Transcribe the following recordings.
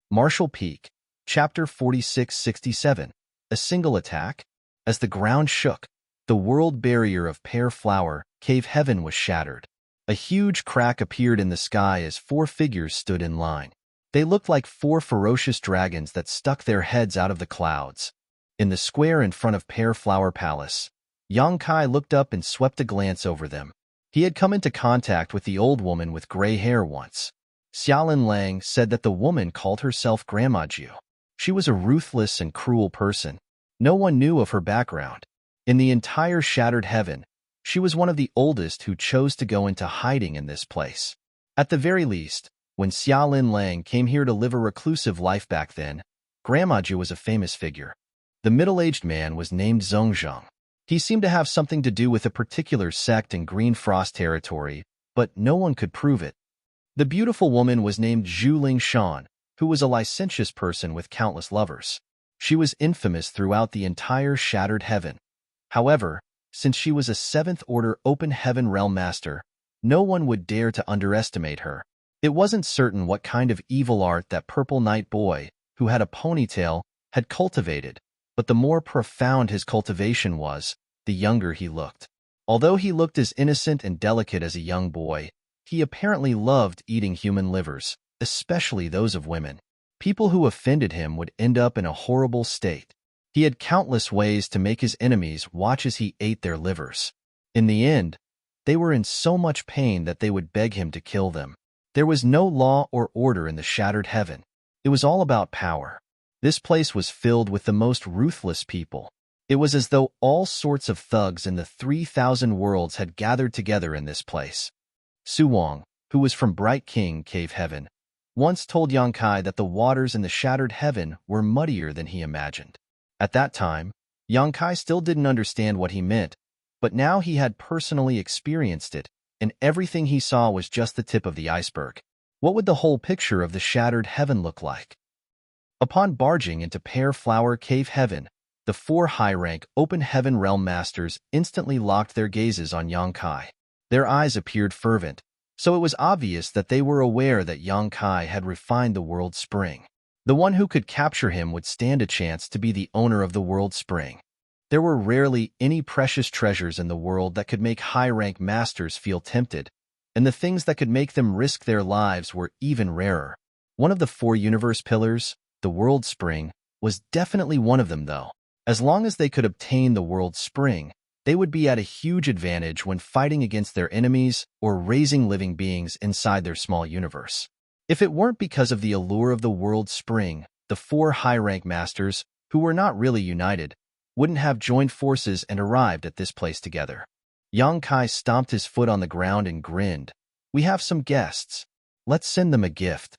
Marshall Peak, Chapter 4667. A single attack? As the ground shook, the world barrier of Pear Flower Cave Heaven was shattered. A huge crack appeared in the sky as four figures stood in line. They looked like four ferocious dragons that stuck their heads out of the clouds. In the square in front of Pear Flower Palace, Yang Kai looked up and swept a glance over them. He had come into contact with the old woman with gray hair once. Xiaolin Lang said that the woman called herself Grandma Ju. She was a ruthless and cruel person. No one knew of her background. In the entire shattered heaven, she was one of the oldest who chose to go into hiding in this place. At the very least, when Xiaolin Lang came here to live a reclusive life back then, Grandma Ju was a famous figure. The middle-aged man was named Zhongzheng. He seemed to have something to do with a particular sect in Green Frost territory, but no one could prove it. The beautiful woman was named Zhu Lingshan, who was a licentious person with countless lovers. She was infamous throughout the entire shattered heaven. However, since she was a seventh-order open heaven realm master, no one would dare to underestimate her. It wasn't certain what kind of evil art that purple night boy, who had a ponytail, had cultivated, but the more profound his cultivation was, the younger he looked. Although he looked as innocent and delicate as a young boy, he apparently loved eating human livers, especially those of women. People who offended him would end up in a horrible state. He had countless ways to make his enemies watch as he ate their livers. In the end, they were in so much pain that they would beg him to kill them. There was no law or order in the shattered heaven. It was all about power. This place was filled with the most ruthless people. It was as though all sorts of thugs in the 3,000 worlds had gathered together in this place. Su Wang, who was from Bright King Cave Heaven, once told Yang Kai that the waters in the shattered heaven were muddier than he imagined. At that time, Yang Kai still didn't understand what he meant, but now he had personally experienced it, and everything he saw was just the tip of the iceberg. What would the whole picture of the shattered heaven look like? Upon barging into Pear Flower Cave Heaven, the four high-rank Open Heaven Realm Masters instantly locked their gazes on Yang Kai. Their eyes appeared fervent, so it was obvious that they were aware that Yang Kai had refined the World Spring. The one who could capture him would stand a chance to be the owner of the World Spring. There were rarely any precious treasures in the world that could make high-rank masters feel tempted, and the things that could make them risk their lives were even rarer. One of the four universe pillars, the World Spring, was definitely one of them, though. As long as they could obtain the World Spring, they would be at a huge advantage when fighting against their enemies or raising living beings inside their small universe. If it weren't because of the allure of the World Spring, the four high-rank masters, who were not really united, wouldn't have joined forces and arrived at this place together. Yang Kai stomped his foot on the ground and grinned. "We have some guests. Let's send them a gift."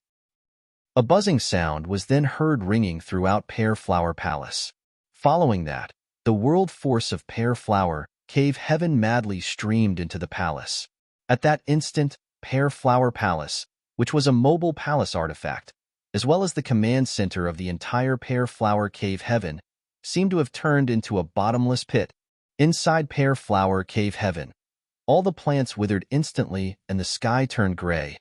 A buzzing sound was then heard ringing throughout Pear Flower Palace. Following that, the world force of Pear Flower Cave Heaven madly streamed into the palace. At that instant, Pear Flower Palace, which was a mobile palace artifact, as well as the command center of the entire Pear Flower Cave Heaven, seemed to have turned into a bottomless pit. Inside Pear Flower Cave Heaven, all the plants withered instantly and the sky turned gray.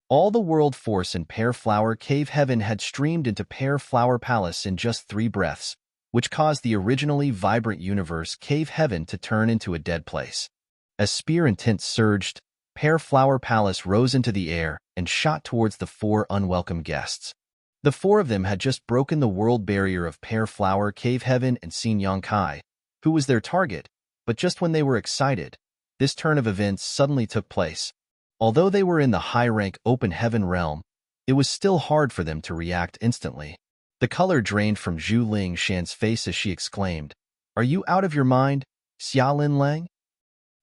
All the world force in Pear Flower Cave Heaven had streamed into Pear Flower Palace in just 3 breaths, which caused the originally vibrant universe Cave Heaven to turn into a dead place. As spear and tint surged, Pear Flower Palace rose into the air and shot towards the 4 unwelcome guests. The 4 of them had just broken the world barrier of Pear Flower Cave Heaven and seen Yang Kai, who was their target, but just when they were excited, this turn of events suddenly took place. Although they were in the high-rank Open Heaven realm, it was still hard for them to react instantly. The color drained from Zhu Lingshan's face as she exclaimed, "Are you out of your mind, Xiaolin Lang?"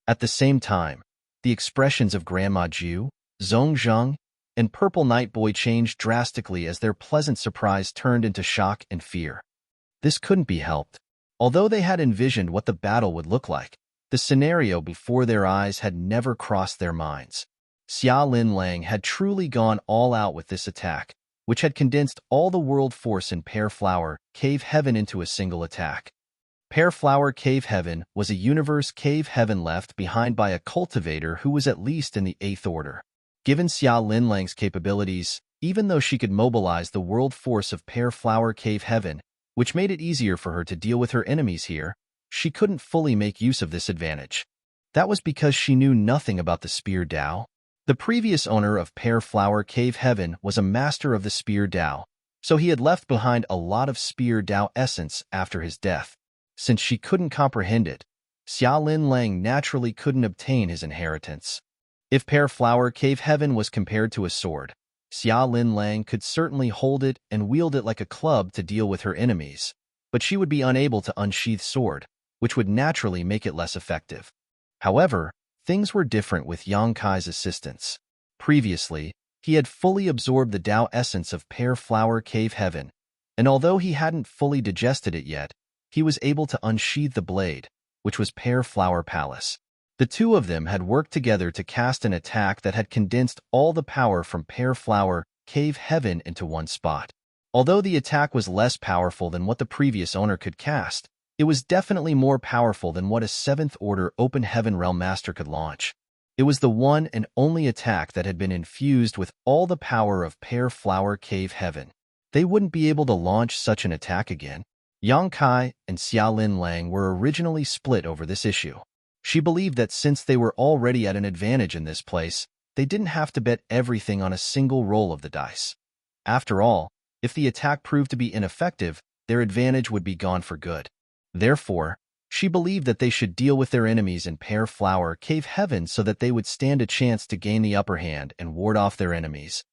At the same time, the expressions of Grandma Ju, Zhongzheng, and Purple Night Boy changed drastically as their pleasant surprise turned into shock and fear. This couldn't be helped. Although they had envisioned what the battle would look like, the scenario before their eyes had never crossed their minds. Xiaolin Lang had truly gone all out with this attack, which had condensed all the world force in Pear Flower Cave Heaven into a single attack. Pear Flower Cave Heaven was a universe cave heaven left behind by a cultivator who was at least in the 8th order. Given Xiaolin Lang's capabilities, Even though she could mobilize the world force of Pear Flower Cave Heaven, which made it easier for her to deal with her enemies here, she couldn't fully make use of this advantage. That was because she knew nothing about the Spear Dao. The previous owner of Pear Flower Cave Heaven was a master of the Spear Dao, so he had left behind a lot of Spear Dao essence after his death. Since she couldn't comprehend it, Xia Lin Lang naturally couldn't obtain his inheritance. If Pear Flower Cave Heaven was compared to a sword, Xia Lin Lang could certainly hold it and wield it like a club to deal with her enemies, but she would be unable to unsheath sword, which would naturally make it less effective. However, things were different with Yang Kai's assistance. Previously, he had fully absorbed the Dao essence of Pear Flower Cave Heaven, and although he hadn't fully digested it yet, he was able to unsheath the blade, which was Pear Flower Palace. The two of them had worked together to cast an attack that had condensed all the power from Pear Flower Cave Heaven into one spot. Although the attack was less powerful than what the previous owner could cast, it was definitely more powerful than what a 7th Order Open Heaven Realm Master could launch. It was the one and only attack that had been infused with all the power of Pear Flower Cave Heaven. They wouldn't be able to launch such an attack again. Yang Kai and Xia Lin Lang were originally split over this issue. She believed that since they were already at an advantage in this place, they didn't have to bet everything on a single roll of the dice. After all, if the attack proved to be ineffective, their advantage would be gone for good. Therefore, she believed that they should deal with their enemies in Pear Flower Cave Heaven so that they would stand a chance to gain the upper hand and ward off their enemies.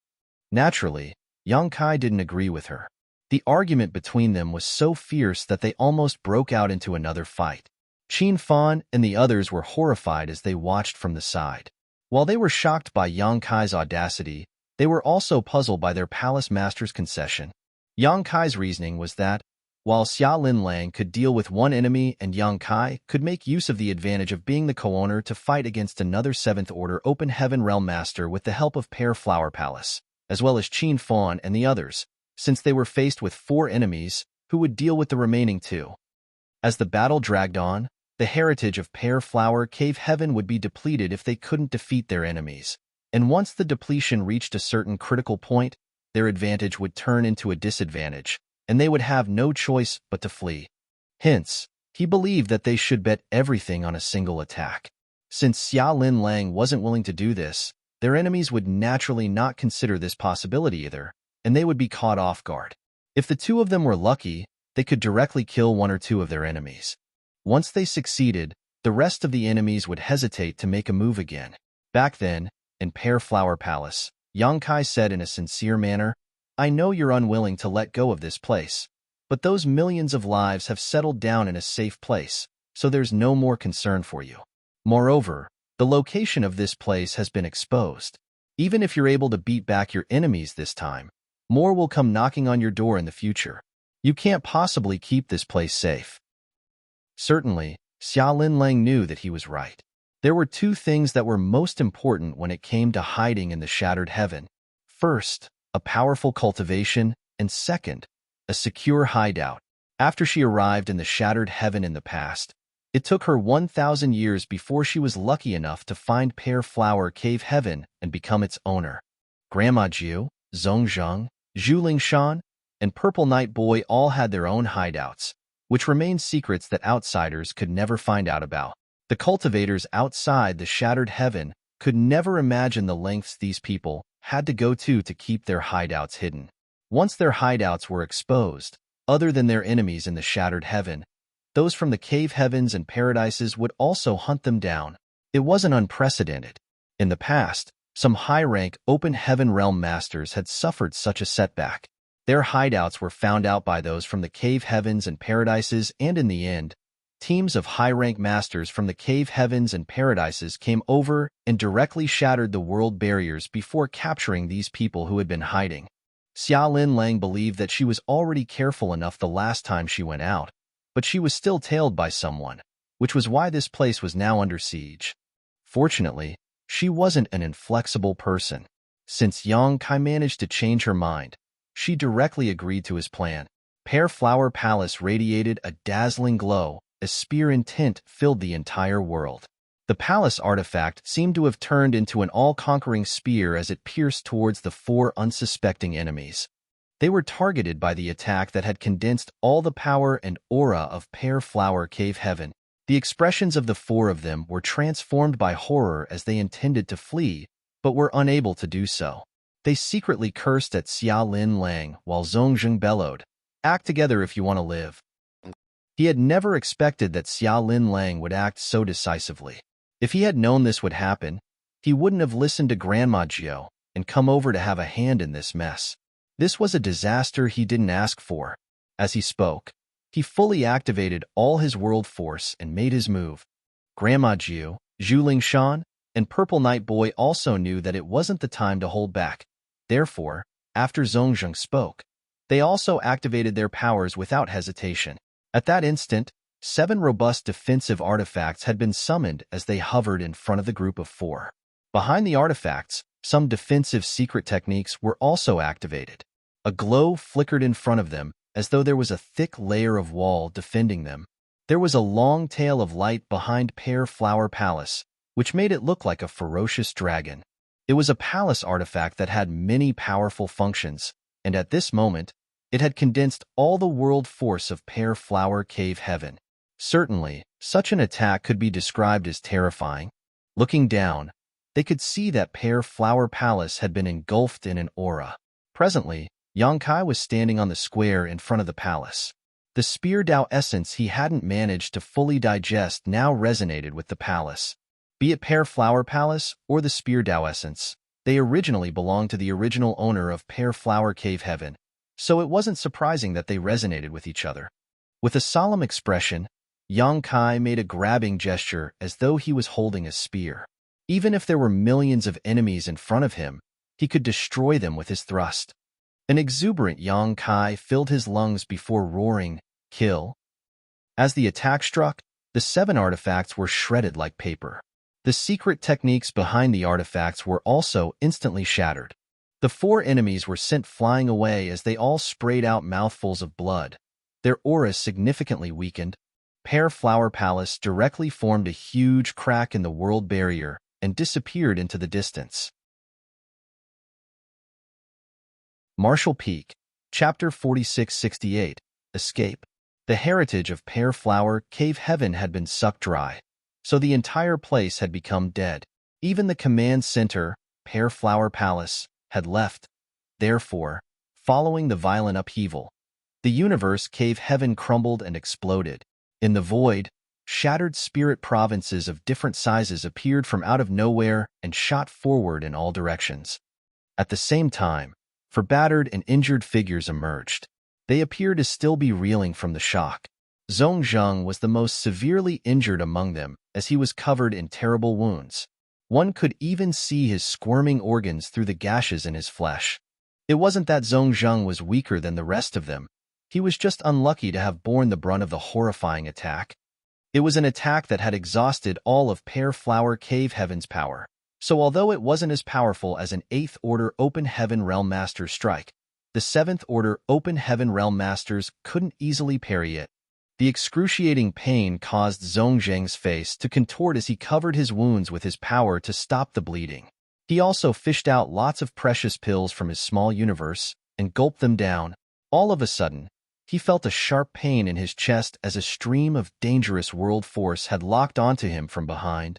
Naturally, Yang Kai didn't agree with her. The argument between them was so fierce that they almost broke out into another fight. Qin Fan and the others were horrified as they watched from the side. While they were shocked by Yang Kai's audacity, they were also puzzled by their palace master's concession. Yang Kai's reasoning was that, while Xia Lin Lang could deal with one enemy and Yang Kai could make use of the advantage of being the co-owner to fight against another 7th Order Open Heaven Realm Master with the help of Pear Flower Palace, as well as Qin Fan and the others, since they were faced with 4 enemies who would deal with the remaining 2. As the battle dragged on, the heritage of Pear Flower Cave Heaven would be depleted if they couldn't defeat their enemies, and once the depletion reached a certain critical point, their advantage would turn into a disadvantage, and they would have no choice but to flee. Hence, he believed that they should bet everything on a single attack. Since Xia Lin Lang wasn't willing to do this, their enemies would naturally not consider this possibility either, and they would be caught off guard. If the two of them were lucky, they could directly kill 1 or 2 of their enemies. Once they succeeded, the rest of the enemies would hesitate to make a move again. Back then, in Pear Flower Palace, Yang Kai said in a sincere manner, "I know you're unwilling to let go of this place, but those millions of lives have settled down in a safe place, so there's no more concern for you. Moreover, the location of this place has been exposed. Even if you're able to beat back your enemies this time, more will come knocking on your door in the future. You can't possibly keep this place safe." Certainly, Xia Lin Lang knew that he was right. There were 2 things that were most important when it came to hiding in the Shattered Heaven. First, a powerful cultivation, and second, a secure hideout. After she arrived in the Shattered Heaven in the past, it took her 1,000 years before she was lucky enough to find Pear Flower Cave Heaven and become its owner. Grandma Jiu, Zhongzheng, Zhuling Shan, and Purple Night Boy all had their own hideouts, which remained secrets that outsiders could never find out about. The cultivators outside the Shattered Heaven could never imagine the lengths these people had to go to keep their hideouts hidden. Once their hideouts were exposed, other than their enemies in the Shattered Heaven, those from the Cave Heavens and Paradises would also hunt them down. It wasn't unprecedented. In the past, some high-rank Open Heaven Realm Masters had suffered such a setback. Their hideouts were found out by those from the Cave Heavens and Paradises, and in the end, teams of high-rank masters from the Cave Heavens and Paradises came over and directly shattered the world barriers before capturing these people who had been hiding. Xia Lin Lang believed that she was already careful enough the last time she went out, but she was still tailed by someone, which was why this place was now under siege. Fortunately, she wasn't an inflexible person. Since Yang Kai managed to change her mind, she directly agreed to his plan. Pear Flower Palace radiated a dazzling glow as spear intent filled the entire world. The palace artifact seemed to have turned into an all-conquering spear as it pierced towards the four unsuspecting enemies. They were targeted by the attack that had condensed all the power and aura of Pear Flower Cave Heaven. The expressions of the four of them were transformed by horror as they intended to flee, but were unable to do so. They secretly cursed at Xia Lin Lang while Zhongzheng bellowed, "Act together if you want to live." He had never expected that Xia Lin Lang would act so decisively. If he had known this would happen, he wouldn't have listened to Grandma Jiao and come over to have a hand in this mess. This was a disaster he didn't ask for. As he spoke, he fully activated all his world force and made his move. Grandma Jiao, Zhuling Shan, and Purple Night Boy also knew that it wasn't the time to hold back. Therefore, after Zhongzheng spoke, they also activated their powers without hesitation. At that instant, 7 robust defensive artifacts had been summoned as they hovered in front of the group of 4. Behind the artifacts, some defensive secret techniques were also activated. A glow flickered in front of them, as though there was a thick layer of wall defending them. There was a long tail of light behind Pear Flower Palace, which made it look like a ferocious dragon. It was a palace artifact that had many powerful functions, and at this moment, it had condensed all the world force of Pear Flower Cave Heaven. Certainly, such an attack could be described as terrifying. Looking down, they could see that Pear Flower Palace had been engulfed in an aura. Presently, Yang Kai was standing on the square in front of the palace. The Spear Dao essence he hadn't managed to fully digest now resonated with the palace. Be it Pear Flower Palace or the Spear Dao essence, they originally belonged to the original owner of Pear Flower Cave Heaven, so it wasn't surprising that they resonated with each other. With a solemn expression, Yang Kai made a grabbing gesture as though he was holding a spear. Even if there were millions of enemies in front of him, he could destroy them with his thrust. An exuberant Yang Kai filled his lungs before roaring, "Kill!" As the attack struck, the 7 artifacts were shredded like paper. The secret techniques behind the artifacts were also instantly shattered. The 4 enemies were sent flying away as they all sprayed out mouthfuls of blood. Their auras significantly weakened. Pear Flower Palace directly formed a huge crack in the world barrier and disappeared into the distance. Marshall Peak, Chapter 4668, Escape. The heritage of Pear Flower Cave Heaven had been sucked dry, so the entire place had become dead. Even the command center, Pear Flower Palace, had left. Therefore, following the violent upheaval, the universe Cave Heaven crumbled and exploded. In the void, shattered spirit provinces of different sizes appeared from out of nowhere and shot forward in all directions. At the same time, battered and injured figures emerged. They appeared to still be reeling from the shock. Zhongzheng was the most severely injured among them, as he was covered in terrible wounds. One could even see his squirming organs through the gashes in his flesh. It wasn't that Zhongzheng was weaker than the rest of them. He was just unlucky to have borne the brunt of the horrifying attack. It was an attack that had exhausted all of Pear Flower Cave Heaven's power. So although it wasn't as powerful as an 8th Order Open Heaven Realm Master's strike, the 7th Order Open Heaven Realm Masters couldn't easily parry it. The excruciating pain caused Zhongzheng's face to contort as he covered his wounds with his power to stop the bleeding. He also fished out lots of precious pills from his small universe and gulped them down. All of a sudden, he felt a sharp pain in his chest as a stream of dangerous world force had locked onto him from behind.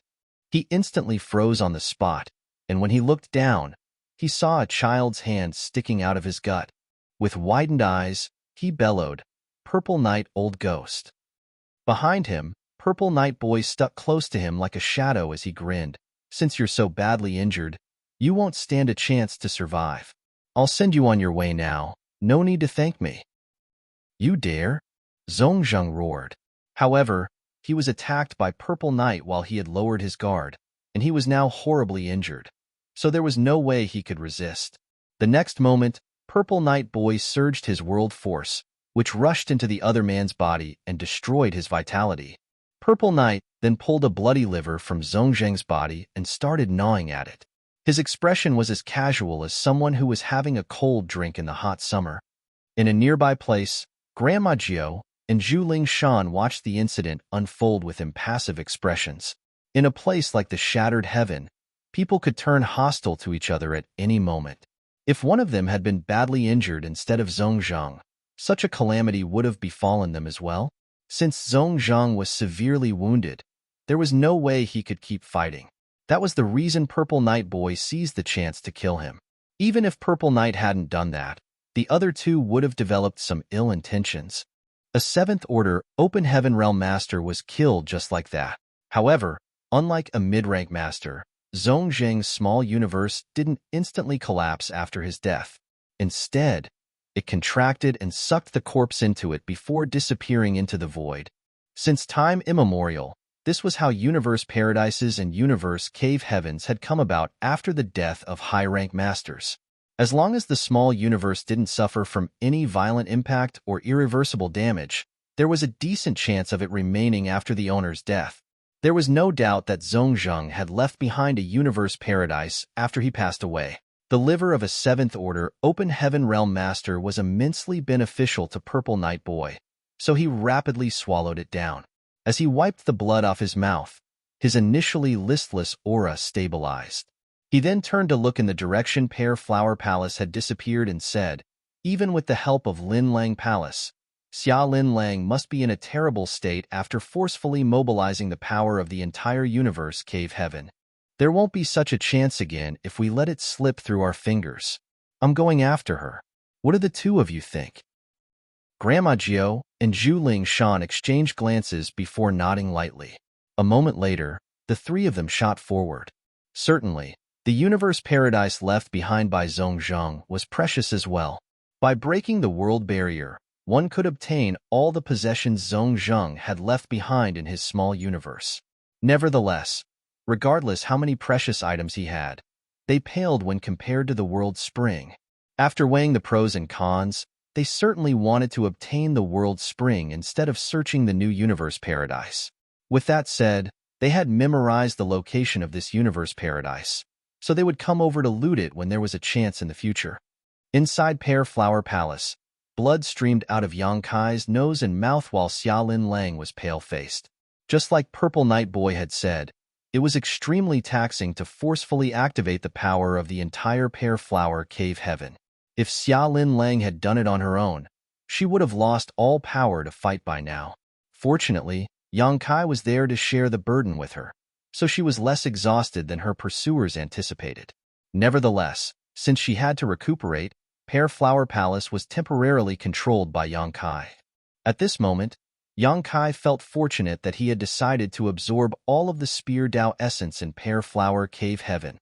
He instantly froze on the spot, and when he looked down, he saw a child's hand sticking out of his gut. With widened eyes, he bellowed, "Purple Night, old ghost." Behind him, Purple Night Boy stuck close to him like a shadow as he grinned. "Since you're so badly injured, you won't stand a chance to survive. I'll send you on your way now. No need to thank me." "You dare?" Zhongzheng roared. However, he was attacked by Purple Night while he had lowered his guard, and he was now horribly injured, so there was no way he could resist. The next moment, Purple Night Boy surged his world force, which rushed into the other man's body and destroyed his vitality. Purple Night then pulled a bloody liver from Zhongzheng's body and started gnawing at it. His expression was as casual as someone who was having a cold drink in the hot summer. In a nearby place, Grandma Jiao and Zhuling Shan watched the incident unfold with impassive expressions. In a place like the shattered heaven, people could turn hostile to each other at any moment. If one of them had been badly injured instead of Zhongzhang, such a calamity would have befallen them as well. Since Zhongzhang was severely wounded, there was no way he could keep fighting. That was the reason Purple Night Boy seized the chance to kill him. Even if Purple Night hadn't done that, the other two would have developed some ill intentions. A 7th Order Open Heaven Realm Master was killed just like that. However, unlike a mid-rank master, Zhongzhang's small universe didn't instantly collapse after his death. Instead, it contracted and sucked the corpse into it before disappearing into the void. Since time immemorial, this was how universe paradises and universe cave heavens had come about after the death of high-rank masters. As long as the small universe didn't suffer from any violent impact or irreversible damage, there was a decent chance of it remaining after the owner's death. There was no doubt that Zhongzhang had left behind a universe paradise after he passed away. The liver of a 7th Order Open Heaven Realm Master was immensely beneficial to Purple Night Boy, so he rapidly swallowed it down. As he wiped the blood off his mouth, his initially listless aura stabilized. He then turned to look in the direction Pear Flower Palace had disappeared and said, even with the help of Lin Lang Palace, Xia Lin Lang must be in a terrible state after forcefully mobilizing the power of the entire universe cave heaven. There won't be such a chance again if we let it slip through our fingers. I'm going after her. What do the two of you think? Grandma Jiao and Zhu Ling Shan exchanged glances before nodding lightly. A moment later, the three of them shot forward. Certainly, the universe paradise left behind by Zhongzhang was precious as well. By breaking the world barrier, one could obtain all the possessions Zhongzhang had left behind in his small universe. Nevertheless, regardless how many precious items he had, they paled when compared to the world's spring. After weighing the pros and cons, they certainly wanted to obtain the world's spring instead of searching the new universe paradise. With that said, they had memorized the location of this universe paradise, so they would come over to loot it when there was a chance in the future. Inside Pear Flower Palace, blood streamed out of Yang Kai's nose and mouth while Xia Lin Lang was pale-faced. Just like Purple Night Boy had said, it was extremely taxing to forcefully activate the power of the entire Pear Flower Cave Heaven. If Xia Lin Lang had done it on her own, she would have lost all power to fight by now. Fortunately, Yang Kai was there to share the burden with her, so she was less exhausted than her pursuers anticipated. Nevertheless, since she had to recuperate, Pear Flower Palace was temporarily controlled by Yang Kai. At this moment, Yang Kai felt fortunate that he had decided to absorb all of the Spear Dao essence in Pear Flower Cave Heaven.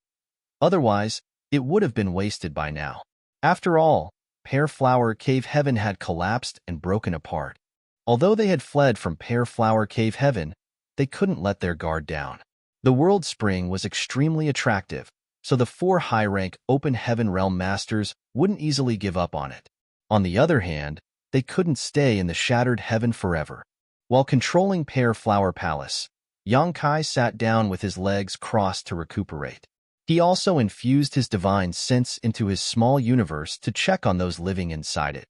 Otherwise, it would have been wasted by now. After all, Pear Flower Cave Heaven had collapsed and broken apart. Although they had fled from Pear Flower Cave Heaven, they couldn't let their guard down. The World Spring was extremely attractive, so the 4 high-rank Open Heaven Realm Masters wouldn't easily give up on it. On the other hand, they couldn't stay in the shattered heaven forever. While controlling Pear Flower Palace, Yang Kai sat down with his legs crossed to recuperate. He also infused his divine sense into his small universe to check on those living inside it.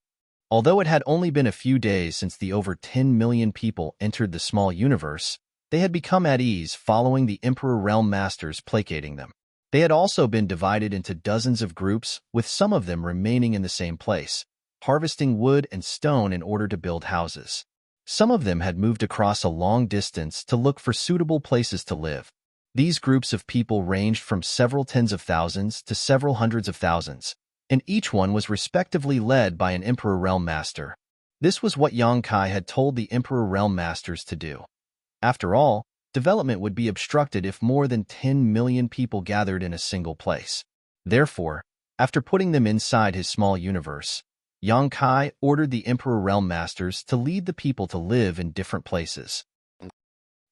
Although it had only been a few days since the over 10 million people entered the small universe, they had become at ease following the Emperor Realm Masters placating them. They had also been divided into dozens of groups, with some of them remaining in the same place, harvesting wood and stone in order to build houses. Some of them had moved across a long distance to look for suitable places to live. These groups of people ranged from several tens of thousands to several hundreds of thousands, and each one was respectively led by an Emperor Realm Master. This was what Yang Kai had told the Emperor Realm Masters to do. After all, development would be obstructed if more than 10 million people gathered in a single place. Therefore, after putting them inside his small universe, Yang Kai ordered the Emperor Realm Masters to lead the people to live in different places.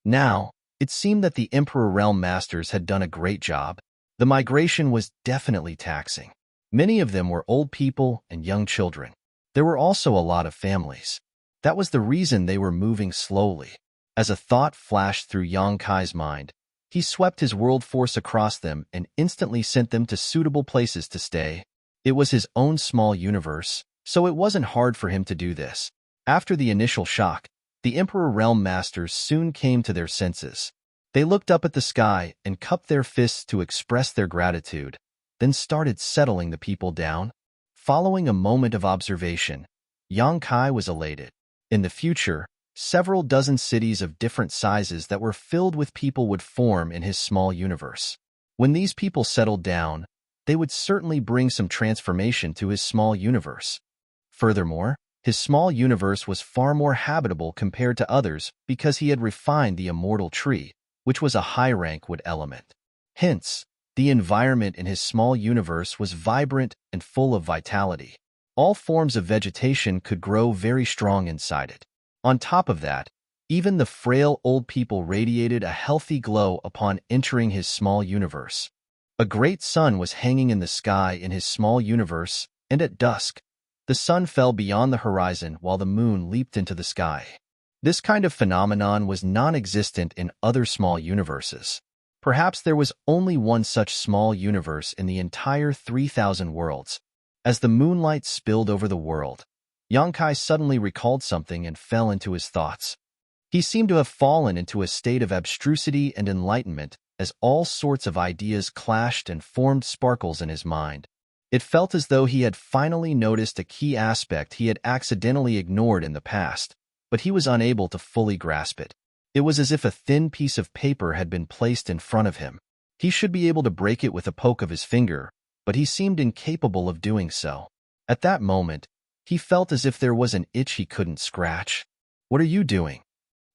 Now, it seemed that the Emperor Realm Masters had done a great job. The migration was definitely taxing. Many of them were old people and young children. There were also a lot of families. That was the reason they were moving slowly. As a thought flashed through Yang Kai's mind, he swept his world force across them and instantly sent them to suitable places to stay. It was his own small universe, so it wasn't hard for him to do this. After the initial shock, the Emperor Realm Masters soon came to their senses. They looked up at the sky and cupped their fists to express their gratitude, then started settling the people down. Following a moment of observation, Yang Kai was elated. In the future, several dozen cities of different sizes that were filled with people would form in his small universe. When these people settled down, they would certainly bring some transformation to his small universe. Furthermore, his small universe was far more habitable compared to others because he had refined the immortal tree, which was a high-rank wood element. Hence, the environment in his small universe was vibrant and full of vitality. All forms of vegetation could grow very strong inside it. On top of that, even the frail old people radiated a healthy glow upon entering his small universe. A great sun was hanging in the sky in his small universe, and at dusk, the sun fell beyond the horizon while the moon leaped into the sky. This kind of phenomenon was non-existent in other small universes. Perhaps there was only one such small universe in the entire 3,000 worlds. As the moonlight spilled over the world, Yang Kai suddenly recalled something and fell into his thoughts. He seemed to have fallen into a state of abstrusity and enlightenment as all sorts of ideas clashed and formed sparkles in his mind. It felt as though he had finally noticed a key aspect he had accidentally ignored in the past, but he was unable to fully grasp it. It was as if a thin piece of paper had been placed in front of him. He should be able to break it with a poke of his finger, but he seemed incapable of doing so. At that moment, he felt as if there was an itch he couldn't scratch. "What are you doing?"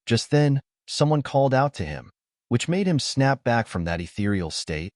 Just then, someone called out to him, which made him snap back from that ethereal state.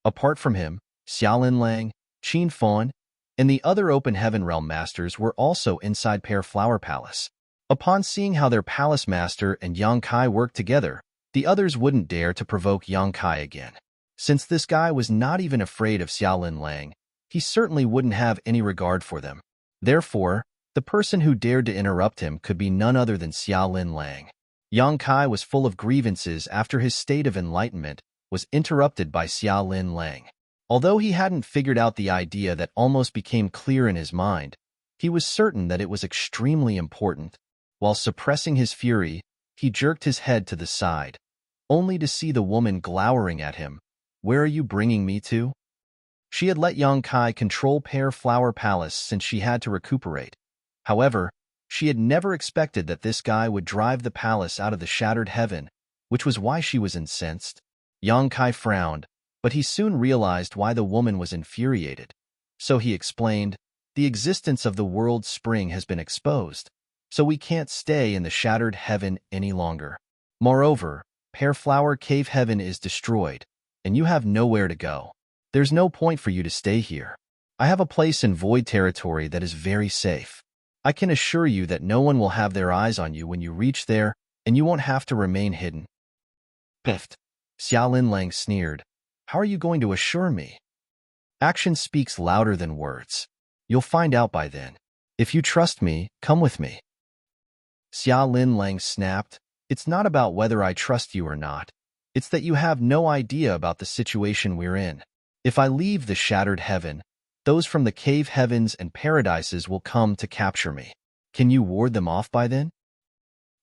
Apart from him, Xiaolin Lang, Qin Fan, and the other Open Heaven Realm Masters were also inside Pear Flower Palace. Upon seeing how their palace master and Yang Kai worked together, the others wouldn't dare to provoke Yang Kai again. Since this guy was not even afraid of Xiaolin Lang, he certainly wouldn't have any regard for them. Therefore, the person who dared to interrupt him could be none other than Xiaolin Lang. Yang Kai was full of grievances after his state of enlightenment was interrupted by Xiaolin Lang. Although he hadn't figured out the idea that almost became clear in his mind, he was certain that it was extremely important. While suppressing his fury, he jerked his head to the side, only to see the woman glowering at him. "Where are you bringing me to?" She had let Yang Kai control Pear Flower Palace since she had to recuperate. However, she had never expected that this guy would drive the palace out of the shattered heaven, which was why she was incensed. Yang Kai frowned, but he soon realized why the woman was infuriated. So he explained, "The existence of the world spring has been exposed, so we can't stay in the shattered heaven any longer. Moreover, Pear Flower Cave Heaven is destroyed, and you have nowhere to go. There's no point for you to stay here. I have a place in Void Territory that is very safe. I can assure you that no one will have their eyes on you when you reach there, and you won't have to remain hidden." "Piffed," Xiaolin Lang sneered. "How are you going to assure me?" "Action speaks louder than words. You'll find out by then. If you trust me, come with me." Xiaolin Lang snapped, "It's not about whether I trust you or not. It's that you have no idea about the situation we're in. If I leave the shattered heaven, those from the cave heavens and paradises will come to capture me. Can you ward them off by then?"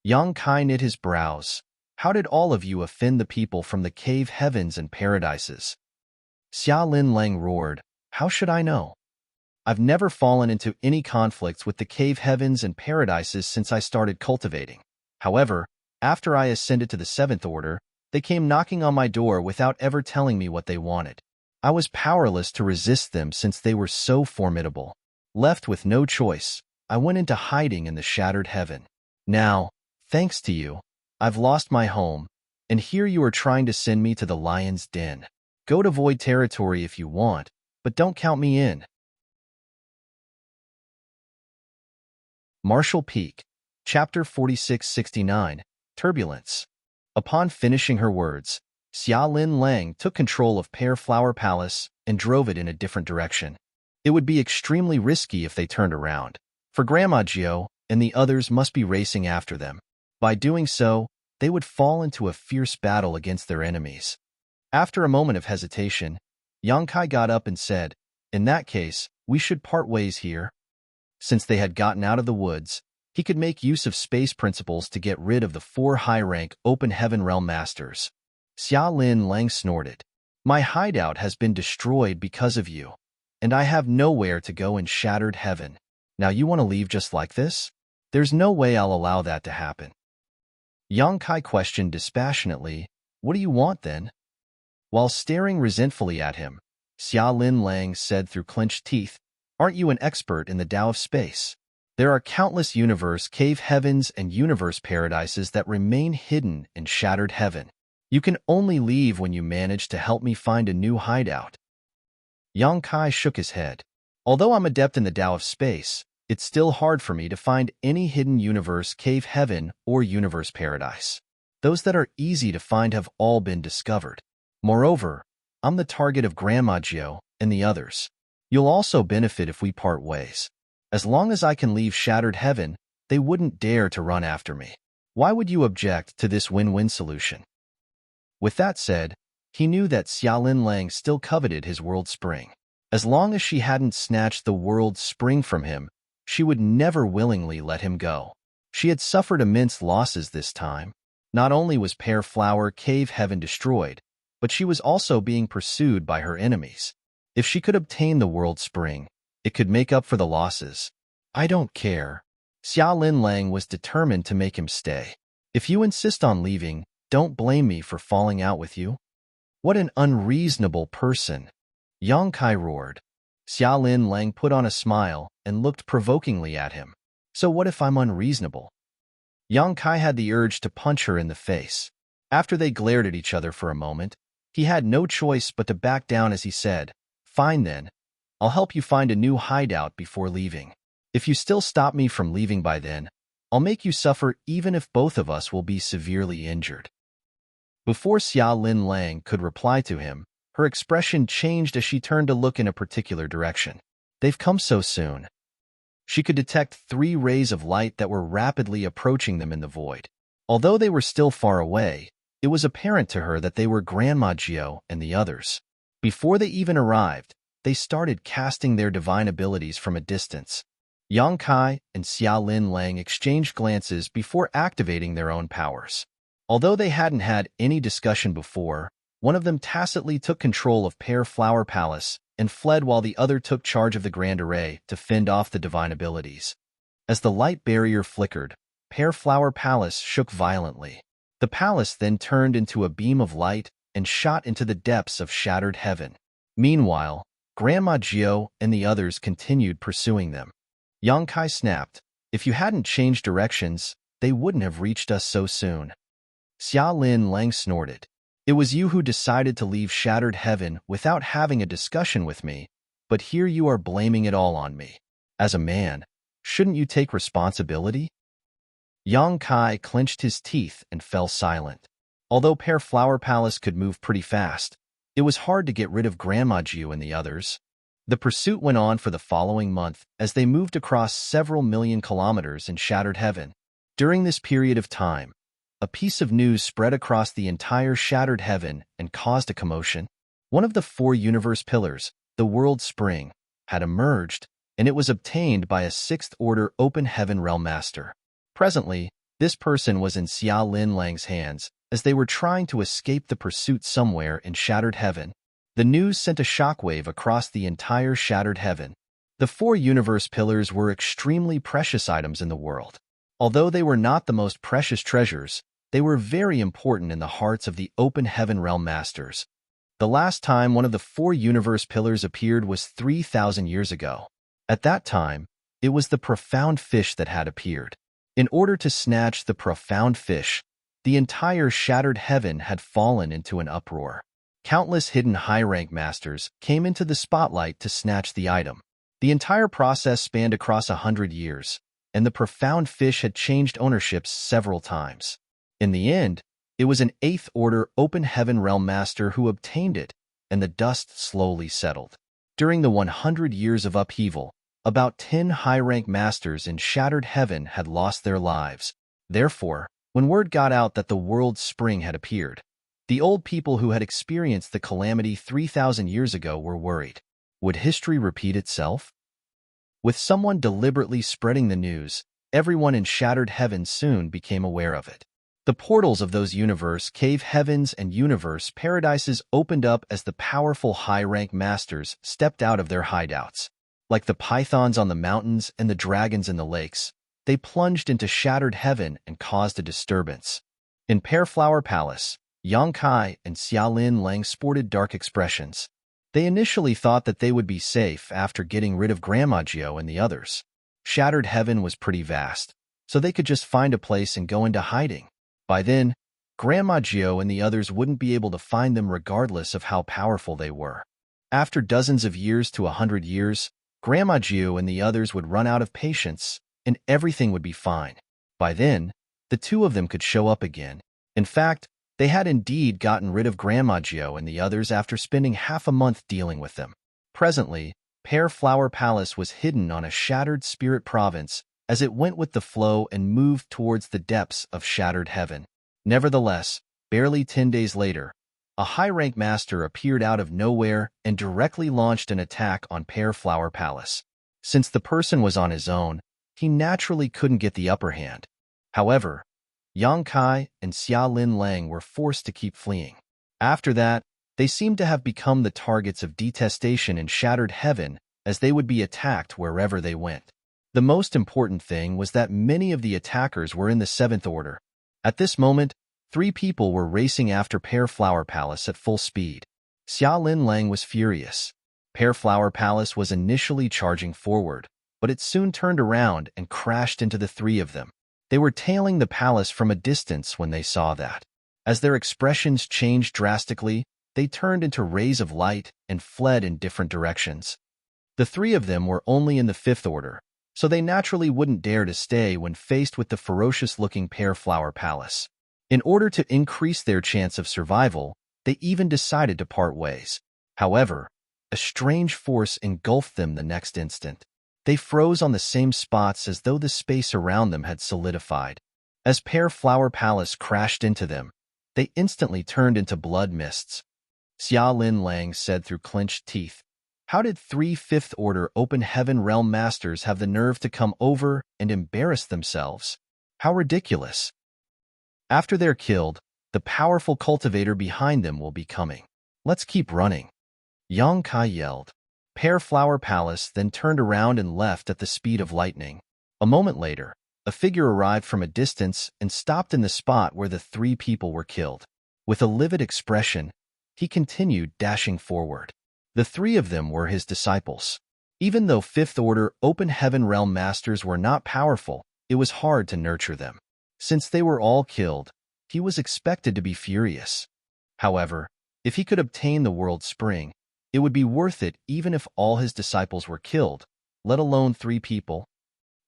Yang Kai knit his brows. "How did all of you offend the people from the cave heavens and paradises?" Xiaolin Lang roared, "How should I know? I've never fallen into any conflicts with the cave heavens and paradises since I started cultivating. However, after I ascended to the 7th Order, they came knocking on my door without ever telling me what they wanted. I was powerless to resist them since they were so formidable. Left with no choice, I went into hiding in the shattered heaven. Now, thanks to you, I've lost my home, and here you are trying to send me to the lion's den. Go to Void Territory if you want, but don't count me in." Martial Peak, Chapter 4669, Turbulence. Upon finishing her words, Xiaolin Lang took control of Pear Flower Palace and drove it in a different direction. It would be extremely risky if they turned around, for Grandma Gio and the others must be racing after them. By doing so, they would fall into a fierce battle against their enemies. After a moment of hesitation, Yang Kai got up and said, "In that case, we should part ways here." Since they had gotten out of the woods, he could make use of space principles to get rid of the 4 high-rank Open Heaven Realm Masters. Xia Lin Lang snorted. My hideout has been destroyed because of you, and I have nowhere to go in shattered heaven. Now you want to leave just like this? There's no way I'll allow that to happen. Yang Kai questioned dispassionately, What do you want then? While staring resentfully at him, Xia Lin Lang said through clenched teeth, Aren't you an expert in the Tao of space? There are countless universe cave heavens and universe paradises that remain hidden in shattered heaven. You can only leave when you manage to help me find a new hideout. Yang Kai shook his head. Although I'm adept in the Tao of space, it's still hard for me to find any hidden universe cave heaven or universe paradise. Those that are easy to find have all been discovered. Moreover, I'm the target of Grandma Gio and the others. You'll also benefit if we part ways. As long as I can leave shattered heaven, they wouldn't dare to run after me. Why would you object to this win-win solution? With that said, he knew that Xia Lin Lang still coveted his world spring. As long as she hadn't snatched the world spring from him, she would never willingly let him go. She had suffered immense losses this time. Not only was Pear Flower Cave Heaven destroyed, but she was also being pursued by her enemies. If she could obtain the world spring, it could make up for the losses. I don't care. Xia Lin Lang was determined to make him stay. If you insist on leaving, don't blame me for falling out with you. What an unreasonable person. Yang Kai roared. Xia Lin Lang put on a smile and looked provokingly at him. So what if I'm unreasonable? Yang Kai had the urge to punch her in the face. After they glared at each other for a moment, he had no choice but to back down as he said, Fine then, I'll help you find a new hideout before leaving. If you still stop me from leaving by then, I'll make you suffer even if both of us will be severely injured. Before Xia Lin Lang could reply to him, her expression changed as she turned to look in a particular direction. They've come so soon. She could detect 3 rays of light that were rapidly approaching them in the void. Although they were still far away, it was apparent to her that they were Grandma Gio and the others. Before they even arrived, they started casting their divine abilities from a distance. Yang Kai and Xia Lin Lang exchanged glances before activating their own powers. Although they hadn't had any discussion before, one of them tacitly took control of Pear Flower Palace and fled while the other took charge of the Grand Array to fend off the divine abilities. As the light barrier flickered, Pear Flower Palace shook violently. The palace then turned into a beam of light and shot into the depths of shattered heaven. Meanwhile, Grandma Gio and the others continued pursuing them. Yang Kai snapped, If you hadn't changed directions, they wouldn't have reached us so soon. Xia Lin Lang snorted. It was you who decided to leave shattered heaven without having a discussion with me, but here you are blaming it all on me. As a man, shouldn't you take responsibility? Yang Kai clenched his teeth and fell silent. Although Pear Flower Palace could move pretty fast, it was hard to get rid of Grandma Gio and the others. The pursuit went on for the following month as they moved across several million kilometers in shattered heaven. During this period of time, a piece of news spread across the entire shattered heaven and caused a commotion. One of the 4 universe pillars, the World Spring, had emerged, and it was obtained by a 6th-order open heaven realm master. Presently, this person was in Xia Lin Lang's hands as they were trying to escape the pursuit somewhere in shattered heaven. The news sent a shockwave across the entire shattered heaven. The 4 universe pillars were extremely precious items in the world. Although they were not the most precious treasures, they were very important in the hearts of the open heaven realm masters. The last time one of the 4 universe pillars appeared was 3,000 years ago. At that time, it was the profound fish that had appeared. In order to snatch the profound fish, the entire shattered heaven had fallen into an uproar. Countless hidden high-rank masters came into the spotlight to snatch the item. The entire process spanned across 100 years, and the profound fish had changed ownerships several times. In the end, it was an 8th-order open heaven realm master who obtained it, and the dust slowly settled. During the 100 years of upheaval, about 10 high-rank masters in shattered heaven had lost their lives. Therefore, when word got out that the world spring had appeared, the old people who had experienced the calamity 3,000 years ago were worried. Would history repeat itself? With someone deliberately spreading the news, everyone in shattered heaven soon became aware of it. The portals of those universe cave heavens and universe paradises opened up as the powerful high-rank masters stepped out of their hideouts. Like the pythons on the mountains and the dragons in the lakes, they plunged into shattered heaven and caused a disturbance. In Pear Flower Palace, Yang Kai and Xiaolin Lang sported dark expressions. They initially thought that they would be safe after getting rid of Grandma Gio and the others. Shattered heaven was pretty vast, so they could just find a place and go into hiding. By then, Grandma Gio and the others wouldn't be able to find them regardless of how powerful they were. After dozens of years to 100 years, Grandma Gio and the others would run out of patience, and everything would be fine. By then, the two of them could show up again. In fact, they had indeed gotten rid of Grandma Gio and the others after spending half a month dealing with them. Presently, Pear Flower Palace was hidden on a shattered spirit province as it went with the flow and moved towards the depths of shattered heaven. Nevertheless, barely 10 days later, a high-rank master appeared out of nowhere and directly launched an attack on Pear Flower Palace. Since the person was on his own, he naturally couldn't get the upper hand. However, Yang Kai and Xiaolin Lang were forced to keep fleeing. After that, they seemed to have become the targets of detestation in shattered heaven as they would be attacked wherever they went. The most important thing was that many of the attackers were in the Seventh Order. At this moment, 3 people were racing after Pear Flower Palace at full speed. Xiaolin Lang was furious. Pear Flower Palace was initially charging forward, but it soon turned around and crashed into the 3 of them. They were tailing the palace from a distance when they saw that. As their expressions changed drastically, they turned into rays of light and fled in different directions. The 3 of them were only in the 5th Order, so they naturally wouldn't dare to stay when faced with the ferocious-looking Pear Flower Palace. In order to increase their chance of survival, they even decided to part ways. However, a strange force engulfed them the next instant. They froze on the same spots as though the space around them had solidified. As Pear Flower Palace crashed into them, they instantly turned into blood mists. Xiaolin Lang said through clenched teeth, "How did 3 5th Order Open Heaven Realm Masters have the nerve to come over and embarrass themselves? How ridiculous." After they're killed, the powerful cultivator behind them will be coming. Let's keep running. Yang Kai yelled. Pear Flower Palace then turned around and left at the speed of lightning. A moment later, a figure arrived from a distance and stopped in the spot where the 3 people were killed. With a livid expression, he continued dashing forward. The 3 of them were his disciples. Even though 5th Order Open Heaven Realm Masters were not powerful, it was hard to nurture them. Since they were all killed, he was expected to be furious. However, if he could obtain the World Spring, it would be worth it even if all his disciples were killed, let alone 3 people.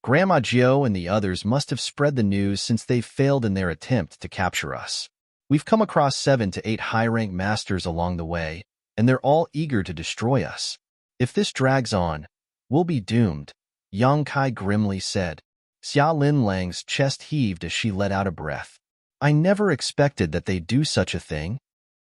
Grandma Gio and the others must have spread the news since they failed in their attempt to capture us. We've come across 7 to 8 high-rank masters along the way, and they're all eager to destroy us. If this drags on, we'll be doomed, Yang Kai grimly said. Xiaolin Lang's chest heaved as she let out a breath. I never expected that they'd do such a thing.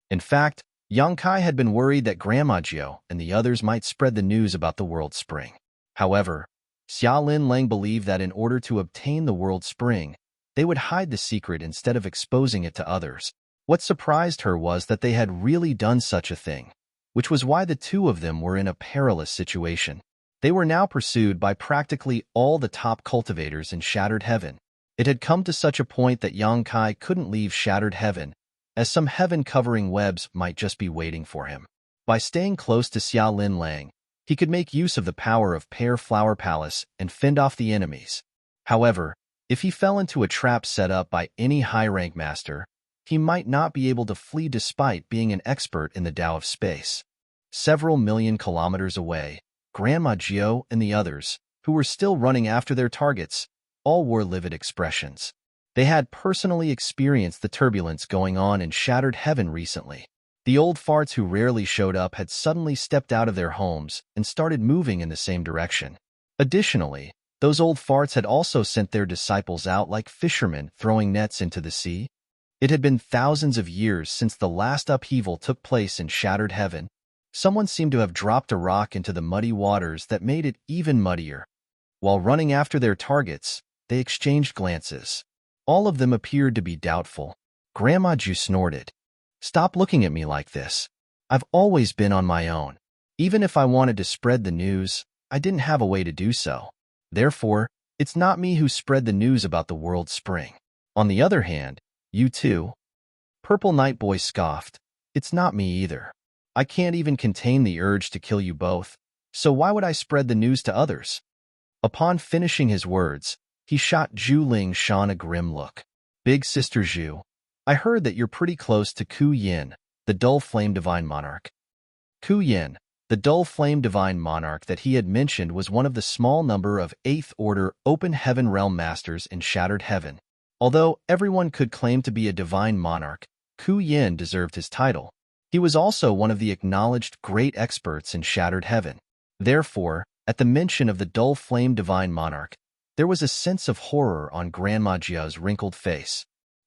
In fact, Yang Kai had been worried that Grandma Gio and the others might spread the news about the World Spring. However, Xiaolin Lang believed that in order to obtain the World Spring, they would hide the secret instead of exposing it to others. What surprised her was that they had really done such a thing, which was why the 2 of them were in a perilous situation. They were now pursued by practically all the top cultivators in Shattered Heaven. It had come to such a point that Yang Kai couldn't leave Shattered Heaven, as some heaven-covering webs might just be waiting for him. By staying close to Xiaolin Lang, he could make use of the power of Pear Flower Palace and fend off the enemies. However, if he fell into a trap set up by any high-rank master, he might not be able to flee despite being an expert in the Tao of space. Several million kilometers away, Grandma Gio and the others, who were still running after their targets, all wore livid expressions. They had personally experienced the turbulence going on in Shattered Heaven recently. The old farts who rarely showed up had suddenly stepped out of their homes and started moving in the same direction. Additionally, those old farts had also sent their disciples out like fishermen throwing nets into the sea. It had been thousands of years since the last upheaval took place in Shattered Heaven. Someone seemed to have dropped a rock into the muddy waters that made it even muddier. While running after their targets, they exchanged glances. All of them appeared to be doubtful. Grandma Ju snorted. "Stop looking at me like this. I've always been on my own. Even if I wanted to spread the news, I didn't have a way to do so. Therefore, it's not me who spread the news about the world spring. On the other hand, you too." Purple Night Boy scoffed. "It's not me either. I can't even contain the urge to kill you both, so why would I spread the news to others?" Upon finishing his words, he shot Zhu Ling Shan a grim look. "Big Sister Zhu, I heard that you're pretty close to Ku Yin, the Dull Flame Divine Monarch." Ku Yin, the Dull Flame Divine Monarch that he had mentioned, was one of the small number of 8th Order Open Heaven Realm Masters in Shattered Heaven. Although everyone could claim to be a Divine Monarch, Ku Yin deserved his title. He was also one of the acknowledged great experts in Shattered Heaven. Therefore, at the mention of the Dull Flame Divine Monarch, there was a sense of horror on Grandma Jia's wrinkled face.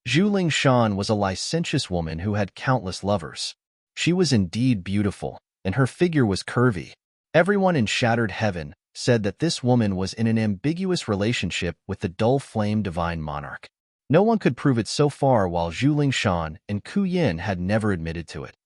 Zhu Ling Shan was a licentious woman who had countless lovers. She was indeed beautiful, and her figure was curvy. Everyone in Shattered Heaven said that this woman was in an ambiguous relationship with the Dull Flame Divine Monarch. No one could prove it so far, while Zhu Ling Shan and Ku Yin had never admitted to it.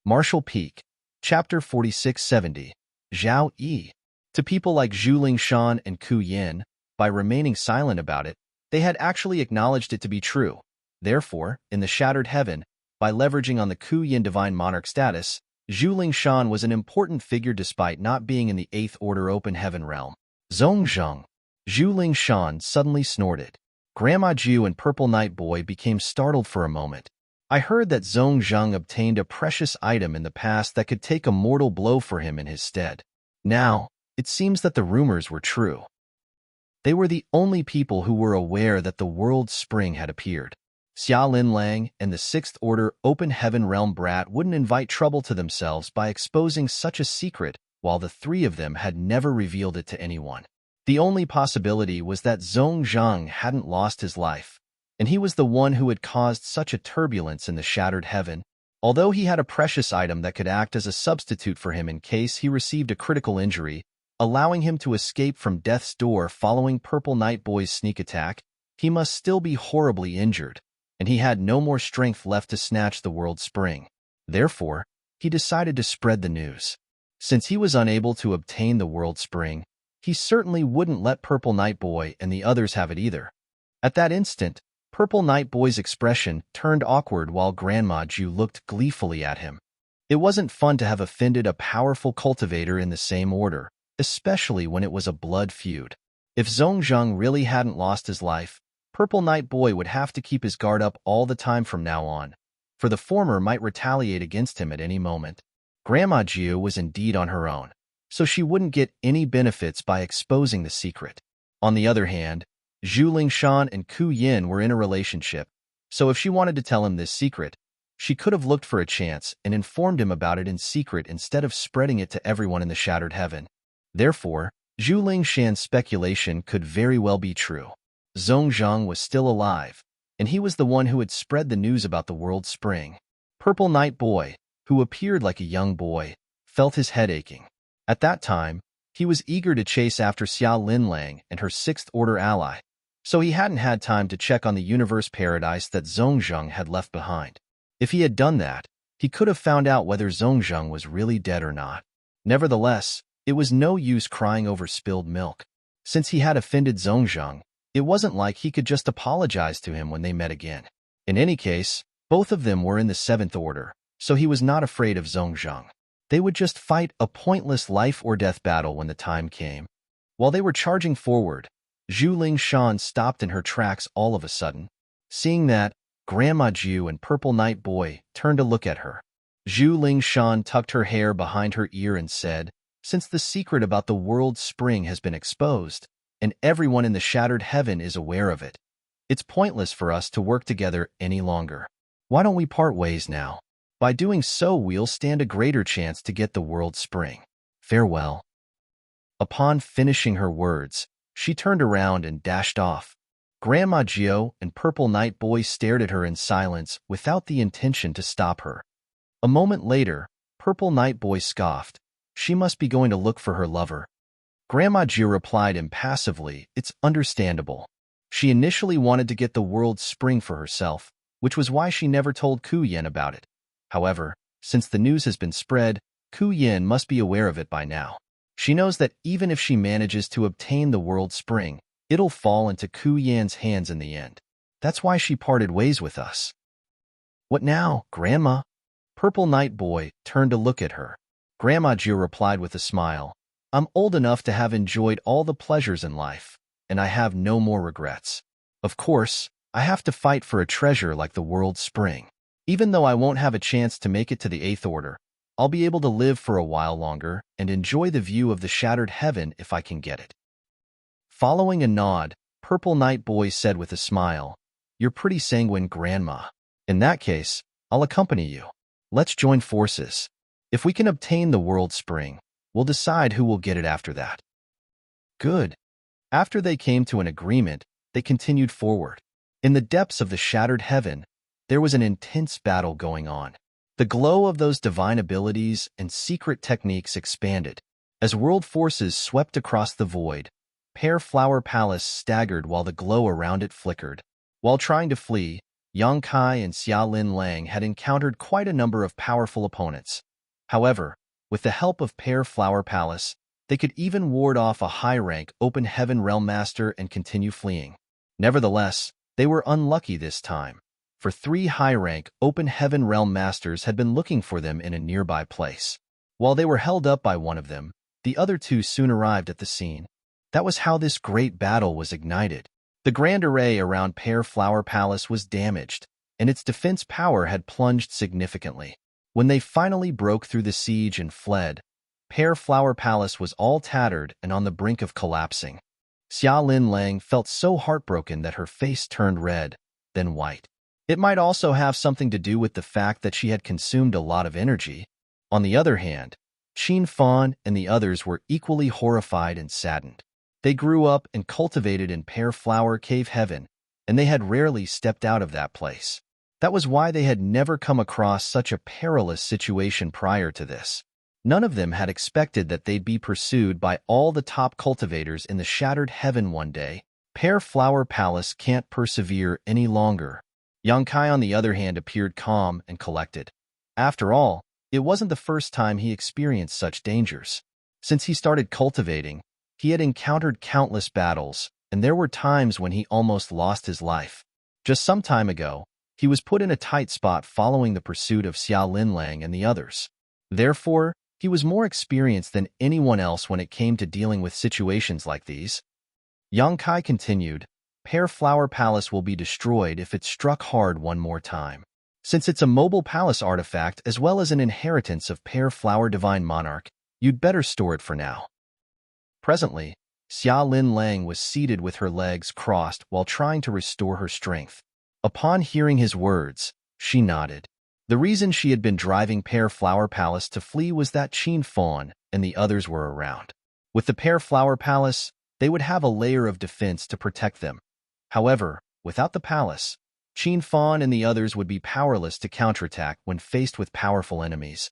Martial Peak, Chapter 4670, Zhao Yi. To people like Zhu Ling Shan and Ku Yin, by remaining silent about it, they had actually acknowledged it to be true. Therefore, in the Shattered Heaven, by leveraging on the Ku Yin Divine Monarch status, Zhu Ling Shan was an important figure despite not being in the 8th Order Open Heaven realm. Zhongzheng. Zhu Ling Shan suddenly snorted. Grandma Ju and Purple Night Boy became startled for a moment. "I heard that Zhongzheng obtained a precious item in the past that could take a mortal blow for him in his stead. Now, it seems that the rumors were true." They were the only people who were aware that the world spring had appeared. Xia Lin Lang and the 6th Order Open Heaven Realm Brat wouldn't invite trouble to themselves by exposing such a secret, while the three of them had never revealed it to anyone. The only possibility was that Zhongzheng hadn't lost his life, and he was the one who had caused such a turbulence in the Shattered Heaven. Although he had a precious item that could act as a substitute for him in case he received a critical injury, allowing him to escape from death's door following Purple Night Boy's sneak attack, he must still be horribly injured, and he had no more strength left to snatch the world spring. Therefore, he decided to spread the news. Since he was unable to obtain the world spring, he certainly wouldn't let Purple Night Boy and the others have it either. At that instant, Purple Night Boy's expression turned awkward while Grandma Ju looked gleefully at him. It wasn't fun to have offended a powerful cultivator in the same order, especially when it was a blood feud. If Zhongzheng really hadn't lost his life, Purple Night Boy would have to keep his guard up all the time from now on, for the former might retaliate against him at any moment. Grandma Ju was indeed on her own, so she wouldn't get any benefits by exposing the secret. On the other hand, Zhu Ling Shan and Ku Yin were in a relationship, so if she wanted to tell him this secret, she could have looked for a chance and informed him about it in secret instead of spreading it to everyone in the Shattered Heaven. Therefore, Zhu Ling Shan's speculation could very well be true. Zhongzheng was still alive, and he was the one who had spread the news about the world spring. Purple Night Boy, who appeared like a young boy, felt his head aching. At that time, he was eager to chase after Xia Lin Lang and her 6th Order ally, so he hadn't had time to check on the universe paradise that Zhongzheng had left behind. If he had done that, he could have found out whether Zhongzheng was really dead or not. Nevertheless, it was no use crying over spilled milk. Since he had offended Zhongzheng, it wasn't like he could just apologize to him when they met again. In any case, both of them were in the 7th Order, so he was not afraid of Zhongzheng. They would just fight a pointless life-or-death battle when the time came. While they were charging forward, Zhu Ling Shan stopped in her tracks all of a sudden. Seeing that, Grandma Ju and Purple Night Boy turned to look at her. Zhu Ling Shan tucked her hair behind her ear and said, "Since the secret about the world spring has been exposed, and everyone in the Shattered Heaven is aware of it, it's pointless for us to work together any longer. Why don't we part ways now? By doing so, we'll stand a greater chance to get the world spring. Farewell." Upon finishing her words, she turned around and dashed off. Grandma Gio and Purple Night Boy stared at her in silence without the intention to stop her. A moment later, Purple Night Boy scoffed. She must be going to look for her lover. Grandma Jia replied impassively, "It's understandable." She initially wanted to get the world's spring for herself, which was why she never told Ku Yin about it. However, since the news has been spread, Ku Yin must be aware of it by now. She knows that even if she manages to obtain the world's spring, it'll fall into Ku Yin's hands in the end. That's why she parted ways with us. What now, Grandma? Purple Night Boy turned to look at her. Grandma Jia replied with a smile, "I'm old enough to have enjoyed all the pleasures in life, and I have no more regrets. Of course, I have to fight for a treasure like the world's spring. Even though I won't have a chance to make it to the 8th Order, I'll be able to live for a while longer and enjoy the view of the shattered heaven if I can get it." Following a nod, Purple Night Boy said with a smile, "You're pretty sanguine, Grandma. In that case, I'll accompany you. Let's join forces. If we can obtain the world spring, we'll decide who will get it after that." Good. After they came to an agreement, they continued forward. In the depths of the shattered heaven, there was an intense battle going on. The glow of those divine abilities and secret techniques expanded. As world forces swept across the void, Pear Flower Palace staggered while the glow around it flickered. While trying to flee, Yang Kai and Xia Lin Lang had encountered quite a number of powerful opponents. However, with the help of Pear Flower Palace, they could even ward off a high-rank Open Heaven Realm Master and continue fleeing. Nevertheless, they were unlucky this time, for 3 high-rank Open Heaven Realm Masters had been looking for them in a nearby place. While they were held up by one of them, the other 2 soon arrived at the scene. That was how this great battle was ignited. The grand array around Pear Flower Palace was damaged, and its defense power had plunged significantly. When they finally broke through the siege and fled, Pear Flower Palace was all tattered and on the brink of collapsing. Xia Lin Lang felt so heartbroken that her face turned red, then white. It might also have something to do with the fact that she had consumed a lot of energy. On the other hand, Qin Fan and the others were equally horrified and saddened. They grew up and cultivated in Pear Flower Cave Heaven, and they had rarely stepped out of that place. That was why they had never come across such a perilous situation prior to this. None of them had expected that they'd be pursued by all the top cultivators in the shattered heaven one day. Pear Flower Palace can't persevere any longer. Yang Kai, on the other hand, appeared calm and collected. After all, it wasn't the first time he experienced such dangers. Since he started cultivating, he had encountered countless battles, and there were times when he almost lost his life. Just some time ago, he was put in a tight spot following the pursuit of Xia Lin Lang and the others. Therefore, he was more experienced than anyone else when it came to dealing with situations like these. Yang Kai continued, "Pear Flower Palace will be destroyed if it's struck hard one more time. Since it's a mobile palace artifact as well as an inheritance of Pear Flower Divine Monarch, you'd better store it for now." Presently, Xia Lin Lang was seated with her legs crossed while trying to restore her strength. Upon hearing his words, she nodded. The reason she had been driving Pear Flower Palace to flee was that Qin Fan and the others were around. With the Pear Flower Palace, they would have a layer of defense to protect them. However, without the palace, Qin Fan and the others would be powerless to counterattack when faced with powerful enemies.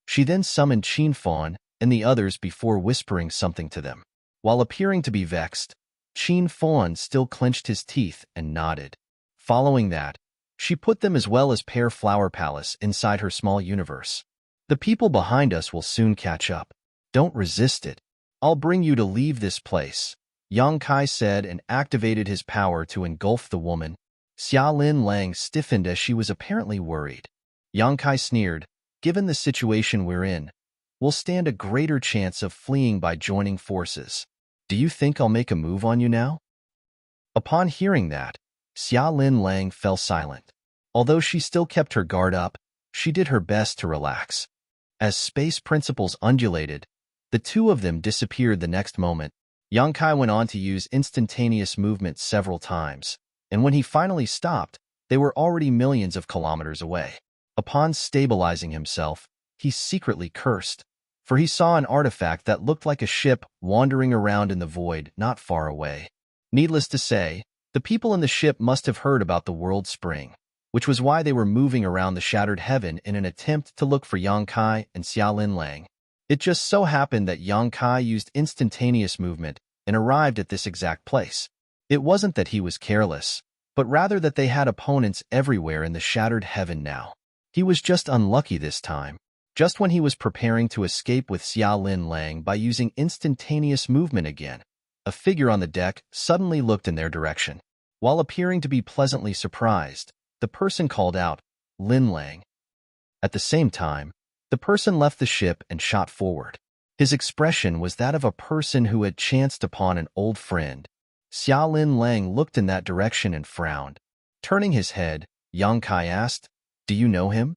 She then summoned Qin Fan and the others before whispering something to them. While appearing to be vexed, Qin Fan still clenched his teeth and nodded. Following that, she put them as well as Pear Flower Palace inside her small universe. "The people behind us will soon catch up. Don't resist it. I'll bring you to leave this place," Yang Kai said and activated his power to engulf the woman. Xia Lin Lang stiffened as she was apparently worried. Yang Kai sneered, "Given the situation we're in, we'll stand a greater chance of fleeing by joining forces. Do you think I'll make a move on you now?" Upon hearing that, Xia Lin Lang fell silent. Although she still kept her guard up, she did her best to relax. As space principles undulated, the 2 of them disappeared the next moment. Yang Kai went on to use instantaneous movement several times, and when he finally stopped, they were already millions of kilometers away. Upon stabilizing himself, he secretly cursed, for he saw an artifact that looked like a ship wandering around in the void not far away. Needless to say, the people in the ship must have heard about the world spring, which was why they were moving around the shattered heaven in an attempt to look for Yang Kai and Xia Lin Lang. It just so happened that Yang Kai used instantaneous movement and arrived at this exact place. It wasn't that he was careless, but rather that they had opponents everywhere in the shattered heaven now. He was just unlucky this time. Just when he was preparing to escape with Xia Lin Lang by using instantaneous movement again, a figure on the deck suddenly looked in their direction. While appearing to be pleasantly surprised, the person called out, "Lin Lang." At the same time, the person left the ship and shot forward. His expression was that of a person who had chanced upon an old friend. Xia Lin Lang looked in that direction and frowned. Turning his head, Yang Kai asked, "Do you know him?"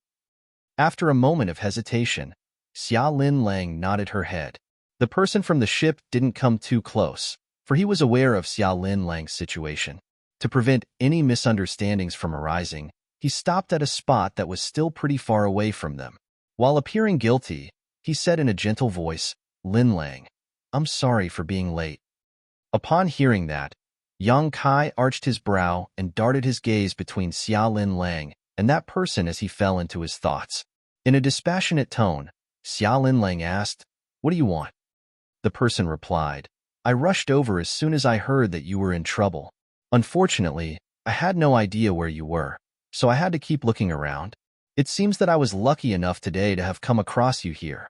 After a moment of hesitation, Xia Lin Lang nodded her head. The person from the ship didn't come too close, for he was aware of Xia Lin Lang's situation. To prevent any misunderstandings from arising, he stopped at a spot that was still pretty far away from them. While appearing guilty, he said in a gentle voice, "Lin Lang, I'm sorry for being late." Upon hearing that, Yang Kai arched his brow and darted his gaze between Xia Lin Lang and that person as he fell into his thoughts. In a dispassionate tone, Xia Lin Lang asked, "What do you want?" The person replied, "I rushed over as soon as I heard that you were in trouble. Unfortunately, I had no idea where you were, so I had to keep looking around. It seems that I was lucky enough today to have come across you here."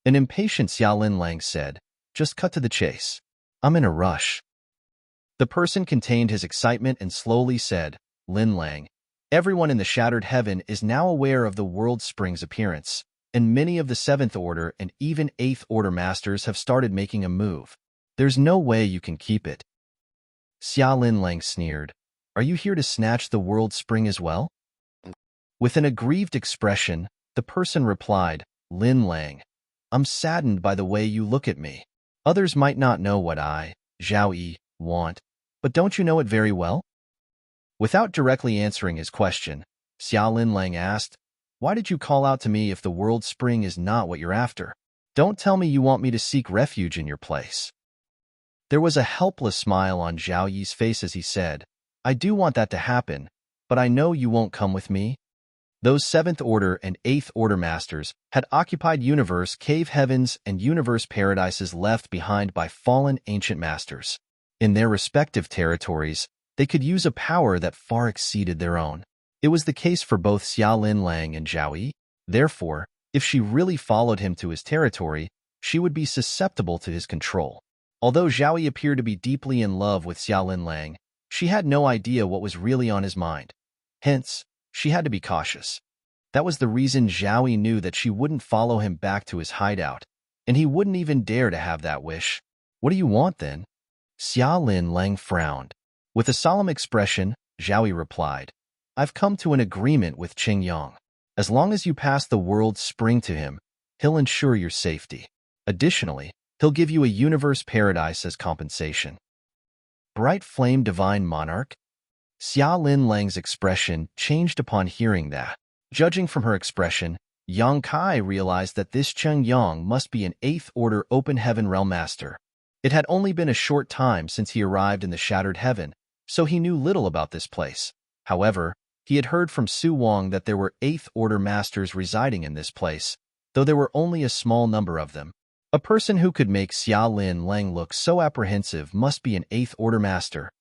An impatient Xia Lin Lang said, "Just cut to the chase. I'm in a rush." The person contained his excitement and slowly said, "Lin Lang, everyone in the shattered heaven is now aware of the world spring's appearance, and many of the 7th Order and even 8th Order Masters have started making a move. There's no way you can keep it." Xia Lin Lang sneered, "Are you here to snatch the world spring as well?" With an aggrieved expression, the person replied, "Lin Lang, I'm saddened by the way you look at me. Others might not know what I, Zhao Yi, want, but don't you know it very well?" Without directly answering his question, Xia Lin Lang asked, "Why did you call out to me if the world spring is not what you're after? Don't tell me you want me to seek refuge in your place." There was a helpless smile on Zhao Yi's face as he said, "I do want that to happen, but I know you won't come with me." Those 7th Order and 8th Order Masters had occupied universe cave heavens and universe paradises left behind by fallen ancient masters. In their respective territories, they could use a power that far exceeded their own. It was the case for both Xia Lin Lang and Zhao Yi. Therefore, if she really followed him to his territory, she would be susceptible to his control. Although Zhao Yi appeared to be deeply in love with Xia Lin Lang, she had no idea what was really on his mind. Hence, she had to be cautious. That was the reason Zhao Yi knew that she wouldn't follow him back to his hideout, and he wouldn't even dare to have that wish. "What do you want, then?" Xia Lin Lang frowned. With a solemn expression, Zhao Yi replied, "I've come to an agreement with Qing Yang. As long as you pass the world's spring to him, he'll ensure your safety. Additionally, he'll give you a universe paradise as compensation." Bright Flame Divine Monarch? Xia Lin Lang's expression changed upon hearing that. Judging from her expression, Yang Kai realized that this Qing Yang must be an 8th Order Open Heaven Realm Master. It had only been a short time since he arrived in the Shattered Heaven, so he knew little about this place. However, he had heard from Su Wang that there were 8th Order Masters residing in this place, though there were only a small number of them. A person who could make Xia Lin Lang look so apprehensive must be an 8th Order Master.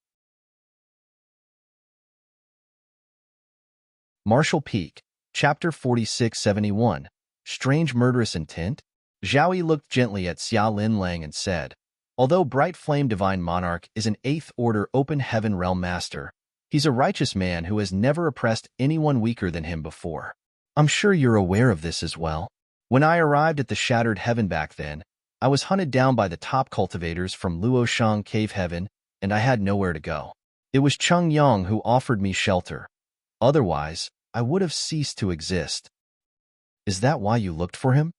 Martial Peak, Chapter 4671, Strange Murderous Intent? Zhao Yi looked gently at Xia Lin Lang and said, "Although Bright Flame Divine Monarch is an 8th Order Open Heaven Realm Master, he's a righteous man who has never oppressed anyone weaker than him before. I'm sure you're aware of this as well. When I arrived at the Shattered Heaven back then, I was hunted down by the top cultivators from Luoshang Cave Heaven, and I had nowhere to go. It was Qing Yang who offered me shelter. Otherwise, I would have ceased to exist." "Is that why you looked for him?"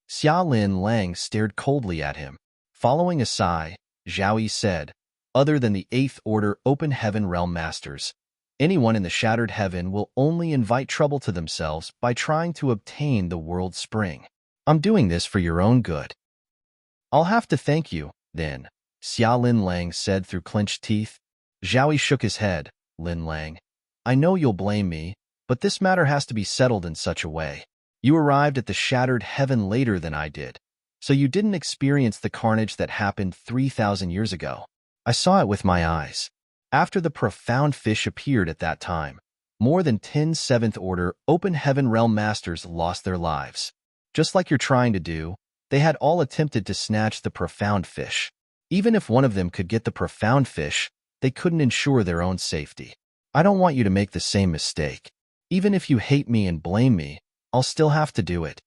Xia Lin Lang stared coldly at him. Following a sigh, Zhao Yi said, "Other than the 8th Order Open Heaven Realm Masters, anyone in the Shattered Heaven will only invite trouble to themselves by trying to obtain the world spring. I'm doing this for your own good." "I'll have to thank you, then," Xia Lin Lang said through clenched teeth. Zhao Yi shook his head. "Lin Lang, I know you'll blame me, but this matter has to be settled in such a way. You arrived at the shattered heaven later than I did, so you didn't experience the carnage that happened 3,000 years ago. I saw it with my eyes. After the profound fish appeared at that time, more than 10 Seventh Order Open Heaven Realm Masters lost their lives. Just like you're trying to do, they had all attempted to snatch the profound fish. Even if one of them could get the profound fish, they couldn't ensure their own safety. I don't want you to make the same mistake. Even if you hate me and blame me, I'll still have to do it.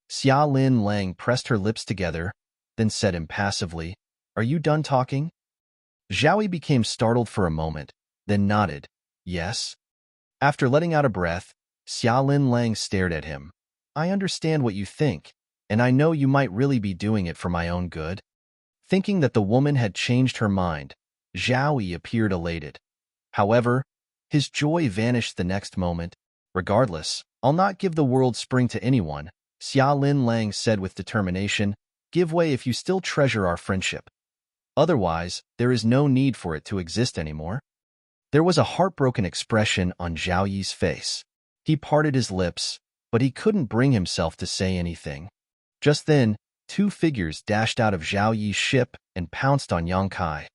Xia Lin Lang pressed her lips together, then said impassively, "Are you done talking?" Zhao Yi became startled for a moment, then nodded, "Yes." After letting out a breath, Xia Lin Lang stared at him. "I understand what you think, and I know you might really be doing it for my own good." Thinking that the woman had changed her mind, Zhao Yi appeared elated. However, his joy vanished the next moment. "Regardless, I'll not give the world spring to anyone," Xia Lin Lang said with determination. "Give way if you still treasure our friendship. Otherwise, there is no need for it to exist anymore." There was a heartbroken expression on Zhao Yi's face. He parted his lips, but he couldn't bring himself to say anything. Just then, two figures dashed out of Zhao Yi's ship and pounced on Yang Kai.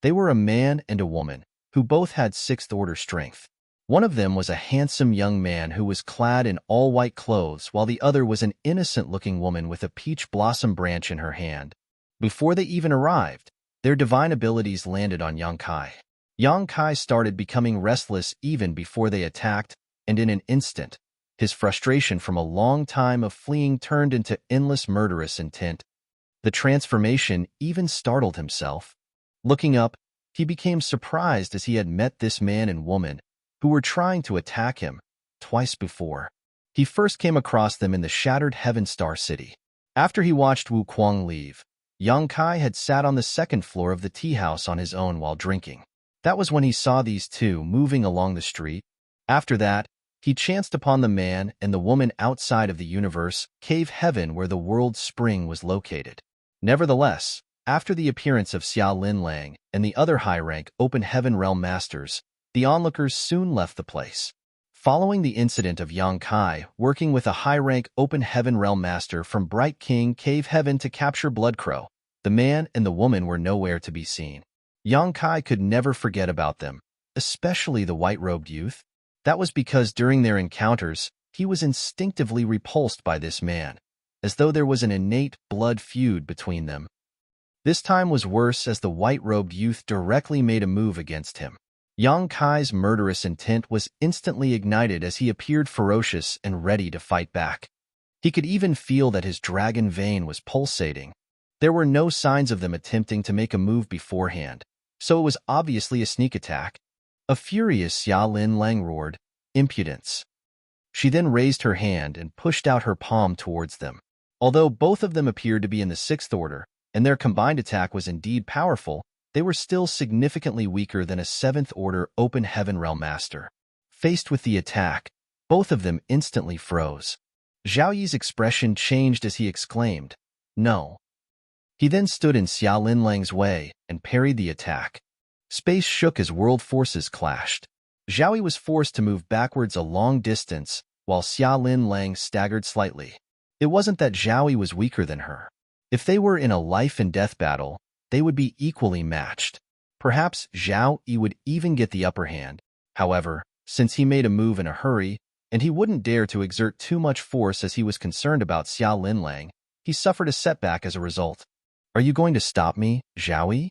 They were a man and a woman, who both had sixth-order strength. One of them was a handsome young man who was clad in all-white clothes, while the other was an innocent-looking woman with a peach blossom branch in her hand. Before they even arrived, their divine abilities landed on Yang Kai. Yang Kai started becoming restless even before they attacked, and in an instant, his frustration from a long time of fleeing turned into endless murderous intent. The transformation even startled himself. Looking up, he became surprised as he had met this man and woman who were trying to attack him twice before. He first came across them in the shattered Heaven Star City. After he watched Wu Kuang leave, Yang Kai had sat on the second floor of the tea house on his own while drinking. That was when he saw these two moving along the street. After that, he chanced upon the man and the woman outside of the universe cave heaven where the world's spring was located. Nevertheless, after the appearance of Xia Lin Lang and the other high-rank Open Heaven Realm Masters, the onlookers soon left the place. Following the incident of Yang Kai working with a high-rank Open Heaven Realm Master from Bright King Cave Heaven to capture Bloodcrow, the man and the woman were nowhere to be seen. Yang Kai could never forget about them, especially the white-robed youth. That was because during their encounters, he was instinctively repulsed by this man, as though there was an innate blood feud between them. This time was worse as the white-robed youth directly made a move against him. Yang Kai's murderous intent was instantly ignited as he appeared ferocious and ready to fight back. He could even feel that his dragon vein was pulsating. There were no signs of them attempting to make a move beforehand, so it was obviously a sneak attack. A furious Xia Lin Lang roared, "Impudence." She then raised her hand and pushed out her palm towards them. Although both of them appeared to be in the sixth order, and their combined attack was indeed powerful, they were still significantly weaker than a seventh-order Open Heaven Realm Master. Faced with the attack, both of them instantly froze. Zhao Yi's expression changed as he exclaimed, "No." He then stood in Xia Lin Lang's way and parried the attack. Space shook as world forces clashed. Zhao Yi was forced to move backwards a long distance, while Xia Lin Lang staggered slightly. It wasn't that Zhao Yi was weaker than her. If they were in a life-and-death battle, they would be equally matched. Perhaps Zhao Yi would even get the upper hand. However, since he made a move in a hurry, and he wouldn't dare to exert too much force as he was concerned about Xia Lin Lang, he suffered a setback as a result. "Are you going to stop me, Zhao Yi?"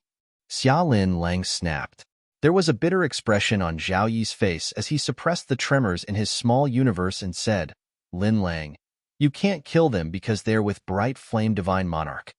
Xia Lin Lang snapped. There was a bitter expression on Zhao Yi's face as he suppressed the tremors in his small universe and said, "Lin Lang, you can't kill them because they're with Bright Flame Divine Monarch."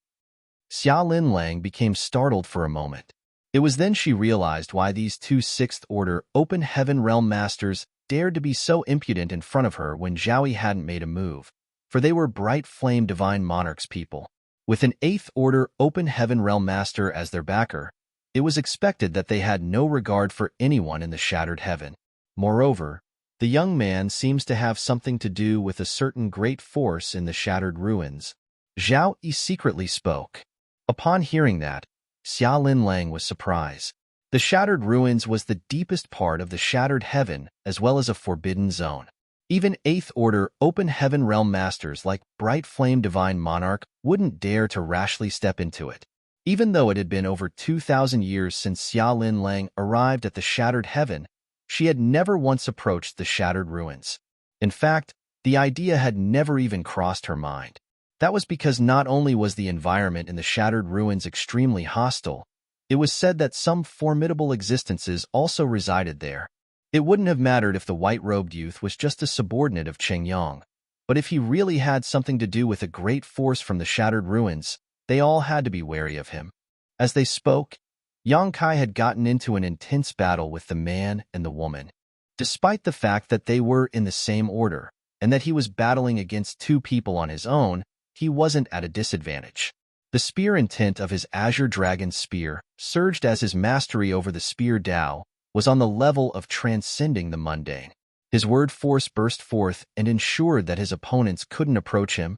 Xia Lin Lang became startled for a moment. It was then she realized why these two sixth-order Open Heaven Realm Masters dared to be so impudent in front of her when Zhao Yi hadn't made a move, for they were Bright Flame Divine Monarch's people. With an eighth-order Open Heaven Realm Master as their backer, it was expected that they had no regard for anyone in the Shattered Heaven. Moreover, the young man seems to have something to do with a certain great force in the Shattered Ruins. Zhao Yi secretly spoke. Upon hearing that, Xia Lin Lang was surprised. The Shattered Ruins was the deepest part of the Shattered Heaven as well as a forbidden zone. Even 8th Order Open Heaven Realm Masters like Bright Flame Divine Monarch wouldn't dare to rashly step into it. Even though it had been over 2,000 years since Xia Lin Lang arrived at the Shattered Heaven, she had never once approached the Shattered Ruins. In fact, the idea had never even crossed her mind. That was because not only was the environment in the Shattered Ruins extremely hostile, it was said that some formidable existences also resided there. It wouldn't have mattered if the white-robed youth was just a subordinate of Cheng Yang, but if he really had something to do with a great force from the Shattered Ruins, they all had to be wary of him. As they spoke, Yang Kai had gotten into an intense battle with the man and the woman. Despite the fact that they were in the same order, and that he was battling against two people on his own, he wasn't at a disadvantage. The spear intent of his Azure Dragon spear surged as his mastery over the spear Dao was on the level of transcending the mundane. His word force burst forth and ensured that his opponents couldn't approach him.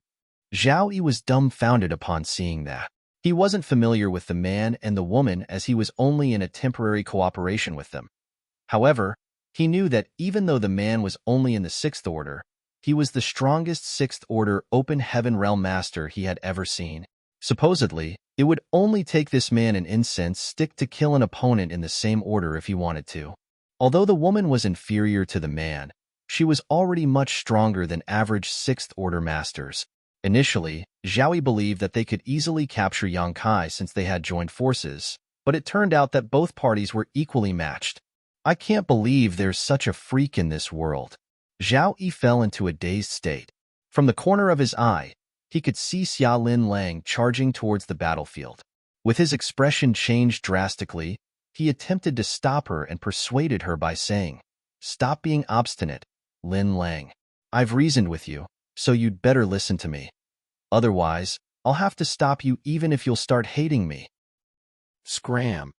Zhao Yi was dumbfounded upon seeing that. He wasn't familiar with the man and the woman as he was only in a temporary cooperation with them. However, he knew that even though the man was only in the 6th Order, he was the strongest 6th Order Open Heaven Realm Master he had ever seen. Supposedly, it would only take this man an incense stick to kill an opponent in the same order if he wanted to. Although the woman was inferior to the man, she was already much stronger than average 6th Order Masters. Initially, Zhao Yi believed that they could easily capture Yang Kai since they had joined forces, but it turned out that both parties were equally matched. I can't believe there's such a freak in this world. Zhao Yi fell into a dazed state. From the corner of his eye, he could see Xia Lin Lang charging towards the battlefield. With his expression changed drastically, he attempted to stop her and persuaded her by saying, "Stop being obstinate, Lin Lang. I've reasoned with you, so you'd better listen to me. Otherwise, I'll have to stop you even if you'll start hating me." Scram!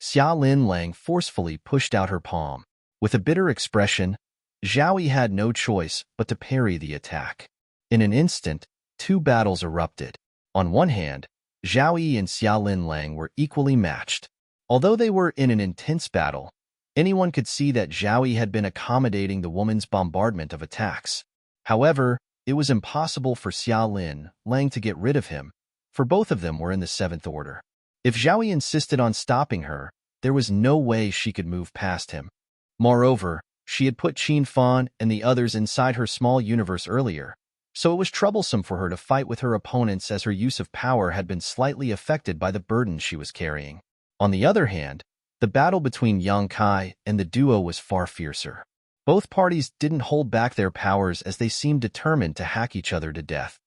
Xia Lin Lang forcefully pushed out her palm. With a bitter expression, Zhao Yi had no choice but to parry the attack. In an instant, two battles erupted. On one hand, Zhao Yi and Xia Lin Lang were equally matched. Although they were in an intense battle, anyone could see that Zhao Yi had been accommodating the woman's bombardment of attacks. However, it was impossible for Xia Lin Lang to get rid of him, for both of them were in the 7th Order. If Zhao Yi insisted on stopping her, there was no way she could move past him. Moreover, she had put Qin Fan and the others inside her small universe earlier, so it was troublesome for her to fight with her opponents as her use of power had been slightly affected by the burden she was carrying. On the other hand, the battle between Yang Kai and the duo was far fiercer. Both parties didn't hold back their powers as they seemed determined to hack each other to death.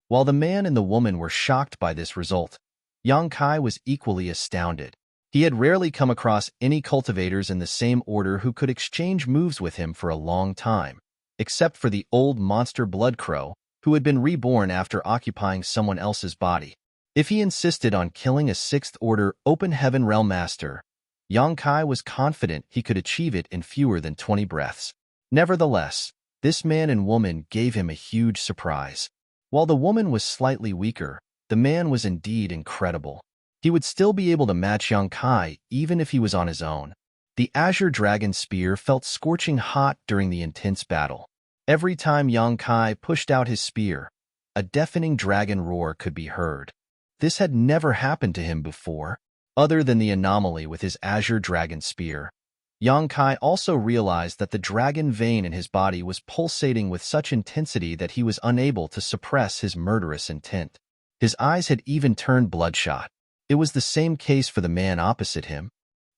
While the man and the woman were shocked by this result, Yang Kai was equally astounded. He had rarely come across any cultivators in the same order who could exchange moves with him for a long time, except for the old monster Blood Crow, who had been reborn after occupying someone else's body. If he insisted on killing a 6th Order Open Heaven Realm Master, Yang Kai was confident he could achieve it in fewer than 20 breaths. Nevertheless, this man and woman gave him a huge surprise. While the woman was slightly weaker, the man was indeed incredible. He would still be able to match Yang Kai even if he was on his own. The Azure Dragon Spear felt scorching hot during the intense battle. Every time Yang Kai pushed out his spear, a deafening dragon roar could be heard. This had never happened to him before. Other than the anomaly with his Azure Dragon Spear, Yang Kai also realized that the dragon vein in his body was pulsating with such intensity that he was unable to suppress his murderous intent. His eyes had even turned bloodshot. It was the same case for the man opposite him.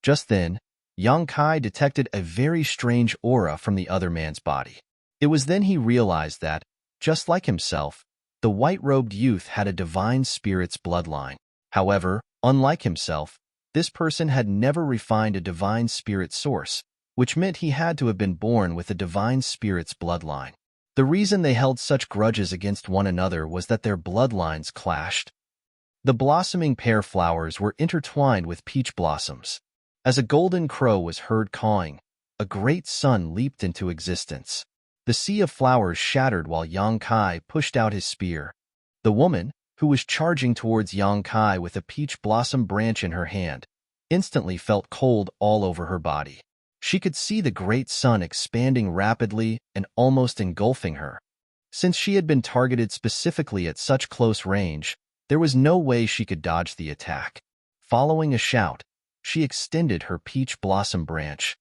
Just then, Yang Kai detected a very strange aura from the other man's body. It was then he realized that, just like himself, the white-robed youth had a divine spirit's bloodline. However, unlike himself, this person had never refined a divine spirit source, which meant he had to have been born with a divine spirit's bloodline. The reason they held such grudges against one another was that their bloodlines clashed. The blossoming pear flowers were intertwined with peach blossoms. As a golden crow was heard cawing, a great sun leaped into existence. The sea of flowers shattered while Yang Kai pushed out his spear. The woman, who was charging towards Yang Kai with a peach blossom branch in her hand, instantly felt cold all over her body. She could see the great sun expanding rapidly and almost engulfing her. Since she had been targeted specifically at such close range, there was no way she could dodge the attack. Following a shout, she extended her peach blossom branch.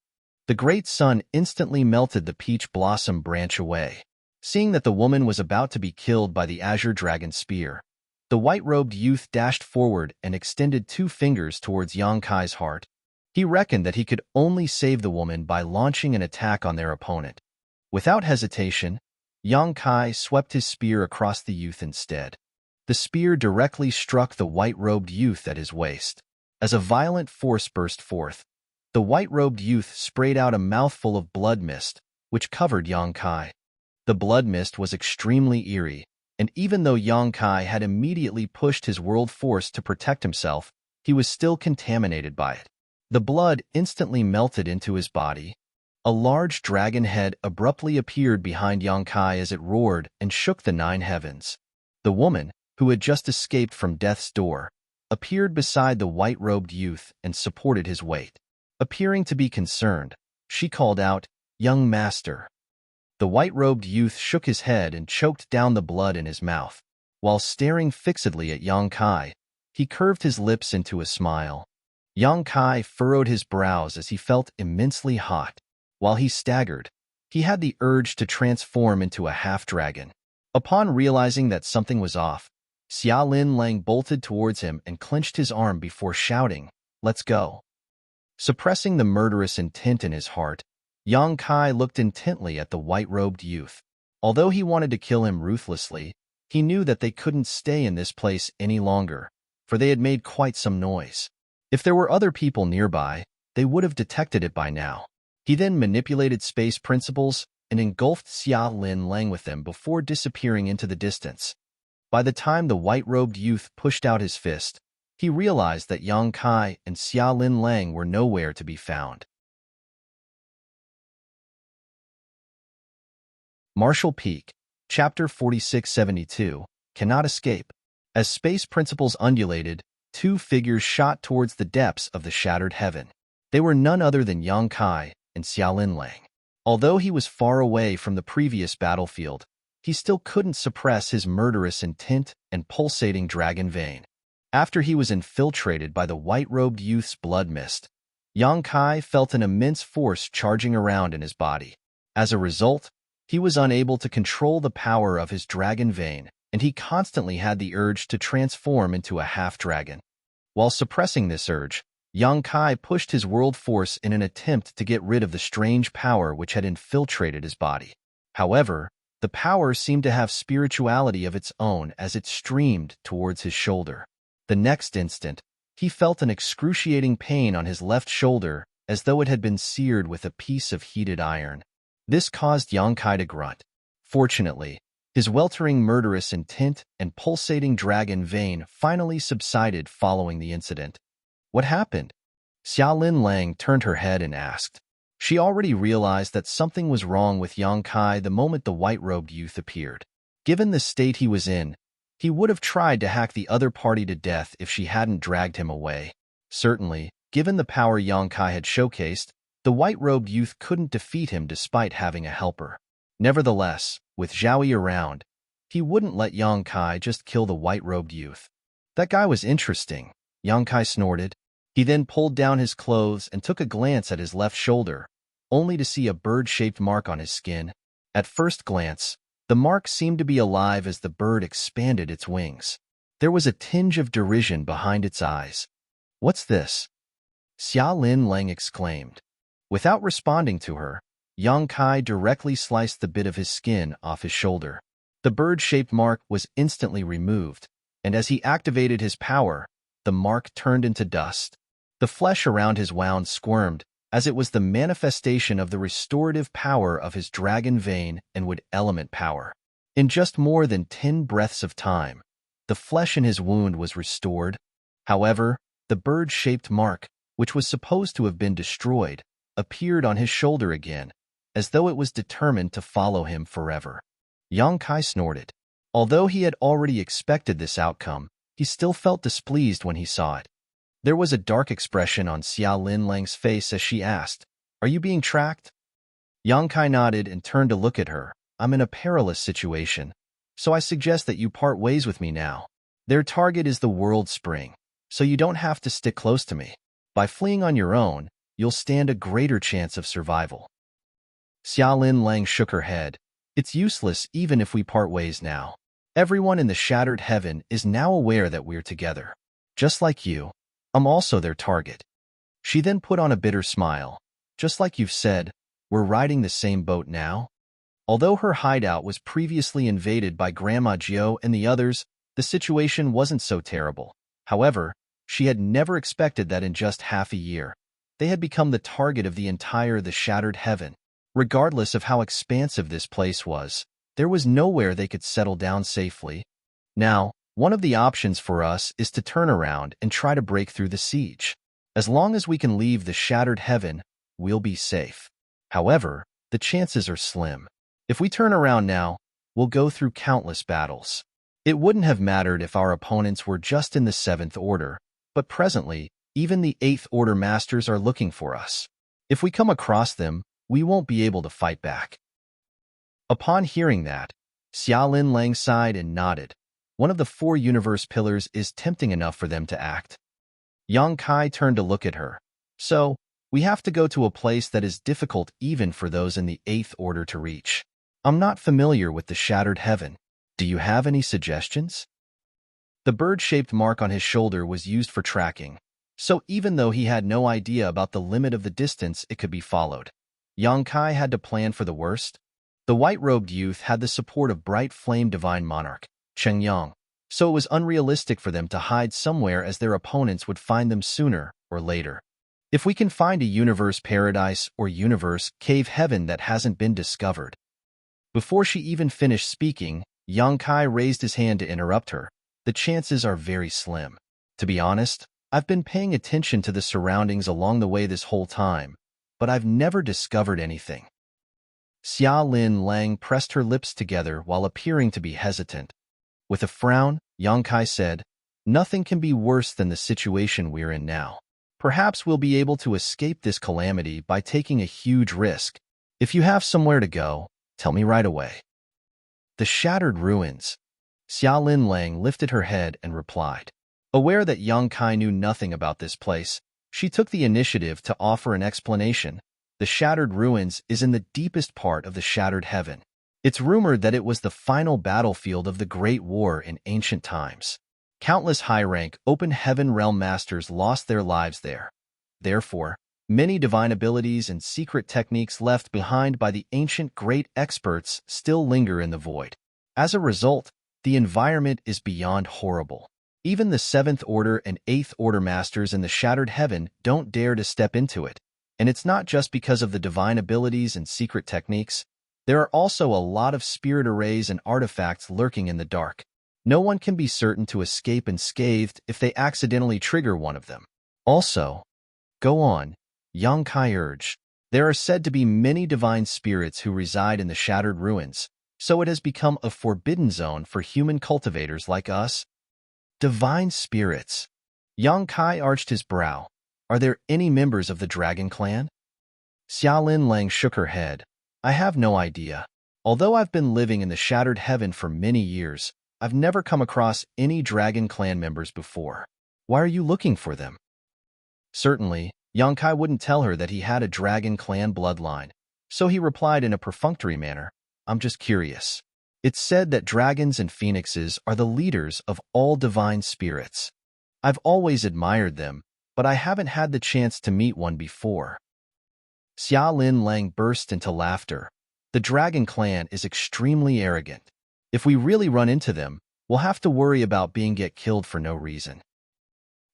The great sun instantly melted the peach blossom branch away. Seeing that the woman was about to be killed by the azure dragon spear, the white-robed youth dashed forward and extended 2 fingers towards Yang Kai's heart. He reckoned that he could only save the woman by launching an attack on their opponent. Without hesitation, Yang Kai swept his spear across the youth instead. The spear directly struck the white-robed youth at his waist. As a violent force burst forth, the white-robed youth sprayed out a mouthful of blood mist, which covered Yang Kai. The blood mist was extremely eerie, and even though Yang Kai had immediately pushed his world force to protect himself, he was still contaminated by it. The blood instantly melted into his body. A large dragon head abruptly appeared behind Yang Kai as it roared and shook the 9 heavens. The woman, who had just escaped from death's door, appeared beside the white-robed youth and supported his weight. Appearing to be concerned, she called out, "Young master." The white-robed youth shook his head and choked down the blood in his mouth. While staring fixedly at Yang Kai, he curved his lips into a smile. Yang Kai furrowed his brows as he felt immensely hot. While he staggered, he had the urge to transform into a half-dragon. Upon realizing that something was off, Xiaolin Lang bolted towards him and clenched his arm before shouting, "Let's go." Suppressing the murderous intent in his heart, Yang Kai looked intently at the white-robed youth. Although he wanted to kill him ruthlessly, he knew that they couldn't stay in this place any longer, for they had made quite some noise. If there were other people nearby, they would have detected it by now. He then manipulated space principles and engulfed Xiaolin Lang with them before disappearing into the distance. By the time the white-robed youth pushed out his fist, he realized that Yang Kai and Xiaolin Lang were nowhere to be found. Martial Peak, Chapter 4672, Cannot Escape. As space principles undulated, 2 figures shot towards the depths of the shattered heaven. They were none other than Yang Kai and Xiaolin Lang. Although he was far away from the previous battlefield, he still couldn't suppress his murderous intent and pulsating dragon vein. After he was infiltrated by the white-robed youth's blood mist, Yang Kai felt an immense force charging around in his body. As a result, he was unable to control the power of his dragon vein, and he constantly had the urge to transform into a half-dragon. While suppressing this urge, Yang Kai pushed his world force in an attempt to get rid of the strange power which had infiltrated his body. However, the power seemed to have spirituality of its own as it streamed towards his shoulder. The next instant, he felt an excruciating pain on his left shoulder as though it had been seared with a piece of heated iron. This caused Yang Kai to grunt. Fortunately, his weltering murderous intent and pulsating dragon vein finally subsided following the incident. What happened? Xiaolin Lang turned her head and asked. She already realized that something was wrong with Yang Kai the moment the white-robed youth appeared. Given the state he was in, he would have tried to hack the other party to death if she hadn't dragged him away. Certainly, given the power Yang Kai had showcased, the white-robed youth couldn't defeat him despite having a helper. Nevertheless, with Zhaoyi around, he wouldn't let Yang Kai just kill the white-robed youth. That guy was interesting, Yang Kai snorted. He then pulled down his clothes and took a glance at his left shoulder, only to see a bird-shaped mark on his skin. At first glance, the mark seemed to be alive as the bird expanded its wings. There was a tinge of derision behind its eyes. "What's this?" Xiaolin Lang exclaimed. Without responding to her, Yang Kai directly sliced the bit of his skin off his shoulder. The bird-shaped mark was instantly removed, and as he activated his power, the mark turned into dust. The flesh around his wound squirmed, as it was the manifestation of the restorative power of his dragon vein and wood element power. In just more than 10 breaths of time, the flesh in his wound was restored. However, the bird-shaped mark, which was supposed to have been destroyed, appeared on his shoulder again, as though it was determined to follow him forever. Yang Kai snorted. Although he had already expected this outcome, he still felt displeased when he saw it. There was a dark expression on Xiaolin Lang's face as she asked, Are you being tracked? Yang Kai nodded and turned to look at her. I'm in a perilous situation, so I suggest that you part ways with me now. Their target is the world spring, so you don't have to stick close to me. By fleeing on your own, you'll stand a greater chance of survival. Xiaolin Lang shook her head. It's useless even if we part ways now. Everyone in the shattered heaven is now aware that we're together. Just like you, I'm also their target. She then put on a bitter smile. Just like you've said, we're riding the same boat now. Although her hideout was previously invaded by Grandma Jiao and the others, the situation wasn't so terrible. However, she had never expected that in just half a year, they had become the target of the shattered heaven. Regardless of how expansive this place was, there was nowhere they could settle down safely. Now, one of the options for us is to turn around and try to break through the siege. As long as we can leave the shattered heaven, we'll be safe. However, the chances are slim. If we turn around now, we'll go through countless battles. It wouldn't have mattered if our opponents were just in the 7th Order, but presently, even the 8th Order Masters are looking for us. If we come across them, we won't be able to fight back. Upon hearing that, Xiaolin Lang sighed and nodded. One of the 4 universe pillars is tempting enough for them to act. Yang Kai turned to look at her. So, we have to go to a place that is difficult even for those in the 8th Order to reach. I'm not familiar with the shattered heaven. Do you have any suggestions? The bird-shaped mark on his shoulder was used for tracking, so even though he had no idea about the limit of the distance it could be followed, Yang Kai had to plan for the worst. The white-robed youth had the support of bright flame divine monarch, Cheng Yang, so it was unrealistic for them to hide somewhere as their opponents would find them sooner or later. If we can find a universe paradise or universe cave heaven that hasn't been discovered. Before she even finished speaking, Yang Kai raised his hand to interrupt her. The chances are very slim. To be honest, I've been paying attention to the surroundings along the way this whole time, but I've never discovered anything. Xiaolin Lang pressed her lips together while appearing to be hesitant. With a frown, Yang Kai said, "Nothing can be worse than the situation we're in now. Perhaps we'll be able to escape this calamity by taking a huge risk. If you have somewhere to go, tell me right away." The shattered ruins. Xiaolin Lang lifted her head and replied. Aware that Yang Kai knew nothing about this place, she took the initiative to offer an explanation. The shattered ruins is in the deepest part of the shattered heaven. It's rumored that it was the final battlefield of the Great War in ancient times. Countless high-rank, open heaven realm masters lost their lives there. Therefore, many divine abilities and secret techniques left behind by the ancient great experts still linger in the void. As a result, the environment is beyond horrible. Even the 7th Order and 8th Order Masters in the Shattered Heaven don't dare to step into it. And it's not just because of the divine abilities and secret techniques. There are also a lot of spirit arrays and artifacts lurking in the dark. No one can be certain to escape unscathed if they accidentally trigger one of them. Also, go on, Yang Kai urged. There are said to be many divine spirits who reside in the shattered ruins, so it has become a forbidden zone for human cultivators like us. Divine spirits. Yang Kai arched his brow. Are there any members of the Dragon Clan? Xiaolin Lang shook her head. I have no idea. Although I've been living in the Shattered Heaven for many years, I've never come across any Dragon Clan members before. Why are you looking for them? Certainly, Yang Kai wouldn't tell her that he had a Dragon Clan bloodline, so he replied in a perfunctory manner, I'm just curious. It's said that dragons and phoenixes are the leaders of all divine spirits. I've always admired them, but I haven't had the chance to meet one before. Xiaolin Lang burst into laughter. The Dragon Clan is extremely arrogant. If we really run into them, we'll have to worry about being killed for no reason.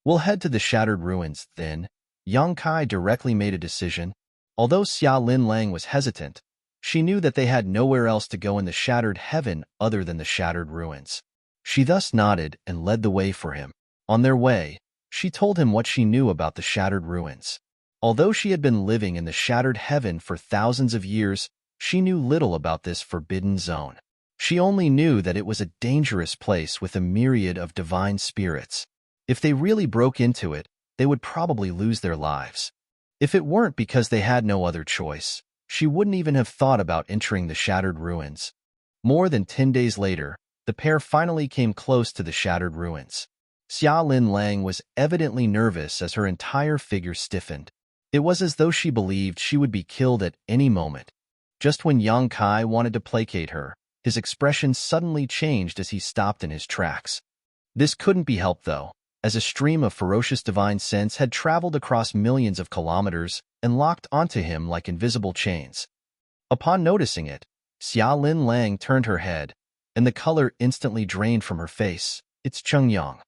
We'll head to the Shattered Ruins, then. Yang Kai directly made a decision. Although Xiaolin Lang was hesitant, she knew that they had nowhere else to go in the Shattered Heaven other than the Shattered Ruins. She thus nodded and led the way for him. On their way, she told him what she knew about the Shattered Ruins. Although she had been living in the Shattered Heaven for thousands of years, she knew little about this forbidden zone. She only knew that it was a dangerous place with a myriad of divine spirits. If they really broke into it, they would probably lose their lives. If it weren't because they had no other choice, she wouldn't even have thought about entering the shattered ruins. More than 10 days later, the pair finally came close to the shattered ruins. Xia Lin Lang was evidently nervous as her entire figure stiffened. It was as though she believed she would be killed at any moment. Just when Yang Kai wanted to placate her, his expression suddenly changed as he stopped in his tracks. This couldn't be helped, though, as a stream of ferocious divine sense had traveled across millions of kilometers and locked onto him like invisible chains. Upon noticing it, Xia Lin Lang turned her head, and the color instantly drained from her face. It's Cheng Yang.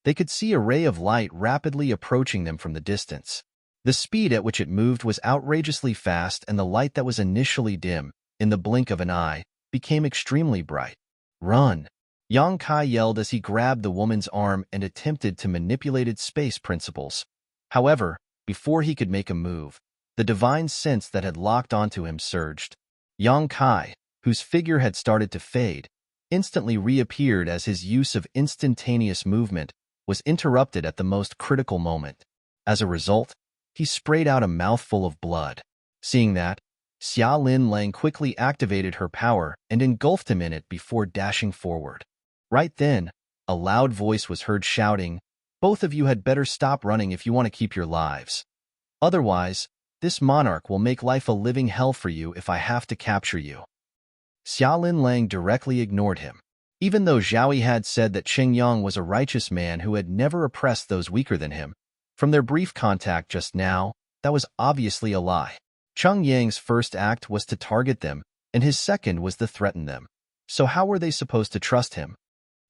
They could see a ray of light rapidly approaching them from the distance. The speed at which it moved was outrageously fast, and the light that was initially dim, in the blink of an eye, became extremely bright. Run! Yang Kai yelled as he grabbed the woman's arm and attempted to manipulate its space principles. However, before he could make a move, the divine sense that had locked onto him surged. Yang Kai, whose figure had started to fade, instantly reappeared as his use of instantaneous movement was interrupted at the most critical moment. As a result, he sprayed out a mouthful of blood. Seeing that, Xia Lin Lang quickly activated her power and engulfed him in it before dashing forward. Right then, a loud voice was heard shouting, "Both of you had better stop running if you want to keep your lives. Otherwise, this monarch will make life a living hell for you if I have to capture you." Xia Lin Lang directly ignored him. Even though Zhao Yi had said that Cheng Yang was a righteous man who had never oppressed those weaker than him, from their brief contact just now, that was obviously a lie. Cheng Yang's first act was to target them, and his second was to threaten them. So how were they supposed to trust him?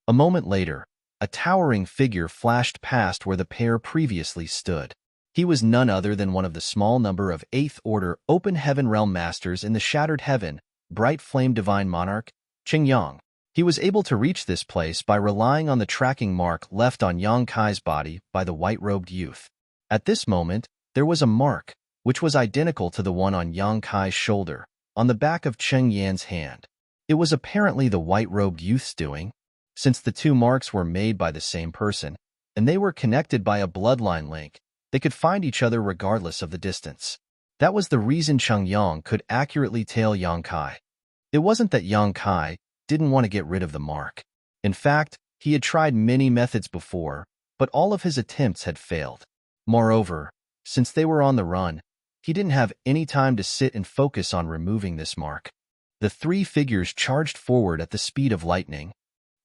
A moment later, a towering figure flashed past where the pair previously stood. He was none other than one of the small number of 8th Order Open Heaven Realm Masters in the Shattered Heaven, Bright Flame Divine Monarch, Cheng Yang. He was able to reach this place by relying on the tracking mark left on Yang Kai's body by the white-robed youth. At this moment, there was a mark, which was identical to the one on Yang Kai's shoulder, on the back of Cheng Yan's hand. It was apparently the white-robed youth's doing, since the two marks were made by the same person, and they were connected by a bloodline link. They could find each other regardless of the distance. That was the reason Cheng Yang could accurately tell Yang Kai. It wasn't that Yang Kai didn't want to get rid of the mark. In fact, he had tried many methods before, but all of his attempts had failed. Moreover, since they were on the run, he didn't have any time to sit and focus on removing this mark. The three figures charged forward at the speed of lightning.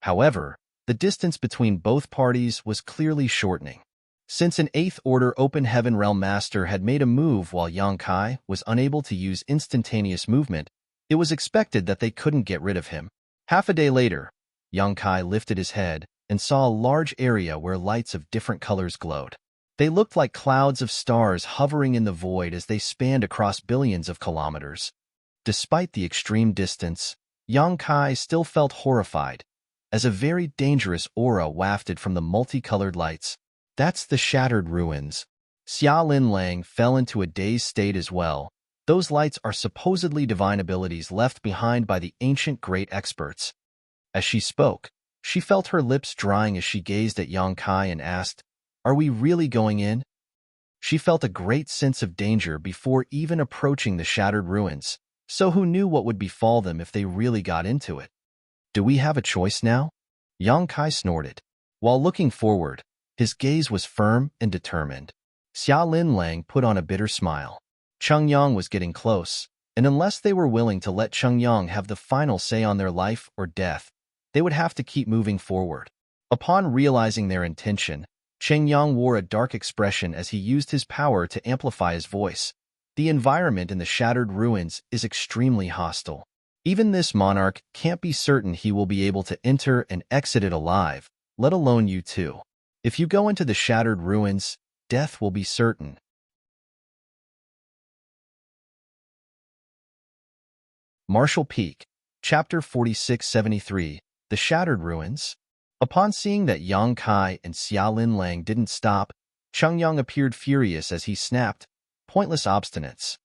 However, the distance between both parties was clearly shortening. Since an 8th Order Open Heaven Realm Master had made a move while Yang Kai was unable to use instantaneous movement, it was expected that they couldn't get rid of him. Half a day later, Yang Kai lifted his head and saw a large area where lights of different colors glowed. They looked like clouds of stars hovering in the void as they spanned across billions of kilometers. Despite the extreme distance, Yang Kai still felt horrified, as a very dangerous aura wafted from the multicolored lights. That's the shattered ruins. Xia Lin Lang fell into a dazed state as well. Those lights are supposedly divine abilities left behind by the ancient great experts. As she spoke, she felt her lips drying as she gazed at Yang Kai and asked, "Are we really going in?" She felt a great sense of danger before even approaching the shattered ruins, so who knew what would befall them if they really got into it? "Do we have a choice now?" Yang Kai snorted. While looking forward, his gaze was firm and determined. Xia Lin Lang put on a bitter smile. Cheng Yang was getting close, and unless they were willing to let Cheng Yang have the final say on their life or death, they would have to keep moving forward. Upon realizing their intention, Cheng Yang wore a dark expression as he used his power to amplify his voice. The environment in the shattered ruins is extremely hostile. Even this monarch can't be certain he will be able to enter and exit it alive, let alone you too. If you go into the shattered ruins, death will be certain. Marshall Peak, Chapter 4673, The Shattered Ruins. Upon seeing that Yang Kai and Xia Lin Lang didn't stop, Cheng Yang appeared furious as he snapped, "Pointless obstinates."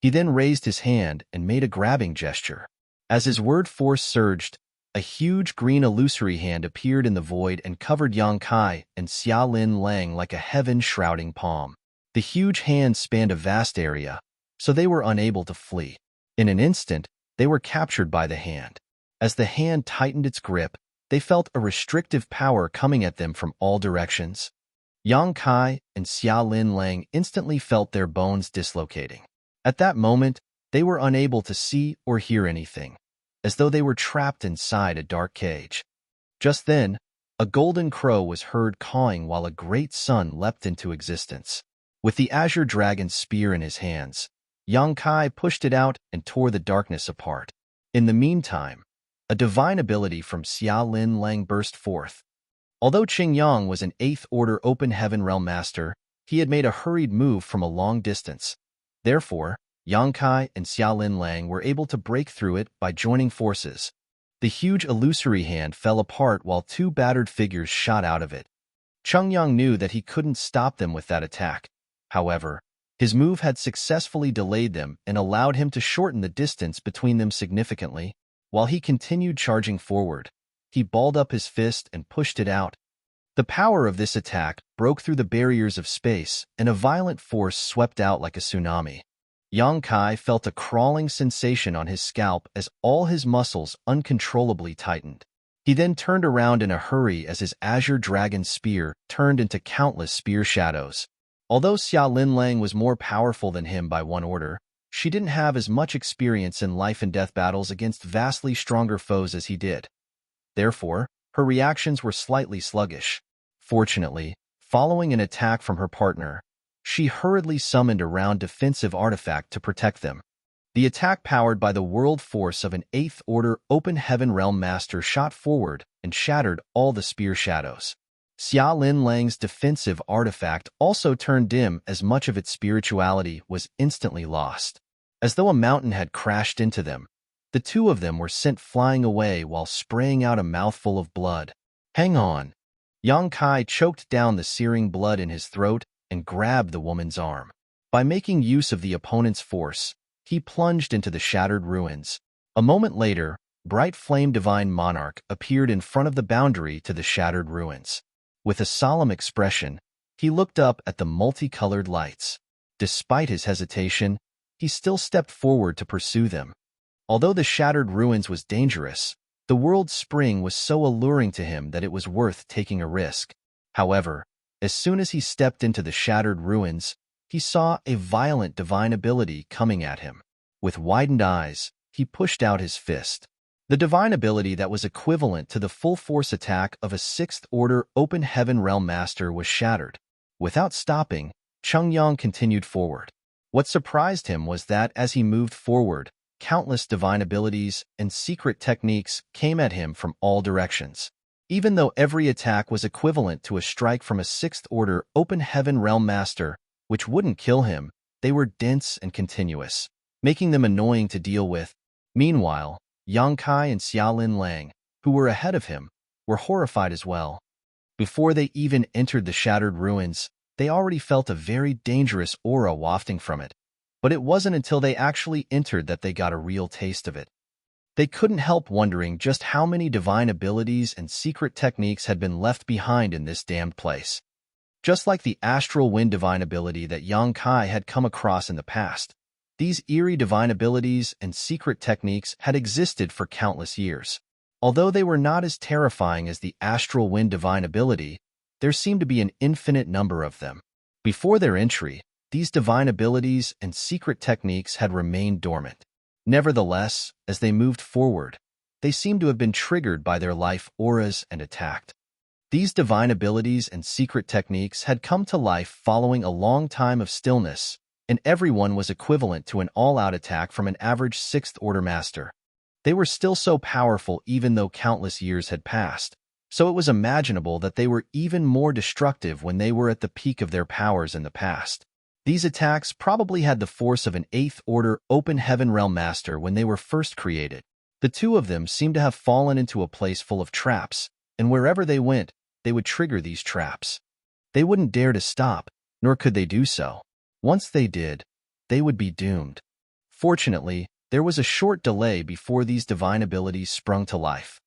He then raised his hand and made a grabbing gesture. As his word force surged, a huge green illusory hand appeared in the void and covered Yang Kai and Xia Lin Lang like a heaven-shrouding palm. The huge hand spanned a vast area, so they were unable to flee. In an instant, they were captured by the hand. As the hand tightened its grip, they felt a restrictive power coming at them from all directions. Yang Kai and Xia Lin Lang instantly felt their bones dislocating. At that moment, they were unable to see or hear anything, as though they were trapped inside a dark cage. Just then, a golden crow was heard cawing while a great sun leapt into existence. With the azure dragon's spear in his hands, Yang Kai pushed it out and tore the darkness apart. In the meantime, a divine ability from Xia Lin Lang burst forth. Although Qing Yang was an 8th Order Open Heaven Realm Master, he had made a hurried move from a long distance. Therefore, Yang Kai and Xia Lin Lang were able to break through it by joining forces. The huge illusory hand fell apart while 2 battered figures shot out of it. Qing Yang knew that he couldn't stop them with that attack. However, his move had successfully delayed them and allowed him to shorten the distance between them significantly. While he continued charging forward, he balled up his fist and pushed it out. The power of this attack broke through the barriers of space, and a violent force swept out like a tsunami. Yang Kai felt a crawling sensation on his scalp as all his muscles uncontrollably tightened. He then turned around in a hurry as his azure dragon spear turned into countless spear shadows. Although Xia Lin Lang was more powerful than him by 1 order, she didn't have as much experience in life and death battles against vastly stronger foes as he did. Therefore, her reactions were slightly sluggish. Fortunately, following an attack from her partner, she hurriedly summoned a round defensive artifact to protect them. The attack powered by the world force of an 8th Order Open Heaven Realm Master shot forward and shattered all the spear shadows. Xia Lin Lang's defensive artifact also turned dim as much of its spirituality was instantly lost. As though a mountain had crashed into them, the 2 of them were sent flying away while spraying out a mouthful of blood. Hang on! Yang Kai choked down the searing blood in his throat and grabbed the woman's arm. By making use of the opponent's force, he plunged into the shattered ruins. A moment later, Bright Flame Divine Monarch appeared in front of the boundary to the shattered ruins. With a solemn expression, he looked up at the multicolored lights. Despite his hesitation, he still stepped forward to pursue them. Although the shattered ruins was dangerous, the world spring was so alluring to him that it was worth taking a risk. However, as soon as he stepped into the shattered ruins, he saw a violent divine ability coming at him. With widened eyes, he pushed out his fist. The divine ability that was equivalent to the full-force attack of a 6th Order Open Heaven Realm Master was shattered. Without stopping, Qing Yang continued forward. What surprised him was that as he moved forward, countless divine abilities and secret techniques came at him from all directions. Even though every attack was equivalent to a strike from a 6th Order Open Heaven Realm Master, which wouldn't kill him, they were dense and continuous, making them annoying to deal with. Meanwhile, Yang Kai and Xia Lin Lang, who were ahead of him, were horrified as well. Before they even entered the shattered ruins, they already felt a very dangerous aura wafting from it. But it wasn't until they actually entered that they got a real taste of it. They couldn't help wondering just how many divine abilities and secret techniques had been left behind in this damned place. Just like the astral wind divine ability that Yang Kai had come across in the past, these eerie divine abilities and secret techniques had existed for countless years. Although they were not as terrifying as the astral wind divine ability, there seemed to be an infinite number of them. Before their entry, these divine abilities and secret techniques had remained dormant. Nevertheless, as they moved forward, they seemed to have been triggered by their life auras and attacked. These divine abilities and secret techniques had come to life following a long time of stillness, and everyone was equivalent to an all-out attack from an average 6th Order Master. They were still so powerful even though countless years had passed, so it was imaginable that they were even more destructive when they were at the peak of their powers in the past. These attacks probably had the force of an 8th Order Open Heaven Realm Master when they were first created. The 2 of them seemed to have fallen into a place full of traps, and wherever they went, they would trigger these traps. They wouldn't dare to stop, nor could they do so. Once they did, they would be doomed. Fortunately, there was a short delay before these divine abilities sprung to life.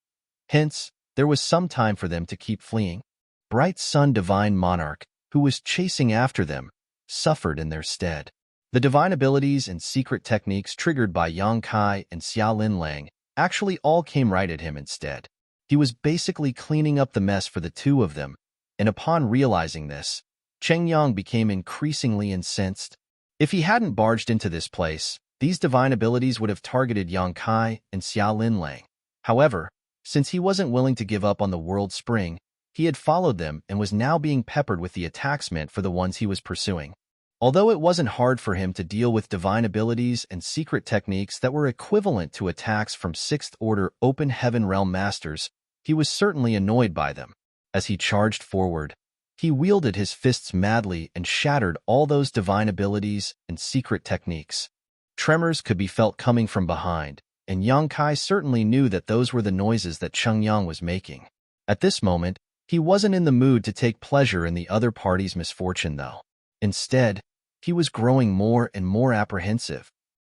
Hence, there was some time for them to keep fleeing. Bright Sun Divine Monarch, who was chasing after them, suffered in their stead. The divine abilities and secret techniques triggered by Yang Kai and Xia Lin Lang actually all came right at him instead. He was basically cleaning up the mess for the two of them, and upon realizing this, Cheng Yang became increasingly incensed. If he hadn't barged into this place, these divine abilities would have targeted Yang Kai and Xia Lin Lang. However, since he wasn't willing to give up on the world spring, he had followed them and was now being peppered with the attacks meant for the ones he was pursuing. Although it wasn't hard for him to deal with divine abilities and secret techniques that were equivalent to attacks from 6th Order Open Heaven Realm Masters, he was certainly annoyed by them. As he charged forward, he wielded his fists madly and shattered all those divine abilities and secret techniques. Tremors could be felt coming from behind, and Yang Kai certainly knew that those were the noises that Cheng Yang was making. At this moment, he wasn't in the mood to take pleasure in the other party's misfortune, though. Instead, he was growing more and more apprehensive.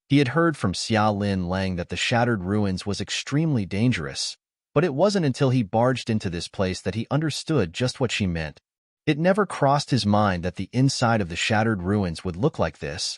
He had heard from Xia Lin Lang that the Shattered Ruins was extremely dangerous, but it wasn't until he barged into this place that he understood just what she meant. It never crossed his mind that the inside of the Shattered Ruins would look like this.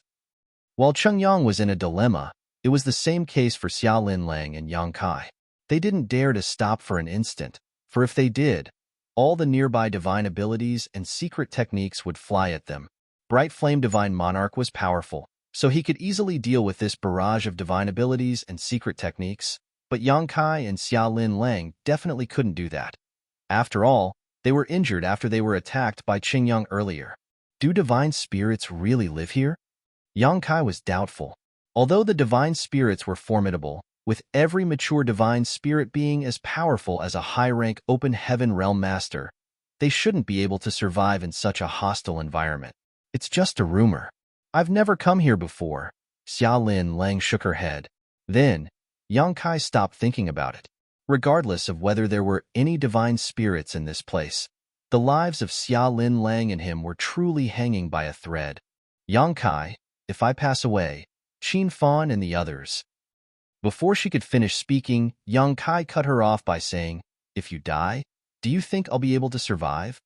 While Cheng Yang was in a dilemma, it was the same case for Xia Lin Lang and Yang Kai. They didn't dare to stop for an instant, for if they did, all the nearby divine abilities and secret techniques would fly at them. Bright Flame Divine Monarch was powerful, so he could easily deal with this barrage of divine abilities and secret techniques, but Yang Kai and Xia Lin Lang definitely couldn't do that. After all, they were injured after they were attacked by Cheng Yang earlier. Do divine spirits really live here? Yang Kai was doubtful. Although the divine spirits were formidable, with every mature divine spirit being as powerful as a high-rank Open Heaven Realm Master, they shouldn't be able to survive in such a hostile environment. It's just a rumor. I've never come here before. Xia Lin Lang shook her head. Then, Yang Kai stopped thinking about it. Regardless of whether there were any divine spirits in this place, the lives of Xia Lin Lang and him were truly hanging by a thread. Yang Kai, if I pass away, Qin Fan and the others. Before she could finish speaking, Yang Kai cut her off by saying, If you die, do you think I'll be able to survive?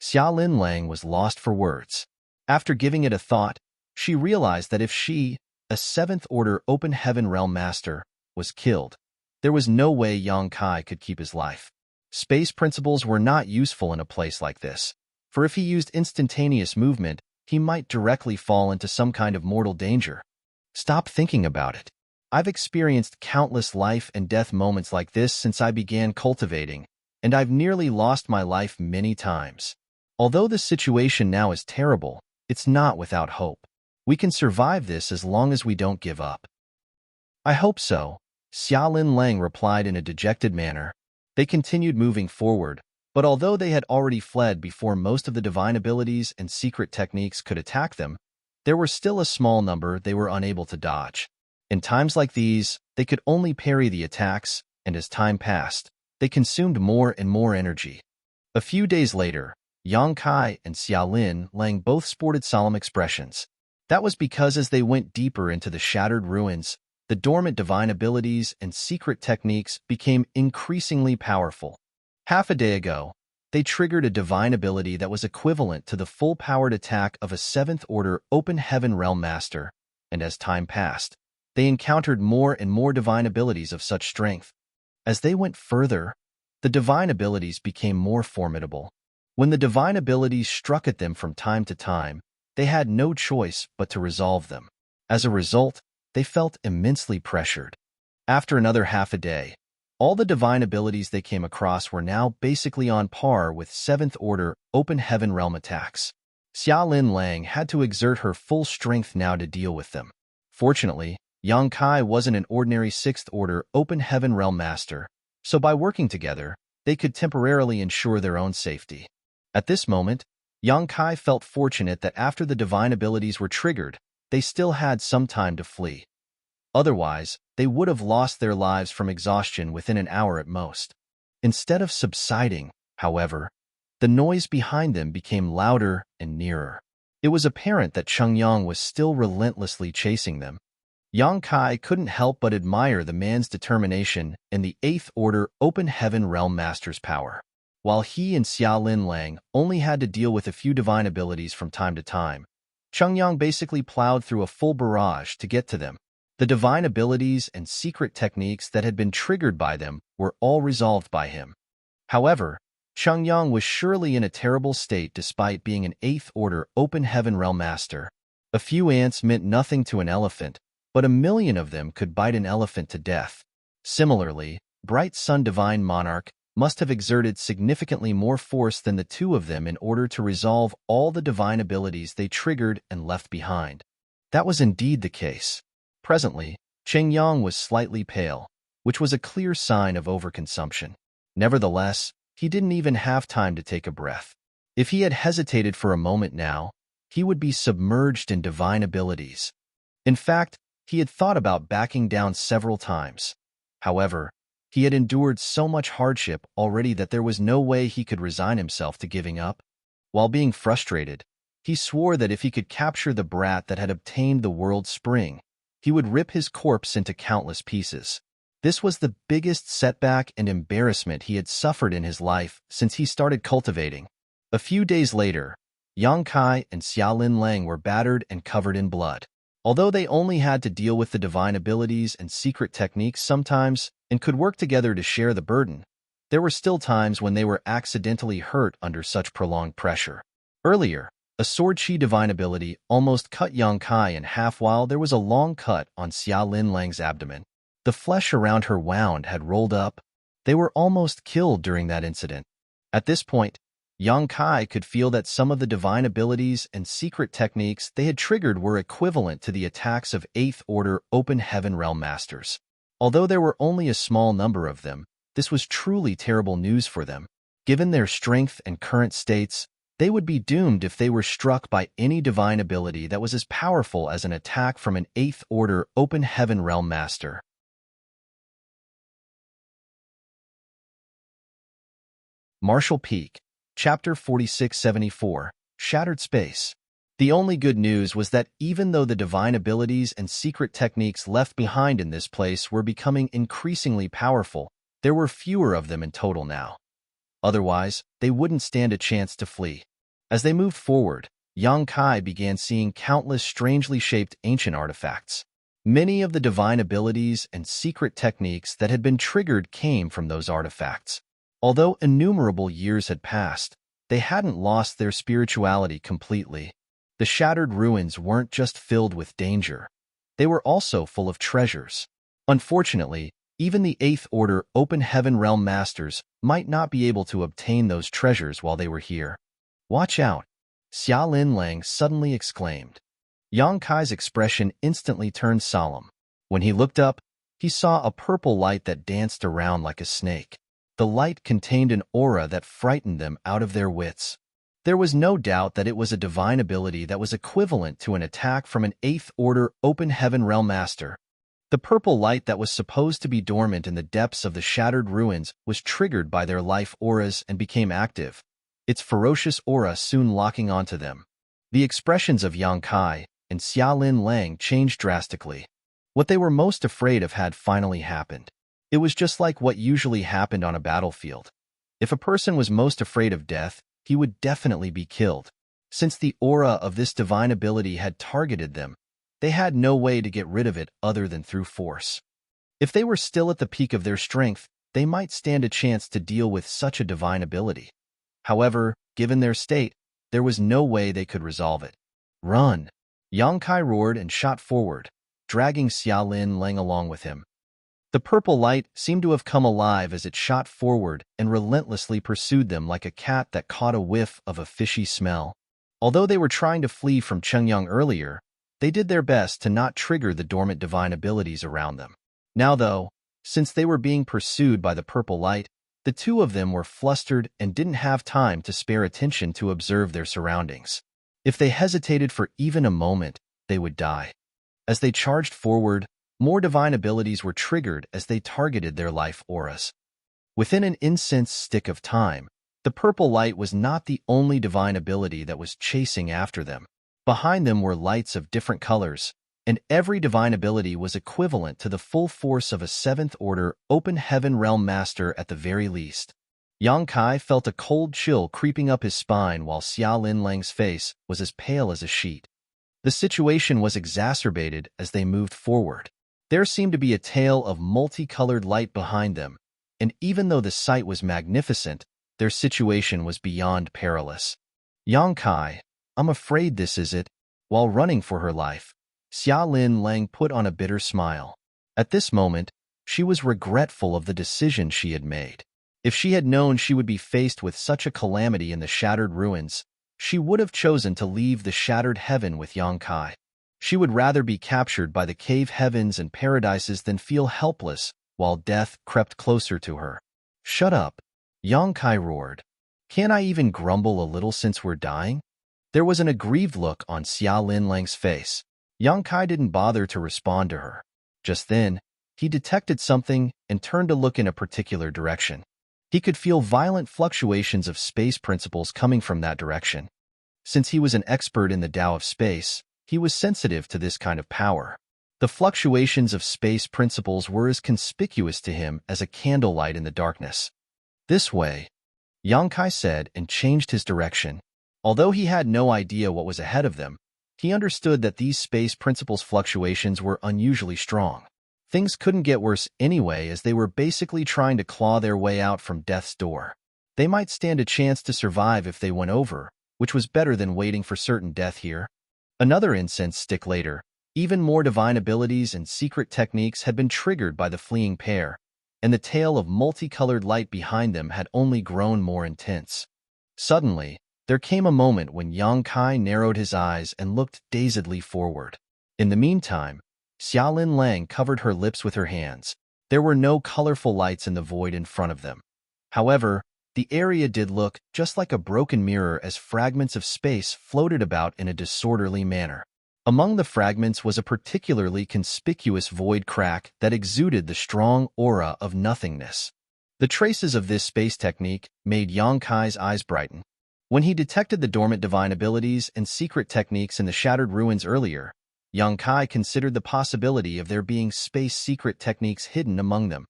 Xia Lin Lang was lost for words. After giving it a thought, she realized that if she, a 7th Order Open Heaven Realm Master, was killed, there was no way Yang Kai could keep his life. Space principles were not useful in a place like this, for if he used instantaneous movement, he might directly fall into some kind of mortal danger. Stop thinking about it. I've experienced countless life and death moments like this since I began cultivating, and I've nearly lost my life many times. Although the situation now is terrible, it's not without hope. We can survive this as long as we don't give up. I hope so, Xia Lin Lang replied in a dejected manner. They continued moving forward, but although they had already fled before most of the divine abilities and secret techniques could attack them, there were still a small number they were unable to dodge. In times like these, they could only parry the attacks, and as time passed, they consumed more and more energy. A few days later, Yang Kai and Xia Lin Lang both sported solemn expressions. That was because as they went deeper into the Shattered Ruins, the dormant divine abilities and secret techniques became increasingly powerful. Half a day ago, they triggered a divine ability that was equivalent to the full-powered attack of a 7th Order Open Heaven Realm Master, and as time passed, they encountered more and more divine abilities of such strength. As they went further, the divine abilities became more formidable. When the divine abilities struck at them from time to time, they had no choice but to resolve them. As a result, they felt immensely pressured. After another half a day, all the divine abilities they came across were now basically on par with 7th Order Open Heaven Realm attacks. Xia Lin Lang had to exert her full strength now to deal with them. Fortunately, Yang Kai wasn't an ordinary 6th Order Open Heaven Realm Master, so by working together, they could temporarily ensure their own safety. At this moment, Yang Kai felt fortunate that after the divine abilities were triggered, they still had some time to flee. Otherwise, they would have lost their lives from exhaustion within an hour at most. Instead of subsiding, however, the noise behind them became louder and nearer. It was apparent that Cheng Yang was still relentlessly chasing them. Yang Kai couldn't help but admire the man's determination and the 8th Order Open Heaven Realm Master's power. While he and Xia Lin Lang only had to deal with a few divine abilities from time to time, Chungyang basically plowed through a full barrage to get to them. The divine abilities and secret techniques that had been triggered by them were all resolved by him. However, Chungyang was surely in a terrible state despite being an 8th Order Open Heaven Realm Master. A few ants meant nothing to an elephant, but 1,000,000 of them could bite an elephant to death. Similarly, Bright Sun Divine Monarch must have exerted significantly more force than the two of them in order to resolve all the divine abilities they triggered and left behind. That was indeed the case. Presently, Cheng Yang was slightly pale, which was a clear sign of overconsumption. Nevertheless, he didn't even have time to take a breath. If he had hesitated for a moment now, he would be submerged in divine abilities. In fact, he had thought about backing down several times. However, he had endured so much hardship already that there was no way he could resign himself to giving up. While being frustrated, he swore that if he could capture the brat that had obtained the world spring, he would rip his corpse into countless pieces. This was the biggest setback and embarrassment he had suffered in his life since he started cultivating. A few days later, Yang Kai and Xiaolin Lang were battered and covered in blood. Although they only had to deal with the divine abilities and secret techniques sometimes and could work together to share the burden, there were still times when they were accidentally hurt under such prolonged pressure. Earlier, a sword chi divine ability almost cut Yang Kai in half while there was a long cut on Xiaolin Lang's abdomen. The flesh around her wound had rolled up. They were almost killed during that incident. At this point, Yang Kai could feel that some of the divine abilities and secret techniques they had triggered were equivalent to the attacks of 8th Order Open Heaven Realm Masters. Although there were only a small number of them, this was truly terrible news for them. Given their strength and current states, they would be doomed if they were struck by any divine ability that was as powerful as an attack from an 8th Order Open Heaven Realm Master. Marshall Peak, Chapter 4674, Shattered Space. The only good news was that even though the divine abilities and secret techniques left behind in this place were becoming increasingly powerful, there were fewer of them in total now. Otherwise, they wouldn't stand a chance to flee. As they moved forward, Yang Kai began seeing countless strangely shaped ancient artifacts. Many of the divine abilities and secret techniques that had been triggered came from those artifacts. Although innumerable years had passed, they hadn't lost their spirituality completely. The shattered ruins weren't just filled with danger. They were also full of treasures. Unfortunately, even the 8th Order Open Heaven Realm Masters might not be able to obtain those treasures while they were here. Watch out! Xiaolin Lang suddenly exclaimed. Yang Kai's expression instantly turned solemn. When he looked up, he saw a purple light that danced around like a snake. The light contained an aura that frightened them out of their wits. There was no doubt that it was a divine ability that was equivalent to an attack from an 8th Order Open Heaven Realm Master. The purple light that was supposed to be dormant in the depths of the shattered ruins was triggered by their life auras and became active, its ferocious aura soon locking onto them. The expressions of Yang Kai and Xiaolin Lang changed drastically. What they were most afraid of had finally happened. It was just like what usually happened on a battlefield. If a person was most afraid of death, he would definitely be killed. Since the aura of this divine ability had targeted them, they had no way to get rid of it other than through force. If they were still at the peak of their strength, they might stand a chance to deal with such a divine ability. However, given their state, there was no way they could resolve it. Run! Yang Kai roared and shot forward, dragging Xiaolin Lang along with him. The purple light seemed to have come alive as it shot forward and relentlessly pursued them like a cat that caught a whiff of a fishy smell. Although they were trying to flee from Chengyang earlier, they did their best to not trigger the dormant divine abilities around them. Now though, since they were being pursued by the purple light, the two of them were flustered and didn't have time to spare attention to observe their surroundings. If they hesitated for even a moment, they would die. As they charged forward, more divine abilities were triggered as they targeted their life auras. Within an incense stick of time, the purple light was not the only divine ability that was chasing after them. Behind them were lights of different colors, and every divine ability was equivalent to the full force of a 7th Order Open Heaven Realm Master at the very least. Yang Kai felt a cold chill creeping up his spine while Xiaolin Lang's face was as pale as a sheet. The situation was exacerbated as they moved forward. There seemed to be a tail of multicolored light behind them, and even though the sight was magnificent, their situation was beyond perilous. Yang Kai, I'm afraid this is it. While running for her life, Xia Lin Lang put on a bitter smile. At this moment, she was regretful of the decision she had made. If she had known she would be faced with such a calamity in the shattered ruins, she would have chosen to leave the shattered heaven with Yang Kai. She would rather be captured by the cave heavens and paradises than feel helpless while death crept closer to her. Shut up, Yang Kai roared. Can't I even grumble a little since we're dying? There was an aggrieved look on Xia Lin Lang's face. Yang Kai didn't bother to respond to her. Just then, he detected something and turned to look in a particular direction. He could feel violent fluctuations of space principles coming from that direction. Since he was an expert in the Tao of space, he was sensitive to this kind of power. The fluctuations of space principles were as conspicuous to him as a candlelight in the darkness. This way, Yang Kai said and changed his direction. Although he had no idea what was ahead of them, he understood that these space principles fluctuations were unusually strong. Things couldn't get worse anyway, as they were basically trying to claw their way out from death's door. They might stand a chance to survive if they went over, which was better than waiting for certain death here. Another incense stick later, even more divine abilities and secret techniques had been triggered by the fleeing pair, and the tail of multicolored light behind them had only grown more intense. Suddenly, there came a moment when Yang Kai narrowed his eyes and looked dazedly forward. In the meantime, Xia Lin Lang covered her lips with her hands. There were no colorful lights in the void in front of them. However, the area did look just like a broken mirror as fragments of space floated about in a disorderly manner. Among the fragments was a particularly conspicuous void crack that exuded the strong aura of nothingness. The traces of this space technique made Yang Kai's eyes brighten. When he detected the dormant divine abilities and secret techniques in the shattered ruins earlier, Yang Kai considered the possibility of there being space secret techniques hidden among them.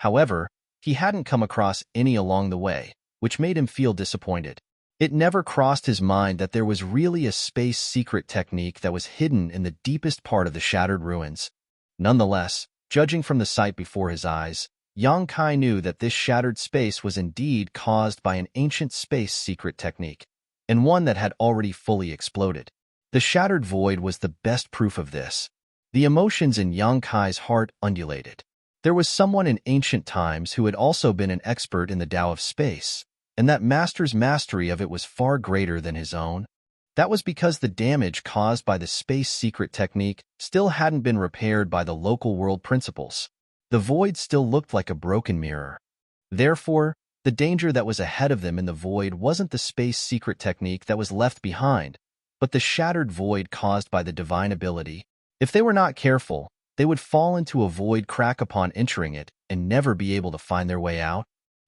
However, he hadn't come across any along the way, which made him feel disappointed. It never crossed his mind that there was really a space secret technique that was hidden in the deepest part of the shattered ruins. Nonetheless, judging from the sight before his eyes, Yang Kai knew that this shattered space was indeed caused by an ancient space secret technique, and one that had already fully exploded. The shattered void was the best proof of this. The emotions in Yang Kai's heart undulated. There was someone in ancient times who had also been an expert in the Tao of space, and that master's mastery of it was far greater than his own. That was because the damage caused by the space secret technique still hadn't been repaired by the local world principles. The void still looked like a broken mirror. Therefore, the danger that was ahead of them in the void wasn't the space secret technique that was left behind, but the shattered void caused by the divine ability. If they were not careful, they would fall into a void crack upon entering it and never be able to find their way out.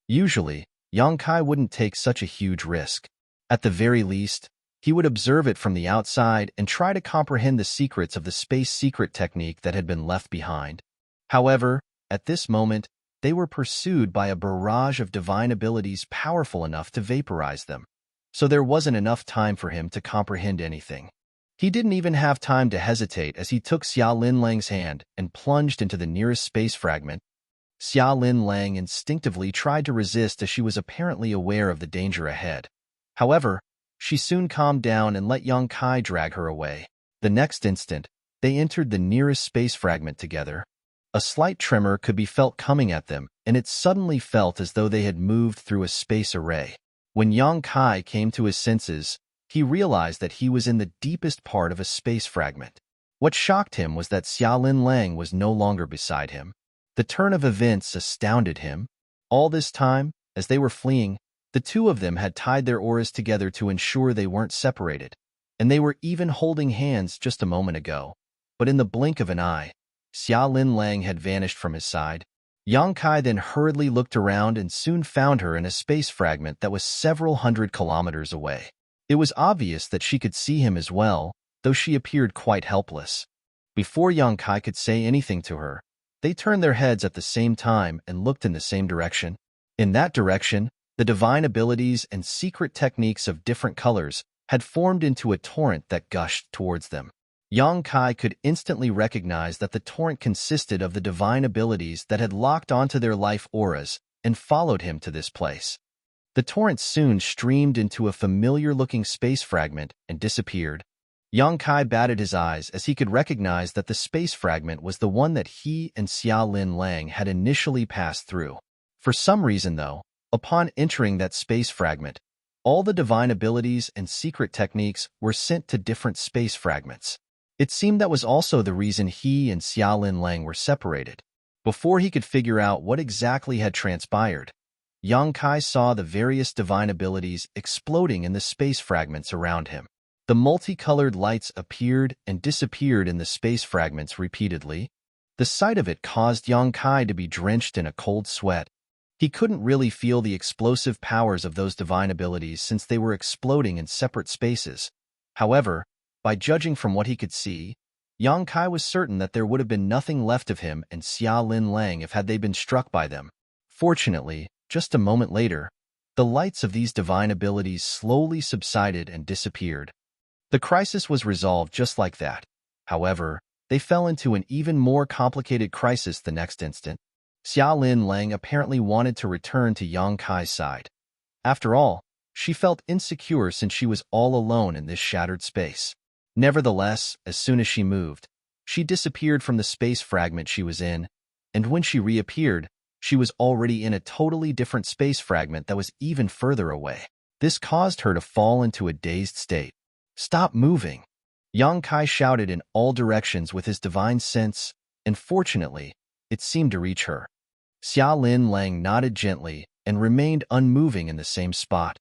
Usually, Yang Kai wouldn't take such a huge risk. At the very least, he would observe it from the outside and try to comprehend the secrets of the space secret technique that had been left behind. However, at this moment, they were pursued by a barrage of divine abilities powerful enough to vaporize them, so there wasn't enough time for him to comprehend anything. He didn't even have time to hesitate as he took Xia Lin Lang's hand and plunged into the nearest space fragment. Xia Lin Lang instinctively tried to resist as she was apparently aware of the danger ahead. However, she soon calmed down and let Yang Kai drag her away. The next instant, they entered the nearest space fragment together. A slight tremor could be felt coming at them, and it suddenly felt as though they had moved through a space array. When Yang Kai came to his senses, he realized that he was in the deepest part of a space fragment. What shocked him was that Xia Lin Lang was no longer beside him. The turn of events astounded him. All this time, as they were fleeing, the two of them had tied their auras together to ensure they weren't separated, and they were even holding hands just a moment ago. But in the blink of an eye, Xia Lin Lang had vanished from his side. Yang Kai then hurriedly looked around and soon found her in a space fragment that was several hundred kilometers away. It was obvious that she could see him as well, though she appeared quite helpless. Before Yang Kai could say anything to her, they turned their heads at the same time and looked in the same direction. In that direction, the divine abilities and secret techniques of different colors had formed into a torrent that gushed towards them. Yang Kai could instantly recognize that the torrent consisted of the divine abilities that had locked onto their life auras and followed him to this place. The torrent soon streamed into a familiar-looking space fragment and disappeared. Yang Kai batted his eyes as he could recognize that the space fragment was the one that he and Xia Lin Lang had initially passed through. For some reason, though, upon entering that space fragment, all the divine abilities and secret techniques were sent to different space fragments. It seemed that was also the reason he and Xia Lin Lang were separated. Before he could figure out what exactly had transpired, Yang Kai saw the various divine abilities exploding in the space fragments around him. The multicolored lights appeared and disappeared in the space fragments repeatedly. The sight of it caused Yang Kai to be drenched in a cold sweat. He couldn't really feel the explosive powers of those divine abilities since they were exploding in separate spaces. However, by judging from what he could see, Yang Kai was certain that there would have been nothing left of him and Xia Lin Lang if had they been struck by them. Fortunately, just a moment later, the lights of these divine abilities slowly subsided and disappeared. The crisis was resolved just like that. However, they fell into an even more complicated crisis the next instant. Xia Lin Lang apparently wanted to return to Yang Kai's side. After all, she felt insecure since she was all alone in this shattered space. Nevertheless, as soon as she moved, she disappeared from the space fragment she was in, and when she reappeared, she was already in a totally different space fragment that was even further away. This caused her to fall into a dazed state. "Stop moving!" Yang Kai shouted in all directions with his divine sense, and fortunately, it seemed to reach her. Xia Lin Lang nodded gently and remained unmoving in the same spot.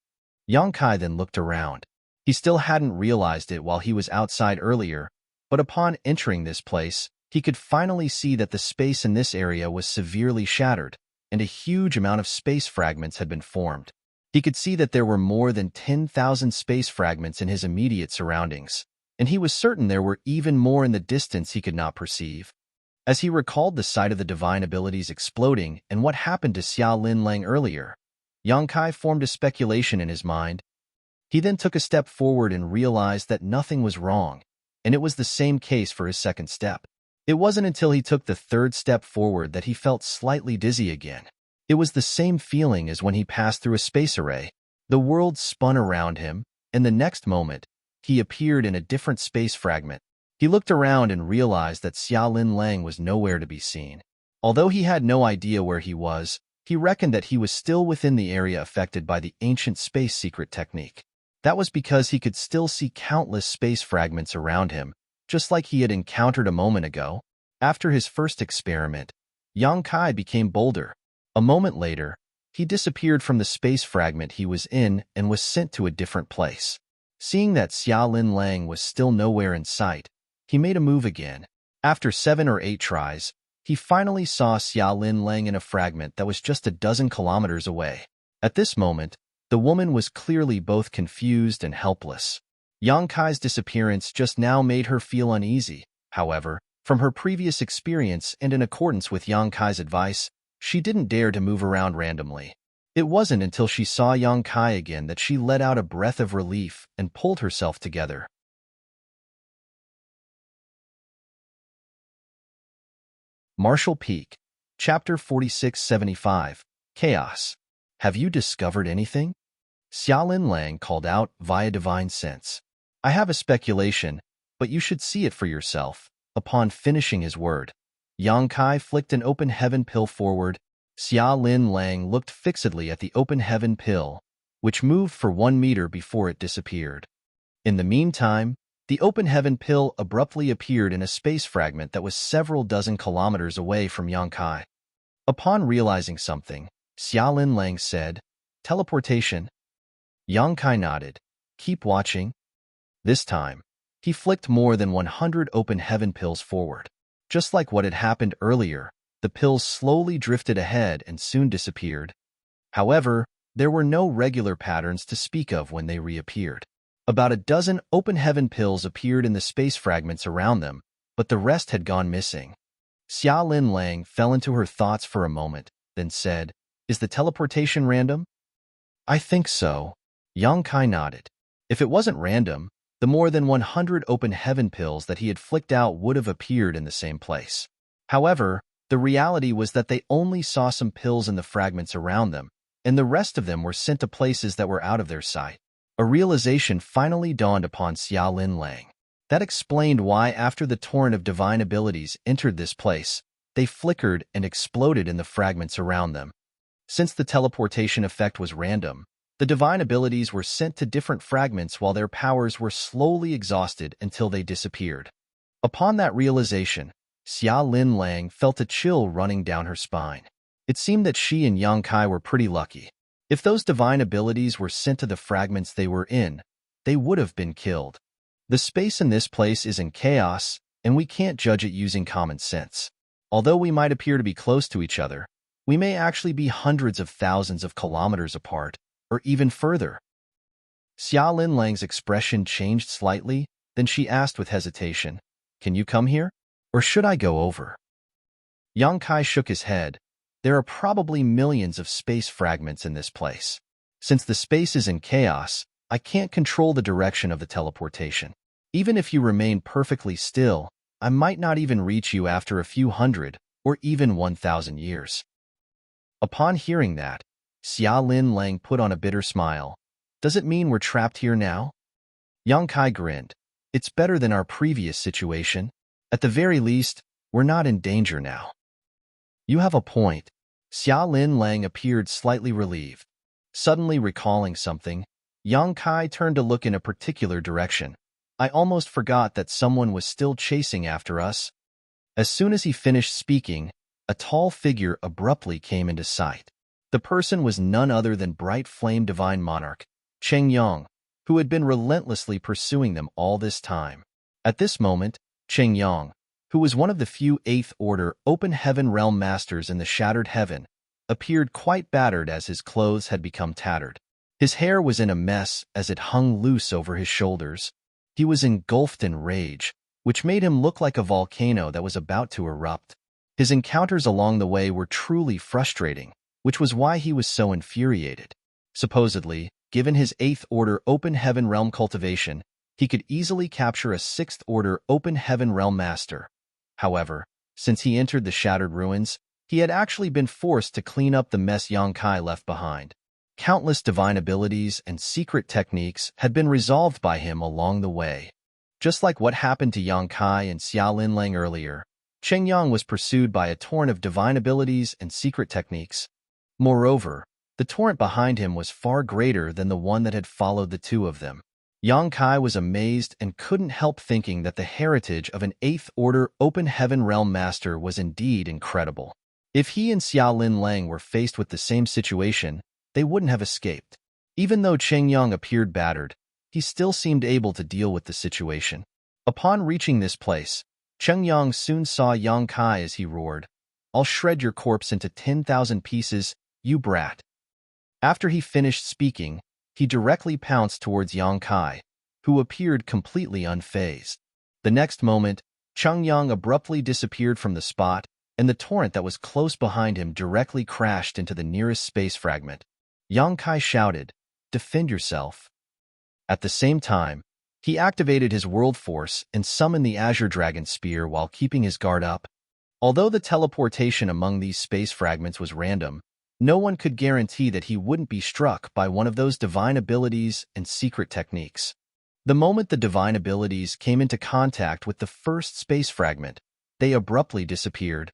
Yang Kai then looked around. He still hadn't realized it while he was outside earlier, but upon entering this place, he could finally see that the space in this area was severely shattered, and a huge amount of space fragments had been formed. He could see that there were more than 10,000 space fragments in his immediate surroundings, and he was certain there were even more in the distance he could not perceive. As he recalled the sight of the divine abilities exploding and what happened to Xia Lin Lang earlier, Yang Kai formed a speculation in his mind. He then took a step forward and realized that nothing was wrong, and it was the same case for his second step. It wasn't until he took the third step forward that he felt slightly dizzy again. It was the same feeling as when he passed through a space array. The world spun around him, and the next moment, he appeared in a different space fragment. He looked around and realized that Xia Lin Lang was nowhere to be seen. Although he had no idea where he was, he reckoned that he was still within the area affected by the ancient space secret technique. That was because he could still see countless space fragments around him, just like he had encountered a moment ago. After his first experiment, Yang Kai became bolder. A moment later, he disappeared from the space fragment he was in and was sent to a different place. Seeing that Xia Lin Lang was still nowhere in sight, he made a move again. After 7 or 8 tries, he finally saw Xia Lin Lang in a fragment that was just a dozen kilometers away. At this moment, the woman was clearly both confused and helpless. Yang Kai's disappearance just now made her feel uneasy. However, from her previous experience and in accordance with Yang Kai's advice, she didn't dare to move around randomly. It wasn't until she saw Yang Kai again that she let out a breath of relief and pulled herself together. Marshall Peak, Chapter 4675, Chaos. Have you discovered anything? Xia Lin Lang called out via divine sense. I have a speculation, but you should see it for yourself. Upon finishing his word, Yang Kai flicked an open heaven pill forward. Xia Lin Lang looked fixedly at the open heaven pill, which moved for 1 meter before it disappeared. In the meantime, the open heaven pill abruptly appeared in a space fragment that was several dozen kilometers away from Yang Kai. Upon realizing something, Xia Lin Lang said, "Teleportation." Yang Kai nodded. "Keep watching." This time, he flicked more than 100 open heaven pills forward. Just like what had happened earlier, the pills slowly drifted ahead and soon disappeared. However, there were no regular patterns to speak of when they reappeared. About a dozen open heaven pills appeared in the space fragments around them, but the rest had gone missing. Xia Lin Lang fell into her thoughts for a moment, then said, "Is the teleportation random?" "I think so." Yang Kai nodded. "If it wasn't random, the more than 100 open heaven pills that he had flicked out would have appeared in the same place. However, the reality was that they only saw some pills in the fragments around them, and the rest of them were sent to places that were out of their sight. A realization finally dawned upon Xia Lin Lang. That explained why, after the torrent of divine abilities entered this place, they flickered and exploded in the fragments around them. Since the teleportation effect was random, the divine abilities were sent to different fragments while their powers were slowly exhausted until they disappeared. Upon that realization, Xia Lin Lang felt a chill running down her spine. It seemed that she and Yang Kai were pretty lucky. If those divine abilities were sent to the fragments they were in, they would have been killed. The space in this place is in chaos, and we can't judge it using common sense. Although we might appear to be close to each other, we may actually be hundreds of thousands of kilometers apart, or even further. Xia Lin Lang's expression changed slightly, then she asked with hesitation, "Can you come here? Or should I go over?" Yang Kai shook his head. There are probably millions of space fragments in this place. Since the space is in chaos, I can't control the direction of the teleportation. Even if you remain perfectly still, I might not even reach you after a few hundred or even 1,000 years. Upon hearing that, Xia Lin Lang put on a bitter smile. Does it mean we're trapped here now? Yang Kai grinned. It's better than our previous situation. At the very least, we're not in danger now. You have a point. Xia Lin Lang appeared slightly relieved. Suddenly recalling something, Yang Kai turned to look in a particular direction. I almost forgot that someone was still chasing after us. As soon as he finished speaking, a tall figure abruptly came into sight. The person was none other than Bright Flame Divine Monarch, Cheng Yang, who had been relentlessly pursuing them all this time. At this moment, Cheng Yang, who was one of the few 8th Order Open Heaven Realm Masters in the Shattered Heaven, appeared quite battered as his clothes had become tattered. His hair was in a mess as it hung loose over his shoulders. He was engulfed in rage, which made him look like a volcano that was about to erupt. His encounters along the way were truly frustrating, which was why he was so infuriated. Supposedly, given his 8th Order Open Heaven Realm cultivation, he could easily capture a 6th Order Open Heaven Realm Master. However, since he entered the Shattered Ruins, he had actually been forced to clean up the mess Yang Kai left behind. Countless divine abilities and secret techniques had been resolved by him along the way. Just like what happened to Yang Kai and Xia Lin Lang earlier, Cheng Yang was pursued by a torrent of divine abilities and secret techniques. Moreover, the torrent behind him was far greater than the one that had followed the two of them. Yang Kai was amazed and couldn't help thinking that the heritage of an 8th Order Open Heaven Realm Master was indeed incredible. If he and Xia Lin Lang were faced with the same situation, they wouldn't have escaped. Even though Cheng Yang appeared battered, he still seemed able to deal with the situation. Upon reaching this place, Cheng Yang soon saw Yang Kai as he roared, "I'll shred your corpse into 10,000 pieces, you brat." After he finished speaking, he directly pounced towards Yang Kai, who appeared completely unfazed. The next moment, Cheng Yang abruptly disappeared from the spot, and the torrent that was close behind him directly crashed into the nearest space fragment. Yang Kai shouted, "Defend yourself." At the same time, he activated his world force and summoned the Azure Dragon Spear while keeping his guard up. Although the teleportation among these space fragments was random, no one could guarantee that he wouldn't be struck by one of those divine abilities and secret techniques. The moment the divine abilities came into contact with the first space fragment, they abruptly disappeared.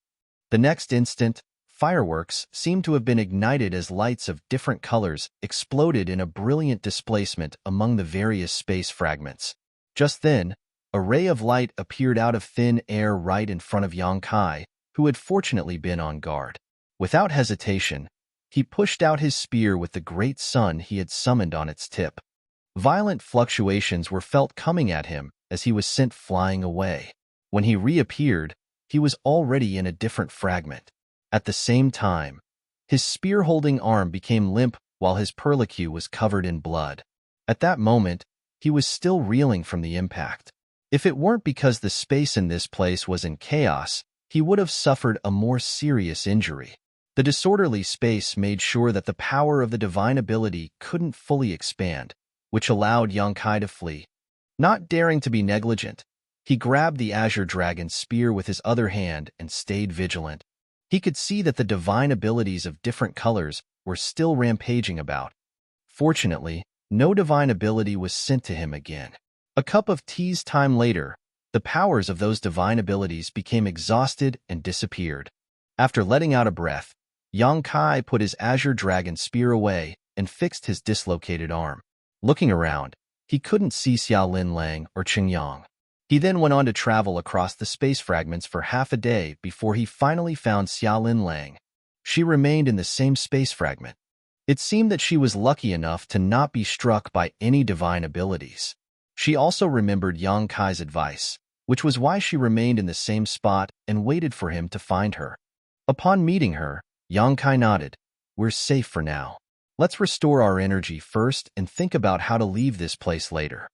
The next instant, fireworks seemed to have been ignited as lights of different colors exploded in a brilliant displacement among the various space fragments. Just then, a ray of light appeared out of thin air right in front of Yang Kai, who had fortunately been on guard. Without hesitation, he pushed out his spear with the great sun he had summoned on its tip. Violent fluctuations were felt coming at him as he was sent flying away. When he reappeared, he was already in a different fragment. At the same time, his spear-holding arm became limp while his perlicue was covered in blood. At that moment, he was still reeling from the impact. If it weren't because the space in this place was in chaos, he would have suffered a more serious injury. The disorderly space made sure that the power of the divine ability couldn't fully expand, which allowed Yang Kai to flee. Not daring to be negligent, he grabbed the azure dragon's spear with his other hand and stayed vigilant. He could see that the divine abilities of different colors were still rampaging about. Fortunately, no divine ability was sent to him again. A cup of tea's time later, the powers of those divine abilities became exhausted and disappeared. After letting out a breath, Yang Kai put his azure dragon spear away and fixed his dislocated arm. Looking around, he couldn't see Xia Lin Lang or Qing Yang. He then went on to travel across the space fragments for half a day before he finally found Xia Lin Lang. She remained in the same space fragment. It seemed that she was lucky enough to not be struck by any divine abilities. She also remembered Yang Kai's advice, which was why she remained in the same spot and waited for him to find her. Upon meeting her, Yang Kai nodded. "We're safe for now. Let's restore our energy first and think about how to leave this place later."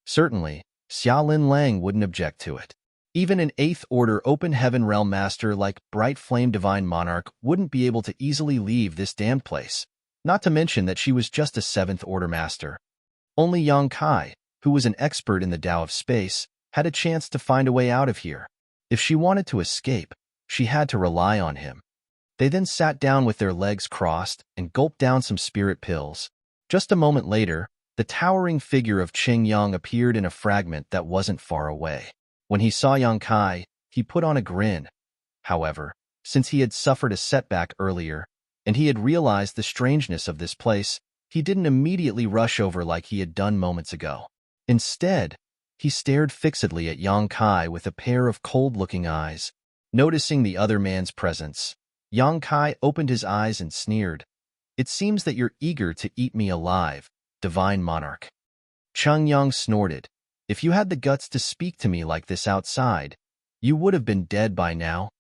Certainly, Xia Lin Lang wouldn't object to it. Even an 8th Order Open Heaven Realm Master like Bright Flame Divine Monarch wouldn't be able to easily leave this damned place, not to mention that she was just a 7th Order Master. Only Yang Kai, who was an expert in the Tao of Space, had a chance to find a way out of here. If she wanted to escape, she had to rely on him. They then sat down with their legs crossed and gulped down some spirit pills. Just a moment later, the towering figure of Qing Yang appeared in a fragment that wasn't far away. When he saw Yang Kai, he put on a grin. However, since he had suffered a setback earlier, and he had realized the strangeness of this place, he didn't immediately rush over like he had done moments ago. Instead, he stared fixedly at Yang Kai with a pair of cold-looking eyes. Noticing the other man's presence, Yang Kai opened his eyes and sneered. "It seems that you're eager to eat me alive, Divine Monarch." Qing Yang snorted. "If you had the guts to speak to me like this outside, you would have been dead by now."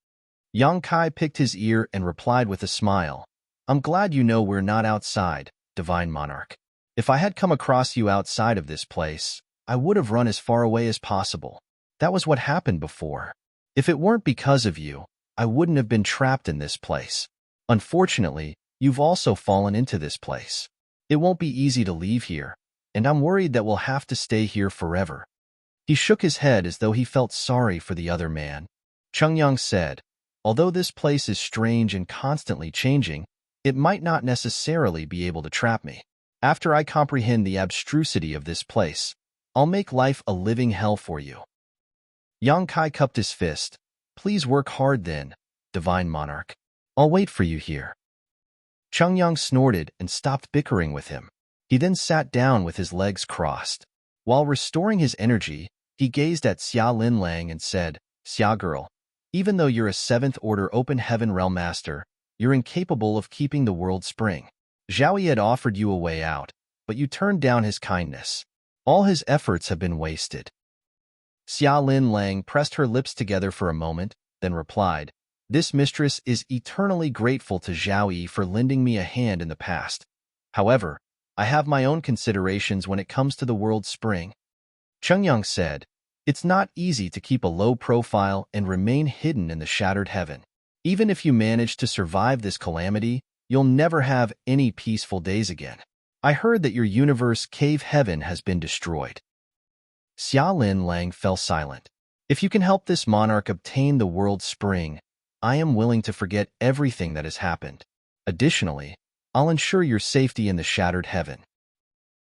Yang Kai picked his ear and replied with a smile. "I'm glad you know we're not outside, Divine Monarch. If I had come across you outside of this place, I would have run as far away as possible. That was what happened before. If it weren't because of you, I wouldn't have been trapped in this place. Unfortunately, you've also fallen into this place. It won't be easy to leave here, and I'm worried that we'll have to stay here forever." He shook his head as though he felt sorry for the other man. Qing Yang said, "Although this place is strange and constantly changing, it might not necessarily be able to trap me. After I comprehend the abstrusity of this place, I'll make life a living hell for you." Yang Kai cupped his fist. "Please work hard then, Divine Monarch. I'll wait for you here." Qing Yang snorted and stopped bickering with him. He then sat down with his legs crossed. While restoring his energy, he gazed at Xia Lin Lang and said, "Xia girl, even though you're a 7th Order Open Heaven Realm Master, you're incapable of keeping the world spring. Zhao had offered you a way out, but you turned down his kindness. All his efforts have been wasted." Xia Lin Lang pressed her lips together for a moment, then replied, "This mistress is eternally grateful to Zhao for lending me a hand in the past. However, I have my own considerations when it comes to the world's spring." Qing Yang said, "It's not easy to keep a low profile and remain hidden in the shattered heaven. Even if you manage to survive this calamity, you'll never have any peaceful days again. I heard that your universe cave heaven has been destroyed." Xia Lin Lang fell silent. "If you can help this monarch obtain the world's spring, I am willing to forget everything that has happened. Additionally, I'll ensure your safety in the shattered heaven."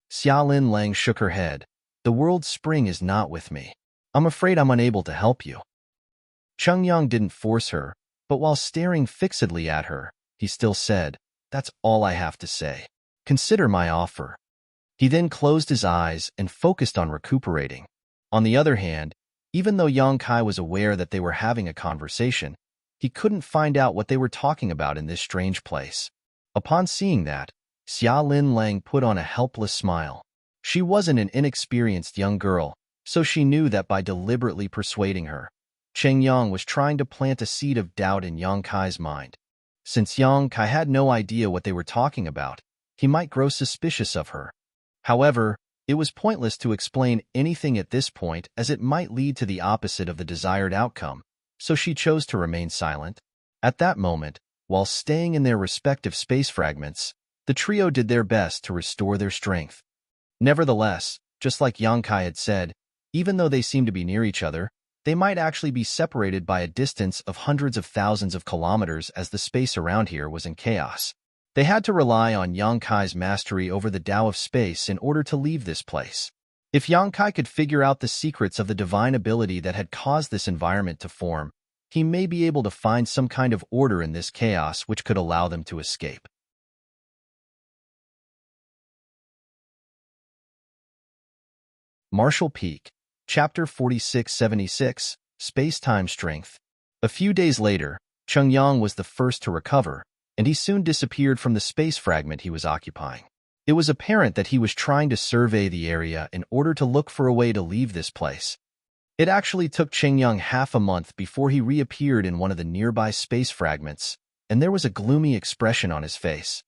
Xia Lin Lang shook her head. "The world's spring is not with me. I'm afraid I'm unable to help you." Qing Yang didn't force her, but while staring fixedly at her, he still said, "That's all I have to say. Consider my offer." He then closed his eyes and focused on recuperating. On the other hand, even though Yang Kai was aware that they were having a conversation, he couldn't find out what they were talking about in this strange place. Upon seeing that, Xia Lin Lang put on a helpless smile. She wasn't an inexperienced young girl, so she knew that by deliberately persuading her, Qing Yang was trying to plant a seed of doubt in Yang Kai's mind. Since Yang Kai had no idea what they were talking about, he might grow suspicious of her. However, it was pointless to explain anything at this point as it might lead to the opposite of the desired outcome, so she chose to remain silent. At that moment, while staying in their respective space fragments, the trio did their best to restore their strength. Nevertheless, Just like Yangkai had said, even though they seemed to be near each other, they might actually be separated by a distance of hundreds of thousands of kilometers as the space around here was in chaos. They had to rely on Yangkai's mastery over the Tao of space in order to leave this place. If Yangkai could figure out the secrets of the divine ability that had caused this environment to form, he may be able to find some kind of order in this chaos which could allow them to escape. Marshall Peak, Chapter 4676, Space-Time Strength. A few days later, Cheng-Yang was the first to recover, and he soon disappeared from the space fragment he was occupying. It was apparent that he was trying to survey the area in order to look for a way to leave this place. It actually took Cheng-Yang half a month before he reappeared in one of the nearby space fragments, and there was a gloomy expression on his face.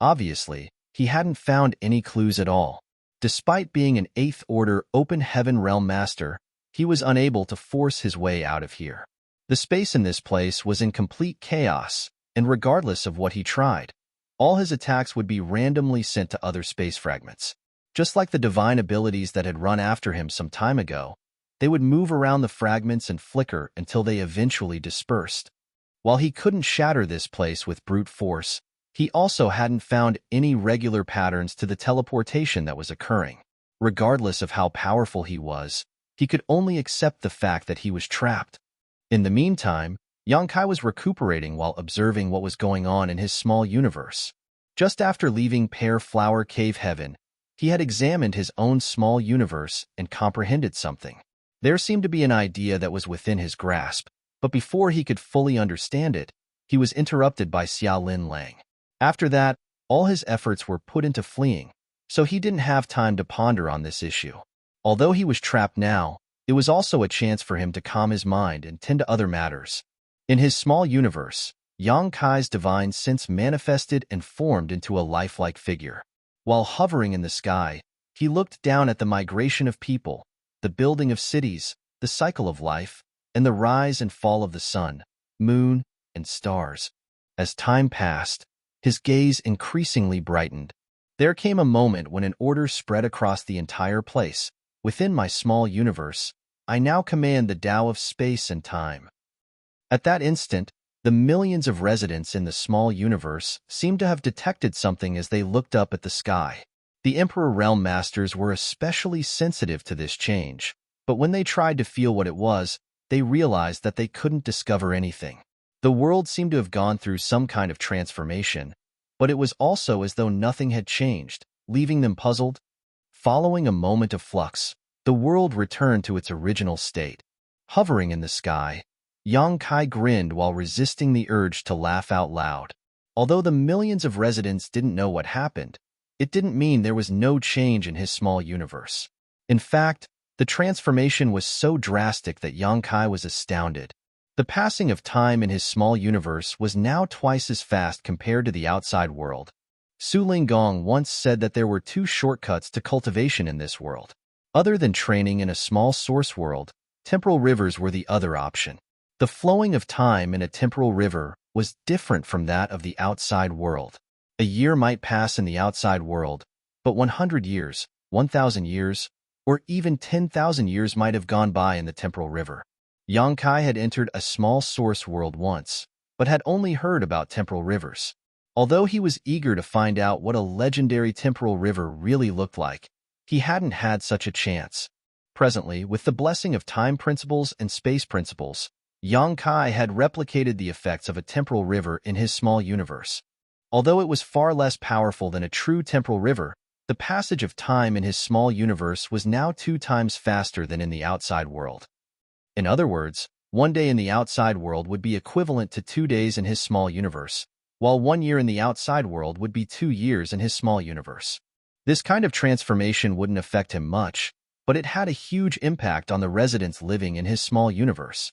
Obviously, he hadn't found any clues at all. Despite being an 8th Order Open Heaven Realm Master, he was unable to force his way out of here. The space in this place was in complete chaos, and regardless of what he tried, all his attacks would be randomly sent to other space fragments. Just like the divine abilities that had run after him some time ago, they would move around the fragments and flicker until they eventually dispersed. While he couldn't shatter this place with brute force, he also hadn't found any regular patterns to the teleportation that was occurring. Regardless of how powerful he was, he could only accept the fact that he was trapped. In the meantime, Yangkai was recuperating while observing what was going on in his small universe. Just after leaving Pear Flower Cave Heaven, he had examined his own small universe and comprehended something. There seemed to be an idea that was within his grasp, but before he could fully understand it, he was interrupted by Xiaolin Lang. After that, all his efforts were put into fleeing, so he didn't have time to ponder on this issue. Although he was trapped now, it was also a chance for him to calm his mind and tend to other matters. In his small universe, Yang Kai's divine sense manifested and formed into a lifelike figure. While hovering in the sky, he looked down at the migration of people, the building of cities, the cycle of life, and the rise and fall of the sun, moon, and stars. As time passed, his gaze increasingly brightened. There came a moment when an order spread across the entire place. Within my small universe, I now command the Tao of space and time. At that instant, the millions of residents in the small universe seemed to have detected something as they looked up at the sky. The Emperor Realm Masters were especially sensitive to this change, but when they tried to feel what it was, they realized that they couldn't discover anything. The world seemed to have gone through some kind of transformation, but it was also as though nothing had changed, leaving them puzzled. Following a moment of flux, the world returned to its original state. Hovering in the sky, Yang Kai grinned while resisting the urge to laugh out loud. Although the millions of residents didn't know what happened, it didn't mean there was no change in his small universe. In fact, the transformation was so drastic that Yang Kai was astounded. The passing of time in his small universe was now twice as fast compared to the outside world. Su Linggong once said that there were 2 shortcuts to cultivation in this world. Other than training in a small source world, temporal rivers were the other option. The flowing of time in a temporal river was different from that of the outside world. A year might pass in the outside world, but 100 years, 1,000 years, or even 10,000 years might have gone by in the temporal river. Yang Kai had entered a small source world once, but had only heard about temporal rivers. Although he was eager to find out what a legendary temporal river really looked like, he hadn't had such a chance. Presently, with the blessing of time principles and space principles, Yang Kai had replicated the effects of a temporal river in his small universe. Although it was far less powerful than a true temporal river, the passage of time in his small universe was now 2 times faster than in the outside world. In other words, 1 day in the outside world would be equivalent to 2 days in his small universe, while 1 year in the outside world would be 2 years in his small universe. This kind of transformation wouldn't affect him much, but it had a huge impact on the residents living in his small universe.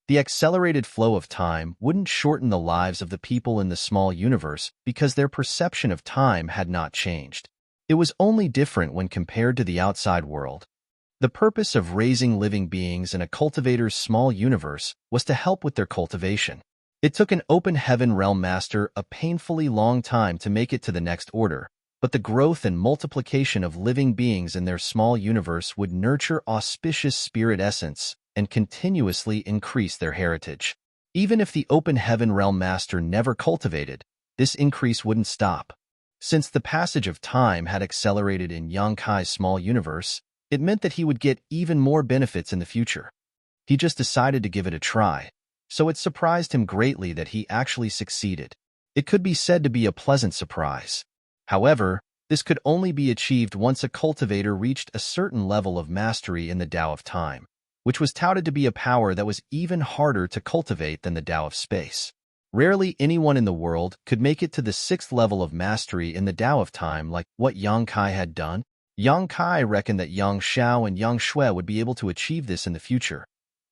The accelerated flow of time wouldn't shorten the lives of the people in the small universe because their perception of time had not changed. It was only different when compared to the outside world. The purpose of raising living beings in a cultivator's small universe was to help with their cultivation. It took an open heaven realm master a painfully long time to make it to the next order, but the growth and multiplication of living beings in their small universe would nurture auspicious spirit essence and continuously increase their heritage. Even if the open heaven realm master never cultivated, this increase wouldn't stop. Since the passage of time had accelerated in Yang Kai's small universe, it meant that he would get even more benefits in the future. He just decided to give it a try, so it surprised him greatly that he actually succeeded. It could be said to be a pleasant surprise. However, this could only be achieved once a cultivator reached a certain level of mastery in the Tao of Time, which was touted to be a power that was even harder to cultivate than the Tao of Space. Rarely anyone in the world could make it to the 6th level of mastery in the Tao of Time like what Yang Kai had done. Yang Kai reckoned that Yang Xiao and Yang Shui would be able to achieve this in the future.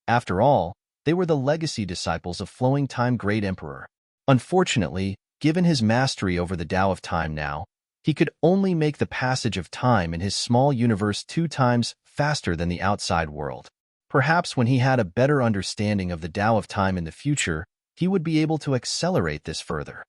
After all, they were the legacy disciples of Flowing Time Great Emperor. Unfortunately, given his mastery over the Tao of Time now, he could only make the passage of time in his small universe 2 times faster than the outside world. Perhaps when he had a better understanding of the Tao of Time in the future, he would be able to accelerate this further.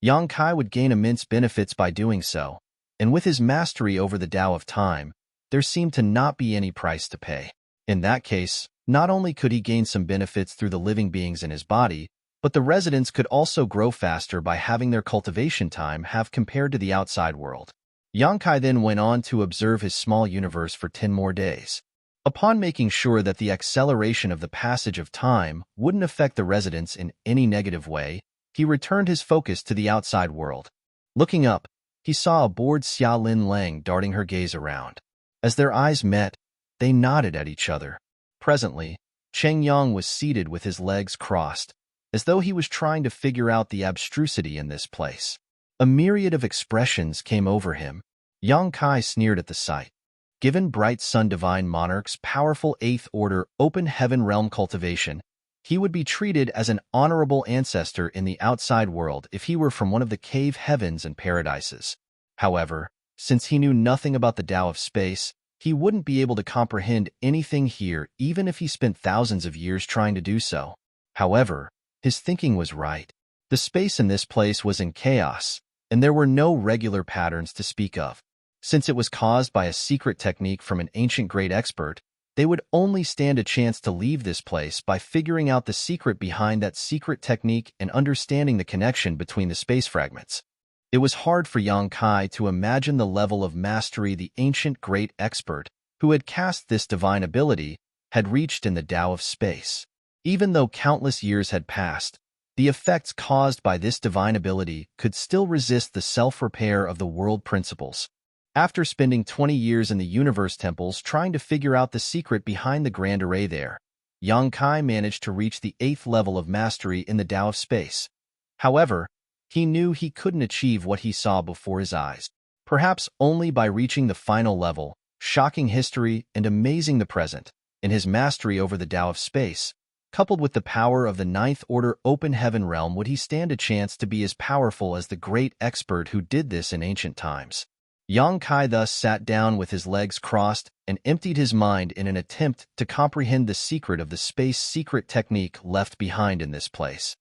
Yang Kai would gain immense benefits by doing so, and with his mastery over the Tao of Time, there seemed to not be any price to pay. In that case, not only could he gain some benefits through the living beings in his body, but the residents could also grow faster by having their cultivation time have compared to the outside world. Yang Kai then went on to observe his small universe for 10 more days. Upon making sure that the acceleration of the passage of time wouldn't affect the residents in any negative way, he returned his focus to the outside world. Looking up, he saw a bored Xia Lin Lang darting her gaze around. As their eyes met, they nodded at each other. Presently, Cheng Yang was seated with his legs crossed, as though he was trying to figure out the abstrusity in this place. A myriad of expressions came over him. Yang Kai sneered at the sight. Given Bright Sun Divine Monarch's powerful 8th Order Open Heaven Realm cultivation, he would be treated as an honorable ancestor in the outside world if he were from one of the cave heavens and paradises. However, since he knew nothing about the Tao of Space, he wouldn't be able to comprehend anything here even if he spent thousands of years trying to do so. However, his thinking was right. The space in this place was in chaos, and there were no regular patterns to speak of. Since it was caused by a secret technique from an ancient great expert, they would only stand a chance to leave this place by figuring out the secret behind that secret technique and understanding the connection between the space fragments. It was hard for Yang Kai to imagine the level of mastery the ancient great expert, who had cast this divine ability, had reached in the Tao of Space. Even though countless years had passed, the effects caused by this divine ability could still resist the self-repair of the world principles. After spending 20 years in the universe temples trying to figure out the secret behind the grand array there, Yang Kai managed to reach the 8th level of mastery in the Tao of Space. However, he knew he couldn't achieve what he saw before his eyes. Perhaps only by reaching the final level, shocking history and amazing the present, in his mastery over the Tao of Space, coupled with the power of the 9th Order Open Heaven Realm, would he stand a chance to be as powerful as the great expert who did this in ancient times. Yang Kai thus sat down with his legs crossed and emptied his mind in an attempt to comprehend the secret of the space secret technique left behind in this place.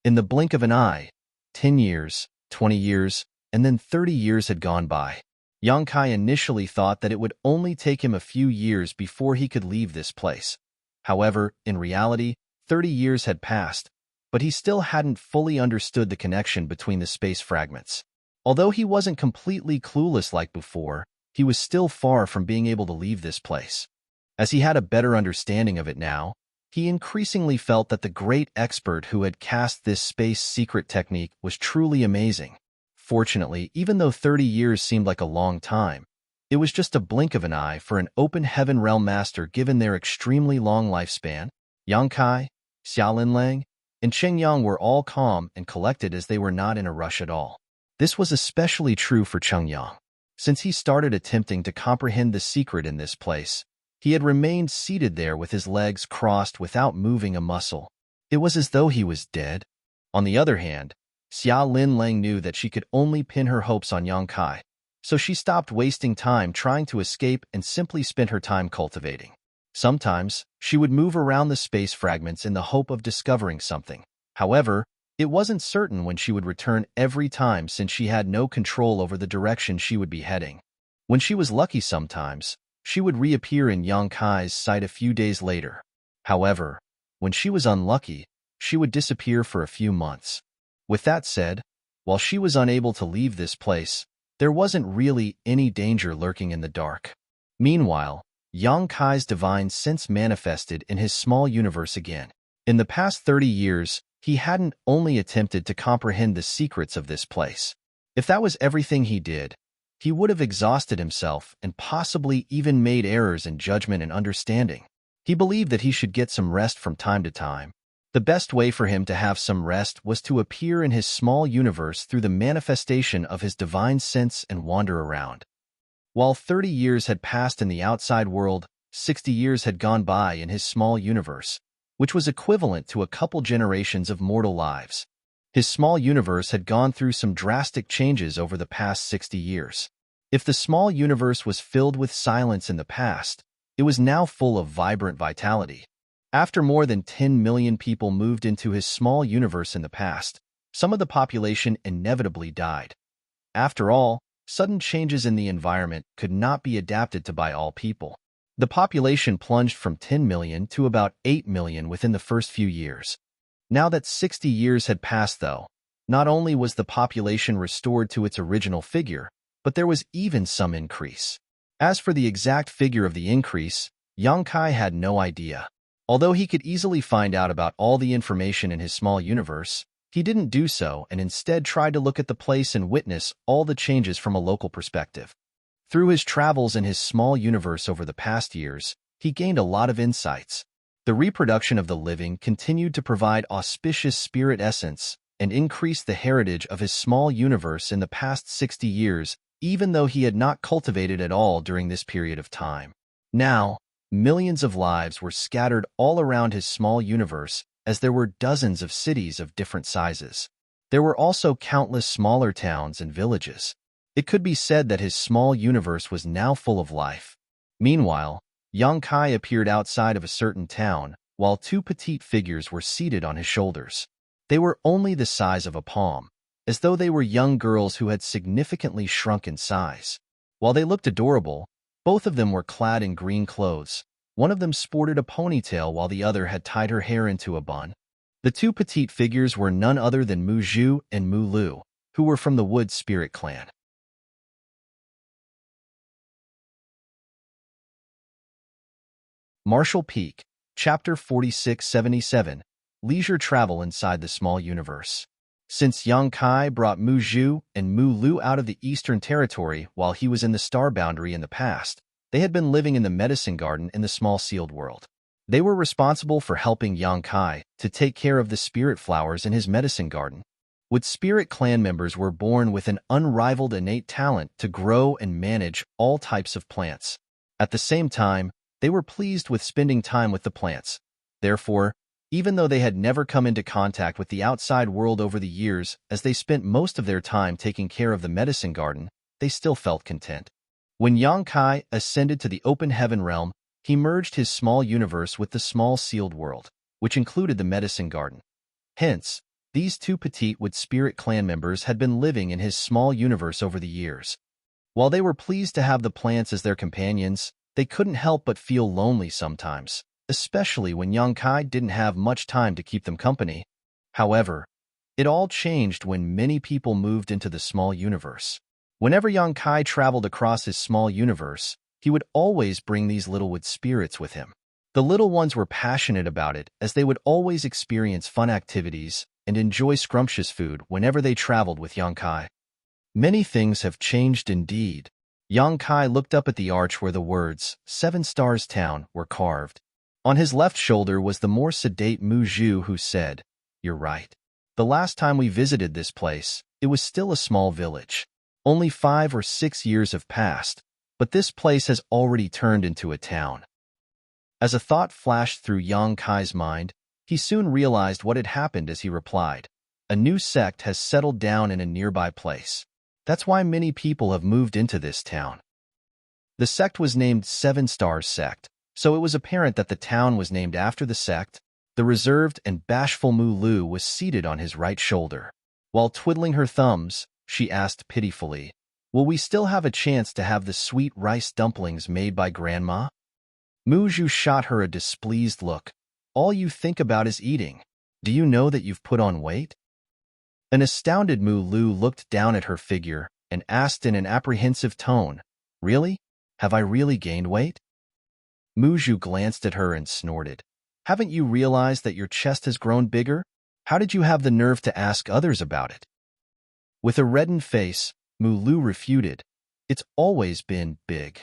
In the blink of an eye, 10 years, 20 years, and then 30 years had gone by. Yang Kai initially thought that it would only take him a few years before he could leave this place. However, in reality, 30 years had passed, but he still hadn't fully understood the connection between the space fragments. Although he wasn't completely clueless like before, he was still far from being able to leave this place. As he had a better understanding of it now, he increasingly felt that the great expert who had cast this space secret technique was truly amazing. Fortunately, even though 30 years seemed like a long time, it was just a blink of an eye for an open heaven realm master given their extremely long lifespan. Yang Kai, Xia Lang, and Cheng Yang were all calm and collected as they were not in a rush at all. This was especially true for Cheng Yang. Since he started attempting to comprehend the secret in this place, he had remained seated there with his legs crossed without moving a muscle. It was as though he was dead. On the other hand, Xia Lin Lang knew that she could only pin her hopes on Yang Kai, so she stopped wasting time trying to escape and simply spent her time cultivating. Sometimes, she would move around the space fragments in the hope of discovering something. However, It wasn't certain when she would return every time since she had no control over the direction she would be heading. When she was lucky sometimes, she would reappear in Yang Kai's sight a few days later. However, when she was unlucky, she would disappear for a few months. With that said, while she was unable to leave this place, there wasn't really any danger lurking in the dark. Meanwhile, Yang Kai's divine sense manifested in his small universe again. In the past 30 years, he hadn't only attempted to comprehend the secrets of this place. If that was everything he did, he would have exhausted himself and possibly even made errors in judgment and understanding. He believed that he should get some rest from time to time. The best way for him to have some rest was to appear in his small universe through the manifestation of his divine sense and wander around. While 30 years had passed in the outside world, 60 years had gone by in his small universe, which was equivalent to a couple generations of mortal lives. His small universe had gone through some drastic changes over the past 60 years. If the small universe was filled with silence in the past, it was now full of vibrant vitality. After more than 10 million people moved into his small universe in the past, some of the population inevitably died. After all, sudden changes in the environment could not be adapted to by all people. The population plunged from 10 million to about 8 million within the first few years. Now that 60 years had passed, though, not only was the population restored to its original figure, but there was even some increase. As for the exact figure of the increase, Yang Kai had no idea. Although he could easily find out about all the information in his small universe, he didn't do so and instead tried to look at the place and witness all the changes from a local perspective. Through his travels in his small universe over the past years, he gained a lot of insights. The reproduction of the living continued to provide auspicious spirit essence and increase the heritage of his small universe in the past 60 years, even though he had not cultivated at all during this period of time. Now, millions of lives were scattered all around his small universe, as there were dozens of cities of different sizes. There were also countless smaller towns and villages. It could be said that his small universe was now full of life. Meanwhile, Yang Kai appeared outside of a certain town, while two petite figures were seated on his shoulders. They were only the size of a palm, as though they were young girls who had significantly shrunk in size. While they looked adorable, both of them were clad in green clothes. One of them sported a ponytail while the other had tied her hair into a bun. The two petite figures were none other than Mu Zhu and Mu Lu, who were from the Wood Spirit clan. Marshall Peak, Chapter 4677, Leisure Travel Inside the Small Universe. Since Yang Kai brought Mu Zhu and Mu Lu out of the Eastern Territory while he was in the Star Boundary in the past, they had been living in the Medicine Garden in the Small Sealed World. They were responsible for helping Yang Kai to take care of the spirit flowers in his Medicine Garden. Wood Spirit clan members were born with an unrivaled innate talent to grow and manage all types of plants. At the same time, they were pleased with spending time with the plants. Therefore, even though they had never come into contact with the outside world over the years, as they spent most of their time taking care of the Medicine Garden, they still felt content. When Yang Kai ascended to the open heaven realm, he merged his small universe with the Small Sealed World, which included the Medicine Garden. Hence, these two petite Wood Spirit clan members had been living in his small universe over the years. While they were pleased to have the plants as their companions, they couldn't help but feel lonely sometimes, especially when Yang Kai didn't have much time to keep them company. However, it all changed when many people moved into the small universe. Whenever Yang Kai traveled across his small universe, he would always bring these little Wood Spirits with him. The little ones were passionate about it, as they would always experience fun activities and enjoy scrumptious food whenever they traveled with Yang Kai. Many things have changed indeed. Yang Kai looked up at the arch where the words, 7 Stars Town, were carved. On his left shoulder was the more sedate Mu Zhu, who said, "You're right. The last time we visited this place, it was still a small village. Only 5 or 6 years have passed, but this place has already turned into a town." As a thought flashed through Yang Kai's mind, he soon realized what had happened as he replied, "A new sect has settled down in a nearby place. That's why many people have moved into this town." The sect was named 7 Stars Sect, so it was apparent that the town was named after the sect. The reserved and bashful Mulu was seated on his right shoulder. While twiddling her thumbs, she asked pitifully, "Will we still have a chance to have the sweet rice dumplings made by Grandma?" Muju shot her a displeased look. "All you think about is eating. Do you know that you've put on weight?" An astounded Mulu looked down at her figure and asked in an apprehensive tone, "Really? Have I really gained weight?" Muju glanced at her and snorted. "Haven't you realized that your chest has grown bigger? How did you have the nerve to ask others about it?" With a reddened face, Mulu refuted, "It's always been big."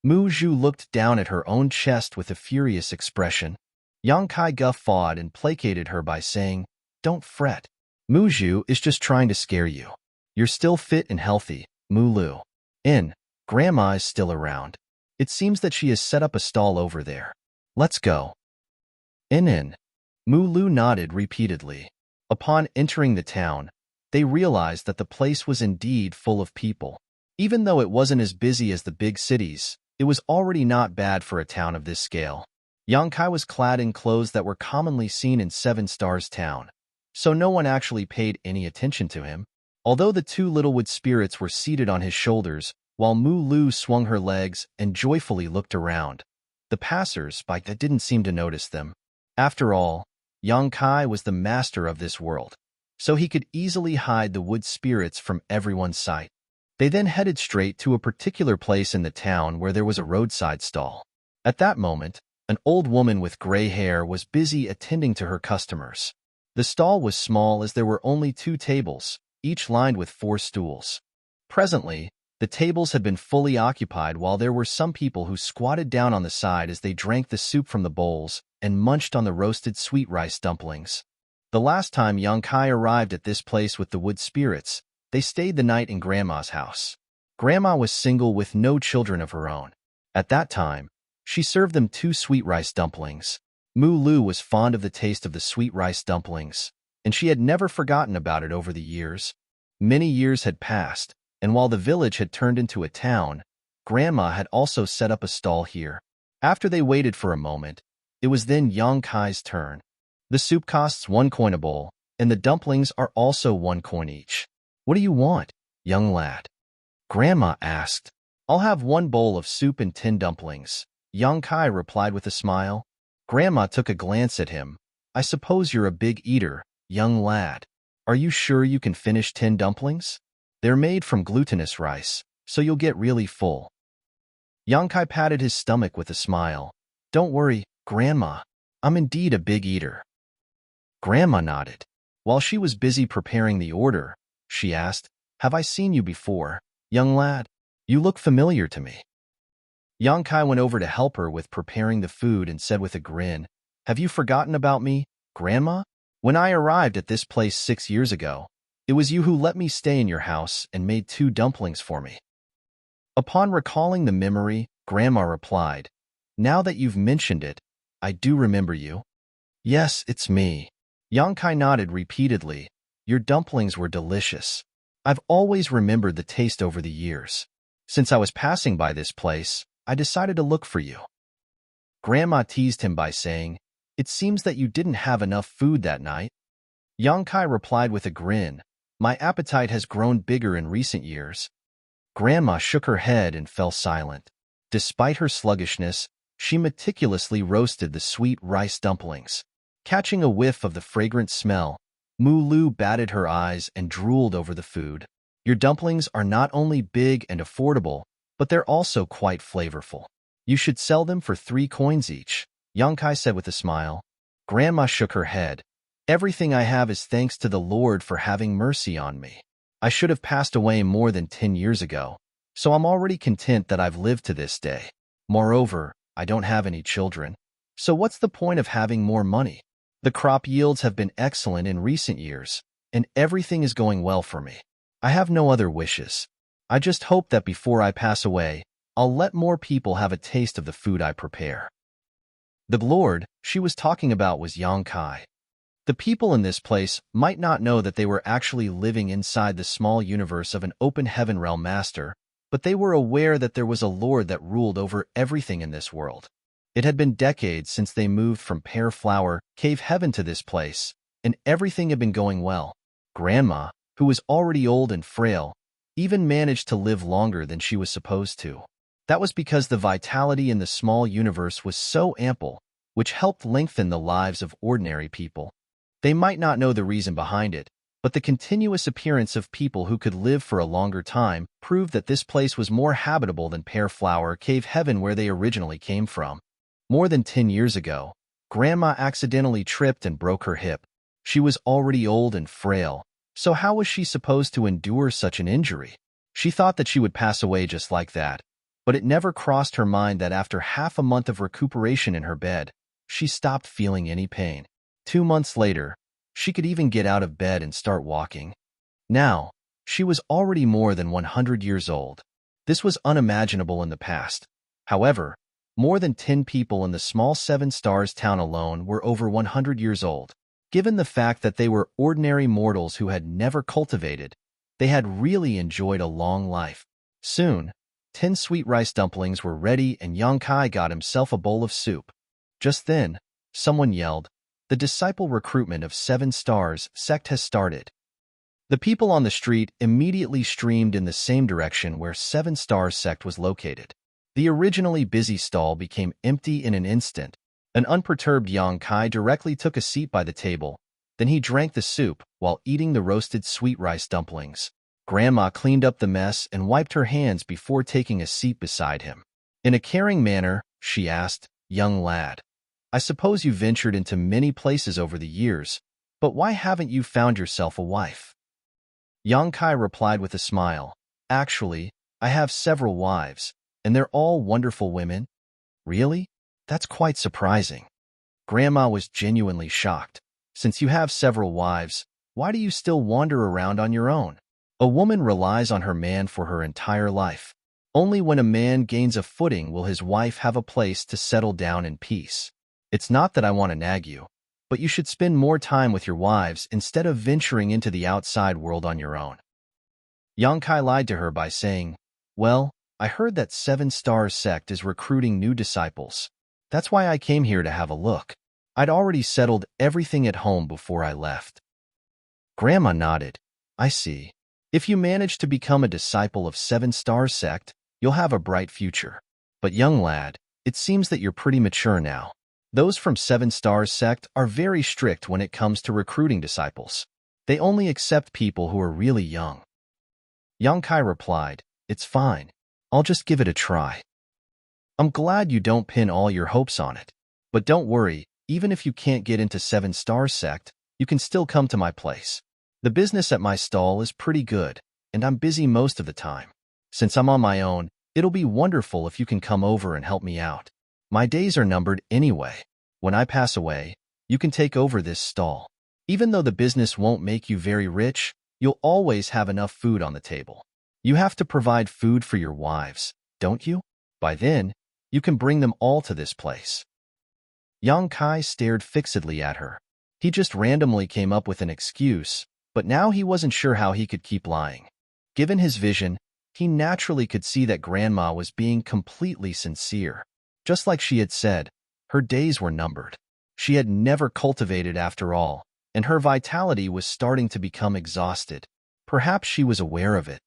Muju looked down at her own chest with a furious expression. Yang Kai guffawed and placated her by saying, "Don't fret. Muju is just trying to scare you. You're still fit and healthy, Mulu. Grandma is still around. It seems that she has set up a stall over there. Let's go." Mulu nodded repeatedly. Upon entering the town, they realized that the place was indeed full of people. Even though it wasn't as busy as the big cities, it was already not bad for a town of this scale. Yang Kai was clad in clothes that were commonly seen in Seven Stars Town, so no one actually paid any attention to him. Although the two little wood spirits were seated on his shoulders, while Mulu swung her legs and joyfully looked around, the passers-by didn't seem to notice them. After all, Yang Kai was the master of this world, so he could easily hide the wood spirits from everyone's sight. They then headed straight to a particular place in the town where there was a roadside stall. At that moment, an old woman with gray hair was busy attending to her customers. The stall was small as there were only 2 tables, each lined with 4 stools. Presently, the tables had been fully occupied while there were some people who squatted down on the side as they drank the soup from the bowls and munched on the roasted sweet rice dumplings. The last time Yang Kai arrived at this place with the wood spirits, they stayed the night in Grandma's house. Grandma was single with no children of her own. At that time, she served them 2 sweet rice dumplings. Mulu was fond of the taste of the sweet rice dumplings, and she had never forgotten about it over the years. Many years had passed, and while the village had turned into a town, Grandma had also set up a stall here. After they waited for a moment, it was then Yang Kai's turn. "The soup costs 1 coin a bowl, and the dumplings are also 1 coin each. What do you want, young lad?" Grandma asked. "I'll have 1 bowl of soup and 10 dumplings," Yang Kai replied with a smile. Grandma took a glance at him. "I suppose you're a big eater, young lad. Are you sure you can finish 10 dumplings? They're made from glutinous rice, so you'll get really full." Yang Kai patted his stomach with a smile. "Don't worry, Grandma. I'm indeed a big eater." Grandma nodded. While she was busy preparing the order, she asked, "Have I seen you before, young lad? You look familiar to me." Yang Kai went over to help her with preparing the food and said with a grin, "Have you forgotten about me, Grandma? When I arrived at this place 6 years ago, it was you who let me stay in your house and made 2 dumplings for me." Upon recalling the memory, Grandma replied, "Now that you've mentioned it, I do remember you. Yes, it's me." Yang Kai nodded repeatedly. "Your dumplings were delicious. I've always remembered the taste over the years. Since I was passing by this place, I decided to look for you." Grandma teased him by saying, "It seems that you didn't have enough food that night." Yang Kai replied with a grin, "My appetite has grown bigger in recent years." Grandma shook her head and fell silent. Despite her sluggishness, she meticulously roasted the sweet rice dumplings. Catching a whiff of the fragrant smell, Mulu batted her eyes and drooled over the food. "Your dumplings are not only big and affordable, but they're also quite flavorful. You should sell them for 3 coins each," Yang Kai said with a smile. Grandma shook her head. "Everything I have is thanks to the Lord for having mercy on me. I should have passed away more than 10 years ago, so I'm already content that I've lived to this day. Moreover, I don't have any children, so what's the point of having more money? The crop yields have been excellent in recent years, and everything is going well for me. I have no other wishes. I just hope that before I pass away, I'll let more people have a taste of the food I prepare." The Lord she was talking about was Yang Kai. The people in this place might not know that they were actually living inside the small universe of an open heaven realm master, but they were aware that there was a Lord that ruled over everything in this world. It had been decades since they moved from Pear Flower Cave Heaven to this place, and everything had been going well. Grandma, who was already old and frail, even managed to live longer than she was supposed to. That was because the vitality in the small universe was so ample, which helped lengthen the lives of ordinary people. They might not know the reason behind it, but the continuous appearance of people who could live for a longer time proved that this place was more habitable than Pear Flower Cave Heaven where they originally came from. More than 10 years ago, Grandma accidentally tripped and broke her hip. She was already old and frail, so how was she supposed to endure such an injury? She thought that she would pass away just like that, but it never crossed her mind that after half a month of recuperation in her bed, she stopped feeling any pain. 2 months later, she could even get out of bed and start walking. Now, she was already more than 100 years old. This was unimaginable in the past. However, more than 10 people in the small Seven Stars town alone were over 100 years old. Given the fact that they were ordinary mortals who had never cultivated, they had really enjoyed a long life. Soon, 10 sweet rice dumplings were ready and Yongkai got himself a bowl of soup. Just then, someone yelled, "The disciple recruitment of Seven Stars sect has started." The people on the street immediately streamed in the same direction where Seven Stars sect was located. The originally busy stall became empty in an instant. An unperturbed Yongkai directly took a seat by the table. Then he drank the soup while eating the roasted sweet rice dumplings. Grandma cleaned up the mess and wiped her hands before taking a seat beside him. In a caring manner, she asked, "Young lad, I suppose you ventured into many places over the years, but why haven't you found yourself a wife?" Yongkai replied with a smile, "Actually, I have several wives, and they're all wonderful women." "Really? That's quite surprising." Grandma was genuinely shocked. "Since you have several wives, why do you still wander around on your own?" A woman relies on her man for her entire life. Only when a man gains a footing will his wife have a place to settle down in peace. It's not that I want to nag you, but you should spend more time with your wives instead of venturing into the outside world on your own. Yongkai lied to her by saying, "Well, I heard that Seven Stars sect is recruiting new disciples. That's why I came here to have a look. I'd already settled everything at home before I left." Grandma nodded. "I see. If you manage to become a disciple of Seven Stars sect, you'll have a bright future. But young lad, it seems that you're pretty mature now. Those from Seven Stars sect are very strict when it comes to recruiting disciples. They only accept people who are really young." Yongkai replied, "It's fine. I'll just give it a try." "I'm glad you don't pin all your hopes on it. But don't worry, even if you can't get into Seven Stars sect, you can still come to my place. The business at my stall is pretty good, and I'm busy most of the time. Since I'm on my own, it'll be wonderful if you can come over and help me out. My days are numbered anyway. When I pass away, you can take over this stall. Even though the business won't make you very rich, you'll always have enough food on the table. You have to provide food for your wives, don't you? By then, you can bring them all to this place." Yongkai stared fixedly at her. He just randomly came up with an excuse, but now he wasn't sure how he could keep lying. Given his vision, he naturally could see that Grandma was being completely sincere. Just like she had said, her days were numbered. She had never cultivated after all, and her vitality was starting to become exhausted. Perhaps she was aware of it.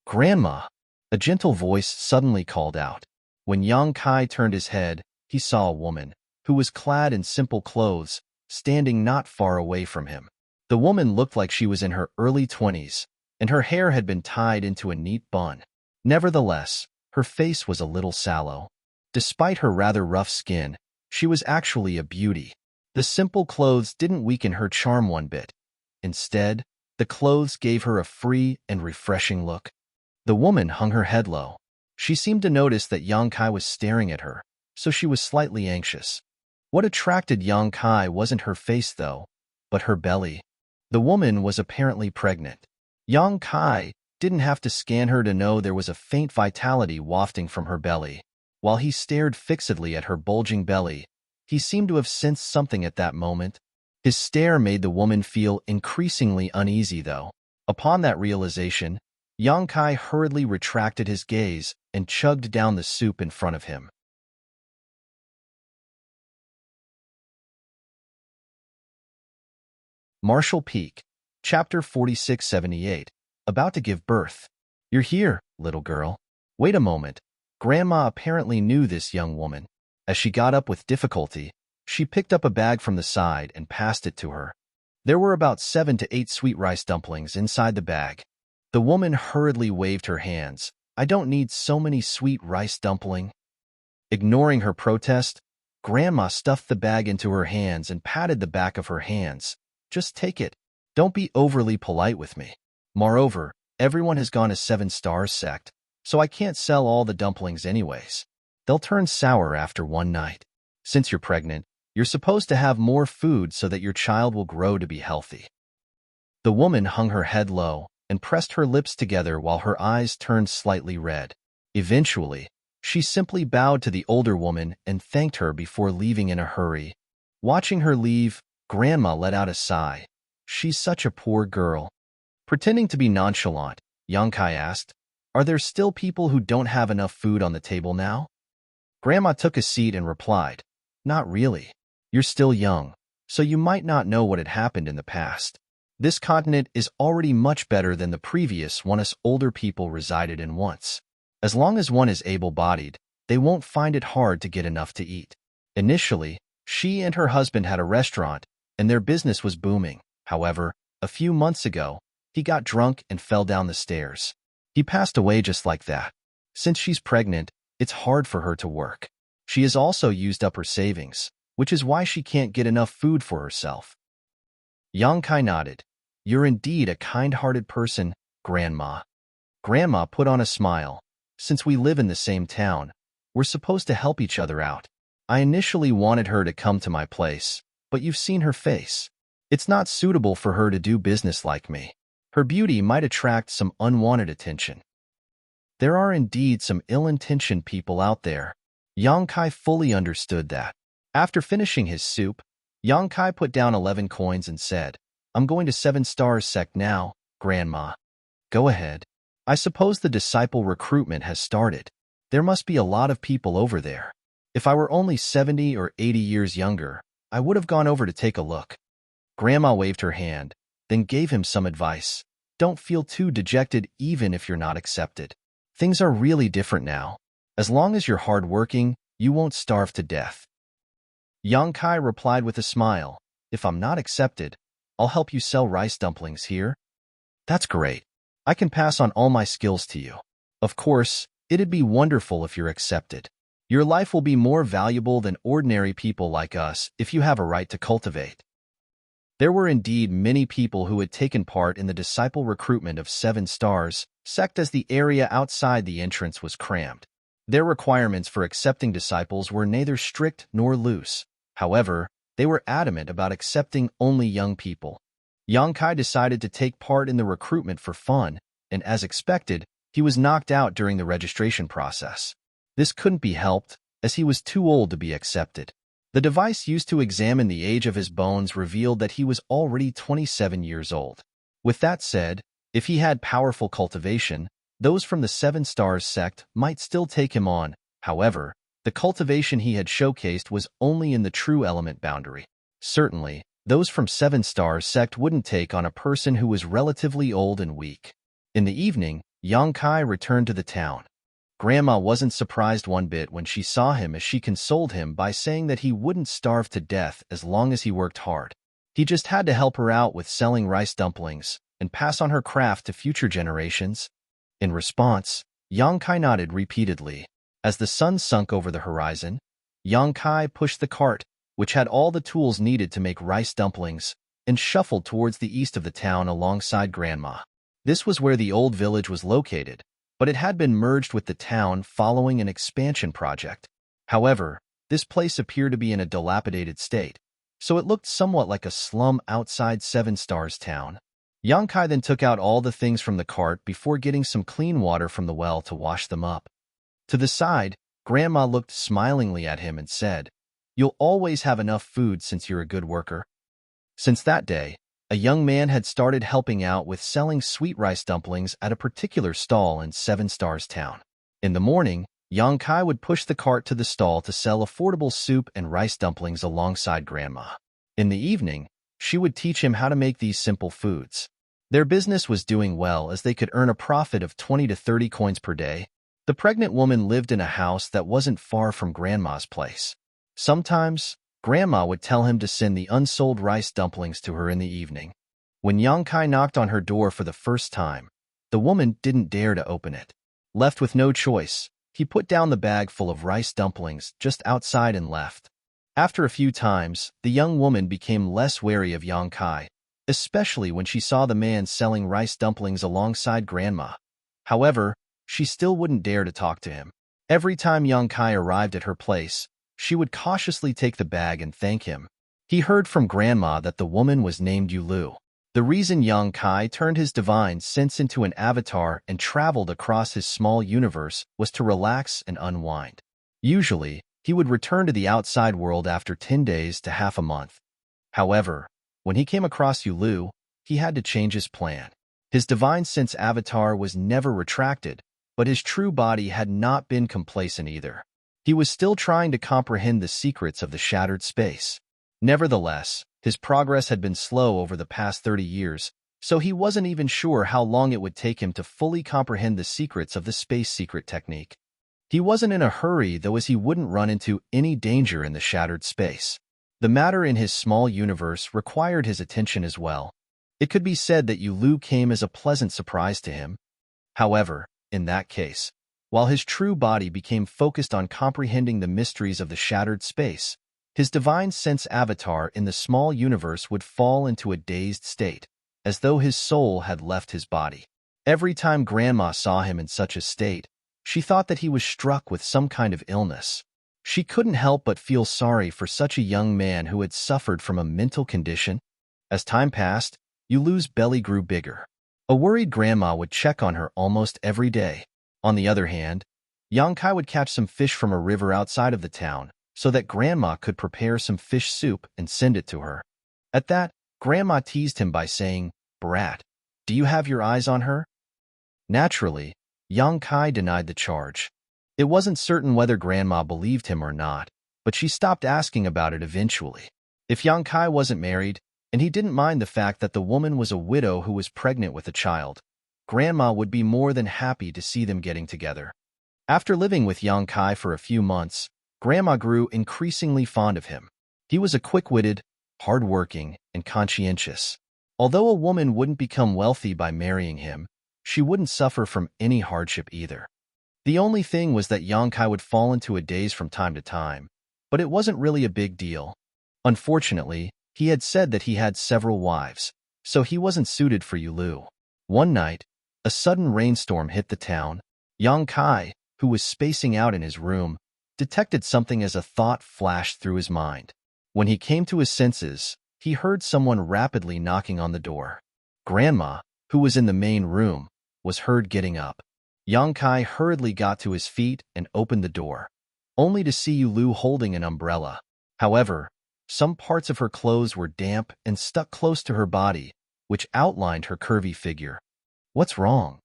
"Grandma!" A gentle voice suddenly called out. When Yongkai turned his head, he saw a woman, who was clad in simple clothes, standing not far away from him. The woman looked like she was in her early 20s, and her hair had been tied into a neat bun. Nevertheless, her face was a little sallow. Despite her rather rough skin, she was actually a beauty. The simple clothes didn't weaken her charm one bit. Instead, the clothes gave her a free and refreshing look. The woman hung her head low. She seemed to notice that Yongkai was staring at her, so she was slightly anxious. What attracted Yongkai wasn't her face, though, but her belly. The woman was apparently pregnant. Yongkai didn't have to scan her to know there was a faint vitality wafting from her belly. While he stared fixedly at her bulging belly, he seemed to have sensed something at that moment. His stare made the woman feel increasingly uneasy, though. Upon that realization, Yongkai hurriedly retracted his gaze and chugged down the soup in front of him. Marshall Peak, Chapter 4678, About to Give Birth. You're here, little girl. Wait a moment. Grandma apparently knew this young woman. As she got up with difficulty, she picked up a bag from the side and passed it to her. There were about 7 to 8 sweet rice dumplings inside the bag. The woman hurriedly waved her hands. I don't need so many sweet rice dumpling. Ignoring her protest, Grandma stuffed the bag into her hands and patted the back of her hands. Just take it. Don't be overly polite with me. Moreover, everyone has gone to 7 Stars sect, so I can't sell all the dumplings anyways. They'll turn sour after one night. Since you're pregnant, you're supposed to have more food so that your child will grow to be healthy. The woman hung her head low and pressed her lips together while her eyes turned slightly red. Eventually, she simply bowed to the older woman and thanked her before leaving in a hurry. Watching her leave, Grandma let out a sigh. She's such a poor girl. Pretending to be nonchalant, Yongkai asked, Are there still people who don't have enough food on the table now? Grandma took a seat and replied, Not really. You're still young, so you might not know what had happened in the past. This continent is already much better than the previous one us older people resided in once. As long as one is able-bodied, they won't find it hard to get enough to eat. Initially, she and her husband had a restaurant, and their business was booming. However, a few months ago, he got drunk and fell down the stairs. He passed away just like that. Since she's pregnant, it's hard for her to work. She has also used up her savings, which is why she can't get enough food for herself. Yongkai nodded. You're indeed a kind-hearted person, Grandma. Grandma put on a smile. Since we live in the same town, we're supposed to help each other out. I initially wanted her to come to my place, but you've seen her face. It's not suitable for her to do business like me. Her beauty might attract some unwanted attention. There are indeed some ill-intentioned people out there. Yongkai fully understood that. After finishing his soup, Yongkai put down 11 coins and said, I'm going to 7 Stars sect now, Grandma. Go ahead. I suppose the disciple recruitment has started. There must be a lot of people over there. If I were only 70 or 80 years younger, I would have gone over to take a look. Grandma waved her hand, then gave him some advice. Don't feel too dejected even if you're not accepted. Things are really different now. As long as you're hardworking, you won't starve to death. Yongkai replied with a smile, If I'm not accepted, I'll help you sell rice dumplings here. That's great. I can pass on all my skills to you. Of course, it'd be wonderful if you're accepted. Your life will be more valuable than ordinary people like us if you have a right to cultivate. There were indeed many people who had taken part in the disciple recruitment of 7 Stars sect as the area outside the entrance was crammed. Their requirements for accepting disciples were neither strict nor loose. However, they were adamant about accepting only young people. Yongkai decided to take part in the recruitment for fun, and as expected, he was knocked out during the registration process. This couldn't be helped, as he was too old to be accepted. The device used to examine the age of his bones revealed that he was already 27 years old. With that said, if he had powerful cultivation, those from the 7 Stars sect might still take him on. However, the cultivation he had showcased was only in the true element boundary. Certainly, those from 7 Stars sect wouldn't take on a person who was relatively old and weak. In the evening, Yongkai returned to the town. Grandma wasn't surprised one bit when she saw him as she consoled him by saying that he wouldn't starve to death as long as he worked hard. He just had to help her out with selling rice dumplings and pass on her craft to future generations. In response, Yongkai nodded repeatedly. As the sun sunk over the horizon, Yongkai pushed the cart, which had all the tools needed to make rice dumplings, and shuffled towards the east of the town alongside Grandma. This was where the old village was located, but it had been merged with the town following an expansion project. However, this place appeared to be in a dilapidated state, so it looked somewhat like a slum outside 7 Stars town. Yongkai then took out all the things from the cart before getting some clean water from the well to wash them up. To the side, Grandma looked smilingly at him and said, You'll always have enough food since you're a good worker. Since that day, a young man had started helping out with selling sweet rice dumplings at a particular stall in 7 Stars town. In the morning, Yongkai would push the cart to the stall to sell affordable soup and rice dumplings alongside Grandma. In the evening, She would teach him how to make these simple foods. Their business was doing well as they could earn a profit of 20 to 30 coins per day. The pregnant woman lived in a house that wasn't far from Grandma's place. Sometimes, Grandma would tell him to send the unsold rice dumplings to her in the evening. When Yang Kai knocked on her door for the first time, the woman didn't dare to open it. Left with no choice, he put down the bag full of rice dumplings just outside and left. After a few times, the young woman became less wary of Yang Kai, especially when she saw the man selling rice dumplings alongside Grandma. However, she still wouldn't dare to talk to him. Every time Yang Kai arrived at her place, she would cautiously take the bag and thank him. He heard from Grandma that the woman was named Yulu. The reason Yang Kai turned his divine sense into an avatar and traveled across his small universe was to relax and unwind. Usually, he would return to the outside world after 10 days to half a month. However, when he came across Yulu, he had to change his plan. His divine sense avatar was never retracted, but his true body had not been complacent either. He was still trying to comprehend the secrets of the shattered space. Nevertheless, his progress had been slow over the past 30 years, so he wasn't even sure how long it would take him to fully comprehend the secrets of the space secret technique. He wasn't in a hurry, though, as he wouldn't run into any danger in the shattered space. The matter in his small universe required his attention as well. It could be said that Yulu came as a pleasant surprise to him. However, in that case, while his true body became focused on comprehending the mysteries of the shattered space, his divine sense avatar in the small universe would fall into a dazed state, as though his soul had left his body. Every time Grandma saw him in such a state, she thought that he was struck with some kind of illness. She couldn't help but feel sorry for such a young man who had suffered from a mental condition. As time passed, Yulu's belly grew bigger. A worried Grandma would check on her almost every day. On the other hand, Yang Kai would catch some fish from a river outside of the town, so that Grandma could prepare some fish soup and send it to her. At that, Grandma teased him by saying, "Brat, do you have your eyes on her?" Naturally, Yang Kai denied the charge. It wasn't certain whether Grandma believed him or not, but she stopped asking about it eventually. If Yang Kai wasn't married, and he didn't mind the fact that the woman was a widow who was pregnant with a child, Grandma would be more than happy to see them getting together. After living with Yang Kai for a few months, Grandma grew increasingly fond of him. He was a quick-witted, hard-working, and conscientious. Although a woman wouldn't become wealthy by marrying him, she wouldn't suffer from any hardship either. The only thing was that Yang Kai would fall into a daze from time to time, but it wasn't really a big deal. Unfortunately, he had said that he had several wives, so he wasn't suited for Yulu. One night, a sudden rainstorm hit the town. Yang Kai, who was spacing out in his room, detected something as a thought flashed through his mind. When he came to his senses, he heard someone rapidly knocking on the door. Grandma, who was in the main room, was heard getting up. Yang Kai hurriedly got to his feet and opened the door, only to see Yulu holding an umbrella. However, some parts of her clothes were damp and stuck close to her body, which outlined her curvy figure. "What's wrong?"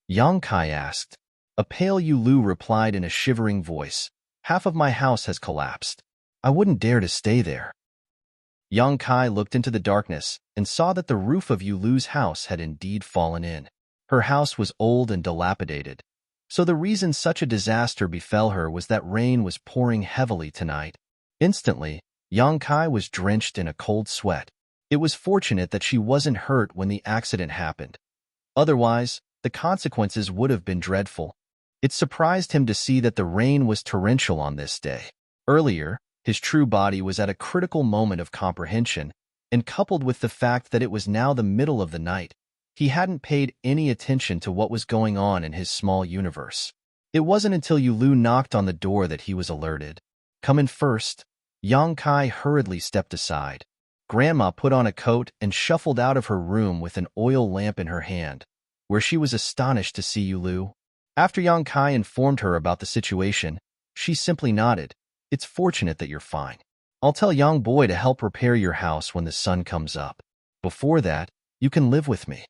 Yang Kai asked. A pale Yulu replied in a shivering voice, "Half of my house has collapsed. I wouldn't dare to stay there." Yang Kai looked into the darkness and saw that the roof of Yulu's house had indeed fallen in. Her house was old and dilapidated, so the reason such a disaster befell her was that rain was pouring heavily tonight. Instantly, Yang Kai was drenched in a cold sweat. It was fortunate that she wasn't hurt when the accident happened. Otherwise, the consequences would have been dreadful. It surprised him to see that the rain was torrential on this day. Earlier, his true body was at a critical moment of comprehension, and coupled with the fact that it was now the middle of the night, he hadn't paid any attention to what was going on in his small universe. It wasn't until Yulu knocked on the door that he was alerted. "Come in first." Yang Kai hurriedly stepped aside. Grandma put on a coat and shuffled out of her room with an oil lamp in her hand, where she was astonished to see Yulu. After Yang Kai informed her about the situation, she simply nodded. "It's fortunate that you're fine. I'll tell Young Boy to help repair your house when the sun comes up. Before that, you can live with me."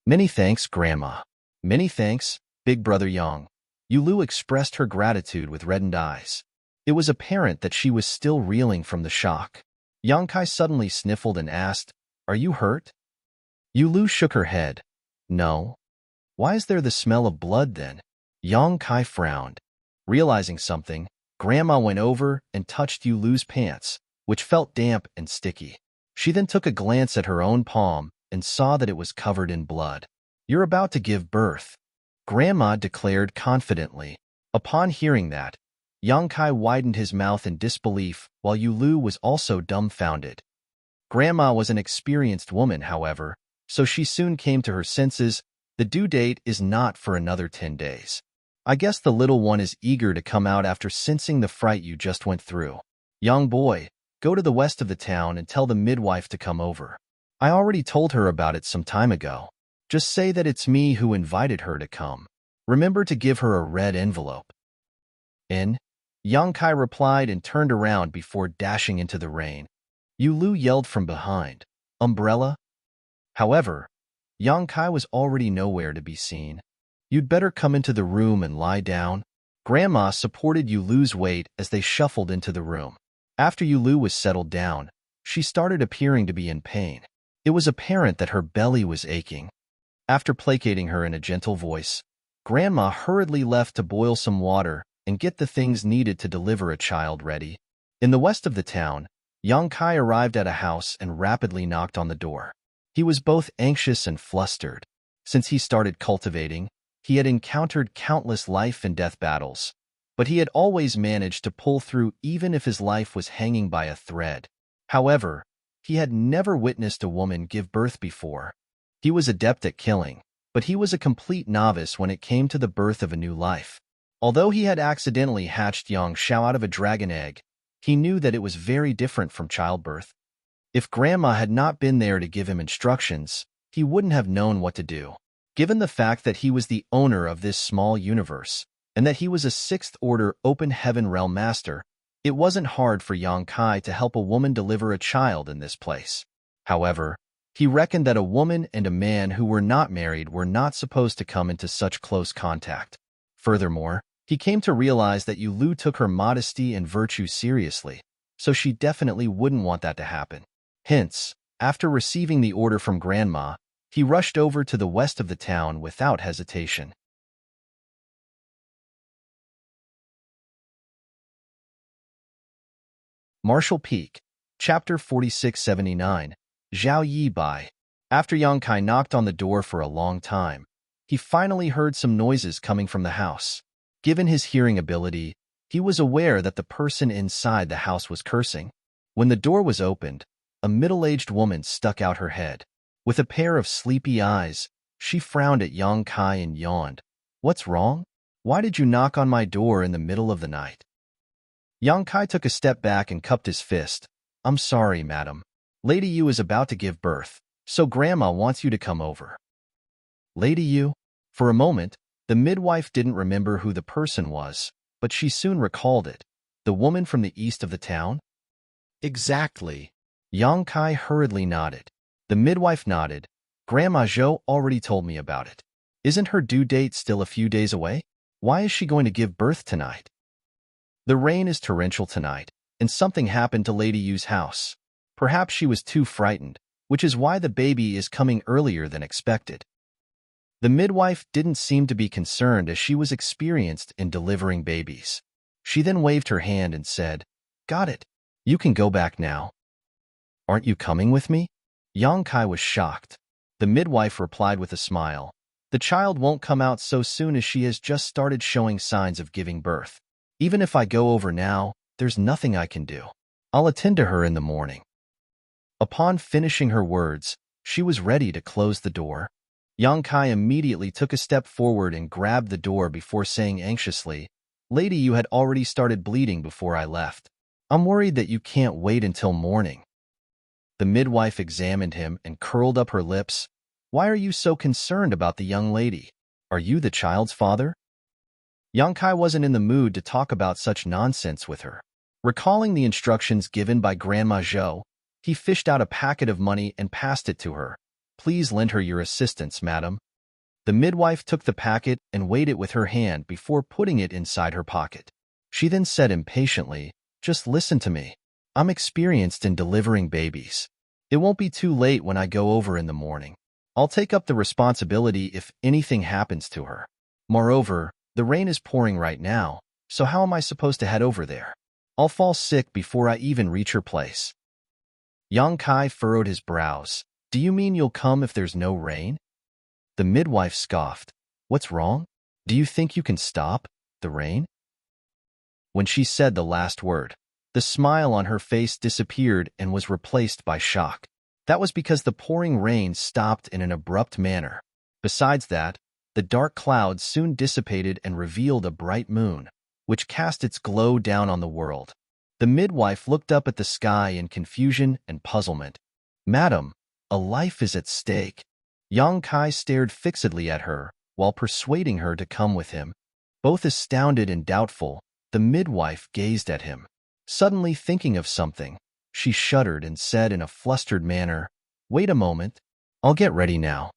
"Many thanks, Grandma." "Many thanks, Big Brother Yang." Yulu expressed her gratitude with reddened eyes. It was apparent that she was still reeling from the shock. Yang Kai suddenly sniffled and asked, "Are you hurt?" Yulu shook her head. "No." "Why is there the smell of blood then?" Yang Kai frowned. Realizing something, Grandma went over and touched Yulu's pants, which felt damp and sticky. She then took a glance at her own palm and saw that it was covered in blood. "You're about to give birth," Grandma declared confidently. Upon hearing that, Yang Kai widened his mouth in disbelief while Yulu was also dumbfounded. Grandma was an experienced woman, however, so she soon came to her senses. "The due date is not for another 10 days. I guess the little one is eager to come out after sensing the fright you just went through. Young boy, go to the west of the town and tell the midwife to come over. I already told her about it some time ago. Just say that it's me who invited her to come. Remember to give her a red envelope." Yang Kai replied and turned around before dashing into the rain. Yulu yelled from behind, "Umbrella?" However, Yang Kai was already nowhere to be seen. "You'd better come into the room and lie down." Grandma supported Yulu's weight as they shuffled into the room. After Yulu was settled down, she started appearing to be in pain. It was apparent that her belly was aching. After placating her in a gentle voice, Grandma hurriedly left to boil some water and get the things needed to deliver a child ready. In the west of the town, Yang Kai arrived at a house and rapidly knocked on the door. He was both anxious and flustered. Since he started cultivating, he had encountered countless life and death battles, but he had always managed to pull through even if his life was hanging by a thread. However, he had never witnessed a woman give birth before. He was adept at killing, but he was a complete novice when it came to the birth of a new life. Although he had accidentally hatched Yang Xiao out of a dragon egg, he knew that it was very different from childbirth. If Grandma had not been there to give him instructions, he wouldn't have known what to do. Given the fact that he was the owner of this small universe, and that he was a sixth-order open heaven realm master, it wasn't hard for Yang Kai to help a woman deliver a child in this place. However, he reckoned that a woman and a man who were not married were not supposed to come into such close contact. Furthermore, he came to realize that Yulu took her modesty and virtue seriously, so she definitely wouldn't want that to happen. Hence, after receiving the order from Grandma, he rushed over to the west of the town without hesitation. Marshall Peak, Chapter 4679, Zhao Yi Bai. After Yang Kai knocked on the door for a long time, he finally heard some noises coming from the house. Given his hearing ability, he was aware that the person inside the house was cursing. When the door was opened, a middle-aged woman stuck out her head. With a pair of sleepy eyes, she frowned at Yang Kai and yawned. "What's wrong? Why did you knock on my door in the middle of the night?" Yang Kai took a step back and cupped his fist. "I'm sorry, madam. Lady Yu is about to give birth, so Grandma wants you to come over." Lady Yu? For a moment, the midwife didn't remember who the person was, but she soon recalled it. The woman from the east of the town? Exactly. Yang Kai hurriedly nodded. The midwife nodded. "Grandma Zhou already told me about it. Isn't her due date still a few days away? Why is she going to give birth tonight?" "The rain is torrential tonight, and something happened to Lady Yu's house. Perhaps she was too frightened, which is why the baby is coming earlier than expected." The midwife didn't seem to be concerned as she was experienced in delivering babies. She then waved her hand and said, "Got it. You can go back now." "Aren't you coming with me?" Yang Kai was shocked. The midwife replied with a smile, "The child won't come out so soon as she has just started showing signs of giving birth. Even if I go over now, there's nothing I can do. I'll attend to her in the morning." Upon finishing her words, she was ready to close the door. Yang Kai immediately took a step forward and grabbed the door before saying anxiously, "Lady, you had already started bleeding before I left. I'm worried that you can't wait until morning." The midwife examined him and curled up her lips. "Why are you so concerned about the young lady? Are you the child's father?" Yang Kai wasn't in the mood to talk about such nonsense with her. Recalling the instructions given by Grandma Zhou, he fished out a packet of money and passed it to her. "Please lend her your assistance, madam." The midwife took the packet and weighed it with her hand before putting it inside her pocket. She then said impatiently, "Just listen to me. I'm experienced in delivering babies. It won't be too late when I go over in the morning. I'll take up the responsibility if anything happens to her. Moreover, the rain is pouring right now, so how am I supposed to head over there? I'll fall sick before I even reach her place." Yang Kai furrowed his brows. "Do you mean you'll come if there's no rain?" The midwife scoffed. "What's wrong? Do you think you can stop the rain?" When she said the last word, the smile on her face disappeared and was replaced by shock. That was because the pouring rain stopped in an abrupt manner. Besides that, the dark clouds soon dissipated and revealed a bright moon, which cast its glow down on the world. The midwife looked up at the sky in confusion and puzzlement. "Madam, a life is at stake." Yang Kai stared fixedly at her while persuading her to come with him. Both astounded and doubtful, the midwife gazed at him. Suddenly thinking of something, she shuddered and said in a flustered manner, "Wait a moment. I'll get ready now."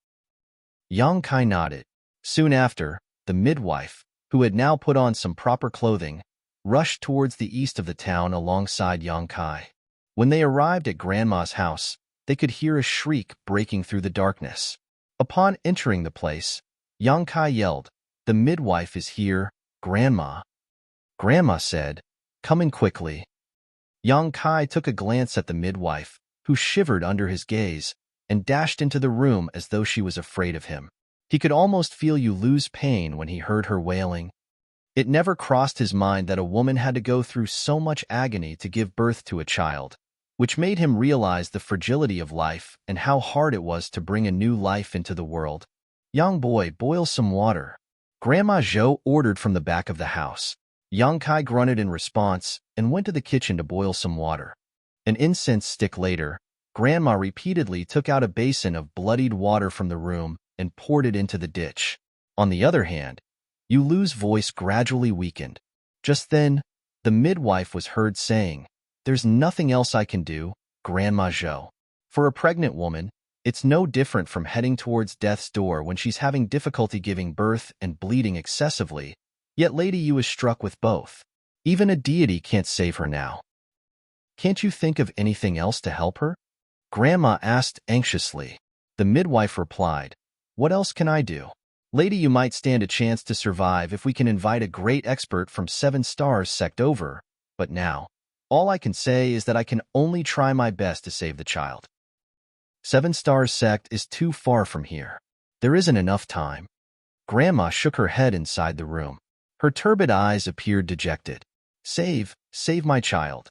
Yang Kai nodded. Soon after, the midwife, who had now put on some proper clothing, rushed towards the east of the town alongside Yang Kai. When they arrived at Grandma's house, they could hear a shriek breaking through the darkness. Upon entering the place, Yang Kai yelled, "The midwife is here, Grandma." Grandma said, "Come in quickly." Yang Kai took a glance at the midwife, who shivered under his gaze, and dashed into the room as though she was afraid of him. He could almost feel Yulu's pain when he heard her wailing. It never crossed his mind that a woman had to go through so much agony to give birth to a child, which made him realize the fragility of life and how hard it was to bring a new life into the world. "Young boy, boil some water," Grandma Zhou ordered from the back of the house. Yang Kai grunted in response and went to the kitchen to boil some water. An incense stick later, Grandma repeatedly took out a basin of bloodied water from the room and poured it into the ditch. On the other hand, Yulu's voice gradually weakened. Just then, the midwife was heard saying, "There's nothing else I can do, Grandma Zhou. For a pregnant woman, it's no different from heading towards death's door when she's having difficulty giving birth and bleeding excessively. Yet Lady Yu is struck with both. Even a deity can't save her now. Can't you think of anything else to help her?" Grandma asked anxiously. The midwife replied, "What else can I do? Lady Yu might stand a chance to survive if we can invite a great expert from 7 Stars sect over, but now, all I can say is that I can only try my best to save the child. 7 Stars sect is too far from here. There isn't enough time." Grandma shook her head inside the room. Her turbid eyes appeared dejected. Save my child."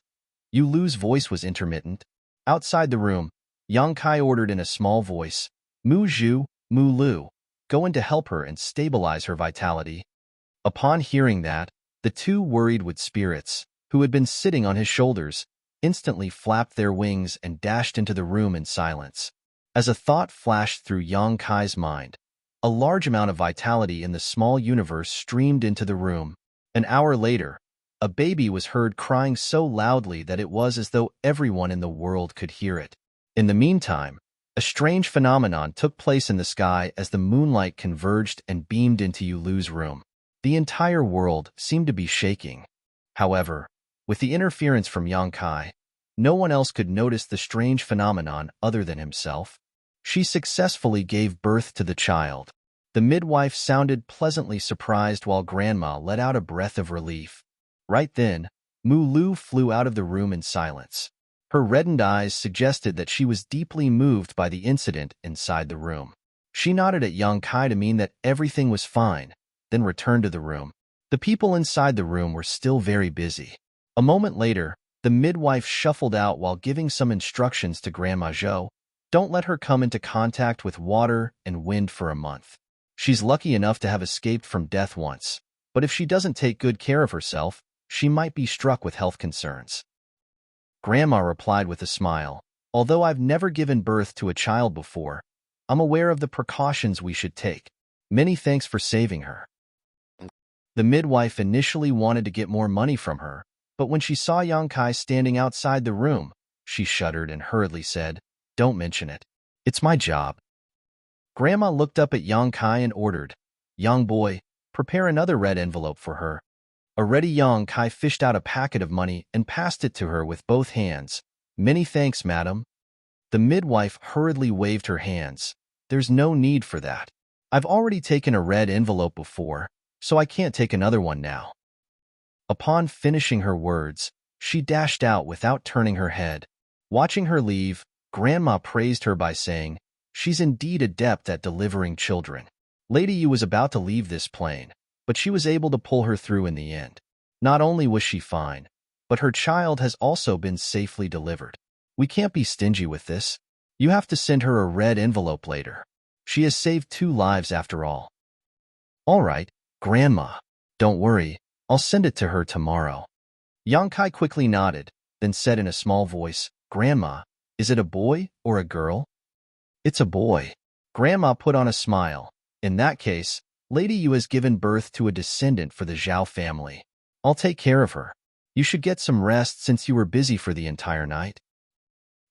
Yulu's voice was intermittent. Outside the room, Yang Kai ordered in a small voice, "Mu Zhu, Mu Lu, go in to help her and stabilize her vitality." Upon hearing that, the two worried-wood spirits, who had been sitting on his shoulders, instantly flapped their wings and dashed into the room in silence. As a thought flashed through Yang Kai's mind, a large amount of vitality in the small universe streamed into the room. An hour later, a baby was heard crying so loudly that it was as though everyone in the world could hear it. In the meantime, a strange phenomenon took place in the sky as the moonlight converged and beamed into Yulu's room. The entire world seemed to be shaking. However, with the interference from Yang Kai, no one else could notice the strange phenomenon other than himself. She successfully gave birth to the child. The midwife sounded pleasantly surprised while Grandma let out a breath of relief. Right then, Mu Lu flew out of the room in silence. Her reddened eyes suggested that she was deeply moved by the incident inside the room. She nodded at Yang Kai to mean that everything was fine, then returned to the room. The people inside the room were still very busy. A moment later, the midwife shuffled out while giving some instructions to Grandma Zhou. "Don't let her come into contact with water and wind for a month. She's lucky enough to have escaped from death once, but if she doesn't take good care of herself, she might be struck with health concerns." Grandma replied with a smile, "Although I've never given birth to a child before, I'm aware of the precautions we should take. Many thanks for saving her." The midwife initially wanted to get more money from her, but when she saw Yang Kai standing outside the room, she shuddered and hurriedly said, "Don't mention it. It's my job." Grandma looked up at Yang Kai and ordered, "Young boy, prepare another red envelope for her." Already Yang Kai fished out a packet of money and passed it to her with both hands. "Many thanks, madam." The midwife hurriedly waved her hands. "There's no need for that. I've already taken a red envelope before, so I can't take another one now." Upon finishing her words, she dashed out without turning her head. Watching her leave, Grandma praised her by saying, "She's indeed adept at delivering children." Lady Yu was about to leave this plane, but she was able to pull her through in the end. Not only was she fine, but her child has also been safely delivered. "We can't be stingy with this. You have to send her a red envelope later. She has saved 2 lives after all." "All right, Grandma. Don't worry, I'll send it to her tomorrow." Yang Kai quickly nodded, then said in a small voice, "Grandma, is it a boy or a girl?" "It's a boy." Grandma put on a smile. "In that case, Lady Yu has given birth to a descendant for the Zhao family. I'll take care of her. You should get some rest since you were busy for the entire night."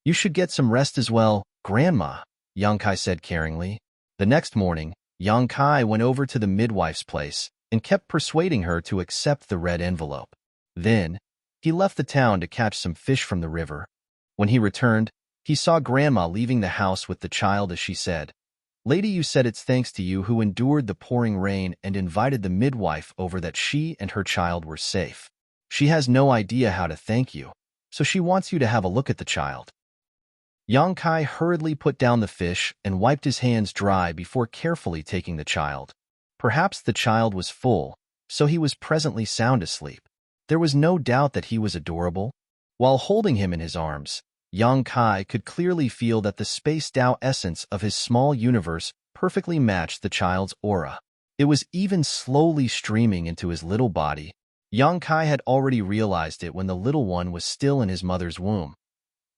"You should get some rest as well, Grandma," Yang Kai said caringly. The next morning, Yang Kai went over to the midwife's place and kept persuading her to accept the red envelope. Then, he left the town to catch some fish from the river. When he returned, he saw Grandma leaving the house with the child as she said, "Lady Yu said it's thanks to you who endured the pouring rain and invited the midwife over that she and her child were safe. She has no idea how to thank you, so she wants you to have a look at the child." Yang Kai hurriedly put down the fish and wiped his hands dry before carefully taking the child. Perhaps the child was full, so he was presently sound asleep. There was no doubt that he was adorable. While holding him in his arms, Yang Kai could clearly feel that the space Tao essence of his small universe perfectly matched the child's aura. It was even slowly streaming into his little body. Yang Kai had already realized it when the little one was still in his mother's womb.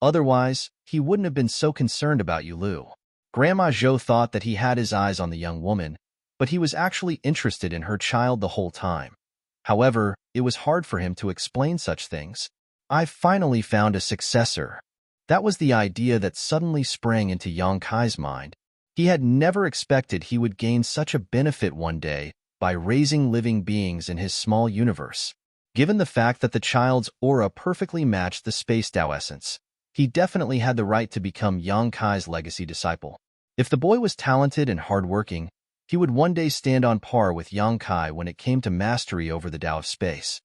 Otherwise, he wouldn't have been so concerned about Yulu. Grandma Zhou thought that he had his eyes on the young woman, but he was actually interested in her child the whole time. However, it was hard for him to explain such things. "I've finally found a successor." That was the idea that suddenly sprang into Yang Kai's mind. He had never expected he would gain such a benefit one day by raising living beings in his small universe. Given the fact that the child's aura perfectly matched the space Tao essence, he definitely had the right to become Yang Kai's legacy disciple. If the boy was talented and hardworking, he would one day stand on par with Yang Kai when it came to mastery over the Tao of space.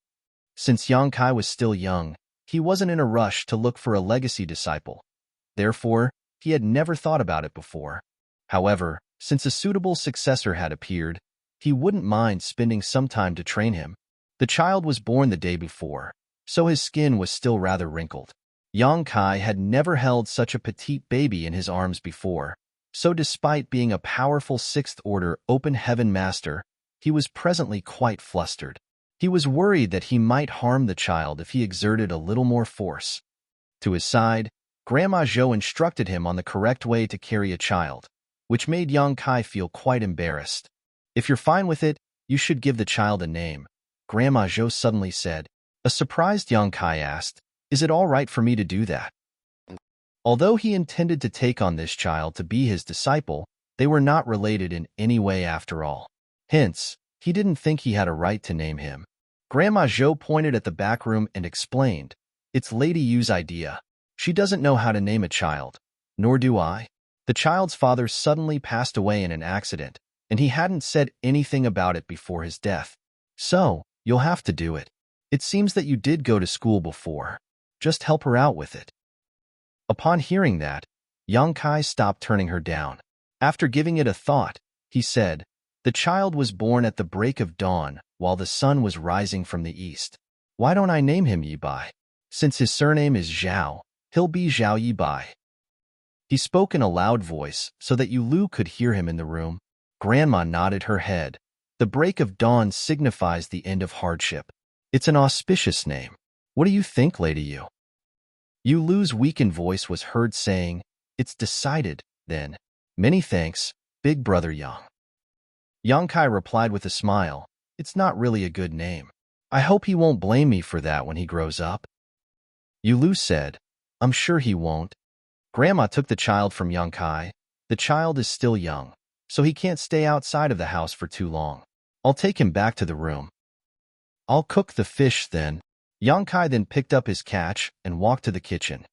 Since Yang Kai was still young, he wasn't in a rush to look for a legacy disciple. Therefore, he had never thought about it before. However, since a suitable successor had appeared, he wouldn't mind spending some time to train him. The child was born the day before, so his skin was still rather wrinkled. Yang Kai had never held such a petite baby in his arms before, so despite being a powerful sixth-order open heaven master, he was presently quite flustered. He was worried that he might harm the child if he exerted a little more force. To his side, Grandma Zhou instructed him on the correct way to carry a child, which made Yang Kai feel quite embarrassed. "If you're fine with it, you should give the child a name," Grandma Zhou suddenly said. A surprised Yang Kai asked, "Is it all right for me to do that?" Although he intended to take on this child to be his disciple, they were not related in any way after all. Hence, he didn't think he had a right to name him. Grandma Zhou pointed at the back room and explained, "It's Lady Yu's idea. She doesn't know how to name a child, nor do I. The child's father suddenly passed away in an accident, and he hadn't said anything about it before his death. So, you'll have to do it. It seems that you did go to school before. Just help her out with it." Upon hearing that, Yang Kai stopped turning her down. After giving it a thought, he said, "The child was born at the break of dawn while the sun was rising from the east. Why don't I name him Yibai? Since his surname is Zhao, he'll be Zhao Yibai." He spoke in a loud voice so that Yulu could hear him in the room. Grandma nodded her head. The break of dawn signifies the end of hardship. It's an auspicious name. What do you think, Lady Yu? Yulu's weakened voice was heard saying, "It's decided, then. Many thanks, Big Brother Yang." Yang Kai replied with a smile, "It's not really a good name. I hope he won't blame me for that when he grows up." Yulu said, "I'm sure he won't." Grandma took the child from Yang Kai. "The child is still young, so he can't stay outside of the house for too long. I'll take him back to the room." I'll cook the fish then. Yang Kai then picked up his catch and walked to the kitchen.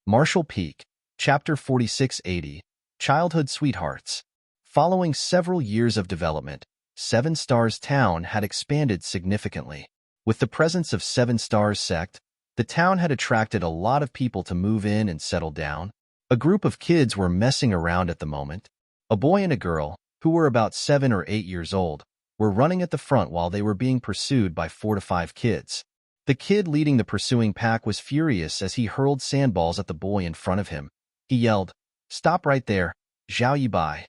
Marshall Peak, Chapter 4680, Childhood Sweethearts. Following several years of development, Seven Stars Town had expanded significantly. With the presence of Seven Stars sect, the town had attracted a lot of people to move in and settle down. A group of kids were messing around at the moment. A boy and a girl, who were about 7 or 8 years old, were running at the front while they were being pursued by 4 to 5 kids. The kid leading the pursuing pack was furious as he hurled sandballs at the boy in front of him. He yelled, "Stop right there, Zhao Yibai."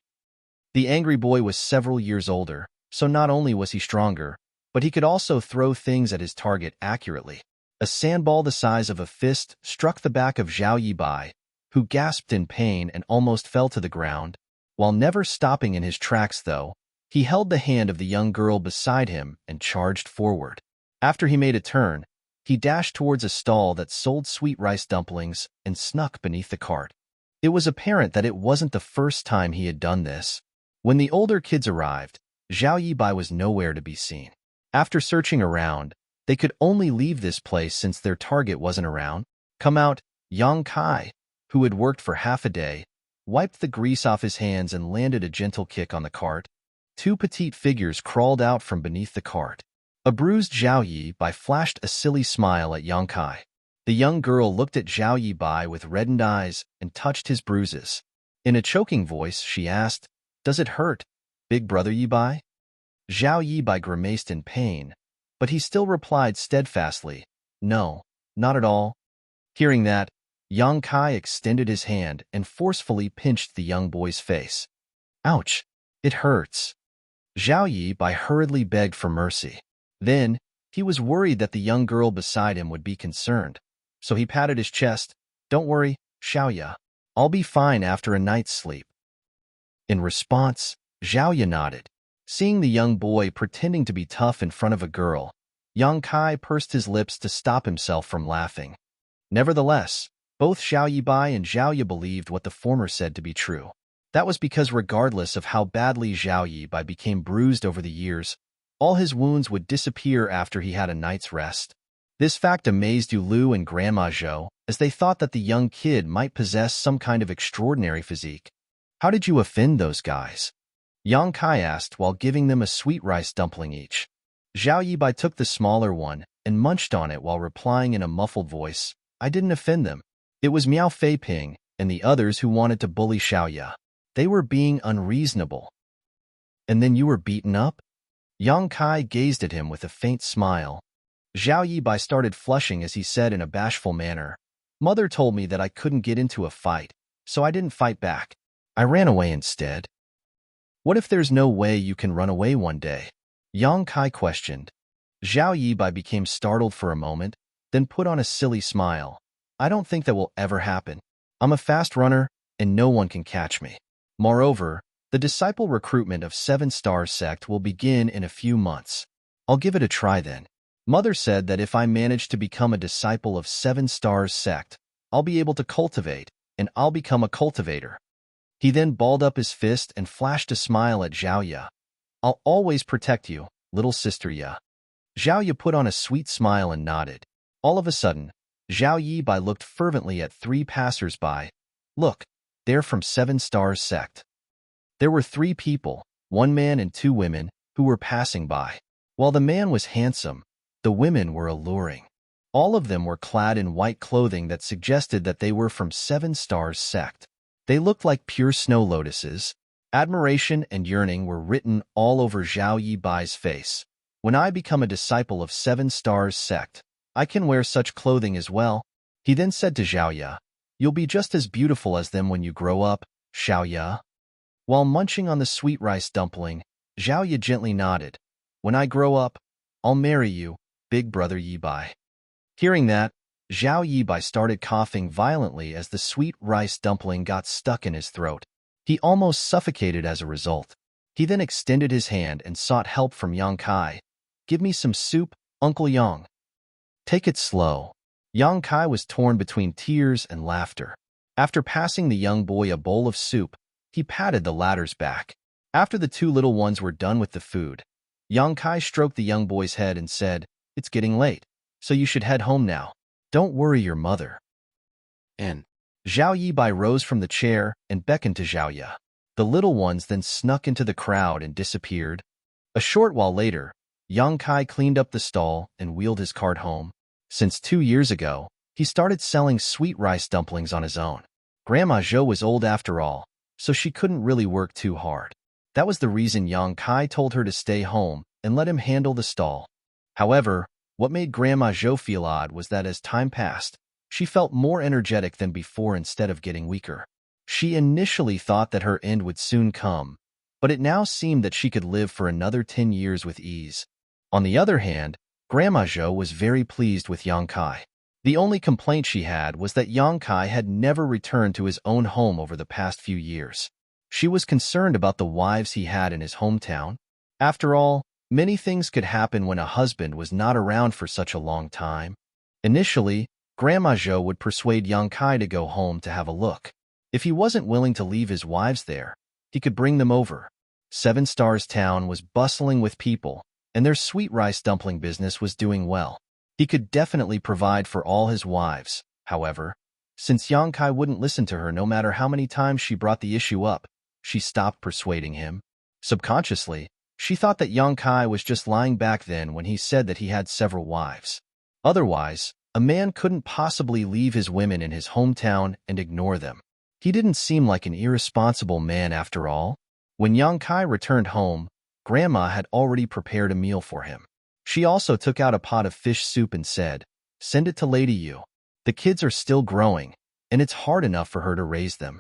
The angry boy was several years older, so not only was he stronger, but he could also throw things at his target accurately. A sandball the size of a fist struck the back of Zhao Yibai, who gasped in pain and almost fell to the ground. While never stopping in his tracks, though, he held the hand of the young girl beside him and charged forward. After he made a turn, he dashed towards a stall that sold sweet rice dumplings and snuck beneath the cart. It was apparent that it wasn't the first time he had done this. When the older kids arrived, Zhao Yibai was nowhere to be seen. After searching around, they could only leave this place since their target wasn't around. Come out, Yang Kai, who had worked for half a day, wiped the grease off his hands and landed a gentle kick on the cart. 2 petite figures crawled out from beneath the cart. A bruised Zhao Yibai flashed a silly smile at Yang Kai. The young girl looked at Zhao Yibai with reddened eyes and touched his bruises. In a choking voice, she asked, "Does it hurt, big brother Yibai?" Zhao Yibai grimaced in pain, but he still replied steadfastly, "No, not at all." Hearing that, Yang Kai extended his hand and forcefully pinched the young boy's face. "Ouch, it hurts." Zhao Yibai hurriedly begged for mercy. Then, he was worried that the young girl beside him would be concerned, so he patted his chest. "Don't worry, Xiaoya. I'll be fine after a night's sleep." In response, Xiaoya nodded. Seeing the young boy pretending to be tough in front of a girl, Yang Kai pursed his lips to stop himself from laughing. Nevertheless, both Zhao Yibai and Xiaoya believed what the former said to be true. That was because regardless of how badly Zhao Yibai became bruised over the years, all his wounds would disappear after he had a night's rest. This fact amazed Yu Lu and Grandma Zhou, as they thought that the young kid might possess some kind of extraordinary physique. "How did you offend those guys?" Yang Kai asked while giving them a sweet rice dumpling each. Zhao Yibai took the smaller one and munched on it while replying in a muffled voice, "I didn't offend them. It was Miao Fei Ping and the others who wanted to bully Xiaoya. They were being unreasonable." "And then you were beaten up?" Yang Kai gazed at him with a faint smile. Zhao Yibai started flushing as he said in a bashful manner, "Mother told me that I couldn't get into a fight, so I didn't fight back. I ran away instead." "What if there's no way you can run away one day?" Yang Kai questioned. Zhao Yibai became startled for a moment, then put on a silly smile. "I don't think that will ever happen. I'm a fast runner, and no one can catch me. Moreover, the disciple recruitment of 7 Stars sect will begin in a few months. I'll give it a try then. Mother said that if I manage to become a disciple of 7 Stars sect, I'll be able to cultivate, and I'll become a cultivator." He then balled up his fist and flashed a smile at Xiaoya. "I'll always protect you, little sister Ya." Xiaoya put on a sweet smile and nodded. All of a sudden, Zhao Yibai looked fervently at 3 passers-by. "Look, they're from 7 Stars sect." There were 3 people, 1 man and 2 women, who were passing by. While the man was handsome, the women were alluring. All of them were clad in white clothing that suggested that they were from 7 Stars sect. They looked like pure snow lotuses. Admiration and yearning were written all over Zhao Yibai's face. "When I become a disciple of 7 Stars sect, I can wear such clothing as well." He then said to Xiaoya, "You'll be just as beautiful as them when you grow up, Xiaoya." While munching on the sweet rice dumpling, Xiaoya gently nodded. "When I grow up, I'll marry you, big brother Yibai." Hearing that, Zhao Yibai started coughing violently as the sweet rice dumpling got stuck in his throat. He almost suffocated as a result. He then extended his hand and sought help from Yang Kai. "Give me some soup, Uncle Yang." "Take it slow." Yang Kai was torn between tears and laughter. After passing the young boy a bowl of soup, He patted the latter's back. After the two little ones were done with the food, Yang Kai stroked the young boy's head and said, "It's getting late, so you should head home now. Don't worry your mother." And Zhao Yibai rose from the chair and beckoned to Zhao Ye. The little ones then snuck into the crowd and disappeared. A short while later, Yang Kai cleaned up the stall and wheeled his cart home. Since 2 years ago, he started selling sweet rice dumplings on his own. Grandma Zhou was old after all, so she couldn't really work too hard. That was the reason Yang Kai told her to stay home and let him handle the stall. However, what made Grandma Zhou feel odd was that as time passed, she felt more energetic than before instead of getting weaker. She initially thought that her end would soon come, but it now seemed that she could live for another 10 years with ease. On the other hand, Grandma Zhou was very pleased with Yang Kai. The only complaint she had was that Yang Kai had never returned to his own home over the past few years. She was concerned about the wives he had in his hometown. After all, many things could happen when a husband was not around for such a long time. Initially, Grandma Zhou would persuade Yang Kai to go home to have a look. If he wasn't willing to leave his wives there, he could bring them over. Seven Stars Town was bustling with people, and their sweet rice dumpling business was doing well. He could definitely provide for all his wives. However, since Yang Kai wouldn't listen to her no matter how many times she brought the issue up, she stopped persuading him. Subconsciously, she thought that Yang Kai was just lying back then when he said that he had several wives. Otherwise, a man couldn't possibly leave his women in his hometown and ignore them. He didn't seem like an irresponsible man after all. When Yang Kai returned home, Grandma had already prepared a meal for him. She also took out a pot of fish soup and said, "Send it to Lady Yu. The kids are still growing, and it's hard enough for her to raise them."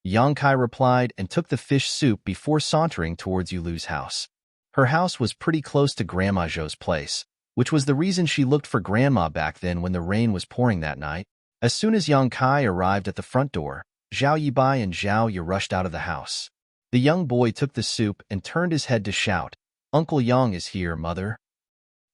Yang Kai replied and took the fish soup before sauntering towards Yulu's house. Her house was pretty close to Grandma Zhou's place, which was the reason she looked for Grandma back then when the rain was pouring that night. As soon as Yang Kai arrived at the front door, Zhao Yibai and Zhao Ye rushed out of the house. The young boy took the soup and turned his head to shout, "Uncle Yang is here, mother."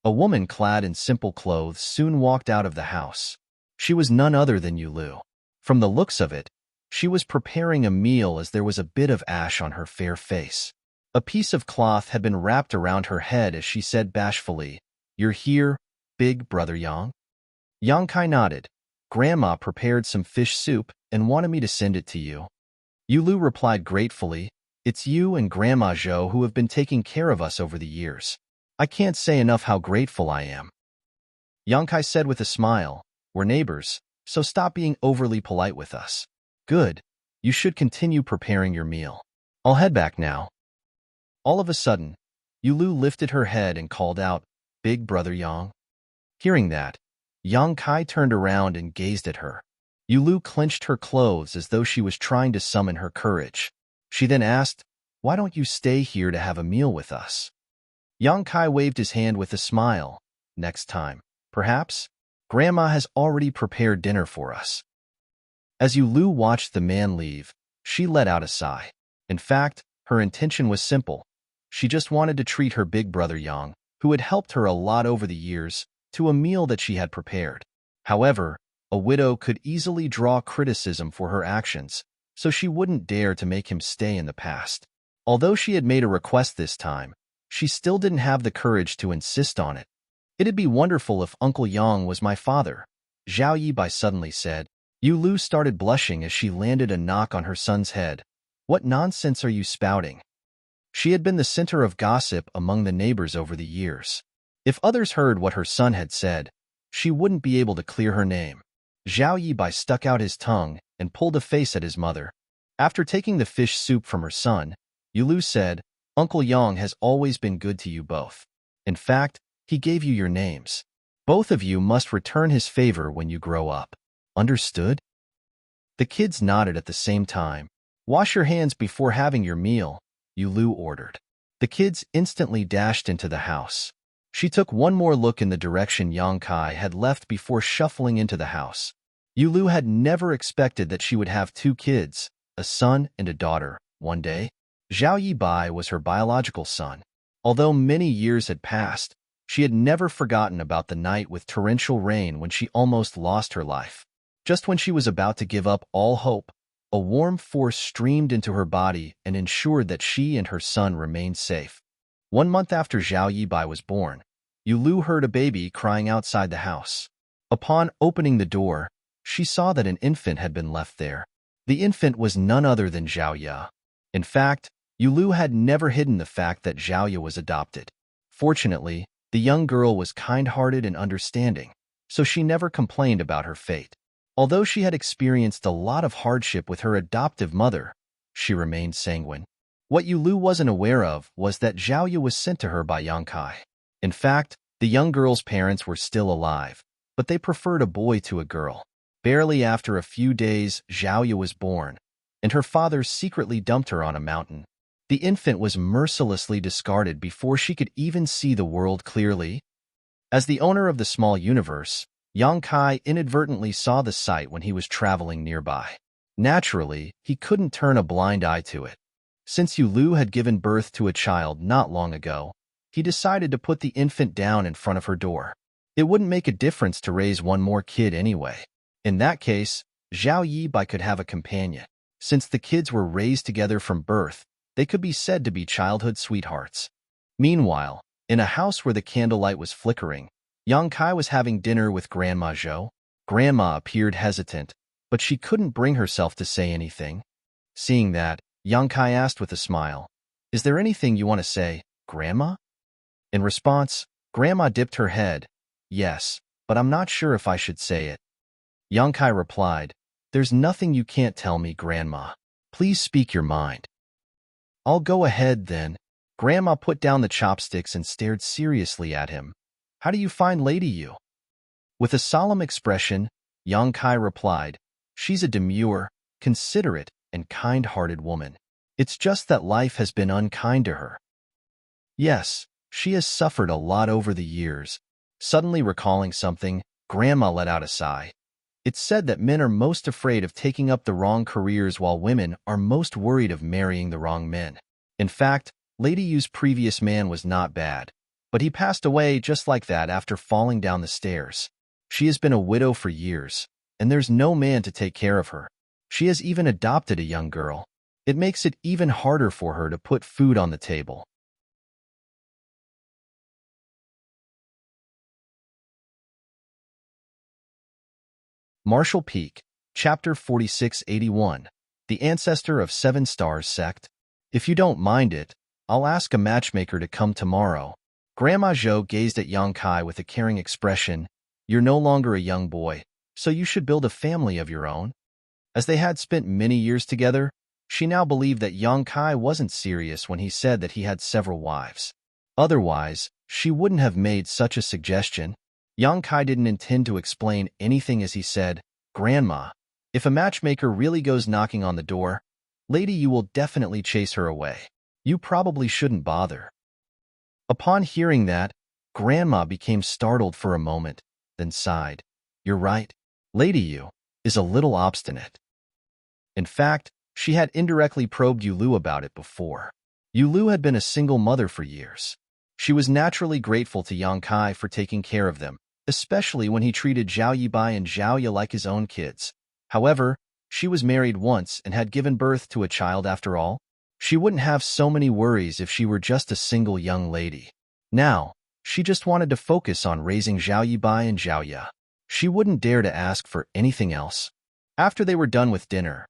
A woman clad in simple clothes soon walked out of the house. She was none other than Yulu. From the looks of it, she was preparing a meal as there was a bit of ash on her fair face. A piece of cloth had been wrapped around her head as she said bashfully, "You're here, big brother Yang?" Yang Kai nodded. "Grandma prepared some fish soup and wanted me to send it to you." Yulu replied gratefully, "It's you and Grandma Zhou who have been taking care of us over the years. I can't say enough how grateful I am." Yang Kai said with a smile, "We're neighbors, so stop being overly polite with us." "Good. You should continue preparing your meal. I'll head back now." All of a sudden, Yulu lifted her head and called out, "Big brother Yang." Hearing that, Yang Kai turned around and gazed at her. Yulu clenched her clothes as though she was trying to summon her courage. She then asked, "Why don't you stay here to have a meal with us?" Yang Kai waved his hand with a smile. "Next time, perhaps? Grandma has already prepared dinner for us." As Yulu watched the man leave, she let out a sigh. In fact, her intention was simple. She just wanted to treat her big brother Yang, who had helped her a lot over the years, to a meal that she had prepared. However, a widow could easily draw criticism for her actions, so she wouldn't dare to make him stay in the past. Although she had made a request this time, she still didn't have the courage to insist on it. "It'd be wonderful if Uncle Yang was my father," Zhao Yibai suddenly said. Yulu started blushing as she landed a knock on her son's head. "What nonsense are you spouting?" She had been the center of gossip among the neighbors over the years. If others heard what her son had said, she wouldn't be able to clear her name. Zhao Yibai stuck out his tongue and pulled a face at his mother. After taking the fish soup from her son, Yulu said, "Uncle Yang has always been good to you both. In fact, he gave you your names. Both of you must return his favor when you grow up. Understood?" The kids nodded at the same time. "Wash your hands before having your meal," Yulu ordered. The kids instantly dashed into the house. She took one more look in the direction Yang Kai had left before shuffling into the house. Yulu had never expected that she would have two kids, a son and a daughter, one day. Zhao Yibai was her biological son. Although many years had passed, she had never forgotten about the night with torrential rain when she almost lost her life. Just when she was about to give up all hope, A warm force streamed into her body and ensured that she and her son remained safe. 1 month after Zhao Yibai was born, Yulu heard a baby crying outside the house. Upon opening the door, she saw that an infant had been left there. The infant was none other than Zhao Ya. In fact, Yulu had never hidden the fact that Zhao Ya was adopted. Fortunately, the young girl was kind-hearted and understanding, so she never complained about her fate. Although she had experienced a lot of hardship with her adoptive mother, she remained sanguine. What Yulu wasn't aware of was that Zhao Ya was sent to her by Yang Kai. In fact, the young girl's parents were still alive, but they preferred a boy to a girl. Barely after a few days, Zhao Ya was born, and her father secretly dumped her on a mountain. The infant was mercilessly discarded before she could even see the world clearly. As the owner of the small universe, Yang Kai inadvertently saw the sight when he was traveling nearby. Naturally, he couldn't turn a blind eye to it. Since Yulu had given birth to a child not long ago, he decided to put the infant down in front of her door. It wouldn't make a difference to raise one more kid anyway. In that case, Zhao Yibai could have a companion. Since the kids were raised together from birth, they could be said to be childhood sweethearts. Meanwhile, in a house where the candlelight was flickering, Yang Kai was having dinner with Grandma Zhou. Grandma appeared hesitant, but she couldn't bring herself to say anything. Seeing that, Yang Kai asked with a smile, "Is there anything you want to say, Grandma?" In response, Grandma dipped her head. "Yes, but I'm not sure if I should say it." Yang Kai replied, "There's nothing you can't tell me, Grandma. Please speak your mind." "I'll go ahead then." Grandma put down the chopsticks and stared seriously at him. "How do you find Lady Yu?" With a solemn expression, Yang Kai replied, "She's a demure, considerate, and kind-hearted woman. It's just that life has been unkind to her. Yes, she has suffered a lot over the years." Suddenly recalling something, Grandma let out a sigh. It's said that men are most afraid of taking up the wrong careers while women are most worried of marrying the wrong men. In fact, Lady Yu's previous man was not bad, but he passed away just like that after falling down the stairs. She has been a widow for years, and there's no man to take care of her. She has even adopted a young girl. It makes it even harder for her to put food on the table. Marshall Peak, Chapter 4681, The Ancestor of Seven Stars Sect. "If you don't mind it, I'll ask a matchmaker to come tomorrow." Grandma Zhou gazed at Yang Kai with a caring expression. "You're no longer a young boy, so you should build a family of your own." As they had spent many years together, she now believed that Yang Kai wasn't serious when he said that he had several wives. Otherwise, she wouldn't have made such a suggestion. Yang Kai didn't intend to explain anything as he said, "Grandma, if a matchmaker really goes knocking on the door, Lady Yu will definitely chase her away. You probably shouldn't bother." Upon hearing that, Grandma became startled for a moment, then sighed. "You're right. Lady Yu is a little obstinate." In fact, she had indirectly probed Yulu about it before. Yulu had been a single mother for years. She was naturally grateful to Yang Kai for taking care of them, especially when he treated Zhao Yibai and Zhao Ya like his own kids. However, she was married once and had given birth to a child after all. She wouldn't have so many worries if she were just a single young lady. Now, she just wanted to focus on raising Zhao Yibai and Zhao Ya. She wouldn't dare to ask for anything else. After they were done with dinner,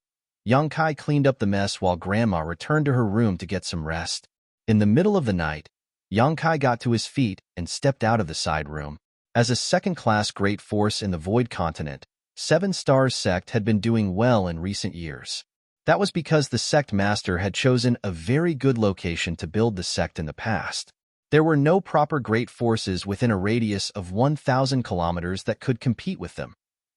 Yang Kai cleaned up the mess while Grandma returned to her room to get some rest. In the middle of the night, Yang Kai got to his feet and stepped out of the side room. As a second-class great force in the Void Continent, Seven Stars Sect had been doing well in recent years. That was because the sect master had chosen a very good location to build the sect in the past. There were no proper great forces within a radius of 1,000 kilometers that could compete with them.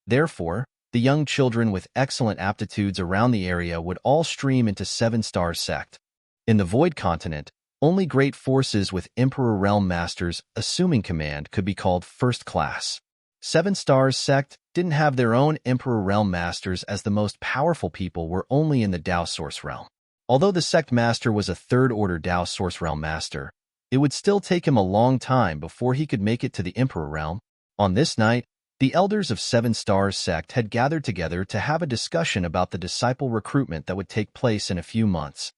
Therefore, the young children with excellent aptitudes around the area would all stream into Seven Stars Sect. In the Void Continent, only great forces with Emperor Realm Masters assuming command could be called first class. Seven Stars Sect didn't have their own Emperor Realm Masters as the most powerful people were only in the Dao Source Realm. Although the Sect Master was a third-order Dao Source Realm Master, it would still take him a long time before he could make it to the Emperor Realm. On this night, The elders of Seven Stars sect had gathered together to have a discussion about the disciple recruitment that would take place in a few months.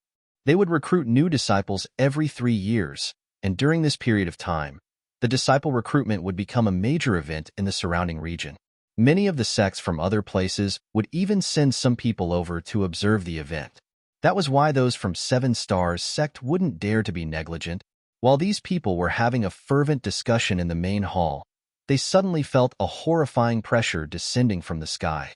They would recruit new disciples every 3 years, and during this period of time, the disciple recruitment would become a major event in the surrounding region. Many of the sects from other places would even send some people over to observe the event. That was why those from Seven Stars sect wouldn't dare to be negligent. While these people were having a fervent discussion in the main hall, they suddenly felt a horrifying pressure descending from the sky.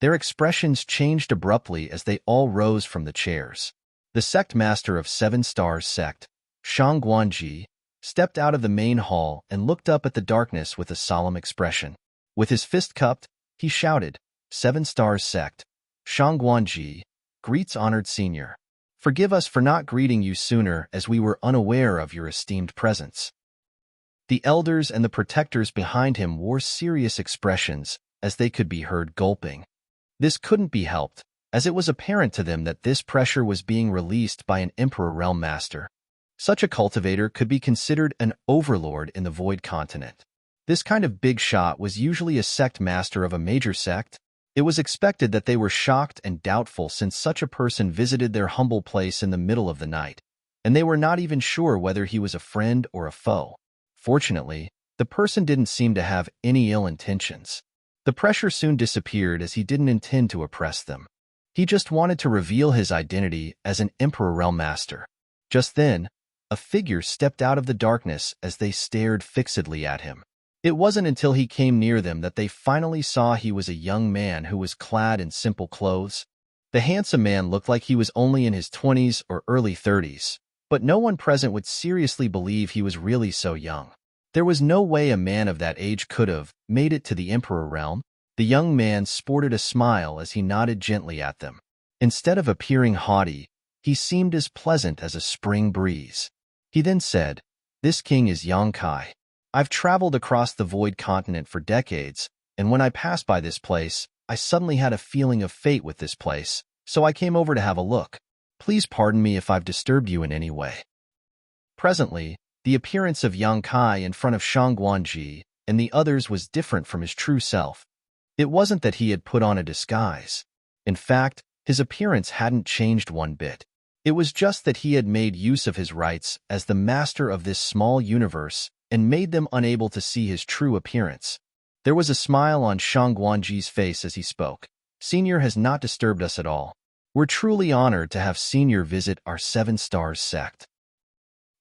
Their expressions changed abruptly as they all rose from the chairs. The sect master of Seven Stars sect, Shang Guanji, stepped out of the main hall and looked up at the darkness with a solemn expression. With his fist cupped, he shouted, "Seven Stars sect, Shang Guanji, greets honored senior. Forgive us for not greeting you sooner as we were unaware of your esteemed presence." The elders and the protectors behind him wore serious expressions as they could be heard gulping. This couldn't be helped, as it was apparent to them that this pressure was being released by an Emperor Realm Master. Such a cultivator could be considered an overlord in the Void Continent. This kind of big shot was usually a sect master of a major sect. It was expected that they were shocked and doubtful since such a person visited their humble place in the middle of the night, and they were not even sure whether he was a friend or a foe. Fortunately, the person didn't seem to have any ill intentions. The pressure soon disappeared as he didn't intend to oppress them. He just wanted to reveal his identity as an Emperor Realm Master. Just then, a figure stepped out of the darkness as they stared fixedly at him. It wasn't until he came near them that they finally saw he was a young man who was clad in simple clothes. The handsome man looked like he was only in his 20s or early 30s, but no one present would seriously believe he was really so young. There was no way a man of that age could have made it to the Emperor realm. The young man sported a smile as he nodded gently at them. Instead of appearing haughty, he seemed as pleasant as a spring breeze. He then said, "This king is Yang Kai. I've traveled across the Void Continent for decades, and when I passed by this place, I suddenly had a feeling of fate with this place, so I came over to have a look. Please pardon me if I've disturbed you in any way." Presently, the appearance of Yang Kai in front of Shang Guanji and the others was different from his true self. It wasn't that he had put on a disguise. In fact, his appearance hadn't changed one bit. It was just that he had made use of his rights as the master of this small universe and made them unable to see his true appearance. There was a smile on Shang Guanji's face as he spoke. "Senior has not disturbed us at all. We're truly honored to have Senior visit our Seven Stars sect."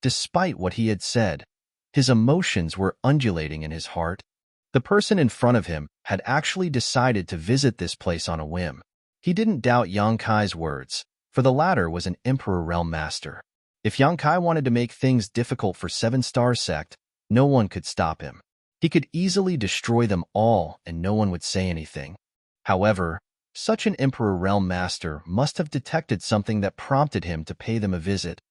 Despite what he had said, his emotions were undulating in his heart. The person in front of him had actually decided to visit this place on a whim. He didn't doubt Yang Kai's words, for the latter was an Emperor Realm Master. If Yang Kai wanted to make things difficult for Seven Stars sect, no one could stop him. He could easily destroy them all and no one would say anything. However, such an Emperor Realm Master must have detected something that prompted him to pay them a visit.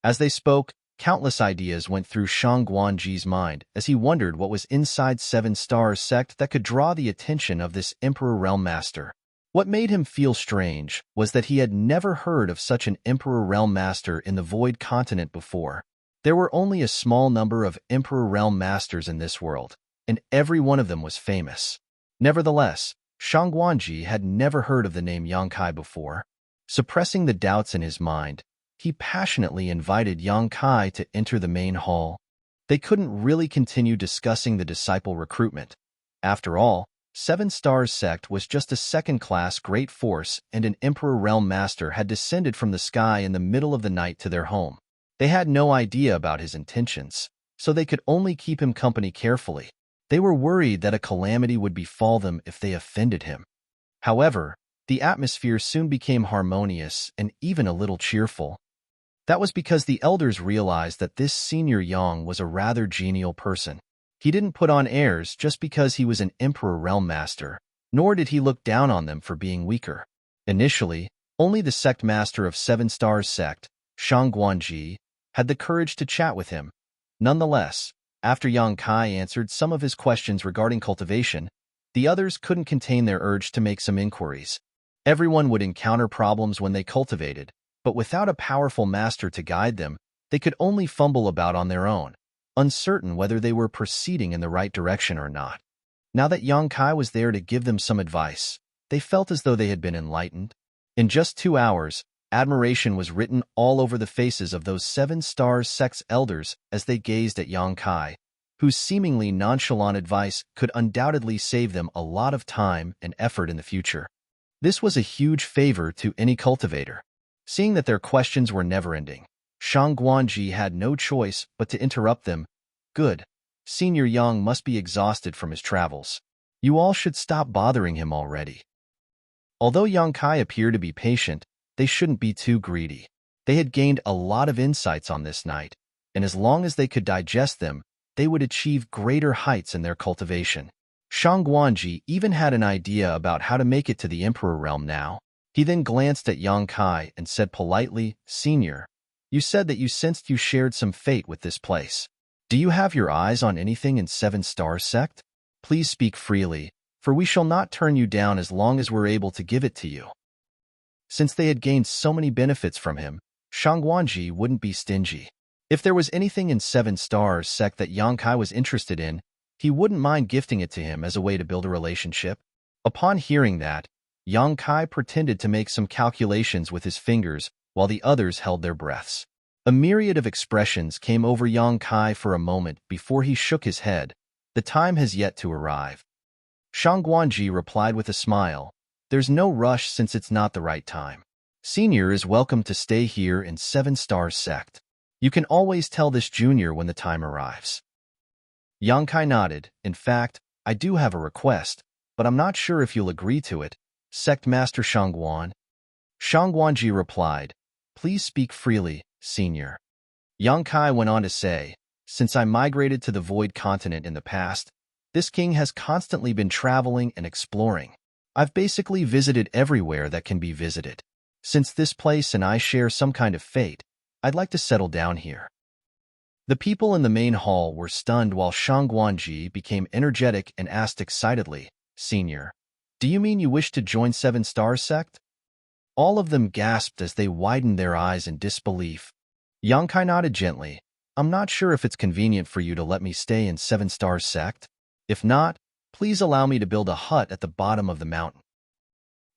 As they spoke, countless ideas went through Shang Guanji's mind as he wondered what was inside Seven Stars sect that could draw the attention of this Emperor Realm Master. What made him feel strange was that he had never heard of such an Emperor Realm Master in the Void Continent before. There were only a small number of Emperor Realm Masters in this world, and every one of them was famous. Nevertheless, Shang Guanji had never heard of the name Yang Kai before. Suppressing the doubts in his mind, he passionately invited Yang Kai to enter the main hall. They couldn't really continue discussing the disciple recruitment. After all, Seven Stars sect was just a second-class great force, and an Emperor Realm Master had descended from the sky in the middle of the night to their home. They had no idea about his intentions, so they could only keep him company carefully. They were worried that a calamity would befall them if they offended him. However, the atmosphere soon became harmonious and even a little cheerful. That was because the elders realized that this Senior Yang was a rather genial person. He didn't put on airs just because he was an Emperor Realm Master, nor did he look down on them for being weaker. Initially, only the sect master of Seven Stars sect, Shang Guanji, had the courage to chat with him. Nonetheless, after Yang Kai answered some of his questions regarding cultivation, the others couldn't contain their urge to make some inquiries. Everyone would encounter problems when they cultivated, but without a powerful master to guide them, they could only fumble about on their own, uncertain whether they were proceeding in the right direction or not. Now that Yang Kai was there to give them some advice, they felt as though they had been enlightened. In just 2 hours, admiration was written all over the faces of those 7-star sect's elders as they gazed at Yang Kai, whose seemingly nonchalant advice could undoubtedly save them a lot of time and effort in the future. This was a huge favor to any cultivator. Seeing that their questions were never-ending, Shang Guanji had no choice but to interrupt them. Good. Senior Yang must be exhausted from his travels. You all should stop bothering him already. Although Yang Kai appeared to be patient, they shouldn't be too greedy. They had gained a lot of insights on this night, and as long as they could digest them, they would achieve greater heights in their cultivation. Shang Guanji even had an idea about how to make it to the Emperor realm now. He then glanced at Yang Kai and said politely, Senior, you said that you sensed you shared some fate with this place. Do you have your eyes on anything in 7-star sect? Please speak freely, for we shall not turn you down as long as we're able to give it to you. Since they had gained so many benefits from him, Shang Guanji wouldn't be stingy. If there was anything in 7-star sect that Yang Kai was interested in, he wouldn't mind gifting it to him as a way to build a relationship. Upon hearing that, Yang Kai pretended to make some calculations with his fingers while the others held their breaths. A myriad of expressions came over Yang Kai for a moment before he shook his head. The time has yet to arrive. Shang Guanji replied with a smile, There's no rush since it's not the right time. Senior is welcome to stay here in 7-star sect. You can always tell this junior when the time arrives. Yang Kai nodded. In fact, I do have a request, but I'm not sure if you'll agree to it. Sect Master Shang Guan. Shang Guanji replied, Please speak freely, Senior. Yang Kai went on to say, Since I migrated to the Void Continent in the past, this king has constantly been traveling and exploring. I've basically visited everywhere that can be visited. Since this place and I share some kind of fate, I'd like to settle down here. The people in the main hall were stunned while Shang Guanji became energetic and asked excitedly, Senior, do you mean you wish to join 7-star sect? All of them gasped as they widened their eyes in disbelief. Yang Kai nodded gently. I'm not sure if it's convenient for you to let me stay in 7-star sect. If not, please allow me to build a hut at the bottom of the mountain.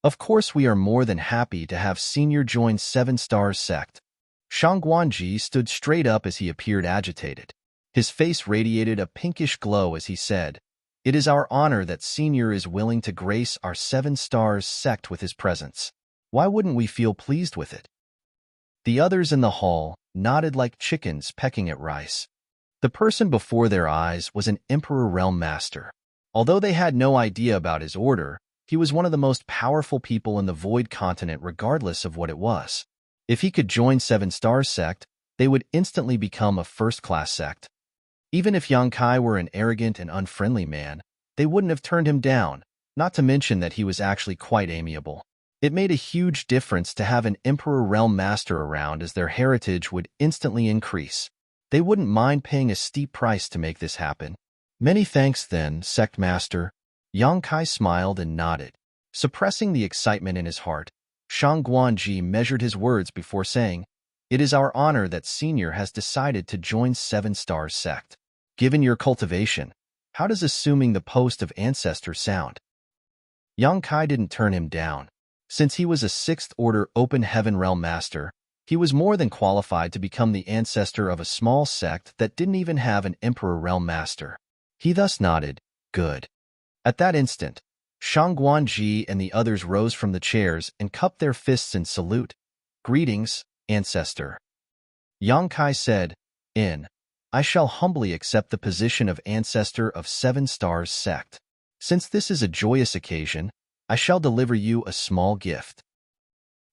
Of course we are more than happy to have Senior join 7-star sect. Shang Guanji stood straight up as he appeared agitated. His face radiated a pinkish glow as he said, It is our honor that Senior is willing to grace our 7-star sect with his presence. Why wouldn't we feel pleased with it? The others in the hall nodded like chickens pecking at rice. The person before their eyes was an Emperor Realm Master. Although they had no idea about his order, he was one of the most powerful people in the Void Continent regardless of what it was. If he could join 7-star sect, they would instantly become a first-class sect. Even if Yang Kai were an arrogant and unfriendly man, they wouldn't have turned him down, not to mention that he was actually quite amiable. It made a huge difference to have an Emperor Realm Master around as their heritage would instantly increase. They wouldn't mind paying a steep price to make this happen. Many thanks then, Sect Master. Yang Kai smiled and nodded. Suppressing the excitement in his heart, Shang Guanji measured his words before saying, It is our honor that Senior has decided to join 7-star sect. Given your cultivation, how does assuming the post of ancestor sound? Yang Kai didn't turn him down. Since he was a 6th Order Open Heaven Realm Master, he was more than qualified to become the ancestor of a small sect that didn't even have an Emperor Realm Master. He thus nodded, Good. At that instant, Shang Guanji and the others rose from the chairs and cupped their fists in salute. Greetings, Ancestor. Yang Kai said, I shall humbly accept the position of Ancestor of 7-star sect. Since this is a joyous occasion, I shall deliver you a small gift.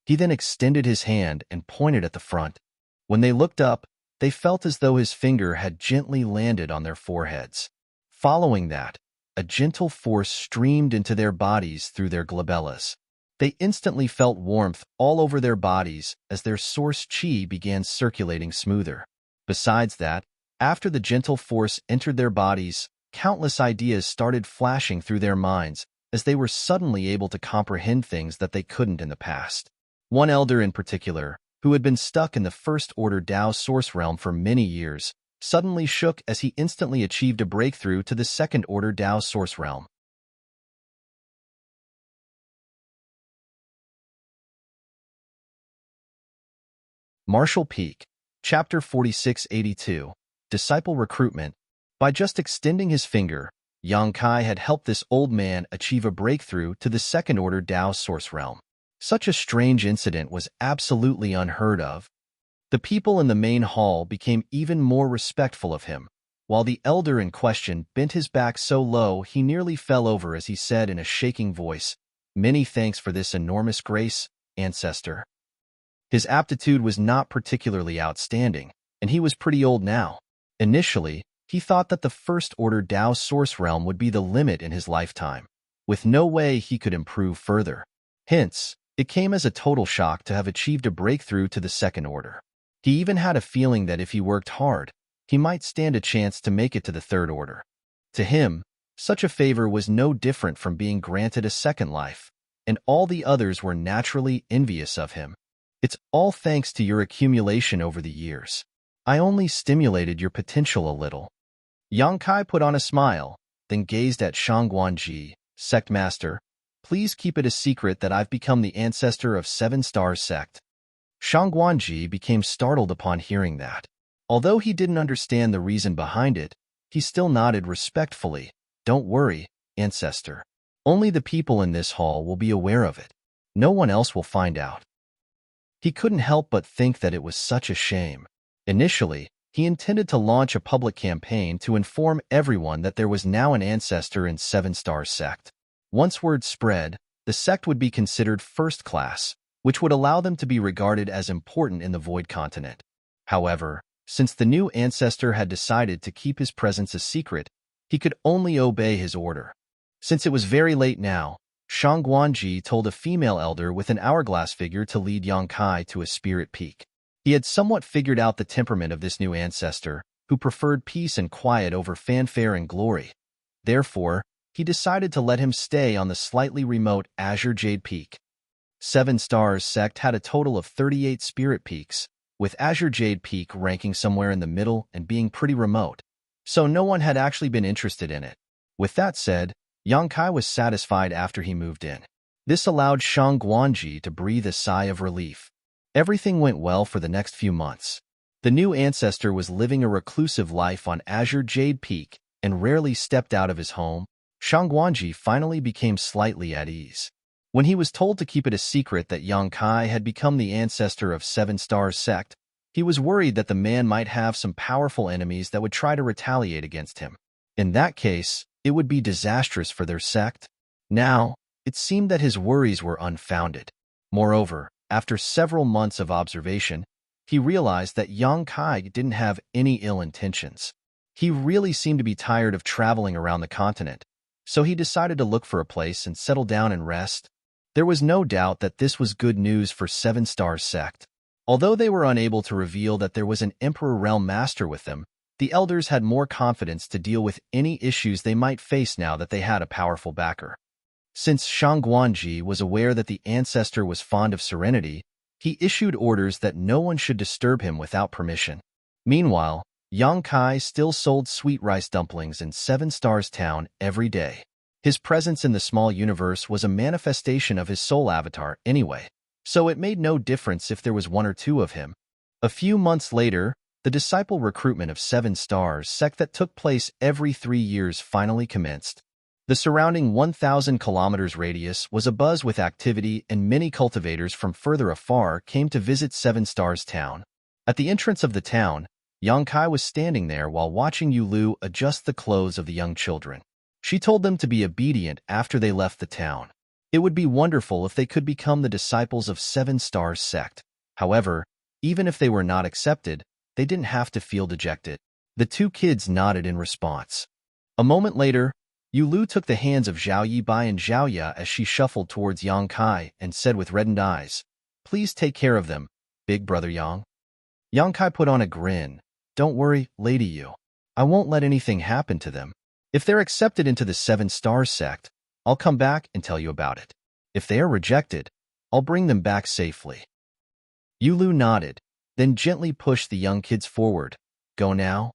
He then extended his hand and pointed at the front. When they looked up, they felt as though his finger had gently landed on their foreheads. Following that, a gentle force streamed into their bodies through their glabellas. They instantly felt warmth all over their bodies as their source chi began circulating smoother. Besides that, after the gentle force entered their bodies, countless ideas started flashing through their minds as they were suddenly able to comprehend things that they couldn't in the past. One elder in particular, who had been stuck in the First Order Dao Source Realm for many years, suddenly shook as he instantly achieved a breakthrough to the Second Order Dao Source Realm. Marshall Peak, Chapter 4682, Disciple Recruitment. By just extending his finger, Yang Kai had helped this old man achieve a breakthrough to the second-order Tao source realm. Such a strange incident was absolutely unheard of. The people in the main hall became even more respectful of him, while the elder in question bent his back so low he nearly fell over as he said in a shaking voice, "Many thanks for this enormous grace, ancestor." His aptitude was not particularly outstanding, and he was pretty old now. Initially, he thought that the first-order Tao source realm would be the limit in his lifetime, with no way he could improve further. Hence, it came as a total shock to have achieved a breakthrough to the second order. He even had a feeling that if he worked hard, he might stand a chance to make it to the third order. To him, such a favor was no different from being granted a second life, and all the others were naturally envious of him. "It's all thanks to your accumulation over the years. I only stimulated your potential a little." Yang Kai put on a smile, then gazed at Shangguanji, sect master. "Please keep it a secret that I've become the ancestor of 7 Stars sect." Shangguanji became startled upon hearing that. Although he didn't understand the reason behind it, he still nodded respectfully. "Don't worry, ancestor. Only the people in this hall will be aware of it. No one else will find out." He couldn't help but think that it was such a shame. Initially, he intended to launch a public campaign to inform everyone that there was now an ancestor in 7 Stars sect. Once word spread, the sect would be considered first class, which would allow them to be regarded as important in the Void Continent. However, since the new ancestor had decided to keep his presence a secret, he could only obey his order. Since it was very late now, Shangguanji told a female elder with an hourglass figure to lead Yang Kai to a spirit peak. He had somewhat figured out the temperament of this new ancestor, who preferred peace and quiet over fanfare and glory. Therefore, he decided to let him stay on the slightly remote Azure Jade Peak. 7 Stars sect had a total of 38 spirit peaks, with Azure Jade Peak ranking somewhere in the middle and being pretty remote, so no one had actually been interested in it. With that said, Yang Kai was satisfied after he moved in. This allowed Shangguanji to breathe a sigh of relief. Everything went well for the next few months. The new ancestor was living a reclusive life on Azure Jade Peak and rarely stepped out of his home. Shangguanji finally became slightly at ease. When he was told to keep it a secret that Yang Kai had become the ancestor of 7 Stars sect, he was worried that the man might have some powerful enemies that would try to retaliate against him. In that case, it would be disastrous for their sect. Now, it seemed that his worries were unfounded. Moreover, after several months of observation, he realized that Yang Kai didn't have any ill intentions. He really seemed to be tired of traveling around the continent, so he decided to look for a place and settle down and rest. There was no doubt that this was good news for 7 Stars sect. Although they were unable to reveal that there was an Emperor Realm Master with them, the elders had more confidence to deal with any issues they might face now that they had a powerful backer. Since Shangguanji was aware that the ancestor was fond of serenity, he issued orders that no one should disturb him without permission. Meanwhile, Yang Kai still sold sweet rice dumplings in 7 Stars Town every day. His presence in the small universe was a manifestation of his soul avatar anyway, so it made no difference if there was 1 or 2 of him. A few months later, the disciple recruitment of 7 Stars sect that took place every 3 years finally commenced. The surrounding 1,000 kilometers radius was abuzz with activity, and many cultivators from further afar came to visit 7 Stars Town. At the entrance of the town, Yang Kai was standing there while watching Yulu adjust the clothes of the young children. She told them to be obedient after they left the town. It would be wonderful if they could become the disciples of 7 Stars sect. However, even if they were not accepted, they didn't have to feel dejected. The 2 kids nodded in response. A moment later, Yulu took the hands of Zhao Yibai and Zhao Ya as she shuffled towards Yang Kai and said with reddened eyes, "Please take care of them, big brother Yang." Yang Kai put on a grin. "Don't worry, Lady Yu. I won't let anything happen to them. If they're accepted into the 7 Stars sect, I'll come back and tell you about it. If they are rejected, I'll bring them back safely." Yulu nodded, then gently pushed the young kids forward. "Go now."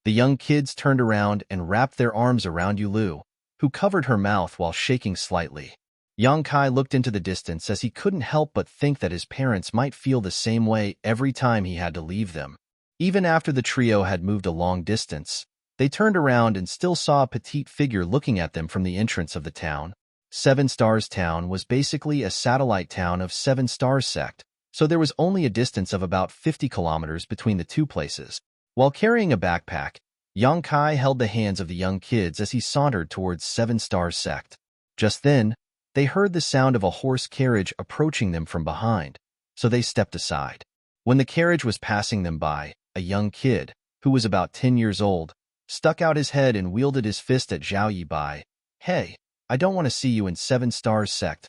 The young kids turned around and wrapped their arms around Yulu, who covered her mouth while shaking slightly. Yang Kai looked into the distance as he couldn't help but think that his parents might feel the same way every time he had to leave them. Even after the trio had moved a long distance, they turned around and still saw a petite figure looking at them from the entrance of the town. Seven Stars Town was basically a satellite town of Seven Stars Sect, so there was only a distance of about 50 kilometers between the two places. While carrying a backpack, Yang Kai held the hands of the young kids as he sauntered towards Seven Stars Sect. Just then, they heard the sound of a horse carriage approaching them from behind, so they stepped aside. When the carriage was passing them by, a young kid, who was about 10 years old, stuck out his head and wielded his fist at Zhao Yibai. "Hey, I don't want to see you in Seven Stars Sect.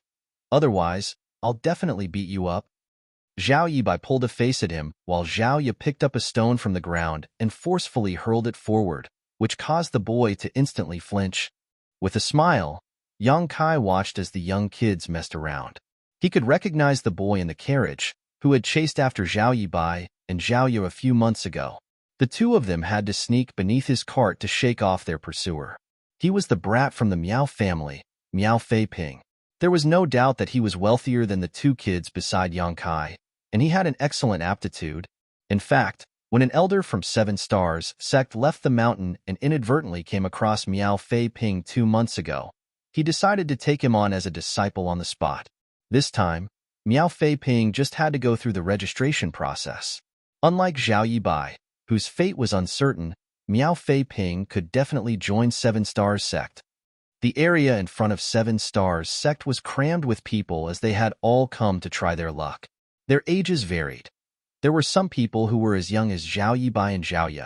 Otherwise, I'll definitely beat you up." Zhao Yibai pulled a face at him while Zhao Ye picked up a stone from the ground and forcefully hurled it forward, which caused the boy to instantly flinch. With a smile, Yang Kai watched as the young kids messed around. He could recognize the boy in the carriage, who had chased after Zhao Yibai and Zhao Ye a few months ago. The two of them had to sneak beneath his cart to shake off their pursuer. He was the brat from the Miao family, Miao Fei Ping. There was no doubt that he was wealthier than the two kids beside Yang Kai, and he had an excellent aptitude. In fact, when an elder from Seven Stars Sect left the mountain and inadvertently came across Miao Fei Ping 2 months ago, he decided to take him on as a disciple on the spot. This time, Miao Fei Ping just had to go through the registration process. Unlike Zhao Yibai, whose fate was uncertain, Miao Fei Ping could definitely join Seven Stars Sect. The area in front of Seven Stars Sect was crammed with people as they had all come to try their luck. Their ages varied. There were some people who were as young as Zhao Yibai and Zhao Ye,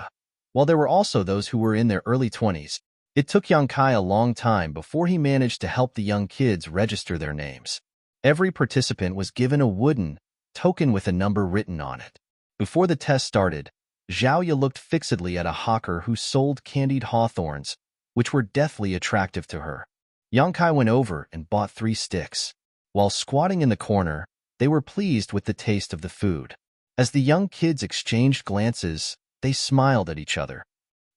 while there were also those who were in their early 20s. It took Yang Kai a long time before he managed to help the young kids register their names. Every participant was given a wooden token with a number written on it. Before the test started, Zhao Ye looked fixedly at a hawker who sold candied hawthorns, which were deathly attractive to her. Yang Kai went over and bought 3 sticks. While squatting in the corner, they were pleased with the taste of the food. As the young kids exchanged glances, they smiled at each other.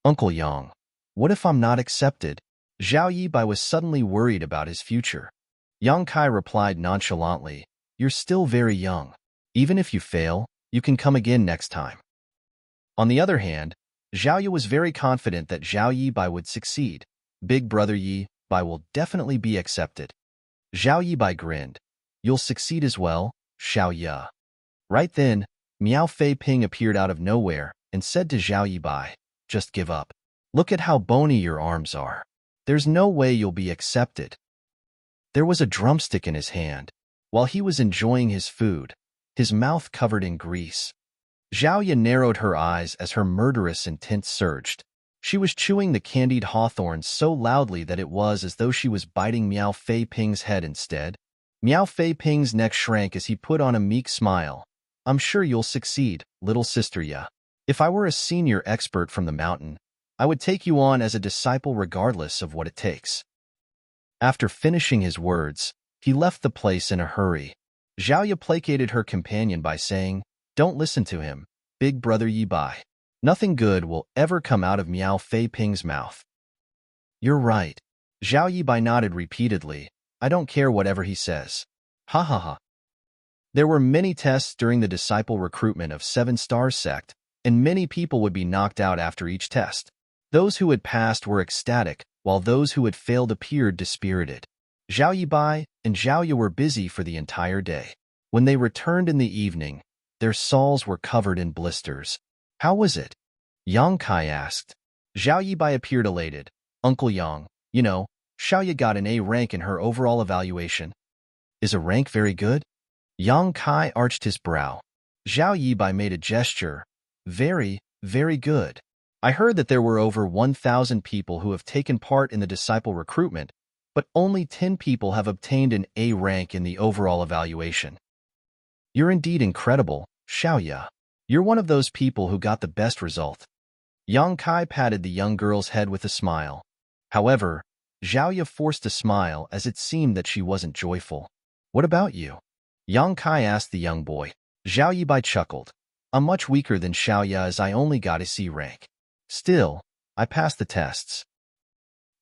"Uncle Yang, what if I'm not accepted?" Zhao Yibai was suddenly worried about his future. Yang Kai replied nonchalantly, "You're still very young. Even if you fail, you can come again next time." On the other hand, Zhao Ye was very confident that Zhao Yibai would succeed. "Big brother Yibai will definitely be accepted." Zhao Yibai grinned. "You'll succeed as well, Xiao Ye." Right then, Miao Fei Ping appeared out of nowhere and said to Zhao Yibai, "Just give up. Look at how bony your arms are. There's no way you'll be accepted." There was a drumstick in his hand. While he was enjoying his food, his mouth covered in grease. Zhao Ye narrowed her eyes as her murderous intent surged. She was chewing the candied hawthorns so loudly that it was as though she was biting Miao Fei Ping's head instead. Miao Fei Ping's neck shrank as he put on a meek smile. "I'm sure you'll succeed, little sister Ye. If I were a senior expert from the mountain, I would take you on as a disciple regardless of what it takes." After finishing his words, he left the place in a hurry. Zhao Ye placated her companion by saying, "Don't listen to him, big brother Yibai. Nothing good will ever come out of Miao Fei Ping's mouth." "You're right." Zhao Yibai nodded repeatedly. "I don't care whatever he says." Ha ha ha. There were many tests during the disciple recruitment of Seven Stars Sect, and many people would be knocked out after each test. Those who had passed were ecstatic, while those who had failed appeared dispirited. Zhao Yibai and Zhao Ye were busy for the entire day. When they returned in the evening, their soles were covered in blisters. "How was it?" Yang Kai asked. Zhao Yibai appeared elated. "Uncle Yang, Xiao Ye got an A rank in her overall evaluation." "Is a rank very good?" Yang Kai arched his brow. Zhao Yibai made a gesture. "Very, very good. I heard that there were over 1,000 people who have taken part in the disciple recruitment, but only 10 people have obtained an A rank in the overall evaluation." "You're indeed incredible, Xiao Ye. You're one of those people who got the best result." Yang Kai patted the young girl's head with a smile. However, Zhao Ye forced a smile as it seemed that she wasn't joyful. "What about you?" Yang Kai asked the young boy. Zhao Yibai chuckled. "I'm much weaker than Xiao Ye as I only got a C rank. Still, I passed the tests."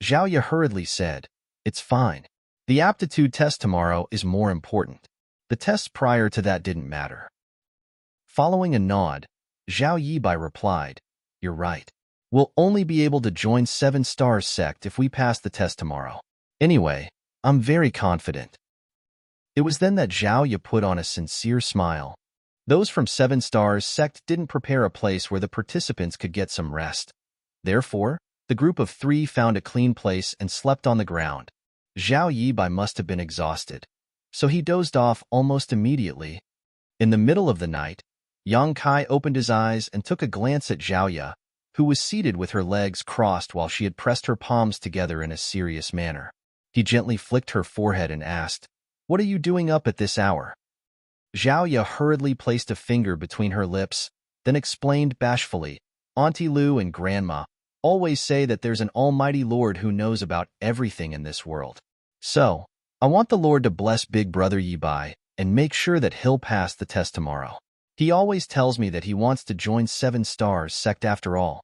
Zhao Ye hurriedly said, "It's fine. The aptitude test tomorrow is more important. The tests prior to that didn't matter. Following a nod, Zhao Yibai replied, "You're right. We'll only be able to join 7 Stars sect if we pass the test tomorrow. Anyway, I'm very confident." It was then that Zhao Yi put on a sincere smile. Those from 7 Stars sect didn't prepare a place where the participants could get some rest. Therefore, the group of 3 found a clean place and slept on the ground. Zhao Yibai must have been exhausted, so he dozed off almost immediately. In the middle of the night, Yang Kai opened his eyes and took a glance at Zhao Yi, who was seated with her legs crossed while she had pressed her palms together in a serious manner. He gently flicked her forehead and asked, "What are you doing up at this hour?" Zhao Yi hurriedly placed a finger between her lips, then explained bashfully, "Auntie Lu and Grandma always say that there's an almighty Lord who knows about everything in this world. So, I want the Lord to bless Big Brother Yibai and make sure that he'll pass the test tomorrow. He always tells me that he wants to join 7 Stars sect after all."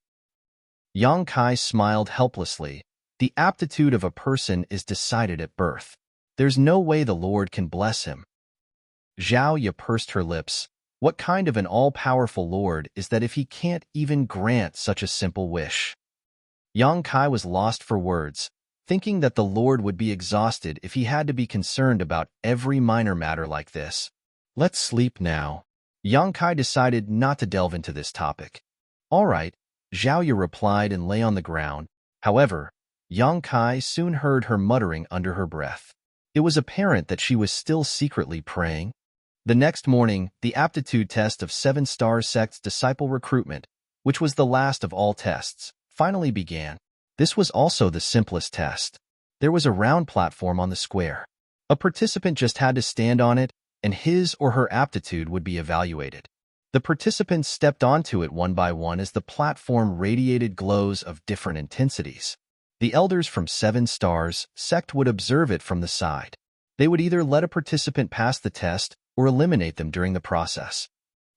Yang Kai smiled helplessly. The aptitude of a person is decided at birth. There's no way the Lord can bless him. Zhao Yi pursed her lips. What kind of an all-powerful Lord is that if he can't even grant such a simple wish? Yang Kai was lost for words, thinking that the Lord would be exhausted if he had to be concerned about every minor matter like this. Let's sleep now. Yang Kai decided not to delve into this topic. All right, Zhao Yi replied and lay on the ground. However, Yang Kai soon heard her muttering under her breath. It was apparent that she was still secretly praying. The next morning, the aptitude test of 7 Stars sect's disciple recruitment, which was the last of all tests, finally began. This was also the simplest test. There was a round platform on the square. A participant just had to stand on it, and his or her aptitude would be evaluated. The participants stepped onto it one by one as the platform radiated glows of different intensities. The elders from 7 Stars sect would observe it from the side. They would either let a participant pass the test or eliminate them during the process.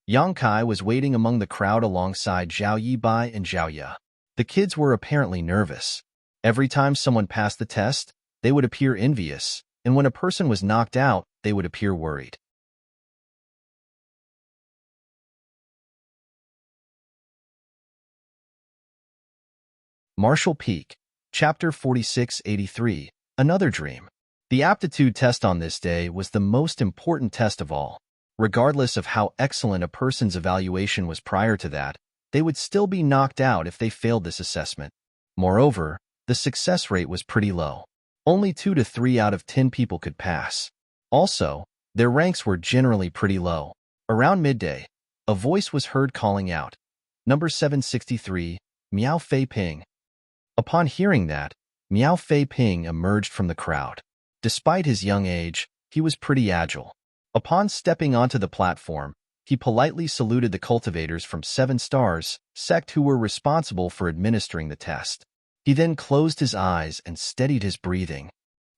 Yang Kai was waiting among the crowd alongside Zhao Yibai and Zhao Yi. The kids were apparently nervous. Every time someone passed the test, they would appear envious, and when a person was knocked out, they would appear worried. Marshall Peak, Chapter 4683, Another Dream. The aptitude test on this day was the most important test of all. Regardless of how excellent a person's evaluation was prior to that, they would still be knocked out if they failed this assessment. Moreover, the success rate was pretty low. Only 2 to 3 out of 10 people could pass. Also, their ranks were generally pretty low. Around midday, a voice was heard calling out, "Number 763, Miao Fei Ping." Upon hearing that, Miao Fei Ping emerged from the crowd. Despite his young age, he was pretty agile. Upon stepping onto the platform, he politely saluted the cultivators from 7 Stars sect who were responsible for administering the test. He then closed his eyes and steadied his breathing.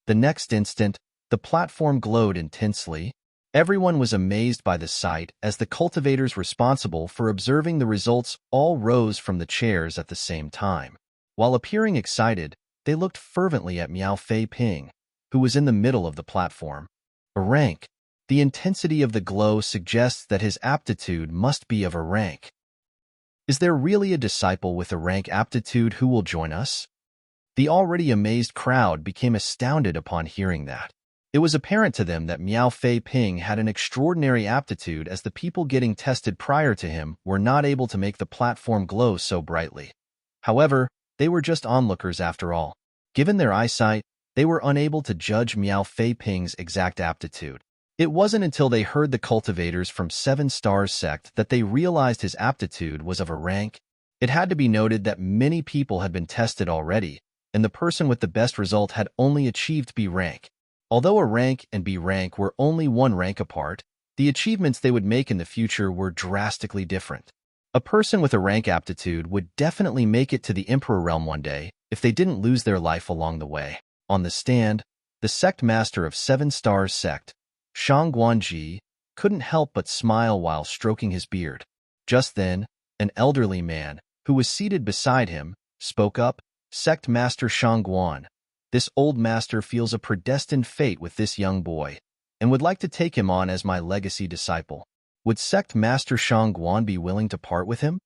The next instant, the platform glowed intensely. Everyone was amazed by the sight as the cultivators responsible for observing the results all rose from the chairs at the same time. While appearing excited, they looked fervently at Miao Fei Ping, who was in the middle of the platform. A rank. The intensity of the glow suggests that his aptitude must be of a rank. Is there really a disciple with a rank aptitude who will join us? The already amazed crowd became astounded upon hearing that. It was apparent to them that Miao Fei Ping had an extraordinary aptitude as the people getting tested prior to him were not able to make the platform glow so brightly. However, they were just onlookers after all. Given their eyesight, they were unable to judge Miao Fei Ping's exact aptitude. It wasn't until they heard the cultivators from 7 Stars sect that they realized his aptitude was of a rank. It had to be noted that many people had been tested already, and the person with the best result had only achieved B rank. Although a rank and B rank were only 1 rank apart, the achievements they would make in the future were drastically different. A person with a rank aptitude would definitely make it to the Emperor realm one day if they didn't lose their life along the way. On the stand, the sect master of 7 Stars sect, Shang Guanji, couldn't help but smile while stroking his beard. Just then, an elderly man, who was seated beside him, spoke up. "Sect Master Shang Guan, This old master feels a predestined fate with this young boy and would like to take him on as my legacy disciple. Would sect master Shang Guan be willing to part with him?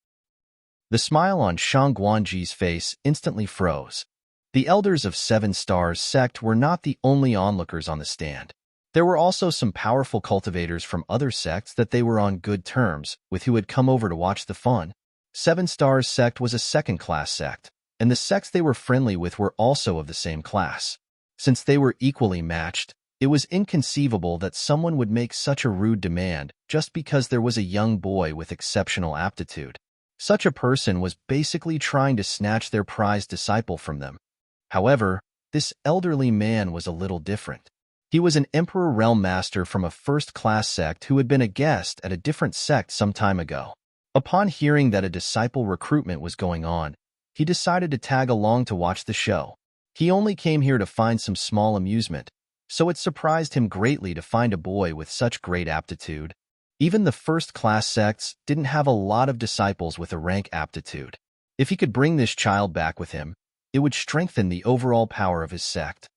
The smile on Shang Guanji's face instantly froze. The elders of Seven Stars sect were not the only onlookers on the stand. There were also some powerful cultivators from other sects that they were on good terms with who had come over to watch the fun. Seven Stars sect was a second-class sect, and the sects they were friendly with were also of the same class. Since they were equally matched, it was inconceivable that someone would make such a rude demand just because there was a young boy with exceptional aptitude. Such a person was basically trying to snatch their prized disciple from them. However, this elderly man was a little different. He was an Emperor Realm Master from a first-class sect who had been a guest at a different sect some time ago. Upon hearing that a disciple recruitment was going on, he decided to tag along to watch the show. He only came here to find some small amusement, so it surprised him greatly to find a boy with such great aptitude. Even the first-class sects didn't have a lot of disciples with a rank aptitude. If he could bring this child back with him, it would strengthen the overall power of his sect.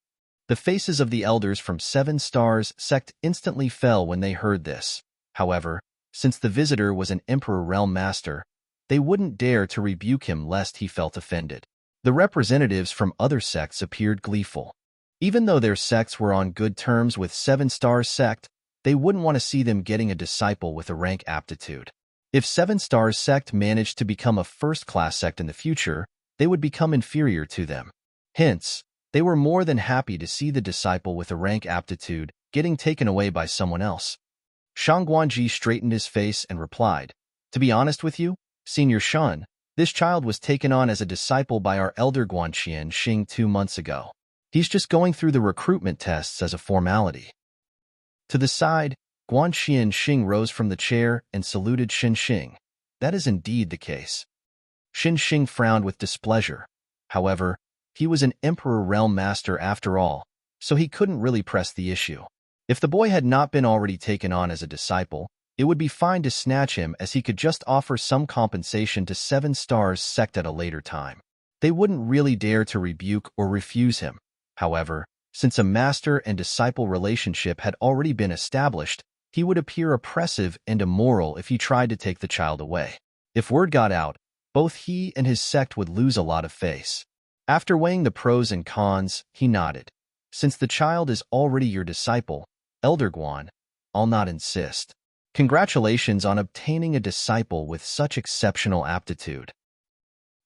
The faces of the elders from Seven Stars sect instantly fell when they heard this. However, since the visitor was an Emperor Realm Master, they wouldn't dare to rebuke him lest he felt offended. The representatives from other sects appeared gleeful. Even though their sects were on good terms with Seven Stars sect, they wouldn't want to see them getting a disciple with a rank aptitude. If Seven Stars sect managed to become a first-class sect in the future, they would become inferior to them. Hence, they were more than happy to see the disciple with a rank aptitude getting taken away by someone else. Shang Guanji straightened his face and replied, "To be honest with you, Senior Shun, this child was taken on as a disciple by our elder Guanxian Xing 2 months ago. He's just going through the recruitment tests as a formality." To the side, Guanxian Xing rose from the chair and saluted Xin Xing. That is indeed the case. Xin Xing frowned with displeasure. However, he was an Emperor Realm Master after all, so he couldn't really press the issue. If the boy had not been already taken on as a disciple, it would be fine to snatch him as he could just offer some compensation to Seven Stars sect at a later time. They wouldn't really dare to rebuke or refuse him. However, since a master and disciple relationship had already been established, he would appear oppressive and immoral if he tried to take the child away. If word got out, both he and his sect would lose a lot of face. After weighing the pros and cons, he nodded. "Since the child is already your disciple, Elder Guan, I'll not insist. Congratulations on obtaining a disciple with such exceptional aptitude."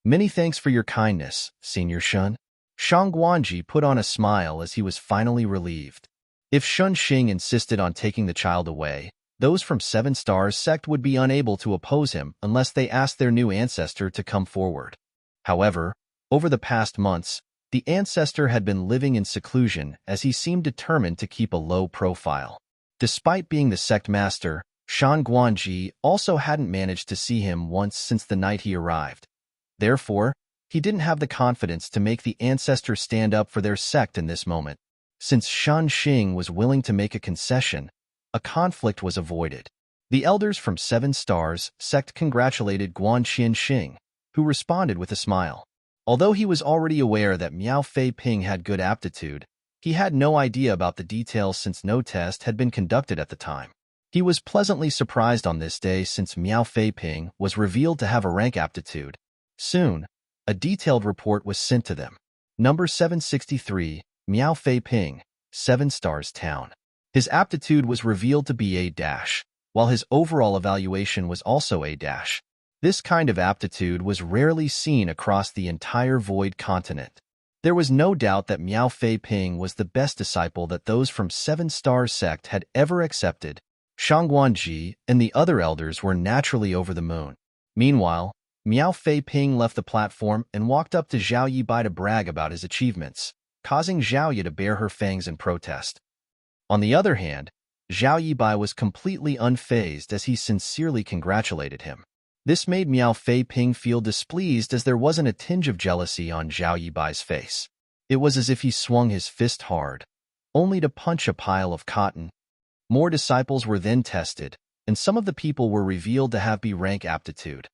"Many thanks for your kindness, Senior Shun." Shang Guanji put on a smile as he was finally relieved. If Shun Xing insisted on taking the child away, those from Seven Stars sect would be unable to oppose him unless they asked their new ancestor to come forward. However, over the past months, the ancestor had been living in seclusion as he seemed determined to keep a low profile. Despite being the sect master, Shang Guanji also hadn't managed to see him once since the night he arrived. Therefore, he didn't have the confidence to make the ancestor stand up for their sect in this moment. Since Shan Xing was willing to make a concession, a conflict was avoided. The elders from Seven Stars sect congratulated Guanxian Xing, who responded with a smile. Although he was already aware that Miao Fei Ping had good aptitude, he had no idea about the details since no test had been conducted at the time. He was pleasantly surprised on this day since Miao Fei Ping was revealed to have a rank aptitude. Soon, a detailed report was sent to them. Number 763, Miao Fei Ping, 7 Stars Town. His aptitude was revealed to be A-, while his overall evaluation was also A-. This kind of aptitude was rarely seen across the entire Void continent. There was no doubt that Miao Fei Ping was the best disciple that those from Seven Stars sect had ever accepted. Shang Guanji and the other elders were naturally over the moon. Meanwhile, Miao Fei Ping left the platform and walked up to Zhao Yibai to brag about his achievements, causing Zhao Yi to bare her fangs in protest. On the other hand, Zhao Yibai was completely unfazed as he sincerely congratulated him. This made Miao Fei Ping feel displeased as there wasn't a tinge of jealousy on Zhao Yibai's face. It was as if he swung his fist hard, only to punch a pile of cotton. More disciples were then tested, and some of the people were revealed to have B-rank aptitude.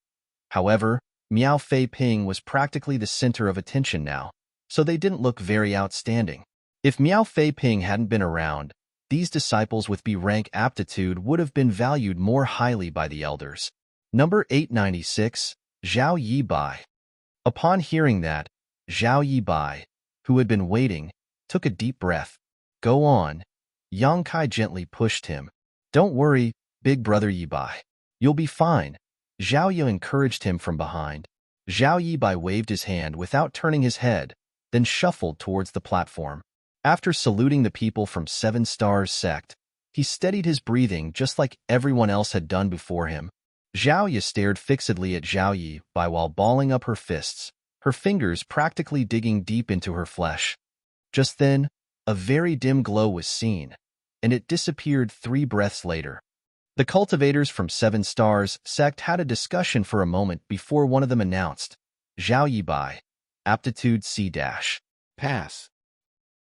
However, Miao Fei Ping was practically the center of attention now. so they didn't look very outstanding. If Miao Fei Ping hadn't been around, these disciples with B-rank aptitude would have been valued more highly by the elders. Number 896, Zhao Yi Bai. Upon hearing that, Zhao Yi Bai, who had been waiting, took a deep breath. Go on. Yang Kai gently pushed him. Don't worry, big brother Yi Bai. You'll be fine. Zhao Yi encouraged him from behind. Zhao Yi Bai waved his hand without turning his head, then shuffled towards the platform. After saluting the people from 7 Stars sect, he steadied his breathing just like everyone else had done before him. Zhao Yi stared fixedly at Zhao Yi Bai while balling up her fists, her fingers practically digging deep into her flesh. Just then, a very dim glow was seen, and it disappeared 3 breaths later. The cultivators from 7 Stars sect had a discussion for a moment before one of them announced, Zhao Yi Bai, aptitude C-. Pass.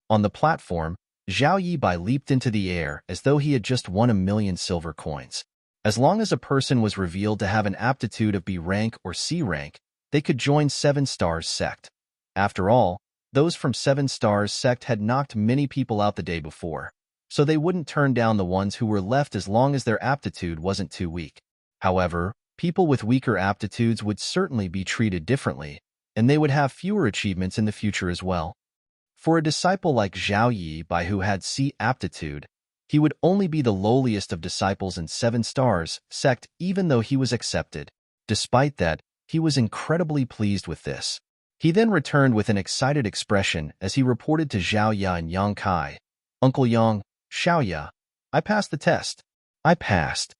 On the platform, Zhao Yi Bai leaped into the air as though he had just won 1,000,000 silver coins. As long as a person was revealed to have an aptitude of B rank or C rank, they could join 7 Stars sect. After all, those from 7 Stars sect had knocked many people out the day before, so they wouldn't turn down the ones who were left as long as their aptitude wasn't too weak. However, people with weaker aptitudes would certainly be treated differently, and they would have fewer achievements in the future as well. For a disciple like Zhao Yi Bai who had C aptitude, he would only be the lowliest of disciples in 7 Stars sect even though he was accepted. Despite that, he was incredibly pleased with this. He then returned with an excited expression as he reported to Zhao Ya and Yang Kai, Uncle Yang, Xiao Ya, I passed the test. I passed.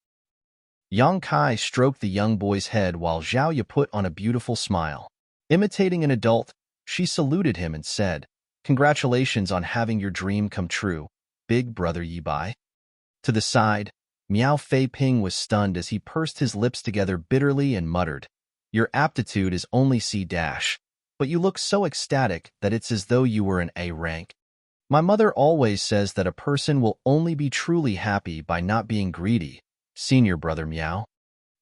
Yang Kai stroked the young boy's head while Zhao Ya put on a beautiful smile. Imitating an adult, she saluted him and said, Congratulations on having your dream come true, big brother Yi Bai. To the side, Miao Fei Ping was stunned as he pursed his lips together bitterly and muttered, Your aptitude is only C-, but you look so ecstatic that it's as though you were an A rank. My mother always says that a person will only be truly happy by not being greedy, senior brother Miao.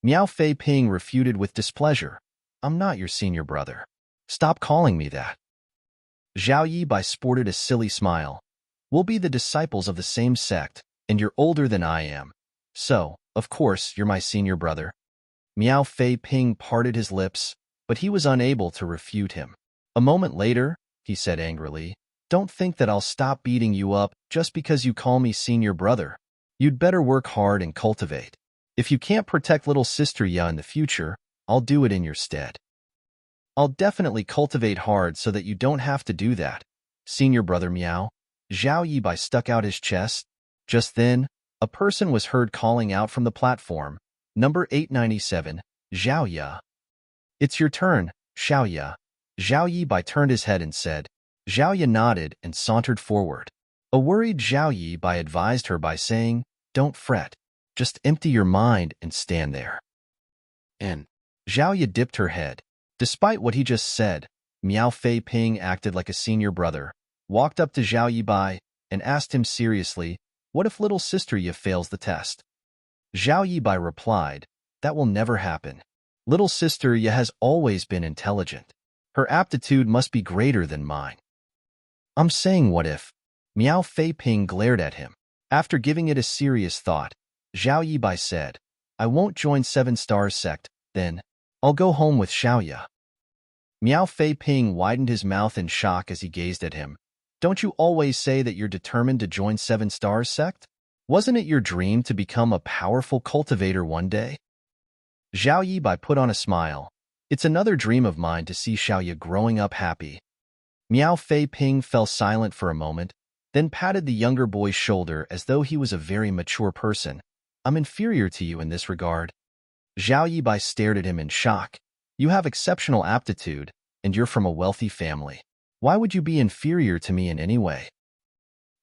Miao Fei Ping refuted with displeasure, I'm not your senior brother. Stop calling me that. Zhao Yi Bai sported a silly smile. We'll be the disciples of the same sect, and you're older than I am. So, of course, you're my senior brother. Miao Fei Ping parted his lips, but he was unable to refute him. A moment later, he said angrily, Don't think that I'll stop beating you up just because you call me senior brother. You'd better work hard and cultivate. If you can't protect little sister Ya in the future, I'll do it in your stead. I'll definitely cultivate hard so that you don't have to do that, senior brother Miao. Zhao Yi Bai stuck out his chest. Just then, a person was heard calling out from the platform. Number 897, Zhao Ya. It's your turn, Xiao Ya. Zhao Yi Bai turned his head and said. Zhao Ya nodded and sauntered forward. A worried Zhao Yi Bai advised her by saying, Don't fret. Just empty your mind and stand there. And Zhao Ya dipped her head. Despite what he just said, Miao Fei Ping acted like a senior brother, walked up to Zhao Yi Bai, and asked him seriously, What if little sister Ya fails the test? Zhao Yi Bai replied, That will never happen. Little sister Ya has always been intelligent. Her aptitude must be greater than mine. I'm saying what if? Miao Fei Ping glared at him. After giving it a serious thought, Zhao Yi Bai said, I won't join 7 Stars sect, then. I'll go home with Xiao Ya. Miao Fei Ping widened his mouth in shock as he gazed at him. Don't you always say that you're determined to join 7 Stars sect? Wasn't it your dream to become a powerful cultivator one day? Zhao Yi Bai put on a smile. It's another dream of mine to see Xiao Ya growing up happy. Miao Fei Ping fell silent for a moment, then patted the younger boy's shoulder as though he was a very mature person. I'm inferior to you in this regard. Zhao Yi Bai stared at him in shock. You have exceptional aptitude, and you're from a wealthy family. Why would you be inferior to me in any way?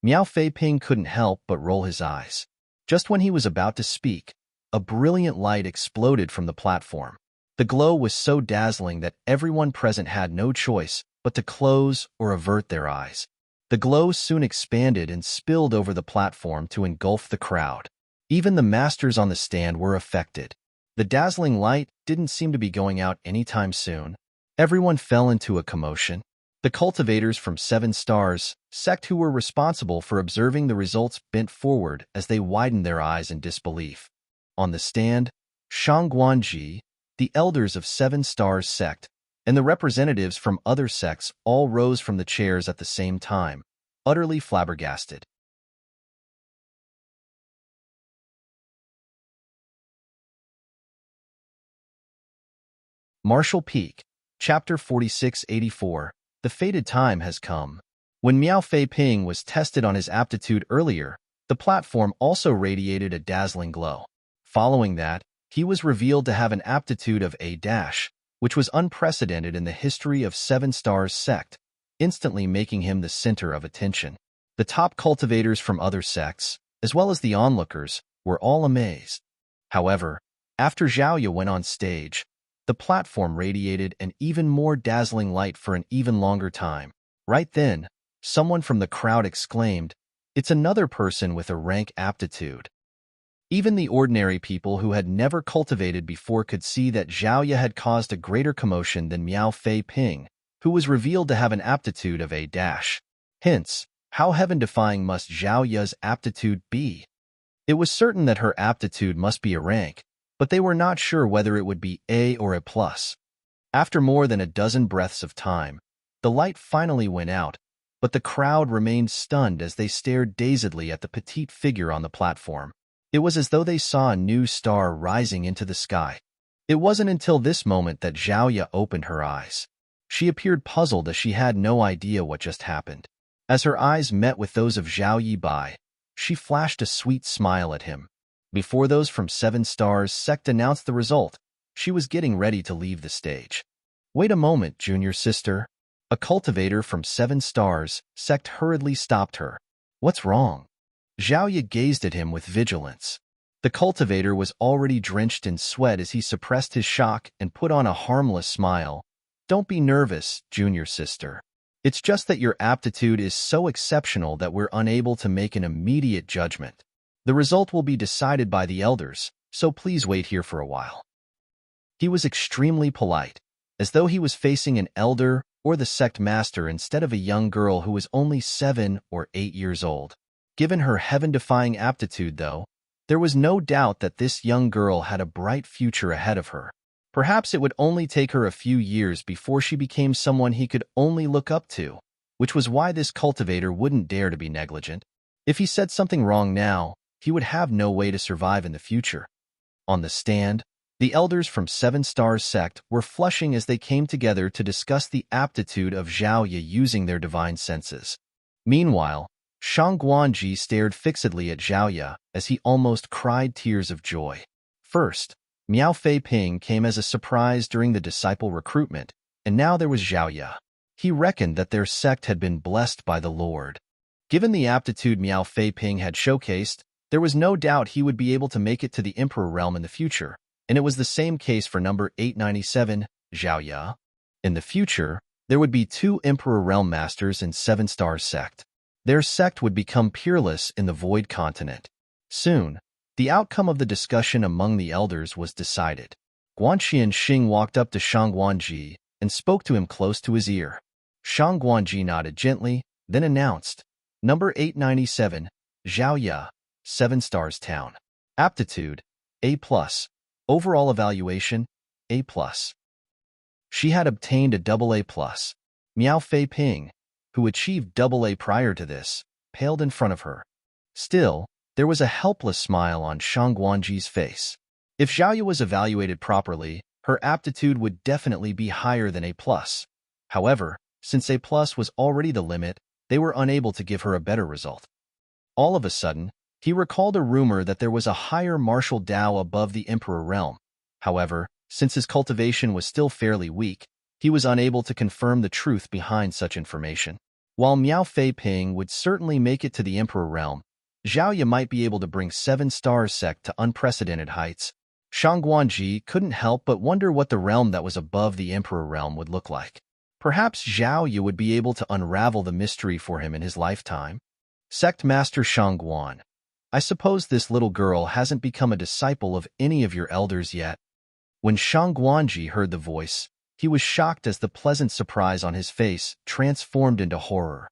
Miao Fei Ping couldn't help but roll his eyes. Just when he was about to speak, a brilliant light exploded from the platform. The glow was so dazzling that everyone present had no choice but to close or avert their eyes. The glow soon expanded and spilled over the platform to engulf the crowd. Even the masters on the stand were affected. The dazzling light didn't seem to be going out anytime soon. Everyone fell into a commotion. The cultivators from 7 Stars sect who were responsible for observing the results bent forward as they widened their eyes in disbelief. On the stand, Shangguanji, the elders of 7 Stars sect, and the representatives from other sects all rose from the chairs at the same time, utterly flabbergasted. Martial Peak, Chapter 4684. The fated time has come. When Miao Fei Ping was tested on his aptitude earlier, the platform also radiated a dazzling glow. Following that, he was revealed to have an aptitude of A-, which was unprecedented in the history of 7 Stars sect, instantly making him the center of attention. The top cultivators from other sects, as well as the onlookers, were all amazed. However, after Zhaoya went on stage, the platform radiated an even more dazzling light for an even longer time. Right then, someone from the crowd exclaimed, "It's another person with a rank aptitude." Even the ordinary people who had never cultivated before could see that Zhaoya had caused a greater commotion than Miao Fei Ping, who was revealed to have an aptitude of A-. Hence, how heaven-defying must Zhaoya's aptitude be? It was certain that her aptitude must be a rank, but they were not sure whether it would be A or A+. After more than a dozen breaths of time, the light finally went out, but the crowd remained stunned as they stared dazedly at the petite figure on the platform. It was as though they saw a new star rising into the sky. It wasn't until this moment that Zhaoya opened her eyes. She appeared puzzled as she had no idea what just happened. As her eyes met with those of Zhao Yibai, she flashed a sweet smile at him. Before those from 7 Stars sect announced the result, she was getting ready to leave the stage. "Wait a moment, junior sister." A cultivator from 7 Stars sect hurriedly stopped her. "What's wrong?" Zhaoya gazed at him with vigilance. The cultivator was already drenched in sweat as he suppressed his shock and put on a harmless smile. "Don't be nervous, junior sister. It's just that your aptitude is so exceptional that we're unable to make an immediate judgment. The result will be decided by the elders, so please wait here for a while." He was extremely polite, as though he was facing an elder or the sect master instead of a young girl who was only 7 or 8 years old. Given her heaven-defying aptitude, though, there was no doubt that this young girl had a bright future ahead of her. Perhaps it would only take her a few years before she became someone he could only look up to, which was why this cultivator wouldn't dare to be negligent. If he said something wrong now, he would have no way to survive in the future. On the stand, the elders from 7 Stars sect were flushing as they came together to discuss the aptitude of Zhaoya using their divine senses. Meanwhile, Shangguanji stared fixedly at Zhaoya as he almost cried tears of joy. First, Miao Fei Ping came as a surprise during the disciple recruitment, and now there was Zhaoya. He reckoned that their sect had been blessed by the Lord. Given the aptitude Miao Fei Ping had showcased, there was no doubt he would be able to make it to the Emperor realm in the future, and it was the same case for number 897, Zhaoya. In the future, there would be 2 Emperor realm masters in 7 Stars sect. Their sect would become peerless in the Void Continent. Soon, the outcome of the discussion among the elders was decided. Guanxian Xing walked up to Shangguanji and spoke to him close to his ear. Shangguanji nodded gently, then announced, "Number 897, Zhaoya, 7 Stars Town. Aptitude, A+. Overall evaluation, A+. She had obtained a AA+. Miao Fei Ping, who achieved AA prior to this, paled in front of her. Still, there was a helpless smile on Shangguanji's face. If Zhaoya was evaluated properly, her aptitude would definitely be higher than A+. However, since A+ was already the limit, they were unable to give her a better result. All of a sudden, he recalled a rumor that there was a higher martial Dao above the Emperor realm. However, since his cultivation was still fairly weak, he was unable to confirm the truth behind such information. While Miao Fei Ping would certainly make it to the Emperor realm, Zhaoya might be able to bring 7 Stars sect to unprecedented heights. Shangguanji couldn't help but wonder what the realm that was above the Emperor realm would look like. Perhaps Zhaoya would be able to unravel the mystery for him in his lifetime. Sect Master Shangguan, I suppose this little girl hasn't become a disciple of any of your elders yet. When Shangguanji heard the voice, He was shocked as the pleasant surprise on his face transformed into horror.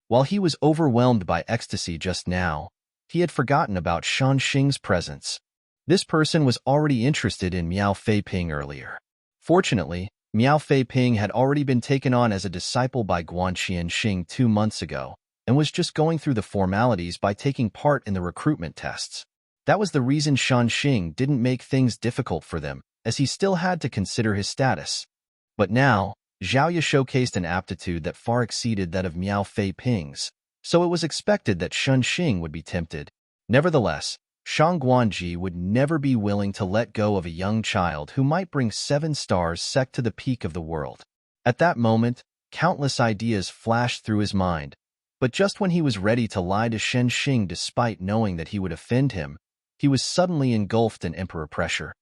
While he was overwhelmed by ecstasy just now, he had forgotten about Shan Xing's presence. This person was already interested in Miao Fei Ping earlier. Fortunately, Miao Fei Ping had already been taken on as a disciple by Guanxian Xing 2 months ago and was just going through the formalities by taking part in the recruitment tests. That was the reason Shan Xing didn't make things difficult for them, as he still had to consider his status. But now, Zhao Ye showcased an aptitude that far exceeded that of Miao Fei Ping's, so it was expected that Shan Xing would be tempted. Nevertheless, Shang Guanji would never be willing to let go of a young child who might bring 7 stars sect to the peak of the world. At that moment, countless ideas flashed through his mind, but just when he was ready to lie to Shen Xing despite knowing that he would offend him, he was suddenly engulfed in emperor pressure.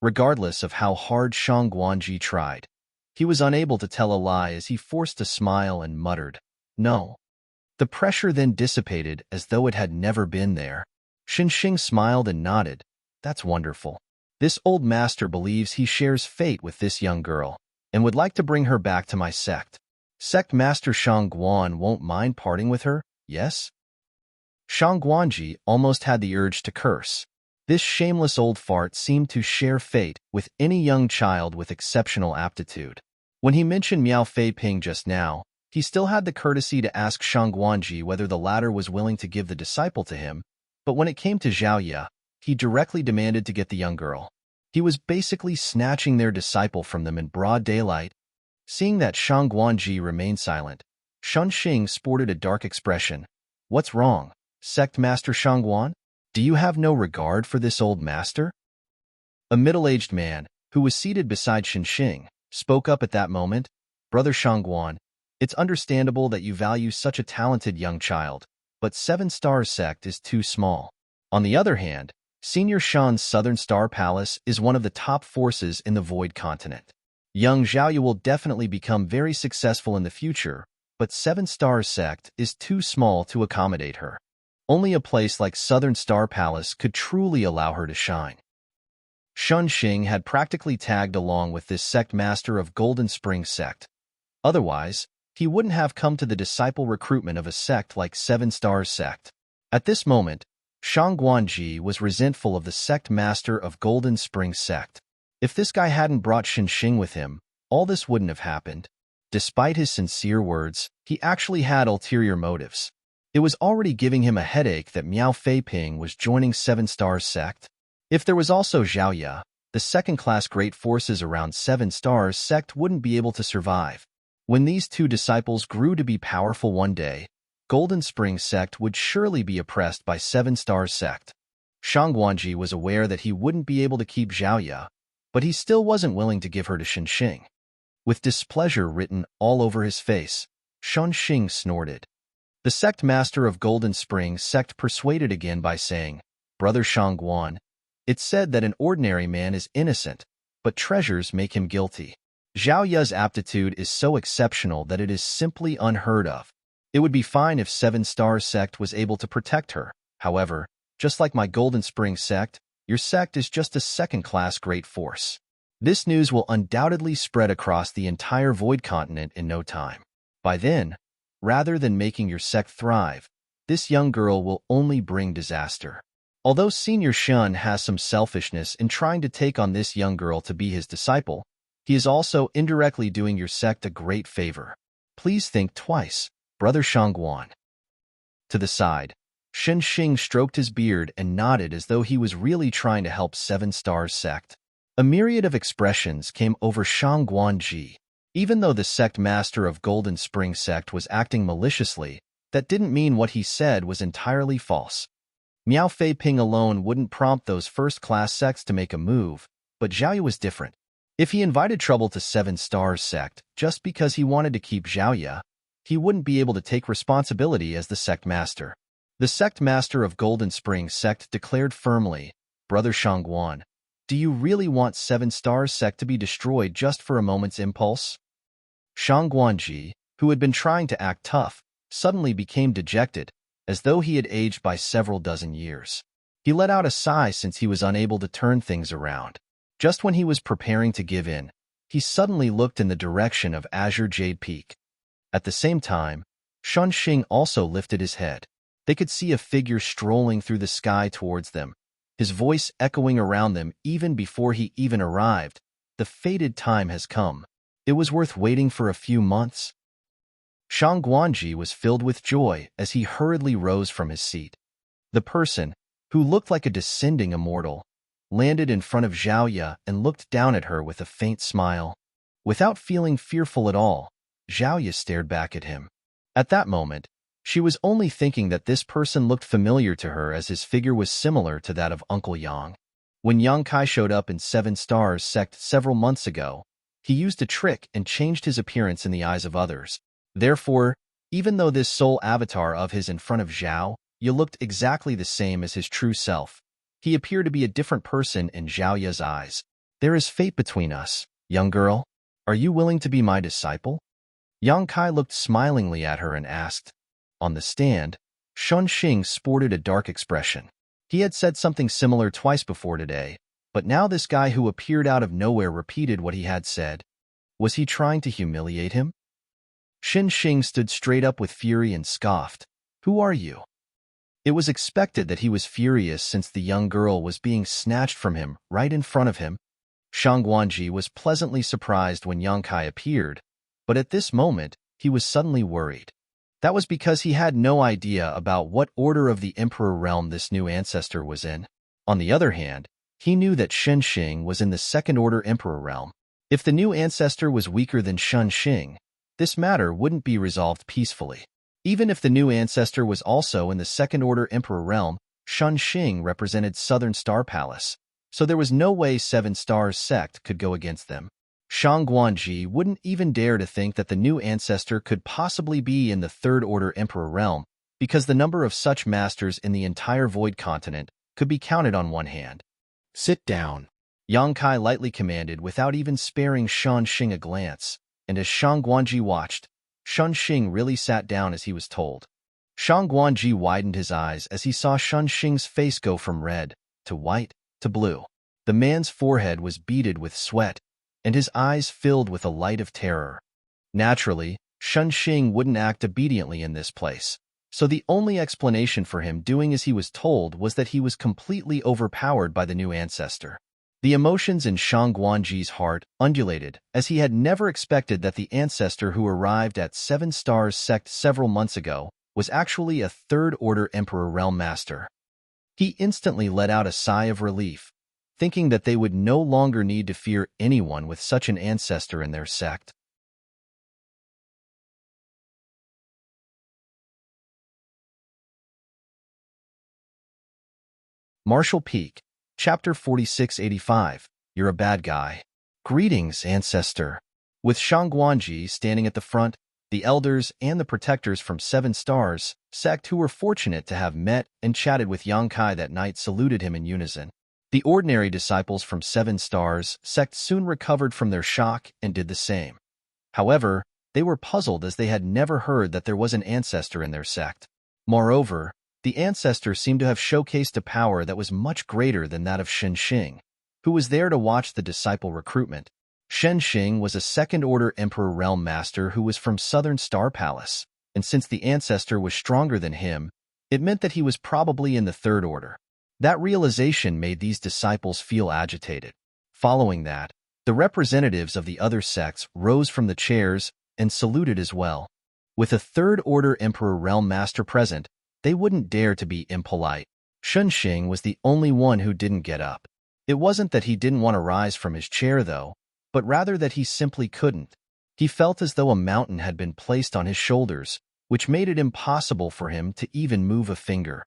Regardless of how hard Shang Guanji tried, he was unable to tell a lie as he forced a smile and muttered, "No." The pressure then dissipated as though it had never been there. Shen Xing smiled and nodded. "That's wonderful. This old master believes he shares fate with this young girl and would like to bring her back to my sect. Sect Master Shang Guan won't mind parting with her, yes?" Shang Guanji almost had the urge to curse. This shameless old fart seemed to share fate with any young child with exceptional aptitude. When he mentioned Miao Fei Ping just now, he still had the courtesy to ask Shang Guanji whether the latter was willing to give the disciple to him, but when it came to Zhao Ye, he directly demanded to get the young girl. He was basically snatching their disciple from them in broad daylight. Seeing that Shang Guanji remained silent, Shen Xing sported a dark expression. "What's wrong, Sect Master Shang Guan? Do you have no regard for this old master?" A middle-aged man, who was seated beside Shen Xing, spoke up at that moment. "Brother Shang Guan, it's understandable that you value such a talented young child, but 7 Stars Sect is too small. On the other hand, Senior Shan's Southern Star Palace is one of the top forces in the Void Continent. Young Zhao Ye will definitely become very successful in the future, but 7 Stars Sect is too small to accommodate her. Only a place like Southern Star Palace could truly allow her to shine." Shen Xing had practically tagged along with this sect master of Golden Spring Sect. Otherwise, he wouldn't have come to the disciple recruitment of a sect like 7 Stars Sect. At this moment, Shang Guanji was resentful of the sect master of Golden Spring Sect. If this guy hadn't brought Shen Xing with him, all this wouldn't have happened. Despite his sincere words, he actually had ulterior motives. It was already giving him a headache that Miao Fei Ping was joining 7 Stars Sect. If there was also Zhao Ye, the second-class great forces around 7 Stars Sect wouldn't be able to survive. When these 2 disciples grew to be powerful one day, Golden Spring Sect would surely be oppressed by 7 Stars Sect. Shang Guanji was aware that he wouldn't be able to keep Zhao Ye, but he still wasn't willing to give her to Shen Xing. With displeasure written all over his face, Shen Xing snorted. The sect master of Golden Spring Sect persuaded again by saying, "Brother Shang Guan, it's said that an ordinary man is innocent, but treasures make him guilty. Zhao Ye's aptitude is so exceptional that it is simply unheard of. It would be fine if 7 Stars Sect was able to protect her. However, just like my Golden Spring Sect, your sect is just a second-class great force. This news will undoubtedly spread across the entire Void Continent in no time. By then, rather than making your sect thrive, this young girl will only bring disaster." Although Senior Shun has some selfishness in trying to take on this young girl to be his disciple, he is also indirectly doing your sect a great favor. Please think twice, Brother Shangguan. To the side, Shen Xing stroked his beard and nodded as though he was really trying to help 7 Stars Sect. A myriad of expressions came over Shang Guanji. Even though the sect master of Golden Spring Sect was acting maliciously, that didn't mean what he said was entirely false. Miao Fei Ping alone wouldn't prompt those first-class sects to make a move, but Zhao Ye was different. If he invited trouble to 7 Stars Sect just because he wanted to keep Zhao Ye, he wouldn't be able to take responsibility as the sect master. The sect master of Golden Spring Sect declared firmly, "Brother Shangguan, do you really want 7 Stars Sect to be destroyed just for a moment's impulse?" Shang Guanji, who had been trying to act tough, suddenly became dejected, as though he had aged by several dozen years. He let out a sigh since he was unable to turn things around. Just when he was preparing to give in, he suddenly looked in the direction of Azure Jade Peak. At the same time, Shunxing also lifted his head. They could see a figure strolling through the sky towards them, his voice echoing around them even before he even arrived. The fated time has come. It was worth waiting for a few months. Shang Guanji was filled with joy as he hurriedly rose from his seat. The person, who looked like a descending immortal, landed in front of Zhao Ye and looked down at her with a faint smile. Without feeling fearful at all, Zhao Ye stared back at him. At that moment, she was only thinking that this person looked familiar to her as his figure was similar to that of Uncle Yang. When Yang Kai showed up in 7 Stars sect several months ago, he used a trick and changed his appearance in the eyes of others. Therefore, even though this soul avatar of his in front of Zhao Ye looked exactly the same as his true self, he appeared to be a different person in Zhao Ye's eyes. There is fate between us, young girl. Are you willing to be my disciple? Yang Kai looked smilingly at her and asked. On the stand, Shunxing sported a dark expression. He had said something similar twice before today, but now this guy who appeared out of nowhere repeated what he had said. Was he trying to humiliate him? Shunxing stood straight up with fury and scoffed. Who are you? It was expected that he was furious since the young girl was being snatched from him right in front of him. Shang Guanji was pleasantly surprised when Yang Kai appeared, but at this moment, he was suddenly worried. That was because he had no idea about what order of the Emperor realm this new ancestor was in. On the other hand, he knew that Shunxing was in the second order Emperor realm. If the new ancestor was weaker than Shunxing, this matter wouldn't be resolved peacefully. Even if the new ancestor was also in the second order Emperor realm, Shunxing represented Southern Star Palace, so there was no way 7 Stars sect could go against them. Shang Guanji wouldn't even dare to think that the new ancestor could possibly be in the third order Emperor realm, because the number of such masters in the entire Void continent could be counted on one hand. Sit down, Yang Kai lightly commanded without even sparing Shunxing a glance, and as Shang Guanji watched, Shunxing really sat down as he was told. Shang Guanji widened his eyes as he saw Shunxing's face go from red to white to blue. The man's forehead was beaded with sweat, and his eyes filled with a light of terror. Naturally, Shunxing wouldn't act obediently in this place, so the only explanation for him doing as he was told was that he was completely overpowered by the new ancestor. The emotions in Shang Guanji's heart undulated, as he had never expected that the ancestor who arrived at 7 Stars sect several months ago was actually a third-order Emperor Realm Master. He instantly let out a sigh of relief, thinking that they would no longer need to fear anyone with such an ancestor in their sect. Martial Peak, Chapter 4685, You're a Bad Guy. Greetings, Ancestor. With Shang Guanji standing at the front, the elders and the protectors from 7 Stars sect who were fortunate to have met and chatted with Yang Kai that night saluted him in unison. The ordinary disciples from 7 Stars sect soon recovered from their shock and did the same. However, they were puzzled as they had never heard that there was an ancestor in their sect. Moreover, the ancestor seemed to have showcased a power that was much greater than that of Shunxing, who was there to watch the disciple recruitment. Shunxing was a second-order Emperor Realm Master who was from Southern Star Palace, and since the ancestor was stronger than him, it meant that he was probably in the third order. That realization made these disciples feel agitated. Following that, the representatives of the other sects rose from the chairs and saluted as well. With a third-order Emperor Realm Master present, they wouldn't dare to be impolite. Shunxing was the only one who didn't get up. It wasn't that he didn't want to rise from his chair, though, but rather that he simply couldn't. He felt as though a mountain had been placed on his shoulders, which made it impossible for him to even move a finger.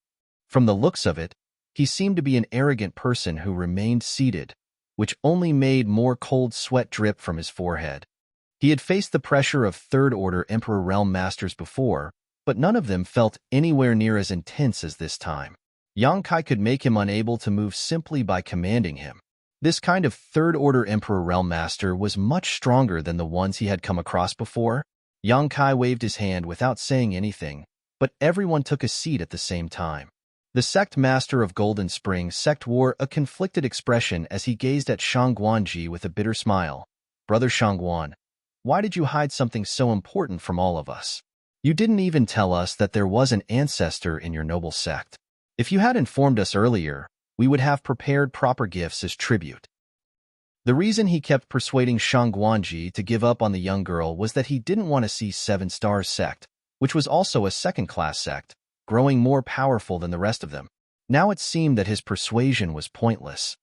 From the looks of it, he seemed to be an arrogant person who remained seated, which only made more cold sweat drip from his forehead. He had faced the pressure of third-order Emperor Realm Masters before, but none of them felt anywhere near as intense as this time. Yang Kai could make him unable to move simply by commanding him. This kind of third-order Emperor Realm Master was much stronger than the ones he had come across before. Yang Kai waved his hand without saying anything, but everyone took a seat at the same time. The sect master of Golden Spring sect wore a conflicted expression as he gazed at Shang Guanji with a bitter smile. Brother Shangguan, why did you hide something so important from all of us? You didn't even tell us that there was an ancestor in your noble sect. If you had informed us earlier, we would have prepared proper gifts as tribute. The reason he kept persuading Shangguanji to give up on the young girl was that he didn't want to see Seven Stars sect, which was also a second-class sect, growing more powerful than the rest of them. Now it seemed that his persuasion was pointless.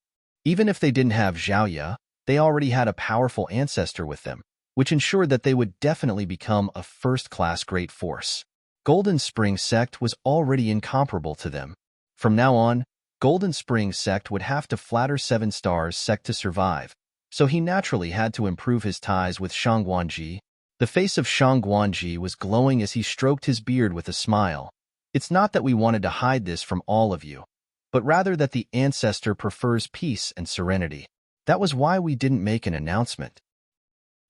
Even if they didn't have Zhaoya, they already had a powerful ancestor with them, which ensured that they would definitely become a first-class great force. Golden Spring sect was already incomparable to them. From now on, Golden Spring sect would have to flatter Seven Stars sect to survive, so he naturally had to improve his ties with Shangguanji. The face of Shangguanji was glowing as he stroked his beard with a smile. It's not that we wanted to hide this from all of you, but rather that the ancestor prefers peace and serenity. That was why we didn't make an announcement.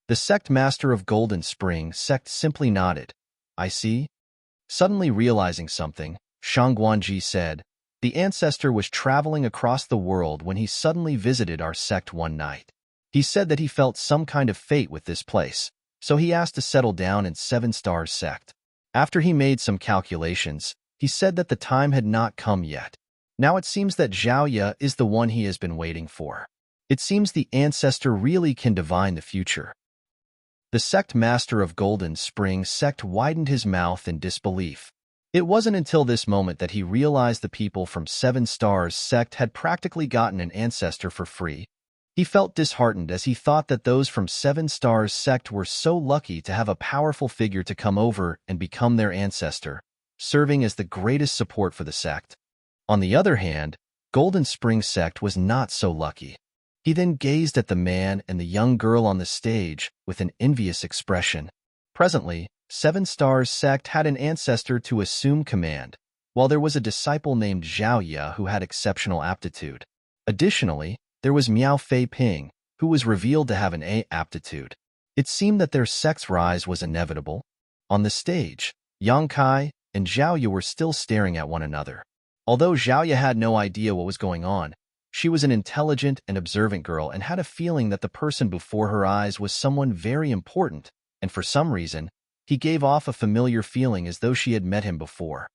The sect master of Golden Spring sect simply nodded. I see. Suddenly realizing something, Shangguanji said, the ancestor was traveling across the world when he suddenly visited our sect one night. He said that he felt some kind of fate with this place, so he asked to settle down in Seven Stars sect. After he made some calculations, he said that the time had not come yet. Now it seems that Zhaoya is the one he has been waiting for. It seems the ancestor really can divine the future. The sect master of Golden Spring sect widened his mouth in disbelief. It wasn't until this moment that he realized the people from Seven Stars sect had practically gotten an ancestor for free. He felt disheartened as he thought that those from Seven Stars sect were so lucky to have a powerful figure to come over and become their ancestor, serving as the greatest support for the sect. On the other hand, Golden Spring sect was not so lucky. He then gazed at the man and the young girl on the stage with an envious expression. Presently, Seven Stars sect had an ancestor to assume command, while there was a disciple named Zhaoya who had exceptional aptitude. Additionally, there was Miao Fei Ping, who was revealed to have an A aptitude. It seemed that their sect's rise was inevitable. On the stage, Yang Kai and Zhaoya were still staring at one another. Although Zhaoya had no idea what was going on, she was an intelligent and observant girl and had a feeling that the person before her eyes was someone very important, and for some reason, he gave off a familiar feeling as though she had met him before.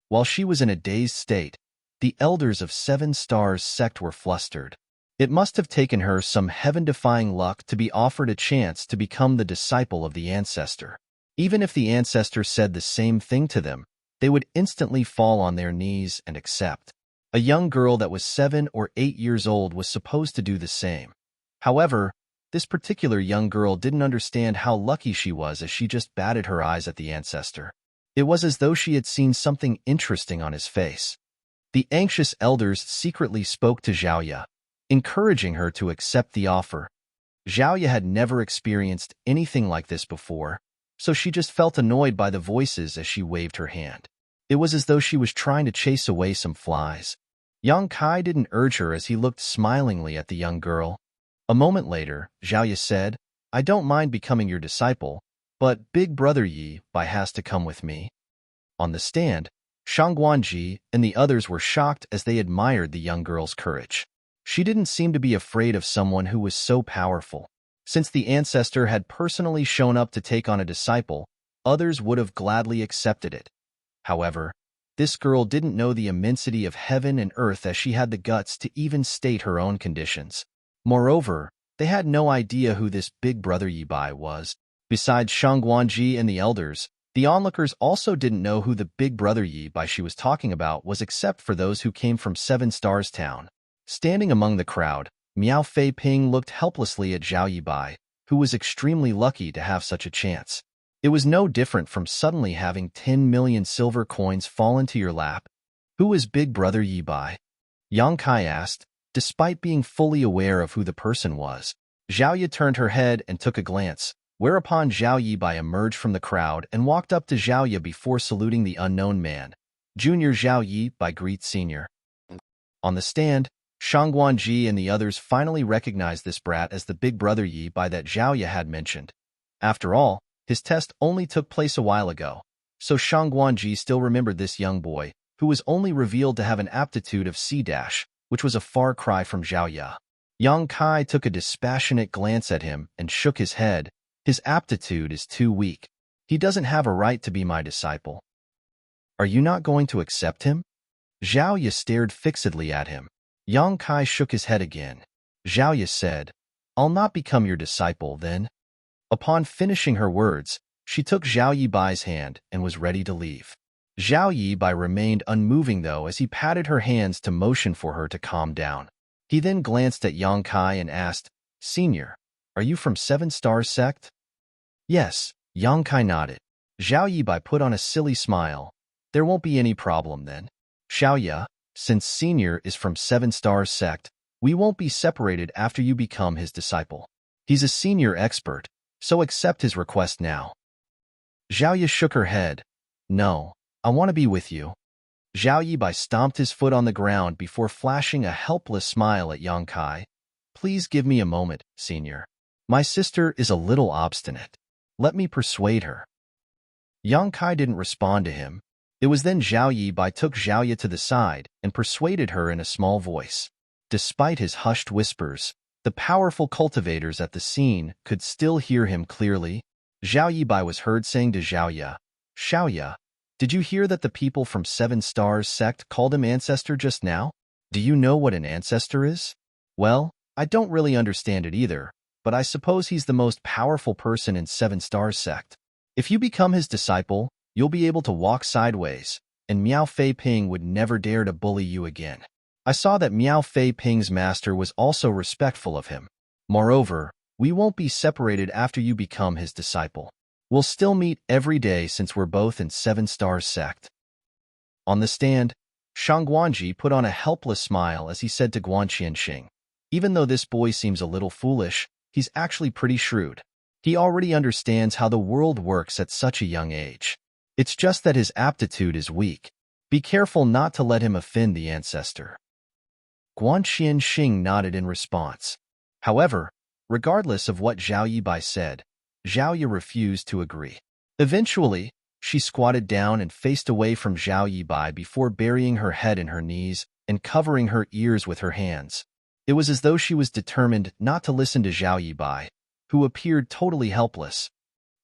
While she was in a dazed state, the elders of Seven Stars sect were flustered. It must have taken her some heaven-defying luck to be offered a chance to become the disciple of the ancestor. Even if the ancestor said the same thing to them, they would instantly fall on their knees and accept. A young girl that was 7 or 8 years old was supposed to do the same. However, this particular young girl didn't understand how lucky she was as she just batted her eyes at the ancestor. It was as though she had seen something interesting on his face. The anxious elders secretly spoke to Zhaoya, encouraging her to accept the offer. Zhaoya had never experienced anything like this before, so she just felt annoyed by the voices as she waved her hand. It was as though she was trying to chase away some flies. Yang Kai didn't urge her as he looked smilingly at the young girl. A moment later, Zhaoya said, I don't mind becoming your disciple, but Big Brother Yi Bai has to come with me. On the stand, Shangguanji and the others were shocked as they admired the young girl's courage. She didn't seem to be afraid of someone who was so powerful. Since the ancestor had personally shown up to take on a disciple, others would have gladly accepted it. However, this girl didn't know the immensity of heaven and earth as she had the guts to even state her own conditions. Moreover, they had no idea who this Big Brother Yi Bai was. Besides Shangguanji and the elders, the onlookers also didn't know who the Big Brother Yi Bai she was talking about was except for those who came from Seven Stars Town. Standing among the crowd, Miao Fei Ping looked helplessly at Zhao Yi Bai, who was extremely lucky to have such a chance. It was no different from suddenly having 10 million silver coins fall into your lap. Who is Big Brother Yi Bai? Yang Kai asked, despite being fully aware of who the person was. Zhaoya turned her head and took a glance, whereupon Zhao Yi Bai emerged from the crowd and walked up to Zhaoya before saluting the unknown man. Junior Zhao Yi Bai greets Senior. On the stand, Shangguanji and the others finally recognized this brat as the Big Brother Yi Bai that Zhaoya had mentioned. After all, his test only took place a while ago, so Shangguanji still remembered this young boy, who was only revealed to have an aptitude of C-, which was a far cry from Zhaoya. Yang Kai took a dispassionate glance at him and shook his head. His aptitude is too weak. He doesn't have a right to be my disciple. Are you not going to accept him? Zhao Ye stared fixedly at him. Yang Kai shook his head again. Zhao Ye said, I'll not become your disciple then. Upon finishing her words, she took Zhao Yibai's hand and was ready to leave. Zhao Yibai remained unmoving though as he patted her hands to motion for her to calm down. He then glanced at Yang Kai and asked, Senior, are you from 7 Stars sect? Yes, Yang Kai nodded. Zhao Yibai put on a silly smile. There won't be any problem then. Xiaoya, since Senior is from 7 Stars sect, we won't be separated after you become his disciple. He's a senior expert, so accept his request now. Xiaoya shook her head. No, I want to be with you. Zhao Yibai stomped his foot on the ground before flashing a helpless smile at Yang Kai. Please give me a moment, Senior. My sister is a little obstinate. Let me persuade her. Yang Kai didn't respond to him. It was then Zhao Yibai took Xiaoya to the side and persuaded her in a small voice. Despite his hushed whispers, the powerful cultivators at the scene could still hear him clearly. Zhao Yibai was heard saying to Xiaoya, Xiaoya, did you hear that the people from 7 Stars sect called him ancestor just now? Do you know what an ancestor is? Well, I don't really understand it either, but I suppose he's the most powerful person in 7 Stars sect. If you become his disciple, you'll be able to walk sideways, and Miao Fei Ping would never dare to bully you again. I saw that Miao Fei Ping's master was also respectful of him. Moreover, we won't be separated after you become his disciple. We'll still meet every day since we're both in 7 Stars sect. On the stand, Shang Guanji put on a helpless smile as he said to Guan Qianxing, even though this boy seems a little foolish, he's actually pretty shrewd. He already understands how the world works at such a young age. It's just that his aptitude is weak. Be careful not to let him offend the ancestor. Guan Qianxing nodded in response. However, regardless of what Zhao Yibai said, Zhao Ye refused to agree. Eventually, she squatted down and faced away from Zhao Yibai before burying her head in her knees and covering her ears with her hands. It was as though she was determined not to listen to Zhao Yibai, who appeared totally helpless.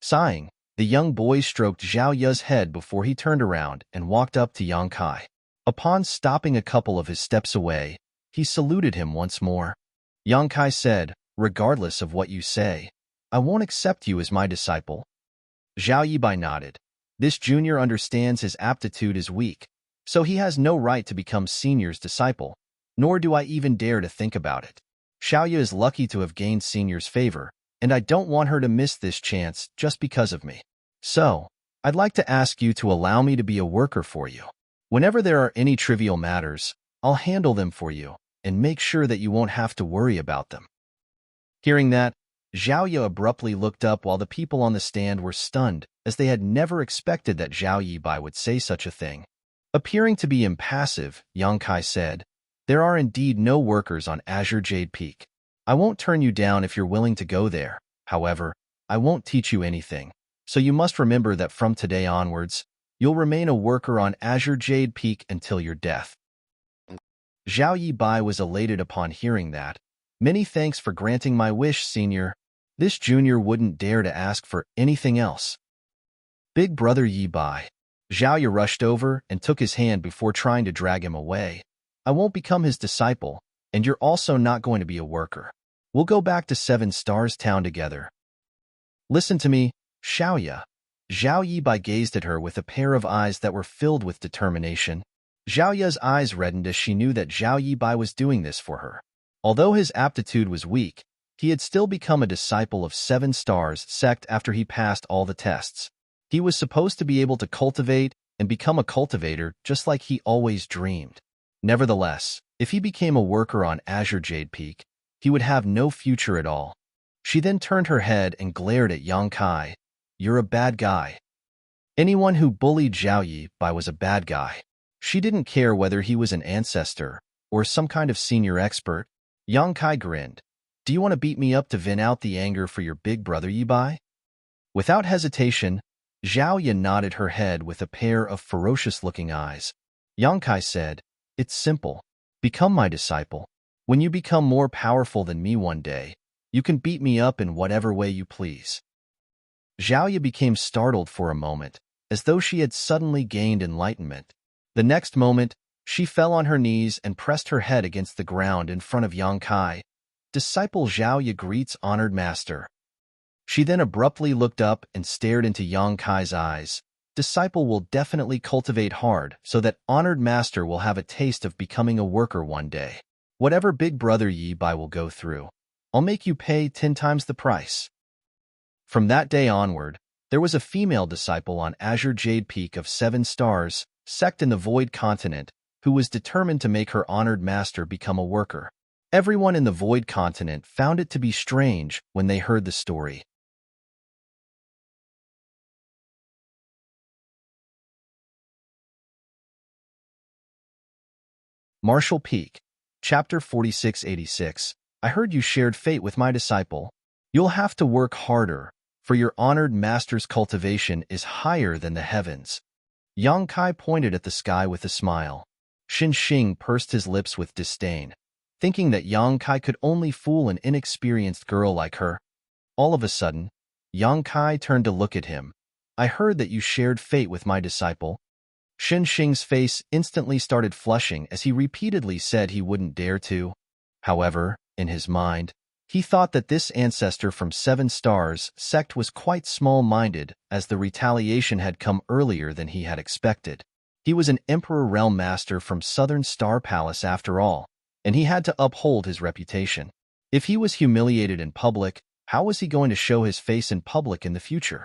Sighing, the young boy stroked Zhao Ye's head before he turned around and walked up to Yang Kai. Upon stopping a couple of his steps away, he saluted him once more. Yang Kai said, regardless of what you say, I won't accept you as my disciple. Zhao Yibai nodded. This junior understands his aptitude is weak, so he has no right to become Senior's disciple, nor do I even dare to think about it. Xiaoya is lucky to have gained Senior's favor, and I don't want her to miss this chance just because of me. So, I'd like to ask you to allow me to be a worker for you. Whenever there are any trivial matters, I'll handle them for you and make sure that you won't have to worry about them. Hearing that, Zhao Ye abruptly looked up while the people on the stand were stunned, as they had never expected that Zhao Yibai would say such a thing. Appearing to be impassive, Yang Kai said, There are indeed no workers on Azure Jade Peak. I won't turn you down if you're willing to go there. However, I won't teach you anything, so you must remember that from today onwards, you'll remain a worker on Azure Jade Peak until your death. Zhao Yibai was elated upon hearing that. Many thanks for granting my wish, Senior. This junior wouldn't dare to ask for anything else. Big brother Yibai. Zhao Ye rushed over and took his hand before trying to drag him away. I won't become his disciple, and you're also not going to be a worker. We'll go back to 7 Stars Town together. Listen to me, Xiaoya. Zhao Yibai gazed at her with a pair of eyes that were filled with determination. Zhao Ye's eyes reddened as she knew that Zhao Yibai was doing this for her. Although his aptitude was weak, he had still become a disciple of 7 Stars sect after he passed all the tests. He was supposed to be able to cultivate and become a cultivator just like he always dreamed. Nevertheless, if he became a worker on Azure Jade Peak, he would have no future at all. She then turned her head and glared at Yang Kai. You're a bad guy. Anyone who bullied Zhao Yibai was a bad guy. She didn't care whether he was an ancestor or some kind of senior expert. Yang Kai grinned. Do you want to beat me up to vent out the anger for your big brother Yibai? Without hesitation, Zhao Ye nodded her head with a pair of ferocious-looking eyes. Yang Kai said, It's simple. Become my disciple. When you become more powerful than me one day, you can beat me up in whatever way you please. Xiaoya became startled for a moment, as though she had suddenly gained enlightenment. The next moment, she fell on her knees and pressed her head against the ground in front of Yang Kai. Disciple Xiaoya greets honored master. She then abruptly looked up and stared into Yang Kai's eyes. Disciple will definitely cultivate hard so that honored master will have a taste of becoming a worker one day. Whatever big brother Yi Bai will go through, I'll make you pay 10 times the price. From that day onward, there was a female disciple on Azure Jade Peak of 7 Stars, sect in the Void Continent, who was determined to make her honored master become a worker. Everyone in the Void Continent found it to be strange when they heard the story. Martial Peak, Chapter 4686. I heard you shared fate with my disciple. You'll have to work harder, for your honored master's cultivation is higher than the heavens. Yang Kai pointed at the sky with a smile. Xin Xing pursed his lips with disdain, thinking that Yang Kai could only fool an inexperienced girl like her. All of a sudden, Yang Kai turned to look at him. I heard that you shared fate with my disciple. Xin Xing's face instantly started flushing as he repeatedly said he wouldn't dare to. However, in his mind, he thought that this ancestor from 7 Stars sect was quite small-minded, as the retaliation had come earlier than he had expected. He was an Emperor Realm Master from Southern Star Palace after all, and he had to uphold his reputation. If he was humiliated in public, how was he going to show his face in public in the future?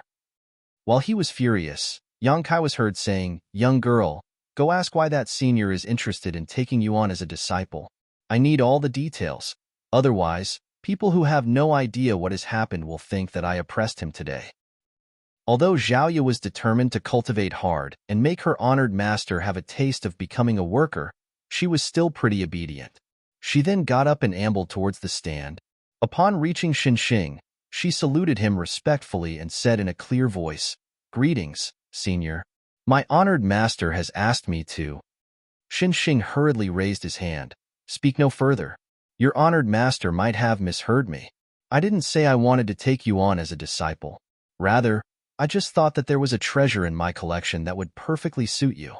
While he was furious, Yang Kai was heard saying, "Young girl, go ask why that senior is interested in taking you on as a disciple. I need all the details. Otherwise, people who have no idea what has happened will think that I oppressed him today." Although Xiaoya was determined to cultivate hard and make her honored master have a taste of becoming a worker, she was still pretty obedient. She then got up and ambled towards the stand. Upon reaching Xin Xing, she saluted him respectfully and said in a clear voice, "Greetings, senior. My honored master has asked me to." Xin Xing hurriedly raised his hand. "Speak no further. Your honored master might have misheard me. I didn't say I wanted to take you on as a disciple. Rather, I just thought that there was a treasure in my collection that would perfectly suit you."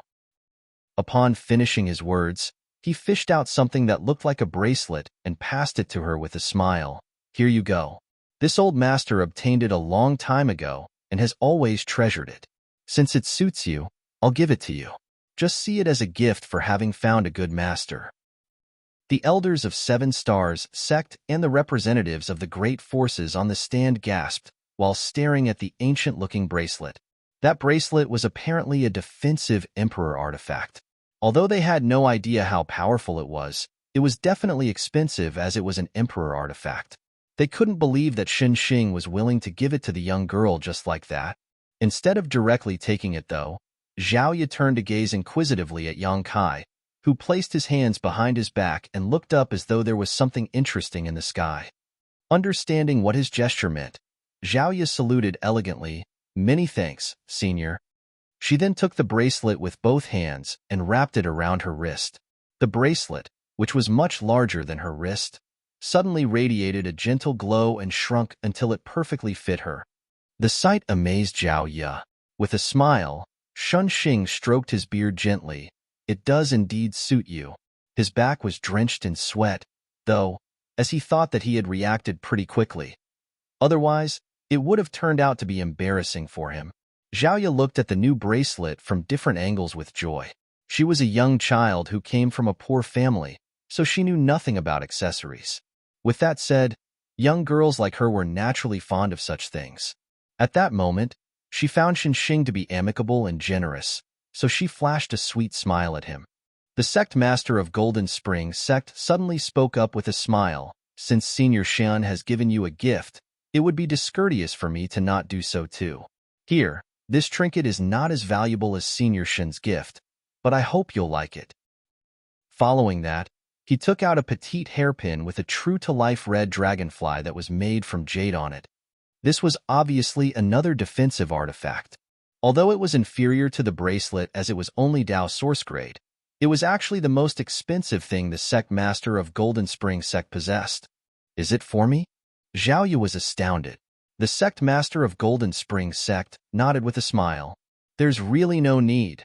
Upon finishing his words, he fished out something that looked like a bracelet and passed it to her with a smile. "Here you go. This old master obtained it a long time ago and has always treasured it. Since it suits you, I'll give it to you. Just see it as a gift for having found a good master." The elders of 7 Stars sect and the representatives of the great forces on the stand gasped while staring at the ancient-looking bracelet. That bracelet was apparently a defensive emperor artifact. Although they had no idea how powerful it was definitely expensive as it was an emperor artifact. They couldn't believe that Xin Xing was willing to give it to the young girl just like that. Instead of directly taking it, though, Xiaoya turned to gaze inquisitively at Yang Kai, who placed his hands behind his back and looked up as though there was something interesting in the sky. Understanding what his gesture meant, Xiaoya saluted elegantly. "Many thanks, senior." She then took the bracelet with both hands and wrapped it around her wrist. The bracelet, which was much larger than her wrist, suddenly radiated a gentle glow and shrunk until it perfectly fit her. The sight amazed Xiaoya. With a smile, Xin Xing stroked his beard gently. "It does indeed suit you." His back was drenched in sweat, though, as he thought that he had reacted pretty quickly. Otherwise, it would have turned out to be embarrassing for him. Xiaoya looked at the new bracelet from different angles with joy. She was a young child who came from a poor family, so she knew nothing about accessories. With that said, young girls like her were naturally fond of such things. At that moment, she found Xin Xing to be amicable and generous, so she flashed a sweet smile at him. The sect master of Golden Spring sect suddenly spoke up with a smile. "Since Senior Xian has given you a gift, it would be discourteous for me to not do so too. Here, this trinket is not as valuable as Senior Xian's gift, but I hope you'll like it." Following that, he took out a petite hairpin with a true-to-life red dragonfly that was made from jade on it. This was obviously another defensive artifact. Although it was inferior to the bracelet as it was only Dao Source grade, It was actually the most expensive thing the sect master of Golden Spring sect possessed. Is it for me? Zhao Yu was astounded. The sect master of Golden Spring sect nodded with a smile. There's really no need.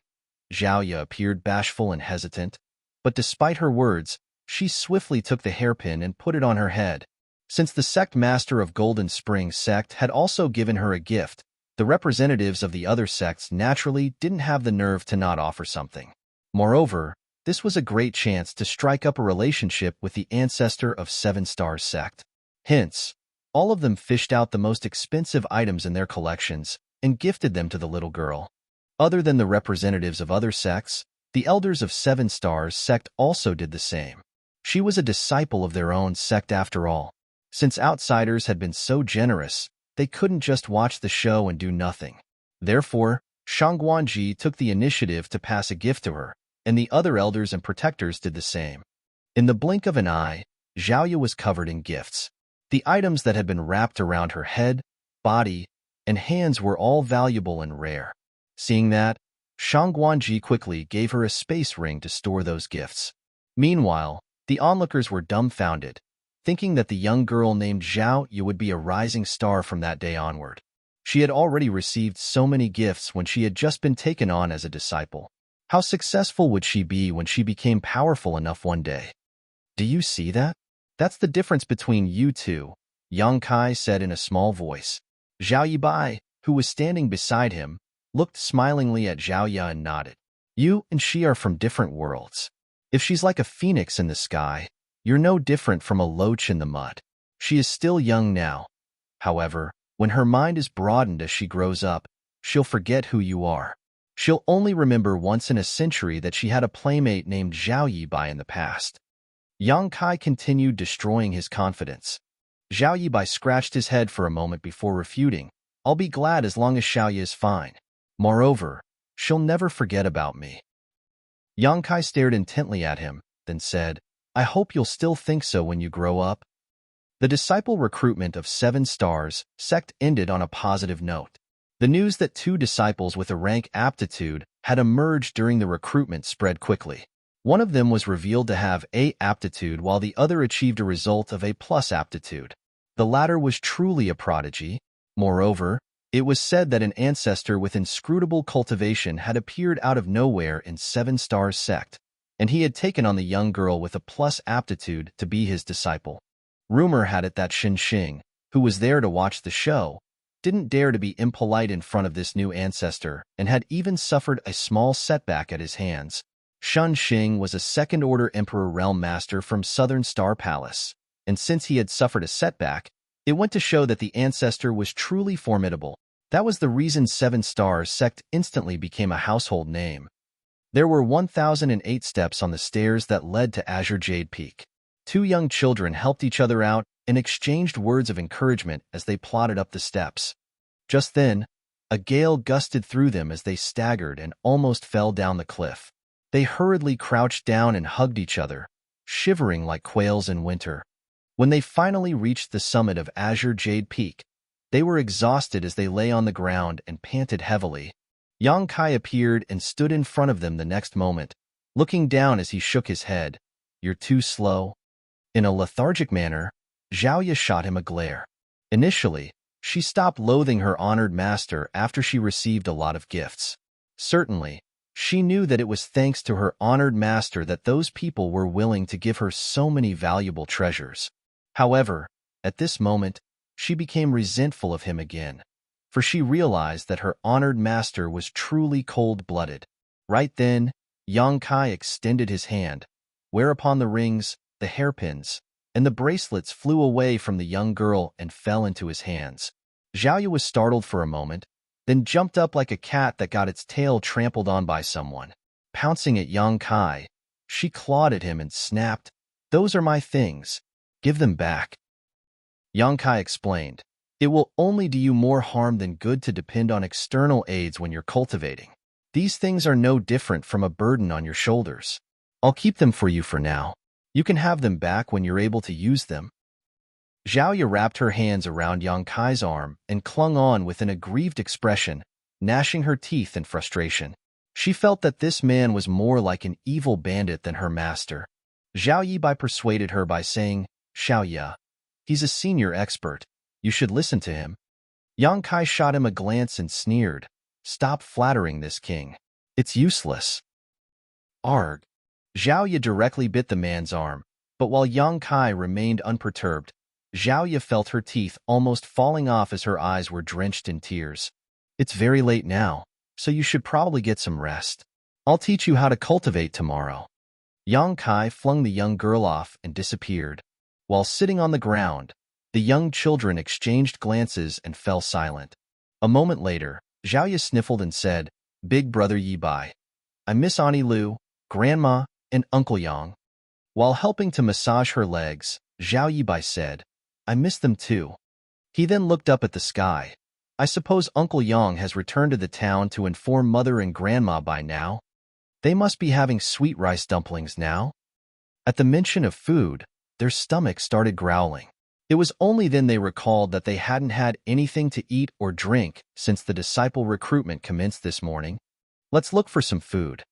Zhao Yu appeared bashful and hesitant, but despite her words, she swiftly took the hairpin and put it on her head. Since the sect master of Golden Spring sect had also given her a gift, the representatives of the other sects naturally didn't have the nerve to not offer something. Moreover, this was a great chance to strike up a relationship with the ancestor of Seven Stars sect. Hence, all of them fished out the most expensive items in their collections and gifted them to the little girl. Other than the representatives of other sects, the elders of Seven Stars sect also did the same. She was a disciple of their own sect after all. Since outsiders had been so generous, they couldn't just watch the show and do nothing. Therefore, Shangguanji took the initiative to pass a gift to her, and the other elders and protectors did the same. In the blink of an eye, Zhao Yu was covered in gifts. The items that had been wrapped around her head, body, and hands were all valuable and rare. Seeing that, Shangguanji quickly gave her a space ring to store those gifts. Meanwhile, the onlookers were dumbfounded, thinking that the young girl named Zhao Yu would be a rising star from that day onward. She had already received so many gifts when she had just been taken on as a disciple. How successful would she be when she became powerful enough one day? Do you see that? That's the difference between you two, Yang Kai said in a small voice. Zhao Yibai, who was standing beside him, looked smilingly at Zhao Ya and nodded. You and she are from different worlds. If she's like a phoenix in the sky, you're no different from a loach in the mud. She is still young now. However, when her mind is broadened as she grows up, she'll forget who you are. She'll only remember once in a century that she had a playmate named Zhao Yibai in the past. Yang Kai continued destroying his confidence. Zhao Yibai scratched his head for a moment before refuting. I'll be glad as long as Xiaoyi is fine. Moreover, she'll never forget about me. Yang Kai stared intently at him, then said, I hope you'll still think so when you grow up. The disciple recruitment of 7 Stars sect ended on a positive note. The news that 2 disciples with a rank aptitude had emerged during the recruitment spread quickly. One of them was revealed to have A aptitude while the other achieved a result of A+ aptitude. The latter was truly a prodigy. Moreover, it was said that an ancestor with inscrutable cultivation had appeared out of nowhere in 7 Stars sect, and he had taken on the young girl with a plus aptitude to be his disciple. Rumor had it that Shen Xing, who was there to watch the show, didn't dare to be impolite in front of this new ancestor and had even suffered a small setback at his hands. Shen Xing was a second-order Emperor Realm Master from Southern Star Palace, and since he had suffered a setback, it went to show that the ancestor was truly formidable. That was the reason 7 Stars sect instantly became a household name. There were 1,008 steps on the stairs that led to Azure Jade Peak. 2 young children helped each other out and exchanged words of encouragement as they plodded up the steps. Just then, a gale gusted through them as they staggered and almost fell down the cliff. They hurriedly crouched down and hugged each other, shivering like quails in winter. When they finally reached the summit of Azure Jade Peak, they were exhausted as they lay on the ground and panted heavily. Yang Kai appeared and stood in front of them the next moment, looking down as he shook his head. You're too slow. In a lethargic manner, Zhao Ye shot him a glare. Initially, she stopped loathing her honored master after she received a lot of gifts. Certainly, she knew that it was thanks to her honored master that those people were willing to give her so many valuable treasures. However, at this moment, she became resentful of him again, for she realized that her honored master was truly cold-blooded. Right then, Yang Kai extended his hand, whereupon the rings, the hairpins, and the bracelets flew away from the young girl and fell into his hands. Zhao Yu was startled for a moment, then jumped up like a cat that got its tail trampled on by someone. Pouncing at Yang Kai, she clawed at him and snapped, "Those are my things. Give them back." Yang Kai explained, "It will only do you more harm than good to depend on external aids when you're cultivating. These things are no different from a burden on your shoulders. I'll keep them for you for now. You can have them back when you're able to use them." Zhao Ye wrapped her hands around Yang Kai's arm and clung on with an aggrieved expression, gnashing her teeth in frustration. She felt that this man was more like an evil bandit than her master. Zhao Yibai persuaded her by saying, "Xiao Ya, he's a senior expert. You should listen to him." Yang Kai shot him a glance and sneered, "Stop flattering this king. It's useless." Arg. Zhao Ye directly bit the man's arm, but while Yang Kai remained unperturbed, Zhao Ye felt her teeth almost falling off as her eyes were drenched in tears. "It's very late now, so you should probably get some rest. I'll teach you how to cultivate tomorrow." Yang Kai flung the young girl off and disappeared. While sitting on the ground, the young children exchanged glances and fell silent. A moment later, Zhao Ye sniffled and said, "Big brother Yi Bai, I miss Auntie Lu, Grandma, and Uncle Yang." While helping to massage her legs, Zhao Yibai said, "I miss them too." He then looked up at the sky. "I suppose Uncle Yang has returned to the town to inform Mother and Grandma by now. They must be having sweet rice dumplings now." At the mention of food, their stomachs started growling. It was only then they recalled that they hadn't had anything to eat or drink since the disciple recruitment commenced this morning. "Let's look for some food."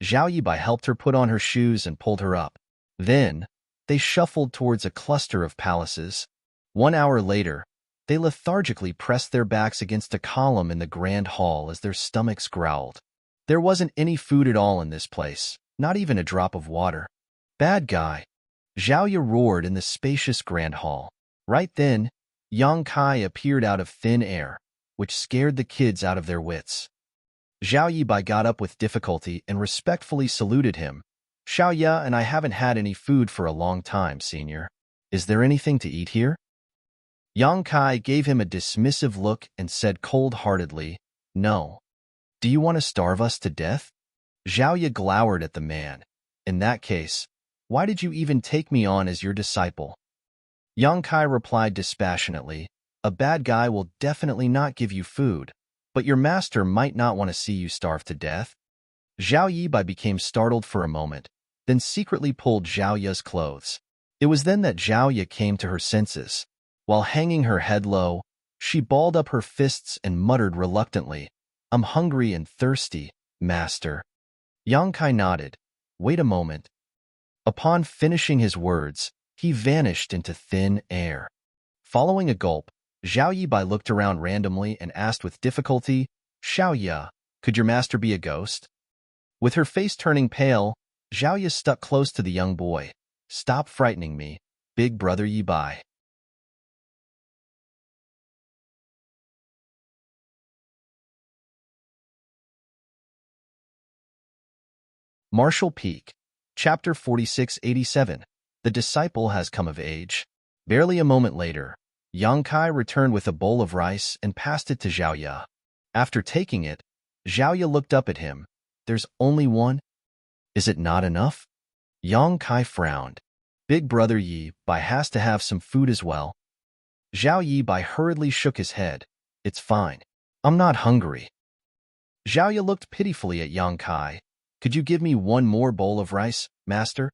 Zhao Yibai helped her put on her shoes and pulled her up. Then, they shuffled towards a cluster of palaces. 1 hour later, they lethargically pressed their backs against a column in the grand hall as their stomachs growled. There wasn't any food at all in this place, not even a drop of water. "Bad guy!" Zhao Ye roared in the spacious grand hall. Right then, Yang Kai appeared out of thin air, which scared the kids out of their wits. Zhao Yibai got up with difficulty and respectfully saluted him. "Xiao Ya and I haven't had any food for a long time, senior. Is there anything to eat here?" Yang Kai gave him a dismissive look and said cold-heartedly, "No. Do you want to starve us to death?" Zhao Ye glowered at the man. "In that case, why did you even take me on as your disciple?" Yang Kai replied dispassionately, "A bad guy will definitely not give you food, but your master might not want to see you starve to death." Zhao Yibai became startled for a moment, then secretly pulled Zhao Ye's clothes. It was then that Zhao Ye came to her senses. While hanging her head low, she balled up her fists and muttered reluctantly, "I'm hungry and thirsty, master." Yang Kai nodded. "Wait a moment." Upon finishing his words, he vanished into thin air. Following a gulp, Zhao Yibai looked around randomly and asked with difficulty, "Xiao Ya, could your master be a ghost?" With her face turning pale, Zhao Ye stuck close to the young boy. "Stop frightening me, big brother Yibai." Marshall Peak, Chapter 4687. The Disciple Has Come of Age. Barely a moment later, Yang Kai returned with a bowl of rice and passed it to Zhao Ye. After taking it, Zhao Ye looked up at him. "There's only one? Is it not enough?" Yang Kai frowned. "Big brother Yi Bai has to have some food as well." Zhao Yi Bai hurriedly shook his head. "It's fine. I'm not hungry." Zhao Ye looked pitifully at Yang Kai. "Could you give me one more bowl of rice, master?"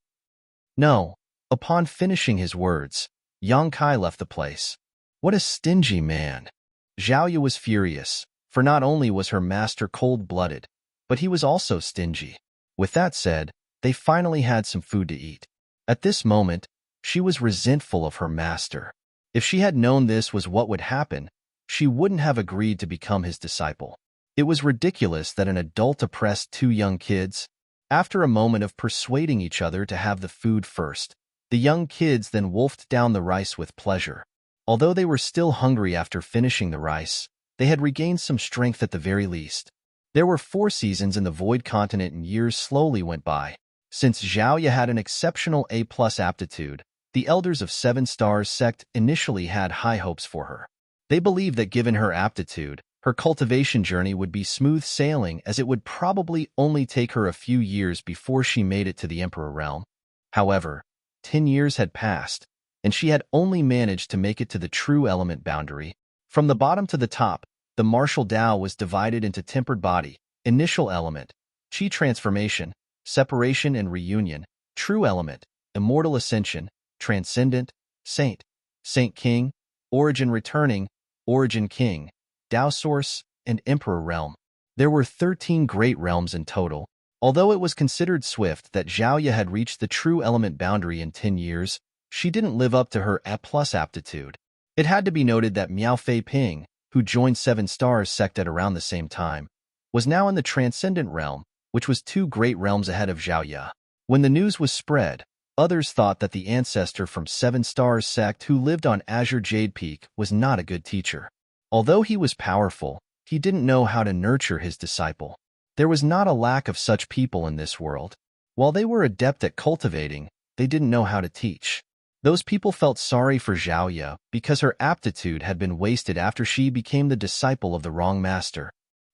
"No." Upon finishing his words, Yang Kai left the place. What a stingy man! Zhao Ye was furious, for not only was her master cold-blooded, but he was also stingy. With that said, they finally had some food to eat. At this moment, she was resentful of her master. If she had known this was what would happen, she wouldn't have agreed to become his disciple. It was ridiculous that an adult oppressed two young kids. After a moment of persuading each other to have the food first, the young kids then wolfed down the rice with pleasure. Although they were still hungry after finishing the rice, they had regained some strength at the very least. There were 4 seasons in the Void Continent and years slowly went by. Since Zhao Ye had an exceptional A+ aptitude, the elders of 7 Stars sect initially had high hopes for her. They believed that given her aptitude, her cultivation journey would be smooth sailing, as it would probably only take her a few years before she made it to the Emperor realm. However, 10 years had passed, and she had only managed to make it to the true element boundary. From the bottom to the top, the martial Tao was divided into tempered body, initial element, chi transformation, separation and reunion, true element, immortal ascension, transcendent, saint, saint king, origin returning, origin king, Tao source, and emperor realm. There were 13 great realms in total. Although it was considered swift that Zhao Ye had reached the true element boundary in 10 years, she didn't live up to her A+ aptitude. It had to be noted that Miao Fei Ping, who joined Seven Stars sect at around the same time, was now in the transcendent realm, which was 2 great realms ahead of Zhao Ye. When the news was spread, others thought that the ancestor from Seven Stars sect who lived on Azure Jade Peak was not a good teacher. Although he was powerful, he didn't know how to nurture his disciple. There was not a lack of such people in this world. While they were adept at cultivating, they didn't know how to teach. Those people felt sorry for Zhao Ye because her aptitude had been wasted after she became the disciple of the wrong master.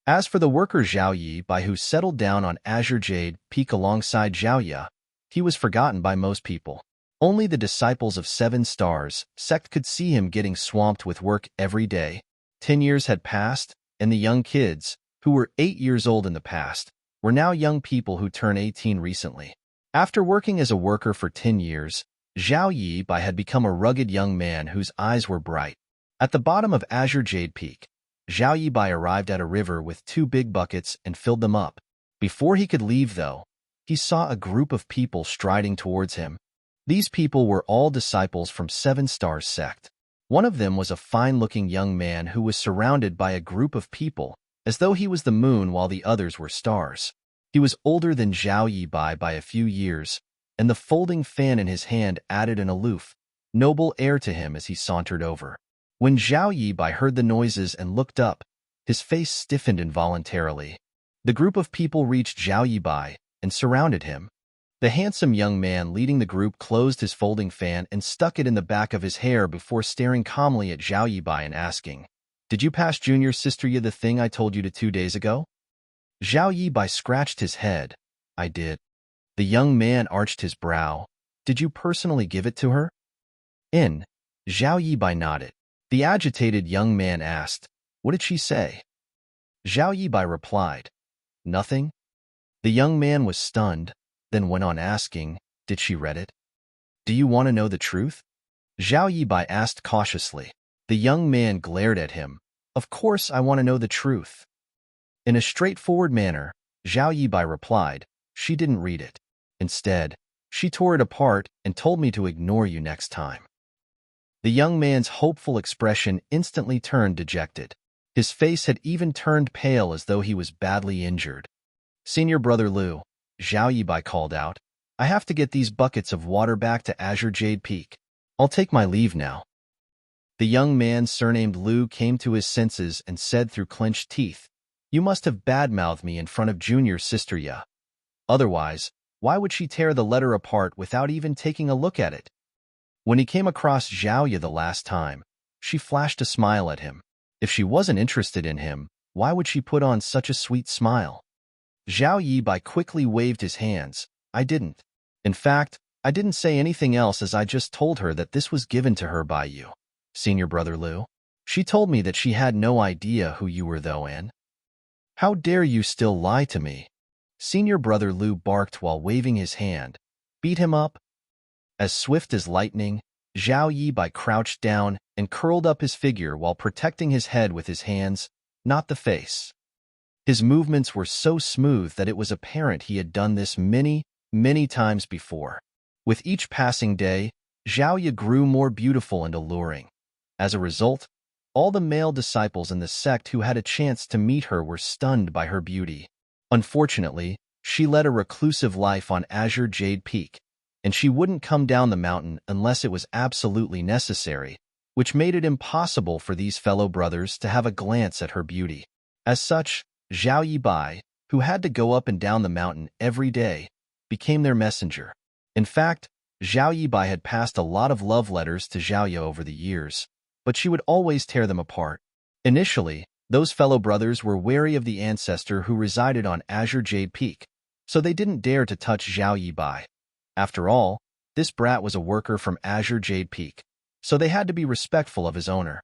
As for the worker Zhao Yi, who settled down on Azure Jade Peak alongside Zhao Ye, he was forgotten by most people. Only the disciples of Seven Stars sect could see him getting swamped with work every day. 10 years had passed, and the young kids, who were 8 years old in the past, were now young people who turned 18 recently. After working as a worker for 10 years, Zhao Yi had become a rugged young man whose eyes were bright. At the bottom of Azure Jade Peak, Zhao Yi arrived at a river with 2 big buckets and filled them up. Before he could leave, though, he saw a group of people striding towards him. These people were all disciples from Seven Stars sect. One of them was a fine-looking young man who was surrounded by a group of people, as though he was the moon while the others were stars. He was older than Zhao Yi by a few years, and the folding fan in his hand added an aloof, noble air to him as he sauntered over. When Zhao Yi heard the noises and looked up, his face stiffened involuntarily. The group of people reached Zhao Yi and surrounded him. The handsome young man leading the group closed his folding fan and stuck it in the back of his hair before staring calmly at Zhao Yi and asking, "Did you pass Junior Sister Yi the thing I told you to 2 days ago?" Zhao Yi scratched his head. "I did." The young man arched his brow. "Did you personally give it to her?" Zhao Yi nodded. The agitated young man asked, "What did she say?" Zhao Yi replied, "Nothing." The young man was stunned, then went on asking, "Did she read it?" "Do you want to know the truth?" Zhao Yi asked cautiously. The young man glared at him. "Of course I want to know the truth." In a straightforward manner, Zhao Yi replied, "She didn't read it. Instead, she tore it apart and told me to ignore you next time." The young man's hopeful expression instantly turned dejected. His face had even turned pale as though he was badly injured. "Senior Brother Liu," Zhao Yi called out, "I have to get these buckets of water back to Azure Jade Peak. I'll take my leave now." The young man surnamed Liu came to his senses and said through clenched teeth, "You must have badmouthed me in front of Junior Sister Ye. Otherwise, why would she tear the letter apart without even taking a look at it?" When he came across Zhao Ye the last time, she flashed a smile at him. If she wasn't interested in him, why would she put on such a sweet smile? Zhao Yi quickly waved his hands. "I didn't. In fact, I didn't say anything else as I just told her that this was given to her by you, Senior Brother Liu. She told me that she had no idea who you were though, and how dare you still lie to me?" Senior Brother Liu barked while waving his hand. "Beat him up." As swift as lightning, Zhao Yi crouched down and curled up his figure while protecting his head with his hands, not the face. His movements were so smooth that it was apparent he had done this many, many times before. With each passing day, Zhao Ye grew more beautiful and alluring. As a result, all the male disciples in the sect who had a chance to meet her were stunned by her beauty. Unfortunately, she led a reclusive life on Azure Jade Peak, and she wouldn't come down the mountain unless it was absolutely necessary, which made it impossible for these fellow brothers to have a glance at her beauty. As such, Zhao Yi, who had to go up and down the mountain every day, became their messenger. In fact, Zhao Yi had passed a lot of love letters to Zhao Ye over the years, but she would always tear them apart. Initially, those fellow brothers were wary of the ancestor who resided on Azure Jade Peak, so they didn't dare to touch Zhao Yi. After all, this brat was a worker from Azure Jade Peak, so they had to be respectful of his owner.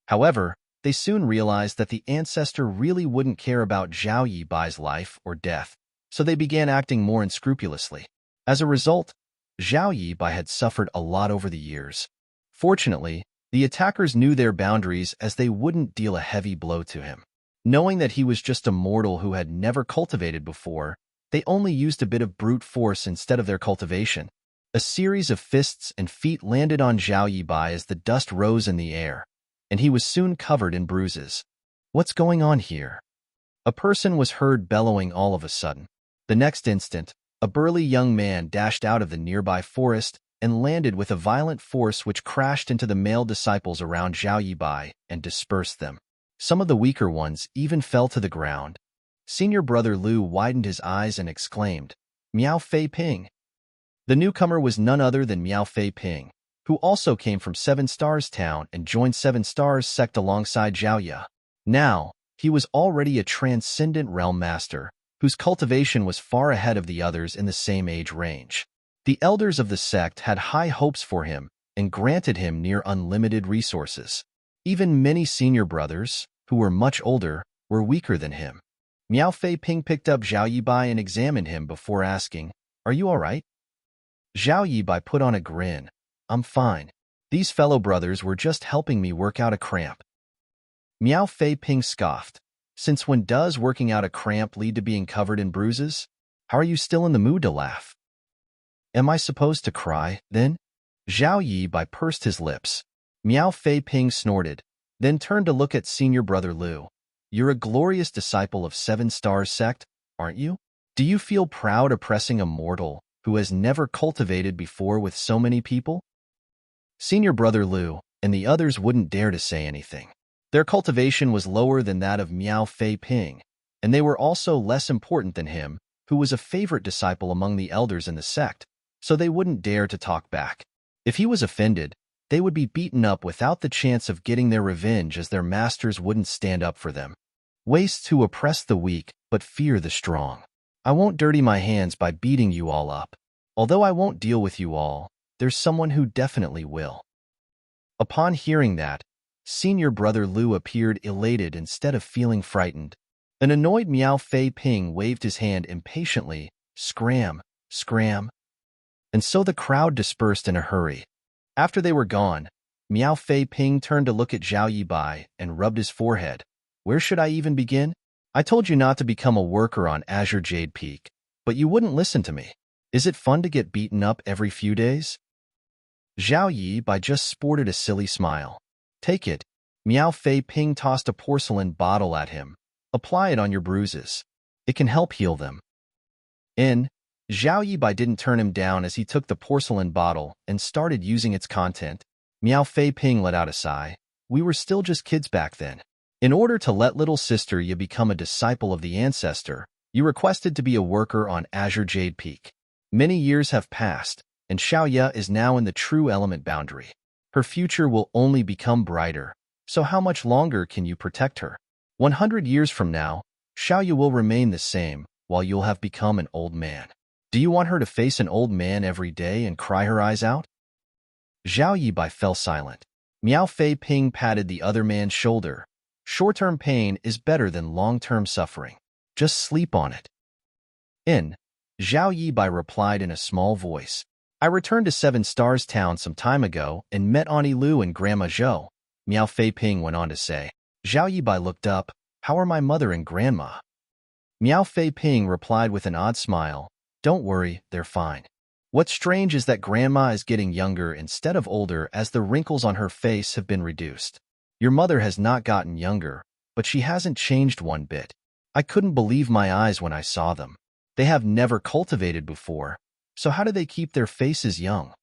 However, they soon realized that the ancestor really wouldn't care about Zhao Yi's life or death, so they began acting more unscrupulously. As a result, Zhao Yi had suffered a lot over the years. Fortunately, the attackers knew their boundaries as they wouldn't deal a heavy blow to him. Knowing that he was just a mortal who had never cultivated before, they only used a bit of brute force instead of their cultivation. A series of fists and feet landed on Zhao Yibai as the dust rose in the air, and he was soon covered in bruises. What's going on here? A person was heard bellowing all of a sudden. The next instant, a burly young man dashed out of the nearby forest and landed with a violent force which crashed into the male disciples around Zhao Yibai and dispersed them. Some of the weaker ones even fell to the ground. Senior brother Lu widened his eyes and exclaimed, "Miao Fei Ping." The newcomer was none other than Miao Fei Ping, who also came from Seven Stars Town and joined Seven Stars sect alongside Zhao Ye. Now, he was already a transcendent realm master, whose cultivation was far ahead of the others in the same age range. The elders of the sect had high hopes for him and granted him near unlimited resources. Even many senior brothers, who were much older, were weaker than him. Miao Fei Ping picked up Zhao Yibai and examined him before asking, "Are you all right?" Zhao Yibai put on a grin. "I'm fine. These fellow brothers were just helping me work out a cramp." Miao Fei Ping scoffed. "Since when does working out a cramp lead to being covered in bruises? How are you still in the mood to laugh?" "Am I supposed to cry, then?" Zhao Yibai pursed his lips. Miao Fei Ping snorted, then turned to look at senior brother Lu. "You're a glorious disciple of Seven Stars sect, aren't you? Do you feel proud oppressing a mortal who has never cultivated before with so many people?" Senior brother Lu and the others wouldn't dare to say anything. Their cultivation was lower than that of Miao Fei Ping, and they were also less important than him, who was a favorite disciple among the elders in the sect, so they wouldn't dare to talk back. If he was offended, they would be beaten up without the chance of getting their revenge, as their masters wouldn't stand up for them. Wastes who oppress the weak but fear the strong. I won't dirty my hands by beating you all up. Although I won't deal with you all, there's someone who definitely will. Upon hearing that, senior brother Lu appeared elated instead of feeling frightened. An annoyed Miao Fei Ping waved his hand impatiently, "Scram, scram." And so the crowd dispersed in a hurry. After they were gone, Miao Fei Ping turned to look at Zhao Yibai and rubbed his forehead. "Where should I even begin? I told you not to become a worker on Azure Jade Peak, but you wouldn't listen to me. Is it fun to get beaten up every few days?" Zhao Yibai just sported a silly smile. "Take it." Miao Fei Ping tossed a porcelain bottle at him. "Apply it on your bruises. It can help heal them." Zhao Yibai didn't turn him down as he took the porcelain bottle and started using its content. Miao Fei Ping let out a sigh. "We were still just kids back then. In order to let little sister Ye become a disciple of the ancestor, you requested to be a worker on Azure Jade Peak. Many years have passed, and Xiao Ye is now in the true element boundary. Her future will only become brighter, so how much longer can you protect her? 100 years from now, Xiao Ye will remain the same, while you'll have become an old man. Do you want her to face an old man every day and cry her eyes out?" Zhao Yibai fell silent. Miao Fei Ping patted the other man's shoulder. "Short-term pain is better than long-term suffering. Just sleep on it." Zhao Yibai replied in a small voice. "I returned to Seven Stars Town some time ago and met Auntie Lu and Grandma Zhou," Miao Fei Ping went on to say. Zhao Yibai looked up. "How are my mother and grandma?" Miao Fei Ping replied with an odd smile. "Don't worry, they're fine. What's strange is that grandma is getting younger instead of older, as the wrinkles on her face have been reduced. Your mother has not gotten younger, but she hasn't changed one bit. I couldn't believe my eyes when I saw them. They have never cultivated before, so how do they keep their faces young?"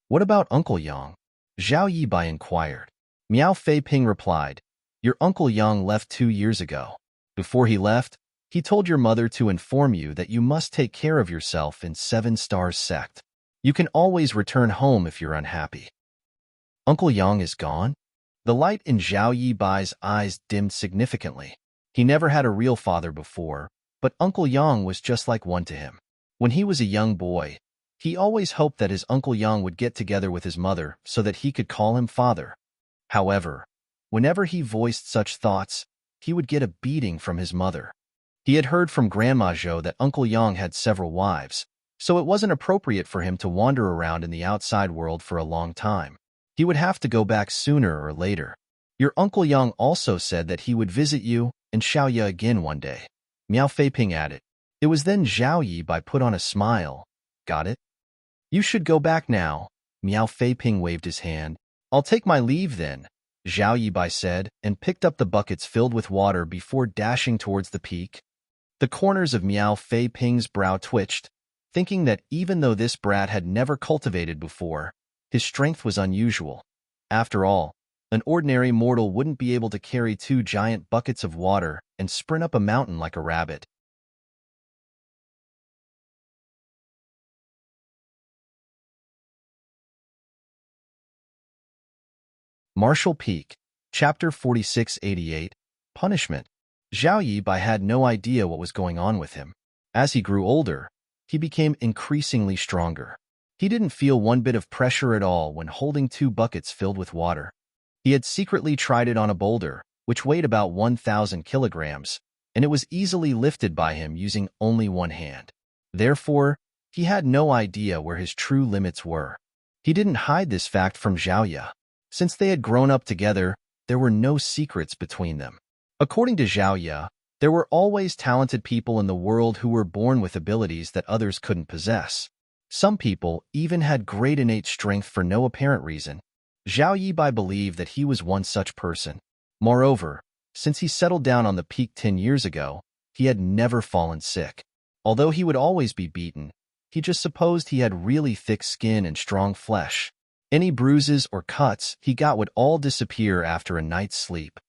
"What about Uncle Yang?" Zhao Yibai inquired. Miao Fei Ping replied, "Your Uncle Yang left 2 years ago. Before he left, he told your mother to inform you that you must take care of yourself in Seven Stars sect. You can always return home if you're unhappy." "Uncle Yang is gone?" The light in Zhao Yibai's eyes dimmed significantly. He never had a real father before, but Uncle Yang was just like one to him. When he was a young boy, he always hoped that his Uncle Yang would get together with his mother so that he could call him father. However, whenever he voiced such thoughts, he would get a beating from his mother. He had heard from Grandma Zhou that Uncle Yang had several wives, so it wasn't appropriate for him to wander around in the outside world for a long time. He would have to go back sooner or later. Your Uncle Yang also said that he would visit you and Xiaoya again one day. Miao Feiping added. It was then Zhao Yibai put on a smile. Got it? You should go back now. Miao Feiping waved his hand. I'll take my leave then, Zhao Yibai said, and picked up the buckets filled with water before dashing towards the peak. The corners of Miao Feiping's brow twitched, thinking that even though this brat had never cultivated before, his strength was unusual. After all, an ordinary mortal wouldn't be able to carry 2 giant buckets of water and sprint up a mountain like a rabbit. Martial Peak, Chapter 4688, Punishment. Zhao Yibai had no idea what was going on with him. As he grew older, he became increasingly stronger. He didn't feel one bit of pressure at all when holding 2 buckets filled with water. He had secretly tried it on a boulder, which weighed about 1,000 kilograms, and it was easily lifted by him using only one hand. Therefore, he had no idea where his true limits were. He didn't hide this fact from Zhaoya. Since they had grown up together, there were no secrets between them. According to Zhaoya, there were always talented people in the world who were born with abilities that others couldn't possess. Some people even had great innate strength for no apparent reason. Zhao Yibai believed that he was one such person. Moreover, since he settled down on the peak 10 years ago, he had never fallen sick. Although he would always be beaten, he just supposed he had really thick skin and strong flesh. Any bruises or cuts he got would all disappear after a night's sleep.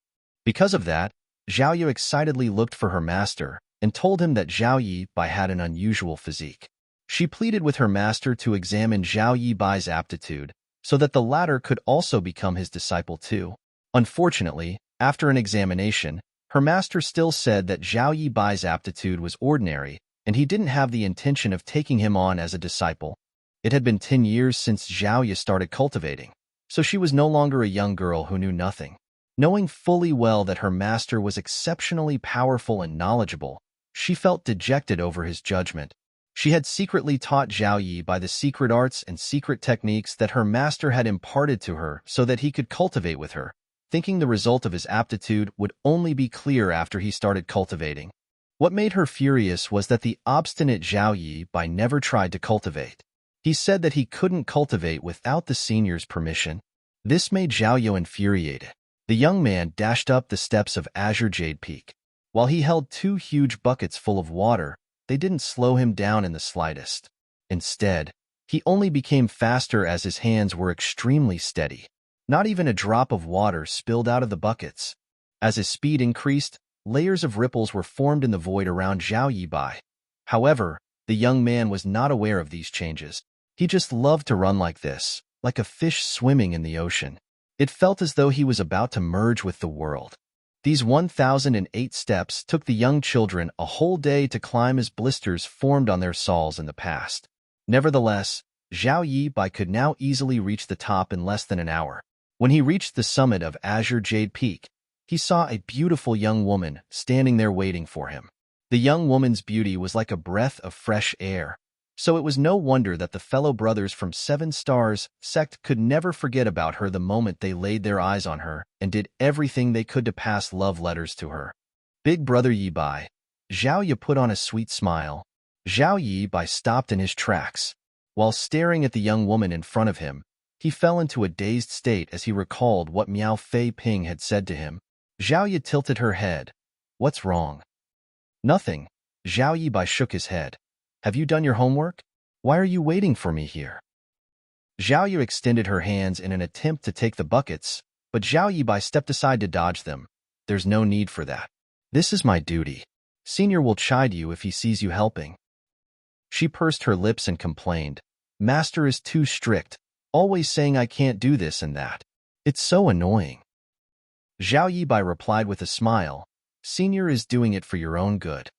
Because of that, Zhao excitedly looked for her master and told him that Zhao Yibai had an unusual physique. She pleaded with her master to examine Zhao Yibai's aptitude so that the latter could also become his disciple too. Unfortunately, after an examination, her master still said that Zhao Yibai's aptitude was ordinary and he didn't have the intention of taking him on as a disciple. It had been 10 years since Zhao started cultivating, so she was no longer a young girl who knew nothing. Knowing fully well that her master was exceptionally powerful and knowledgeable, she felt dejected over his judgment. She had secretly taught Zhao Yibai the secret arts and secret techniques that her master had imparted to her so that he could cultivate with her, thinking the result of his aptitude would only be clear after he started cultivating. What made her furious was that the obstinate Zhao Yibai never tried to cultivate. He said that he couldn't cultivate without the senior's permission. This made Zhao infuriated. The young man dashed up the steps of Azure Jade Peak. While he held 2 huge buckets full of water, they didn't slow him down in the slightest. Instead, he only became faster as his hands were extremely steady. Not even a drop of water spilled out of the buckets. As his speed increased, layers of ripples were formed in the void around Zhao Yibai. However, the young man was not aware of these changes. He just loved to run like this, like a fish swimming in the ocean. It felt as though he was about to merge with the world. These 1,008 steps took the young children a whole day to climb as blisters formed on their soles in the past. Nevertheless, Zhao Yibai could now easily reach the top in less than an hour. When he reached the summit of Azure Jade Peak, he saw a beautiful young woman standing there waiting for him. The young woman's beauty was like a breath of fresh air. So it was no wonder that the fellow brothers from 7 Stars sect could never forget about her the moment they laid their eyes on her and did everything they could to pass love letters to her. Big brother Yibai. Zhao Yi put on a sweet smile. Zhao Yibai stopped in his tracks. While staring at the young woman in front of him, he fell into a dazed state as he recalled what Miao Feiping had said to him. Zhao Yi tilted her head. What's wrong? Nothing. Zhao Yibai shook his head. Have you done your homework? Why are you waiting for me here? Zhao Yu extended her hands in an attempt to take the buckets, but Zhao Yibai stepped aside to dodge them. There's no need for that. This is my duty. Senior will chide you if he sees you helping. She pursed her lips and complained. Master is too strict, always saying I can't do this and that. It's so annoying. Zhao Yibai replied with a smile. Senior is doing it for your own good.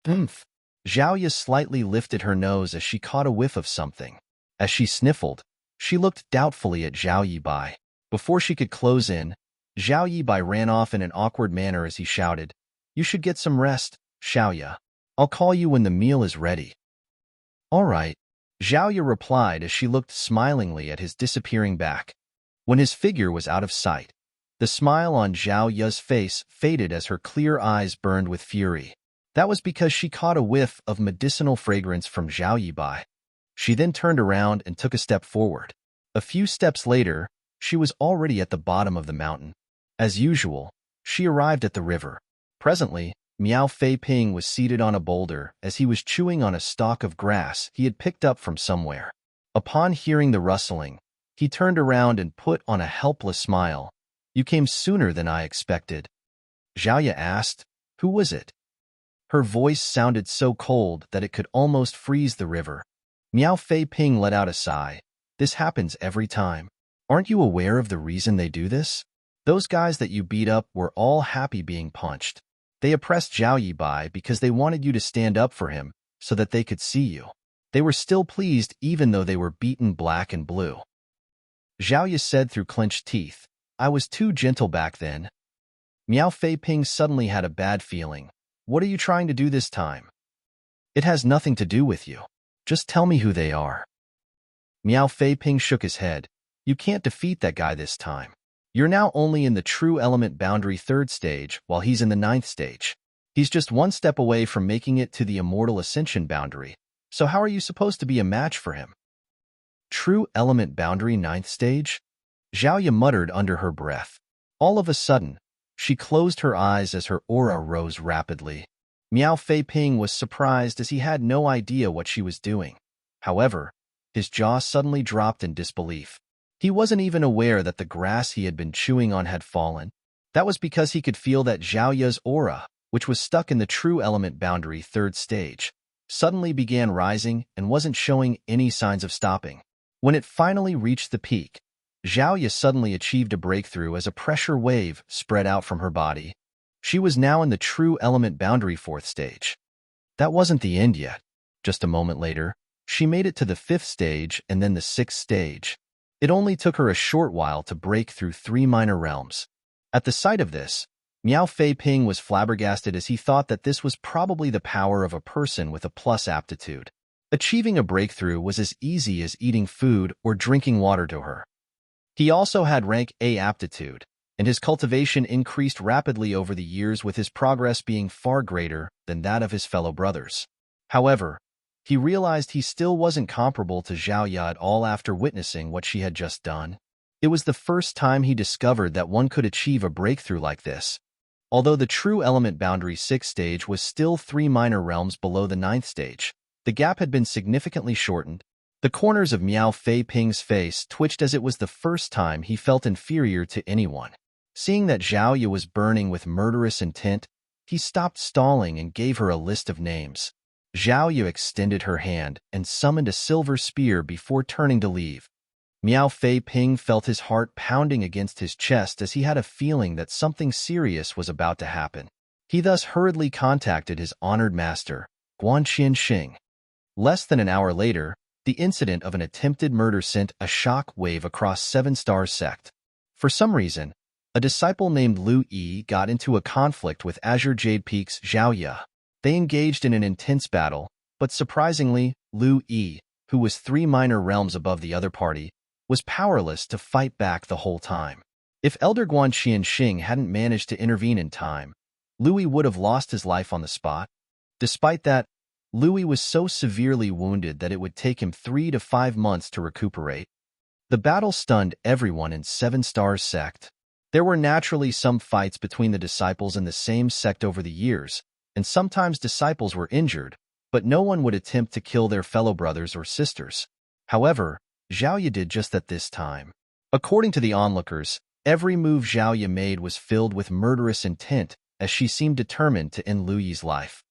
Oomph. Zhao Yi slightly lifted her nose as she caught a whiff of something. As she sniffled, she looked doubtfully at Zhao Yibai. Before she could close in, Zhao Yibai ran off in an awkward manner as he shouted, You should get some rest, Xiaoya. I'll call you when the meal is ready. All right, Zhao Yi replied as she looked smilingly at his disappearing back. When his figure was out of sight, The smile on Zhao Ya's face faded as her clear eyes burned with fury. That was because she caught a whiff of medicinal fragrance from Zhao Yibai. She then turned around and took a step forward. A few steps later, she was already at the bottom of the mountain. As usual, she arrived at the river. Presently, Miao Fei Ping was seated on a boulder as he was chewing on a stalk of grass he had picked up from somewhere. Upon hearing the rustling, he turned around and put on a helpless smile. "You came sooner than I expected." Zhaoya asked, "Who was it?" Her voice sounded so cold that it could almost freeze the river. Miao Fei Ping let out a sigh. "This happens every time. Aren't you aware of the reason they do this? Those guys that you beat up were all happy being punched. They oppressed Zhao Yibai because they wanted you to stand up for him so that they could see you. They were still pleased even though they were beaten black and blue." Zhaoya said through clenched teeth, "I was too gentle back then." Miao Fei Ping suddenly had a bad feeling. "What are you trying to do this time?" "It has nothing to do with you. Just tell me who they are." Miao Fei Ping shook his head. "You can't defeat that guy this time. You're now only in the true element boundary 3rd stage, while he's in the 9th stage. He's just one step away from making it to the immortal ascension boundary, so how are you supposed to be a match for him?" "True element boundary 9th stage?" Zhaoya muttered under her breath. All of a sudden, she closed her eyes as her aura rose rapidly. Miao Fei Ping was surprised as he had no idea what she was doing. However, his jaw suddenly dropped in disbelief. He wasn't even aware that the grass he had been chewing on had fallen. That was because he could feel that Zhaoya's aura, which was stuck in the true element boundary 3rd stage, suddenly began rising and wasn't showing any signs of stopping. When it finally reached the peak, Zhaoya suddenly achieved a breakthrough as a pressure wave spread out from her body. She was now in the true element boundary 4th stage. That wasn't the end yet. Just a moment later, she made it to the 5th stage and then the 6th stage. It only took her a short while to break through 3 minor realms. At the sight of this, Miao Fei Ping was flabbergasted as he thought that this was probably the power of a person with a plus aptitude. Achieving a breakthrough was as easy as eating food or drinking water to her. He also had rank A aptitude, and his cultivation increased rapidly over the years, with his progress being far greater than that of his fellow brothers. However, he realized he still wasn't comparable to Zhaoya at all after witnessing what she had just done. It was the first time he discovered that one could achieve a breakthrough like this. Although the true element boundary 6th stage was still 3 minor realms below the 9th stage, the gap had been significantly shortened. The corners of Miao Fei Ping's face twitched as it was the first time he felt inferior to anyone. Seeing that Zhaoya was burning with murderous intent, he stopped stalling and gave her a list of names. Zhaoya extended her hand and summoned a silver spear before turning to leave. Miao Fei Ping felt his heart pounding against his chest as he had a feeling that something serious was about to happen. He thus hurriedly contacted his honored master, Guanqian Xing. Less than an hour later, the incident of an attempted murder sent a shock wave across 7 Stars sect. For some reason, a disciple named Lu Yi got into a conflict with Azure Jade Peak's Zhaoya. They engaged in an intense battle, but surprisingly, Lu Yi, who was 3 minor realms above the other party, was powerless to fight back the whole time. If Elder Guanqian Xing hadn't managed to intervene in time, Lui would have lost his life on the spot. Despite that, Louis was so severely wounded that it would take him 3 to 5 months to recuperate. The battle stunned everyone in 7 Stars sect. There were naturally some fights between the disciples in the same sect over the years, and sometimes disciples were injured, but no one would attempt to kill their fellow brothers or sisters. However, Zhaoya did just that this time. According to the onlookers, every move Zhaoya made was filled with murderous intent, as she seemed determined to end Luyi's life.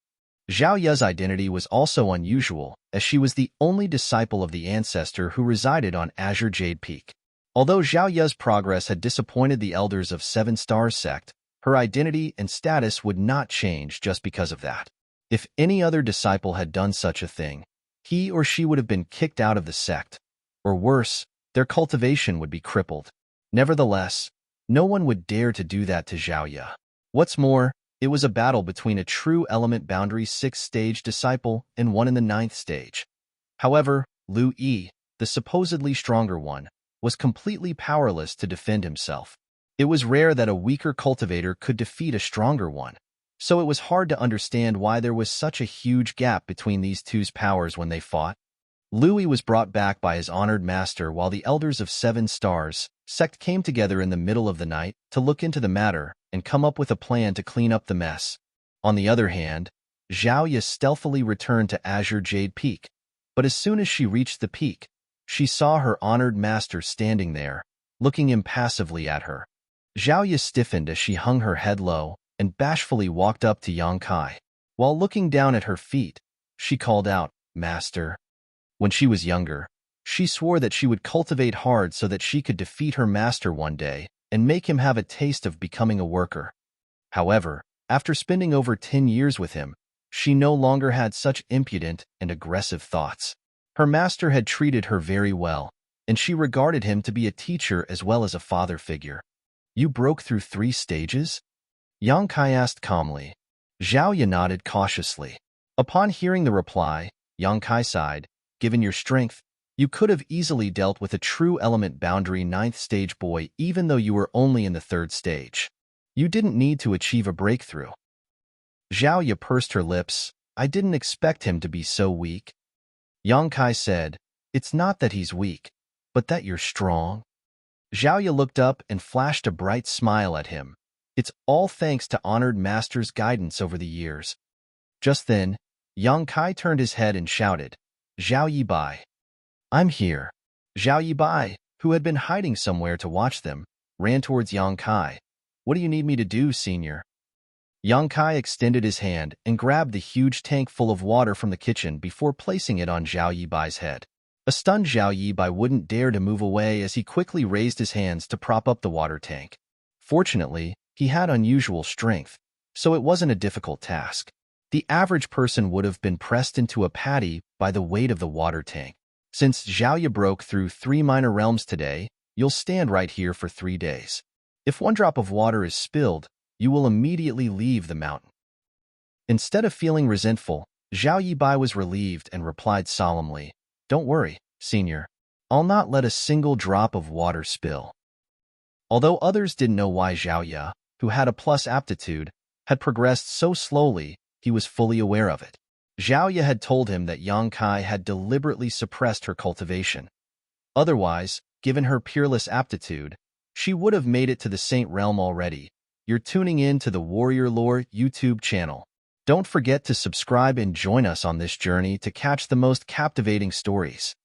Zhaoya's identity was also unusual, as she was the only disciple of the ancestor who resided on Azure Jade Peak. Although Zhaoya's progress had disappointed the elders of 7 Stars sect, her identity and status would not change just because of that. If any other disciple had done such a thing, he or she would have been kicked out of the sect, or worse, their cultivation would be crippled. Nevertheless, no one would dare to do that to Zhaoya. What's more, it was a battle between a true element boundary 6th stage disciple and one in the 9th stage. However, Lu Yi, the supposedly stronger one, was completely powerless to defend himself. It was rare that a weaker cultivator could defeat a stronger one, so it was hard to understand why there was such a huge gap between these two's powers when they fought. Louis was brought back by his honored master while the elders of 7 Stars sect came together in the middle of the night to look into the matter and come up with a plan to clean up the mess. On the other hand, Zhao Ye stealthily returned to Azure Jade Peak, but as soon as she reached the peak, she saw her honored master standing there, looking impassively at her. Zhao Ye stiffened as she hung her head low and bashfully walked up to Yang Kai. While looking down at her feet, she called out, "Master." When she was younger, she swore that she would cultivate hard so that she could defeat her master one day and make him have a taste of becoming a worker. However, after spending over 10 years with him, she no longer had such impudent and aggressive thoughts. Her master had treated her very well, and she regarded him to be a teacher as well as a father figure. "You broke through 3 stages?" Yang Kai asked calmly. Zhao Ye nodded cautiously. Upon hearing the reply, Yang Kai sighed. "Given your strength, you could have easily dealt with a true element boundary 9th stage boy even though you were only in the 3rd stage. You didn't need to achieve a breakthrough." Zhao Ye pursed her lips. "I didn't expect him to be so weak." Yang Kai said, "It's not that he's weak, but that you're strong." Zhao Ye looked up and flashed a bright smile at him. "It's all thanks to honored master's guidance over the years." Just then, Yang Kai turned his head and shouted, "Zhao Ye Bai." "I'm here." Zhao Ye Bai, who had been hiding somewhere to watch them, ran towards Yang Kai. "What do you need me to do, senior?" Yang Kai extended his hand and grabbed the huge tank full of water from the kitchen before placing it on Zhao Ye Bai's head. A stunned Zhao Ye Bai wouldn't dare to move away as he quickly raised his hands to prop up the water tank. Fortunately, he had unusual strength, so it wasn't a difficult task. The average person would have been pressed into a patty by the weight of the water tank. "Since Zhao Ye broke through 3 minor realms today, you'll stand right here for 3 days. If 1 drop of water is spilled, you will immediately leave the mountain." Instead of feeling resentful, Zhao Ye Bai was relieved and replied solemnly, "Don't worry, senior. I'll not let a single drop of water spill." Although others didn't know why Zhao Ye, who had a plus aptitude, had progressed so slowly, he was fully aware of it. Zhao Ye had told him that Yang Kai had deliberately suppressed her cultivation. Otherwise, given her peerless aptitude, she would have made it to the Saint Realm already. You're tuning in to the Warrior Lore YouTube channel. Don't forget to subscribe and join us on this journey to catch the most captivating stories.